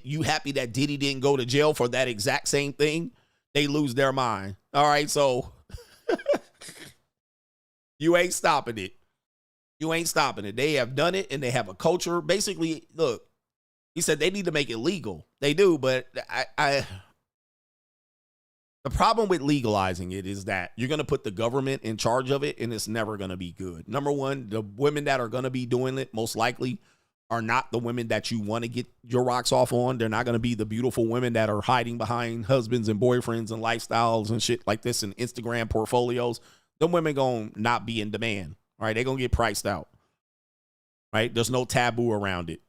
you happy that Diddy didn't go to jail for that exact same thing, they lose their mind. All right, so you ain't stopping it. You ain't stopping it. They have done it, and they have a culture. Basically, look, he said they need to make it legal. They do, but the problem with legalizing it is that you're going to put the government in charge of it, and it's never going to be good. Number one, the women that are going to be doing it most likely are not the women that you want to get your rocks off on. They're not going to be the beautiful women that are hiding behind husbands and boyfriends and lifestyles and shit like this in Instagram portfolios. Them women going to not be in demand. All right, they're going to get priced out. Right? There's no taboo around it.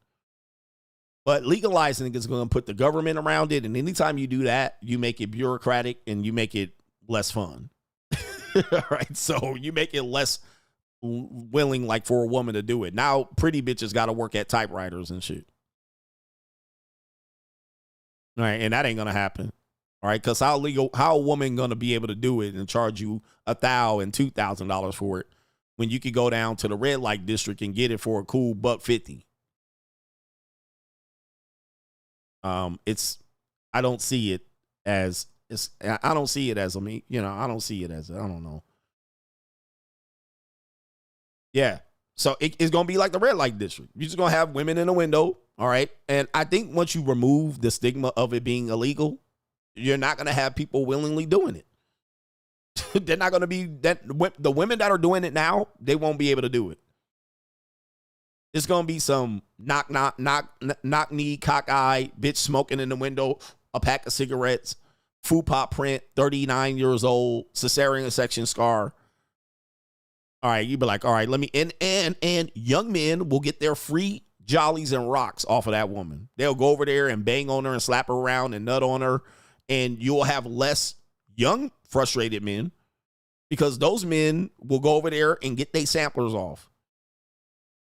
But legalizing is going to put the government around it. And anytime you do that, you make it bureaucratic and you make it less fun. All right. So you make it less willing, like for a woman to do it. Now, pretty bitches got to work at typewriters and shit. All right. And that ain't going to happen. All right. Because how a woman going to be able to do it and charge you $1,000 and $2,000 for it when you could go down to the red light district and get it for a cool $1.50? I don't see it as I don't see it as I don't see it as I don't know. Yeah. So it's gonna be like the red light district. You're just gonna have women in the window. All right. And I think once you remove the stigma of it being illegal, you're not gonna have people willingly doing it. They're not gonna be that the women that are doing it now, they won't be able to do it. It's going to be some knock knee, cock eye, bitch smoking in the window, a pack of cigarettes, food pop print, 39 years old, cesarean section scar. All right, you be like, all right, let me, and young men will get their free jollies and rocks off of that woman. They'll go over there and bang on her and slap her around and nut on her, and you'll have less young, frustrated men because those men will go over there and get their samplers off.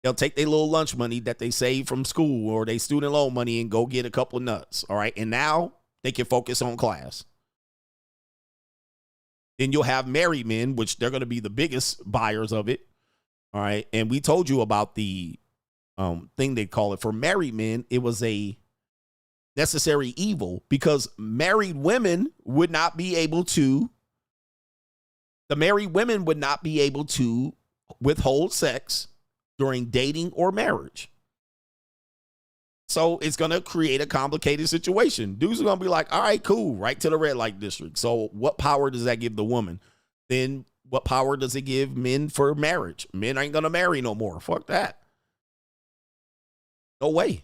They'll take their little lunch money that they save from school or their student loan money and go get a couple of nuts. All right. And now they can focus on class. Then you'll have married men, which they're going to be the biggest buyers of it. All right. And we told you about the thing they call it for married men. It was a necessary evil because married women would not be able to withhold sex during dating or marriage. So it's going to create a complicated situation. Dudes are going to be like, all right, cool, right to the red light district. So what power does that give the woman? Then what power does it give men for marriage? Men ain't going to marry no more. Fuck that. No way.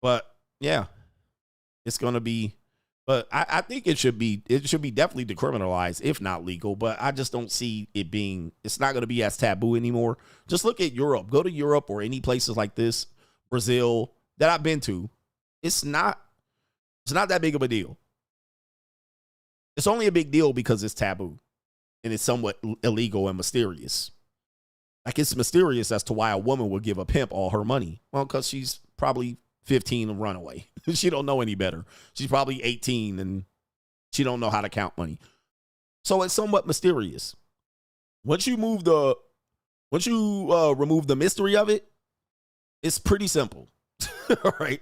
But yeah, it's going to be, but I think it should be definitely decriminalized, if not legal. But I just don't see it being, it's not going to be as taboo anymore. Just look at Europe. Go to Europe or any places like this, Brazil, that I've been to. It's not that big of a deal. It's only a big deal because it's taboo and it's somewhat illegal and mysterious. Like it's mysterious as to why a woman would give a pimp all her money. Well, because she's probably 15 and run away. She don't know any better. She's probably 18 and she don't know how to count money. So it's somewhat mysterious. Once you remove the mystery of it, it's pretty simple. All right.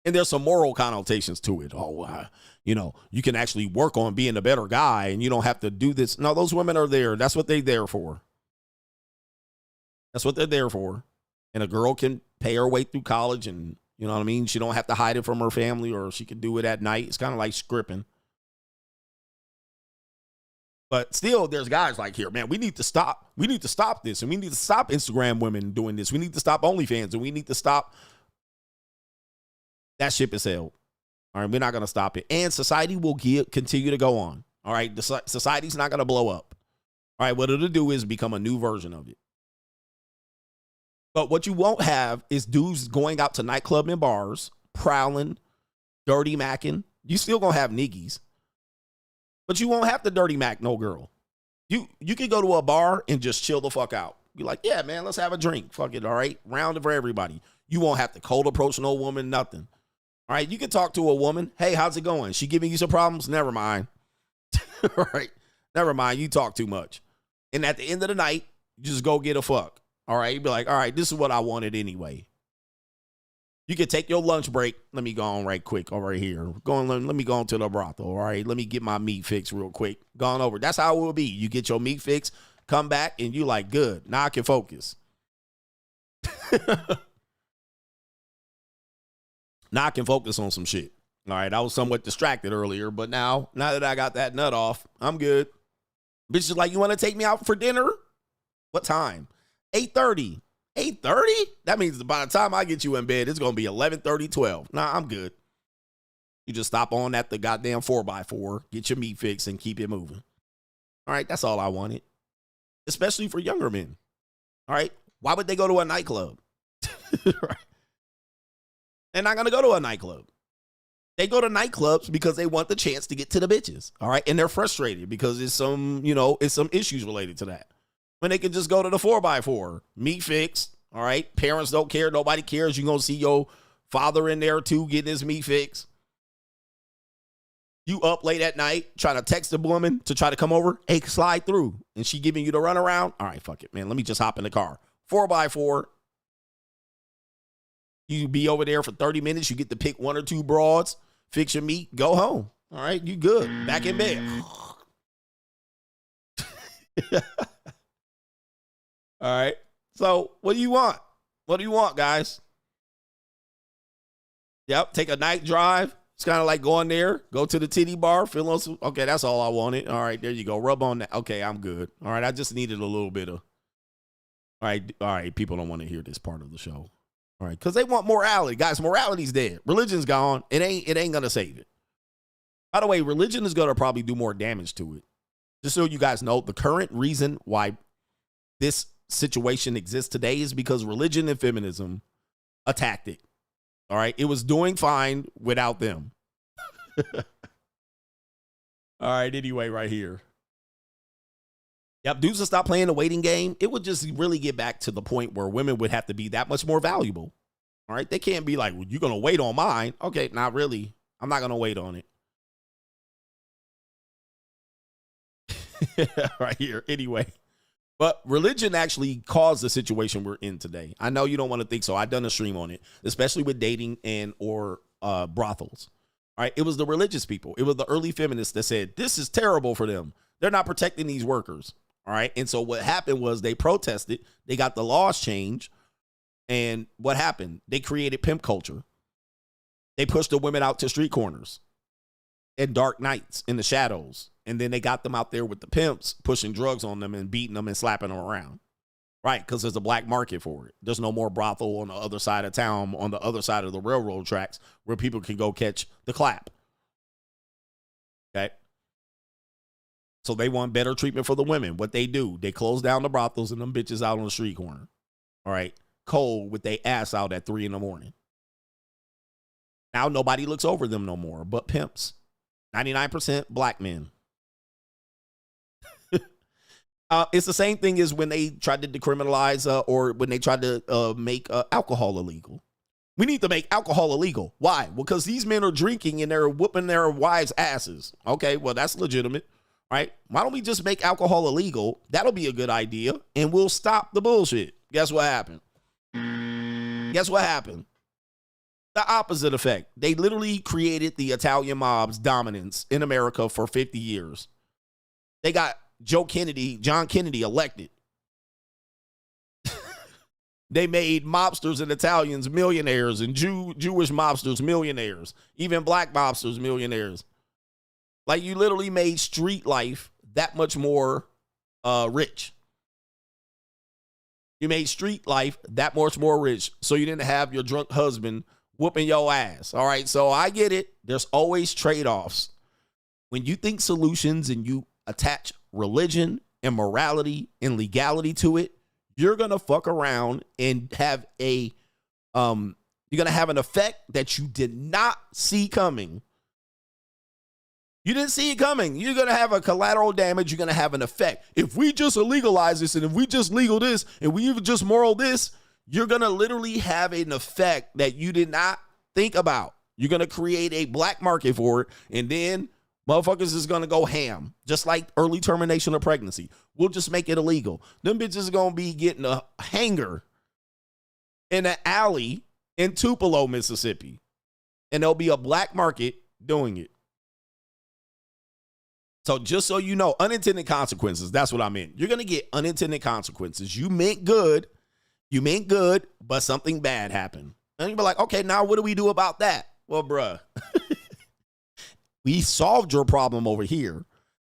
And there's some moral connotations to it. Oh, you can actually work on being a better guy and you don't have to do this. No, those women are there. That's what they're there for. That's what they're there for. And a girl can pay her way through college and, you know what I mean? She don't have to hide it from her family, or she can do it at night. It's kind of like scripting. But still, there's guys like, here, man, we need to stop. We need to stop this. And we need to stop Instagram women doing this. We need to stop OnlyFans. And we need to stop. That ship is sailed. All right, we're not going to stop it. And society will continue to go on. All right, society's not going to blow up. All right, what it'll do is become a new version of it. But what you won't have is dudes going out to nightclub and bars, prowling, dirty macking. You still going to have niggies. But you won't have to dirty mac no girl. You can go to a bar and just chill the fuck out. Be like, yeah, man, let's have a drink. Fuck it, all right? Round for everybody. You won't have to cold approach no woman, nothing. All right, you can talk to a woman. Hey, how's it going? She giving you some problems? Never mind. All right, never mind. You talk too much. And at the end of the night, you just go get a fuck. All right, you be like, all right, this is what I wanted anyway. You can take your lunch break. Let me go on right quick over here. Let me go on to the brothel. All right, let me get my meat fixed real quick. Gone over. That's how it will be. You get your meat fixed, come back, and you like, good. Now I can focus. Now I can focus on some shit. All right, I was somewhat distracted earlier, but now that I got that nut off, I'm good. Bitch is like, you want to take me out for dinner? What time? 8:30. 8:30? That means by the time I get you in bed, it's going to be 11:30, 12. Nah, I'm good. You just stop on at the goddamn 4x4, get your meat fixed, and keep it moving. All right, that's all I wanted. Especially for younger men. All right, why would they go to a nightclub? Right? They're not going to go to a nightclub. They go to nightclubs because they want the chance to get to the bitches. All right, and they're frustrated because it's some issues related to that. When they can just go to the 4x4, meat fixed, all right? Parents don't care. Nobody cares. You're going to see your father in there, too, getting his meat fixed. You up late at night trying to text a woman to try to come over. Hey, slide through. And she giving you the runaround. All right, fuck it, man. Let me just hop in the car. 4x4. You be over there for 30 minutes. You get to pick one or two broads, fix your meat, go home. All right, you good. Back in bed. All right. So what do you want? What do you want, guys? Yep. Take a night drive. It's kind of like going there, go to the titty bar, fill on some. Okay, that's all I wanted. All right, there you go. Rub on that. Okay, I'm good. All right, I just needed a little bit of. All right. People don't want to hear this part of the show. All right, because they want morality, guys. Morality's dead. Religion's gone. It ain't gonna save it. By the way, religion is gonna probably do more damage to it. Just so you guys know, the current reason why this situation exists today is because religion and feminism attacked it. All right, it was doing fine without them. All right, anyway, right here. Yep, dudes will stop playing the waiting game. It would just really get back to the point where women would have to be that much more valuable. All right, they can't be like, well, you're going to wait on mine. Okay, not really. I'm not going to wait on it. Right here, anyway. But religion actually caused the situation we're in today. I know you don't want to think so. I've done a stream on it, especially with dating and or brothels. All right, it was the religious people. It was the early feminists that said, this is terrible for them. They're not protecting these workers. All right. And so what happened was they protested. They got the laws changed. And what happened? They created pimp culture. They pushed the women out to street corners and dark nights in the shadows. And then they got them out there with the pimps pushing drugs on them and beating them and slapping them around. Right. Because there's a black market for it. There's no more brothel on the other side of town, on the other side of the railroad tracks where people can go catch the clap. Okay. So they want better treatment for the women. What they do, they close down the brothels and them bitches out on the street corner. All right. Cold with their ass out at 3 a.m. Now nobody looks over them no more but pimps. 99% black men. It's the same thing as when they tried to decriminalize or when they tried to make alcohol illegal. We need to make alcohol illegal. Why? Because these men are drinking and they're whooping their wives' asses. Okay, well, that's legitimate. right? Why don't we just make alcohol illegal? That'll be a good idea, and we'll stop the bullshit. Guess what happened? Guess what happened? The opposite effect. They literally created the Italian mob's dominance in America for 50 years. They got John Kennedy elected. They made mobsters and Italians millionaires and Jewish mobsters millionaires, even black mobsters millionaires. Like, you literally made street life that much more rich. You made street life that much more rich, so you didn't have your drunk husband whooping your ass. All right, so I get it. There's always trade-offs. When you think solutions and you attach religion and morality and legality to it, you're going to fuck around and have you're going to have an effect that you did not see coming. You didn't see it coming. You're going to have a collateral damage. You're going to have an effect. If we just illegalize this, and if we just legal this, and we even just moral this, you're going to literally have an effect that you did not think about. You're going to create a black market for it, and then motherfuckers is going to go ham, just like early termination of pregnancy. We'll just make it illegal. Them bitches are going to be getting a hanger in an alley in Tupelo, Mississippi, and there'll be a black market doing it. So just so you know, unintended consequences, that's what I meant. You're going to get unintended consequences. You meant good, but something bad happened. And you'll be like, okay, now what do we do about that? Well, bruh, we solved your problem over here.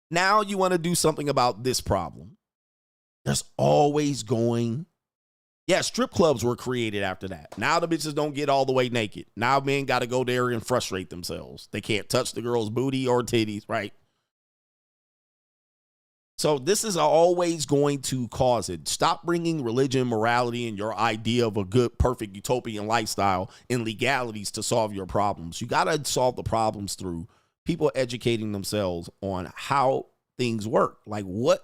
Now you want to do something about this problem. There's always going. Yeah, strip clubs were created after that. Now the bitches don't get all the way naked. Now men got to go there and frustrate themselves. They can't touch the girl's booty or titties, right? So this is always going to cause it. Stop bringing religion, morality, and your idea of a good, perfect, utopian lifestyle and legalities to solve your problems. You got to solve the problems through people educating themselves on how things work. Like, what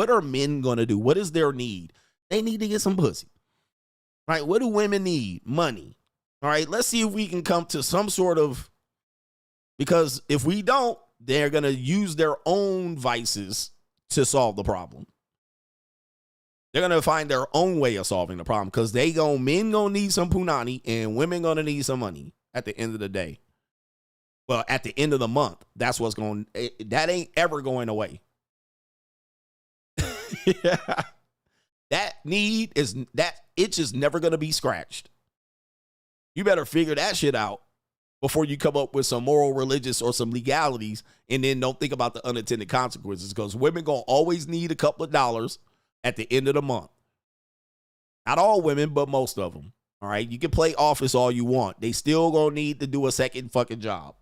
are men going to do? What is their need? They need to get some pussy. All right, what do women need? Money. All right, let's see if we can come to some sort of, because if we don't, they're going to use their own vices to solve the problem. They're going to find their own way of solving the problem, because men going to need some punani and women going to need some money at the end of the day. Well, at the end of the month, that's what's going, that ain't ever going away. Yeah. That need is, that itch is never going to be scratched. You better figure that shit out before you come up with some moral, religious, or some legalities, and then don't think about the unintended consequences, because women going to always need a couple of dollars at the end of the month. Not all women, but most of them. All right, you can play office all you want. They still going to need to do a second fucking job.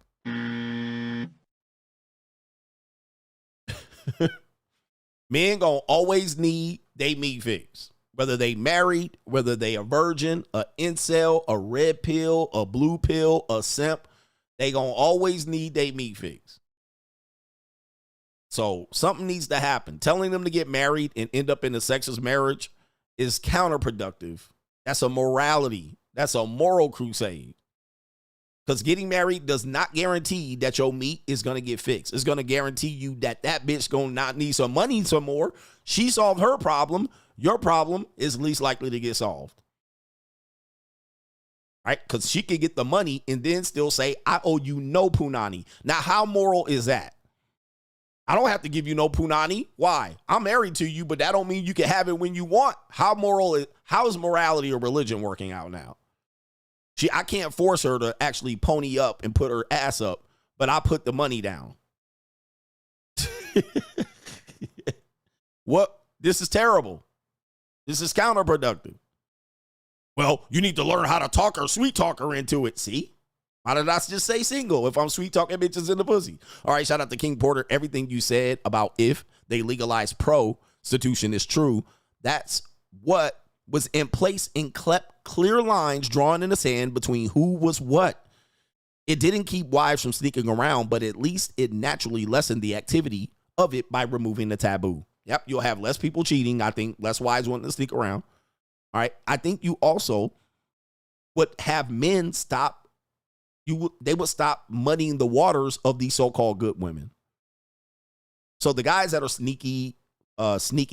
Men gonna always need they meat fix. Whether they married, whether they a virgin, a incel, a red pill, a blue pill, a simp, they gonna always need they meat fix. So something needs to happen. Telling them to get married and end up in a sexist marriage is counterproductive. That's a morality. That's a moral crusade. Because getting married does not guarantee that your meat is going to get fixed. It's going to guarantee you that that bitch going to not need some money some more. She solved her problem. Your problem is least likely to get solved. Right? Because she can get the money and then still say, I owe you no punani. Now, how moral is that? I don't have to give you no punani. Why? I'm married to you, but that don't mean you can have it when you want. How is morality or religion working out now? I can't force her to actually pony up and put her ass up, but I put the money down. What? This is terrible. This is counterproductive. Well, you need to learn how to talk her, sweet talk her into it. See? Why did I just say single if I'm sweet talking bitches in the pussy? All right, shout out to King Porter. Everything you said about if they legalize prostitution is true. That's what was in place and clear lines drawn in the sand between who was what. It didn't keep wives from sneaking around, but at least it naturally lessened the activity of it by removing the taboo. Yep, you'll have less people cheating. I think less wives wanting to sneak around. All right, I think you also would have men stop. They would stop muddying the waters of these so-called good women. So the guys that are sneaky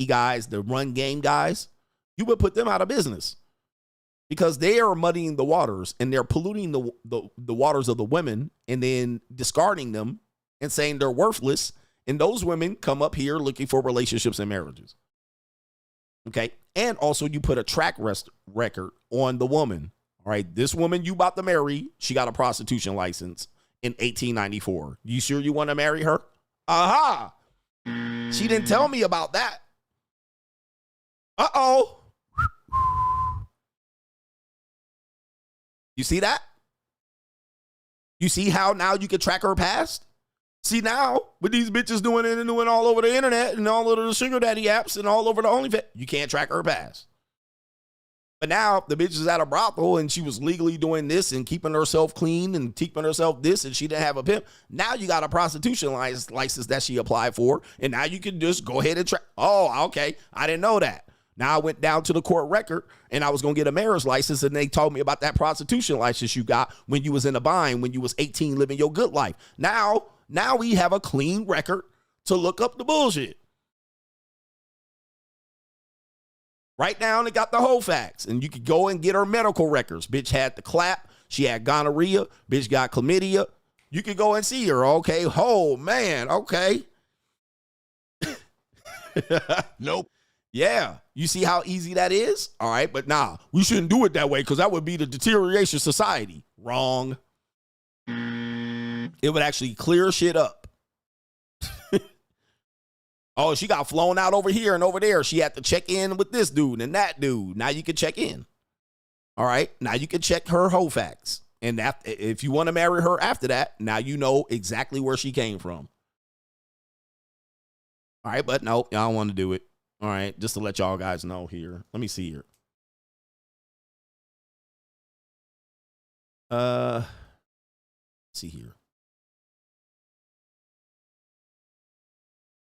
guys, the run game guys, you would put them out of business because they are muddying the waters and they're polluting the waters of the women and then discarding them and saying they're worthless. And those women come up here looking for relationships and marriages. Okay. And also you put a track record on the woman. All right. This woman you about to marry, she got a prostitution license in 1894. You sure you want to marry her? Aha. She didn't tell me about that. Uh-oh. You see that? You see how now you can track her past? See now, with these bitches doing it and doing all over the internet and all over the sugar daddy apps and all over the OnlyFans, you can't track her past. But now the bitch is at a brothel and she was legally doing this and keeping herself clean and keeping herself this and she didn't have a pimp. Now you got a prostitution license that she applied for and now you can just go ahead and track. Oh, okay. I didn't know that. Now I went down to the court record and I was going to get a marriage license and they told me about that prostitution license you got when you was in a bind, when you was 18 living your good life. Now we have a clean record to look up the bullshit. Right now, they got the whole facts, and you could go and get her medical records. Bitch had the clap. She had gonorrhea. Bitch got chlamydia. You could go and see her. Okay. Oh, man. Okay. Nope. Yeah. You see how easy that is? All right. But nah, we shouldn't do it that way because that would be the deterioration of society. Wrong. It would actually clear shit up. Oh, she got flown out over here and over there. She had to check in with this dude and that dude. Now you can check in. All right. Now you can check her whole facts. And that, if you want to marry her after that, now you know exactly where she came from. All right. But no, y'all don't want to do it. All right. Just to let y'all guys know here. Let me see here. Let's see here.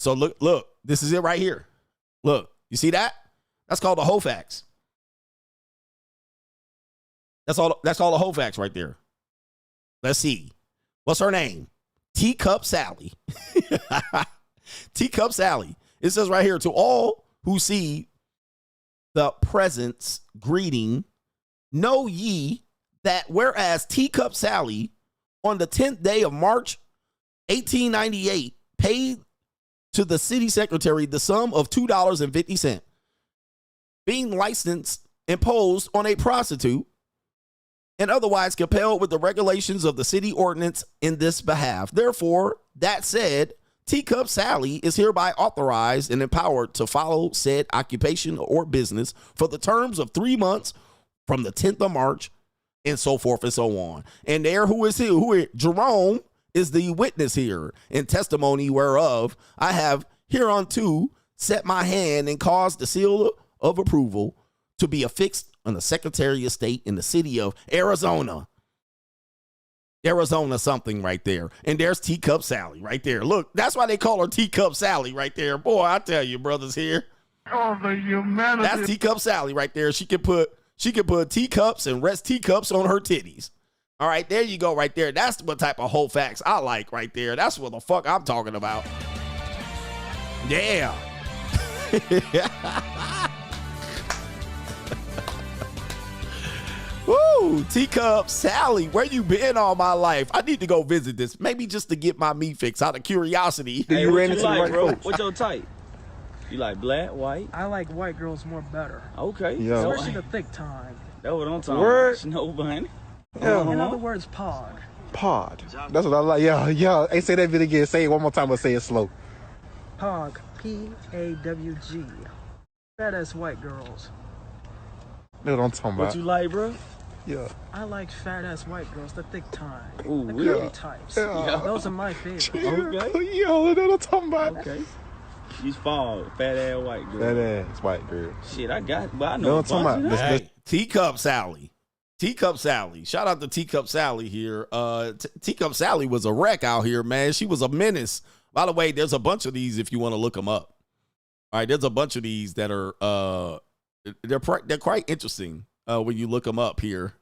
So look, this is it right here. Look, you see that? That's called the whole facts. That's all the whole facts right there. Let's see. What's her name? Teacup Sally. Teacup Sally. It says right here, to all who see the presence greeting, know ye that whereas Teacup Sally on the 10th day of March 1898 paid to the city secretary the sum of $2.50, being licensed imposed on a prostitute and otherwise compelled with the regulations of the city ordinance in this behalf. Therefore, that said, Teacup Sally is hereby authorized and empowered to follow said occupation or business for the terms of 3 months from the 10th of March and so forth and so on. And there, Jerome is the witness here, in testimony whereof I have hereunto set my hand and caused the seal of approval to be affixed on the Secretary of State in the city of Arizona. Arizona something right there. And there's Teacup Sally right there. Look, that's why they call her Teacup Sally right there. Boy, I tell you, brothers here. Oh, the humanity. That's Teacup Sally right there. She can put teacups and rest teacups on her titties. All right, there you go right there. That's what type of whole facts I like right there. That's what the fuck I'm talking about. Yeah. Woo, Teacup Sally, where you been all my life? I need to go visit this. Maybe just to get my meat fix out of curiosity. Hey, you ran into the right folks. What's your type? You like black, white? I like white girls more better. Okay. Yeah. Especially the thick time. That's what I'm talking about. No bunny. Yeah. In other words, PAWG. PAWG. That's what I like. Yeah. Hey, say that bit again. Say it one more time, but say it slow. PAWG. P-A-W-G. Fat ass white girls. That's what I'm talking about. What you like, bro? Yeah. I like fat ass white girls, the thick time. Ooh, the curvy types. Yeah. Those are my favorite. Okay. Yo, that's what I'm talking about. Okay. You fall, fat ass white girl. Fat ass white girl. Shit, I got, but I know what I'm talking about. Hey, Teacup Sally. Teacup Sally. Shout out to Teacup Sally here. Teacup Sally was a wreck out here, man. She was a menace. By the way, there's a bunch of these if you want to look them up. All right, there's a bunch of these that are they're quite interesting when you look them up here.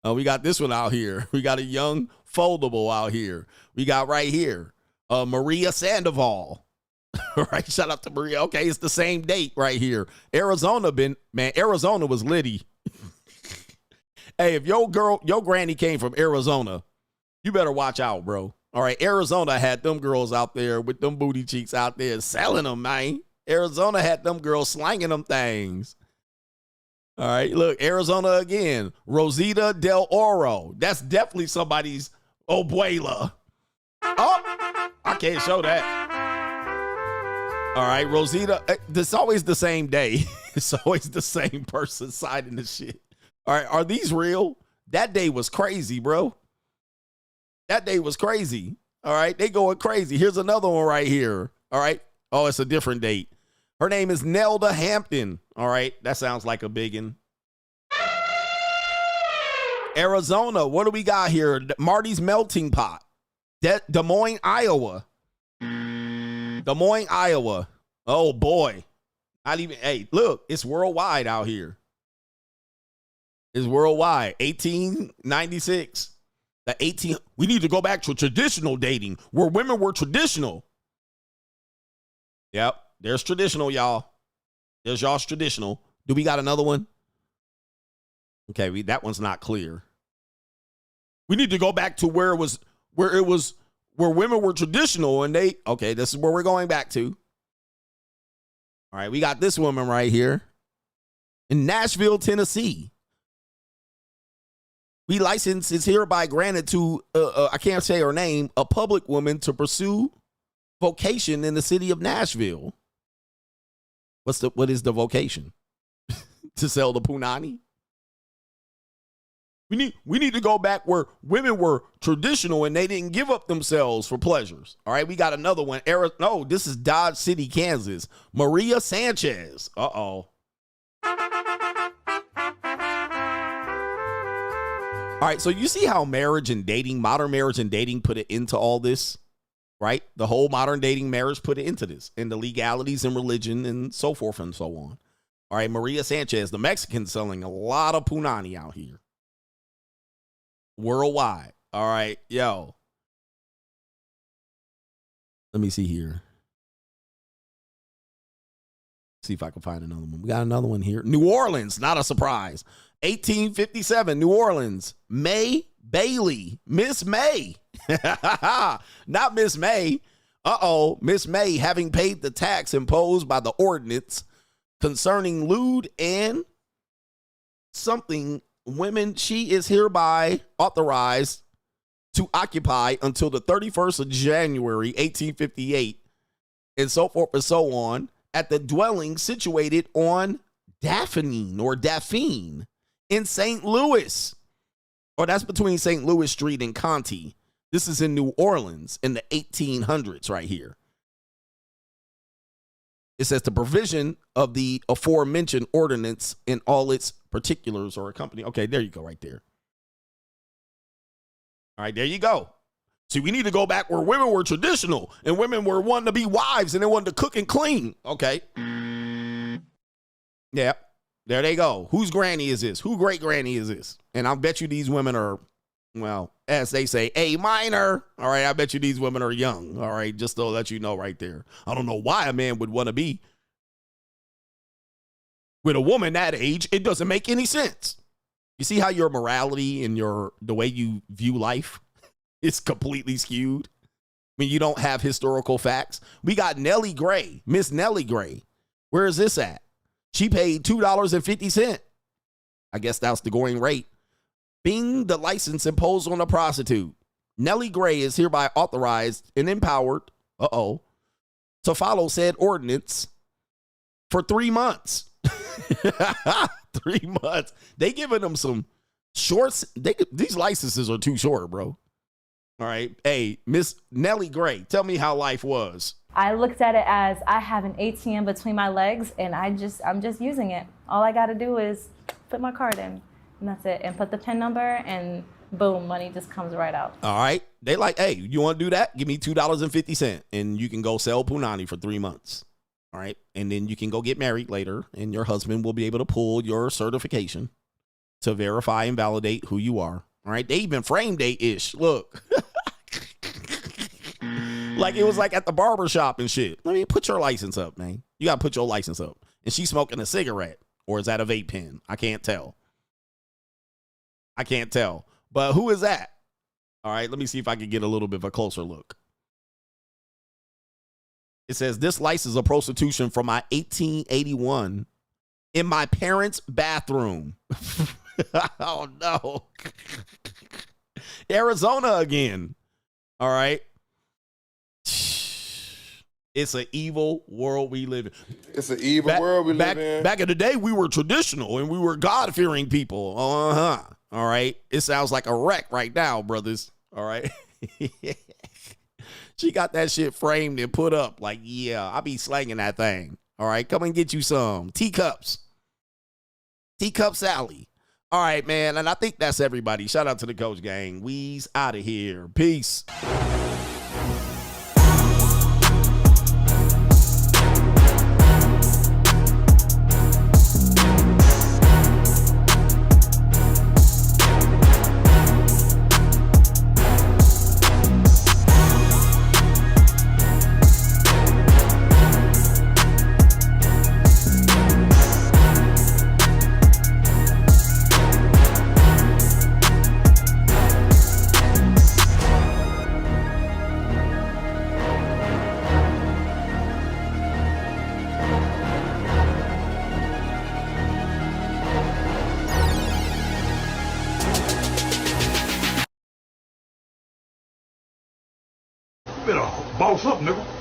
We got this one out here. We got a young foldable out here. We got right here Maria Sandoval. All right, shout out to Maria. Okay, it's the same date right here. Arizona was litty. Hey, if your granny came from Arizona, you better watch out, bro. All right, Arizona had them girls out there with them booty cheeks out there selling them, man. Arizona had them girls slanging them things. All right, look, Arizona again. Rosita Del Oro. That's definitely somebody's abuela. Oh, I can't show that. All right, Rosita. It's always the same day. It's always the same person signing the shit. All right, are these real? That day was crazy, bro. That day was crazy. All right, they going crazy. Here's another one right here. All right. Oh, it's a different date. Her name is Nelda Hampton. All right, that sounds like a biggin. Arizona, what do we got here? Marty's Melting Pot. Des Moines, Iowa. Des Moines, Iowa. Oh, boy. Not even, hey, look, it's worldwide out here. It's worldwide. 1896. We need to go back to traditional dating where women were traditional. Yep, there's traditional, y'all. There's y'all's traditional. Do we got another one? Okay, that one's not clear. We need to go back to where women were traditional and okay, this is where we're going back to. All right, we got this woman right here in Nashville, Tennessee. We license is hereby granted to, I can't say her name, a public woman to pursue vocation in the city of Nashville. What is the vocation? To sell the punani? We need to go back where women were traditional and they didn't give up themselves for pleasures. All right, we got another one. No, this is Dodge City, Kansas. Maria Sanchez. Uh-oh. All right, so you see how modern marriage and dating put it into all this, right? The whole modern dating marriage put it into this, and the legalities and religion and so forth and so on. All right, Maria Sanchez, the Mexican, selling a lot of punani out here. Worldwide. All right, yo. Let me see here. See if I can find another one. We got another one here. New Orleans, not a surprise. 1857, New Orleans. May Bailey. Miss May. Not Miss May. Uh-oh. Miss May, having paid the tax imposed by the ordinance concerning lewd and something women, she is hereby authorized to occupy until the 31st of January, 1858, and so forth and so on, at the dwelling situated on Daphne in St. Louis. Or that's between St. Louis Street and Cont. This is in New Orleans in the 1800s right here. It says the provision of the aforementioned ordinance in all its particulars or accompanying. Okay, there you go right there. All right, there you go. See, we need to go back where women were traditional and women were wanting to be wives and they wanted to cook and clean. Okay. Yeah, there they go. Whose granny is this? Who great granny is this? And I bet you these women are, well, as they say, A minor. All right, I bet you these women are young. All right, just to let you know right there. I don't know why a man would want to be with a woman that age. It doesn't make any sense. You see how your morality and the way you view life is completely skewed? I mean, you don't have historical facts. We got Nellie Gray, Miss Nellie Gray. Where is this at? She paid $2.50. I guess that's the going rate. Being the license imposed on a prostitute, Nellie Gray is hereby authorized and empowered, to follow said ordinance for 3 months. 3 months. They giving them some shorts. These licenses are too short, bro. All right. Hey, Miss Nellie Gray, tell me how life was. I looked at it as I have an ATM between my legs and I'm just using it. All I got to do is put my card in and that's it. And put the PIN number and boom, money just comes right out. All right. They like, hey, you want to do that? Give me $2.50 and you can go sell punani for 3 months. All right. And then you can go get married later and your husband will be able to pull your certification to verify and validate who you are. All right. They even frame date-ish. Look. Like it was like at the barber shop and shit. Let me put your license up, man. You gotta put your license up. And she's smoking a cigarette, or is that a vape pen? I can't tell. I can't tell. But who is that? All right, let me see if I can get a little bit of a closer look. It says, this license of prostitution from my 1881 in my parents' bathroom. Oh, no. Arizona again. All right. It's an evil world we live in. It's an evil world we live in. Back in the day, we were traditional and we were God-fearing people. Uh-huh. All right. It sounds like a wreck right now, brothers. All right. She got that shit framed and put up. Like, yeah, I be slanging that thing. All right. Come and get you some. Teacups. Teacup Sally. All right, man. And I think that's everybody. Shout out to the Coach Gang. We's out of here. Peace. Better boss up, nigga.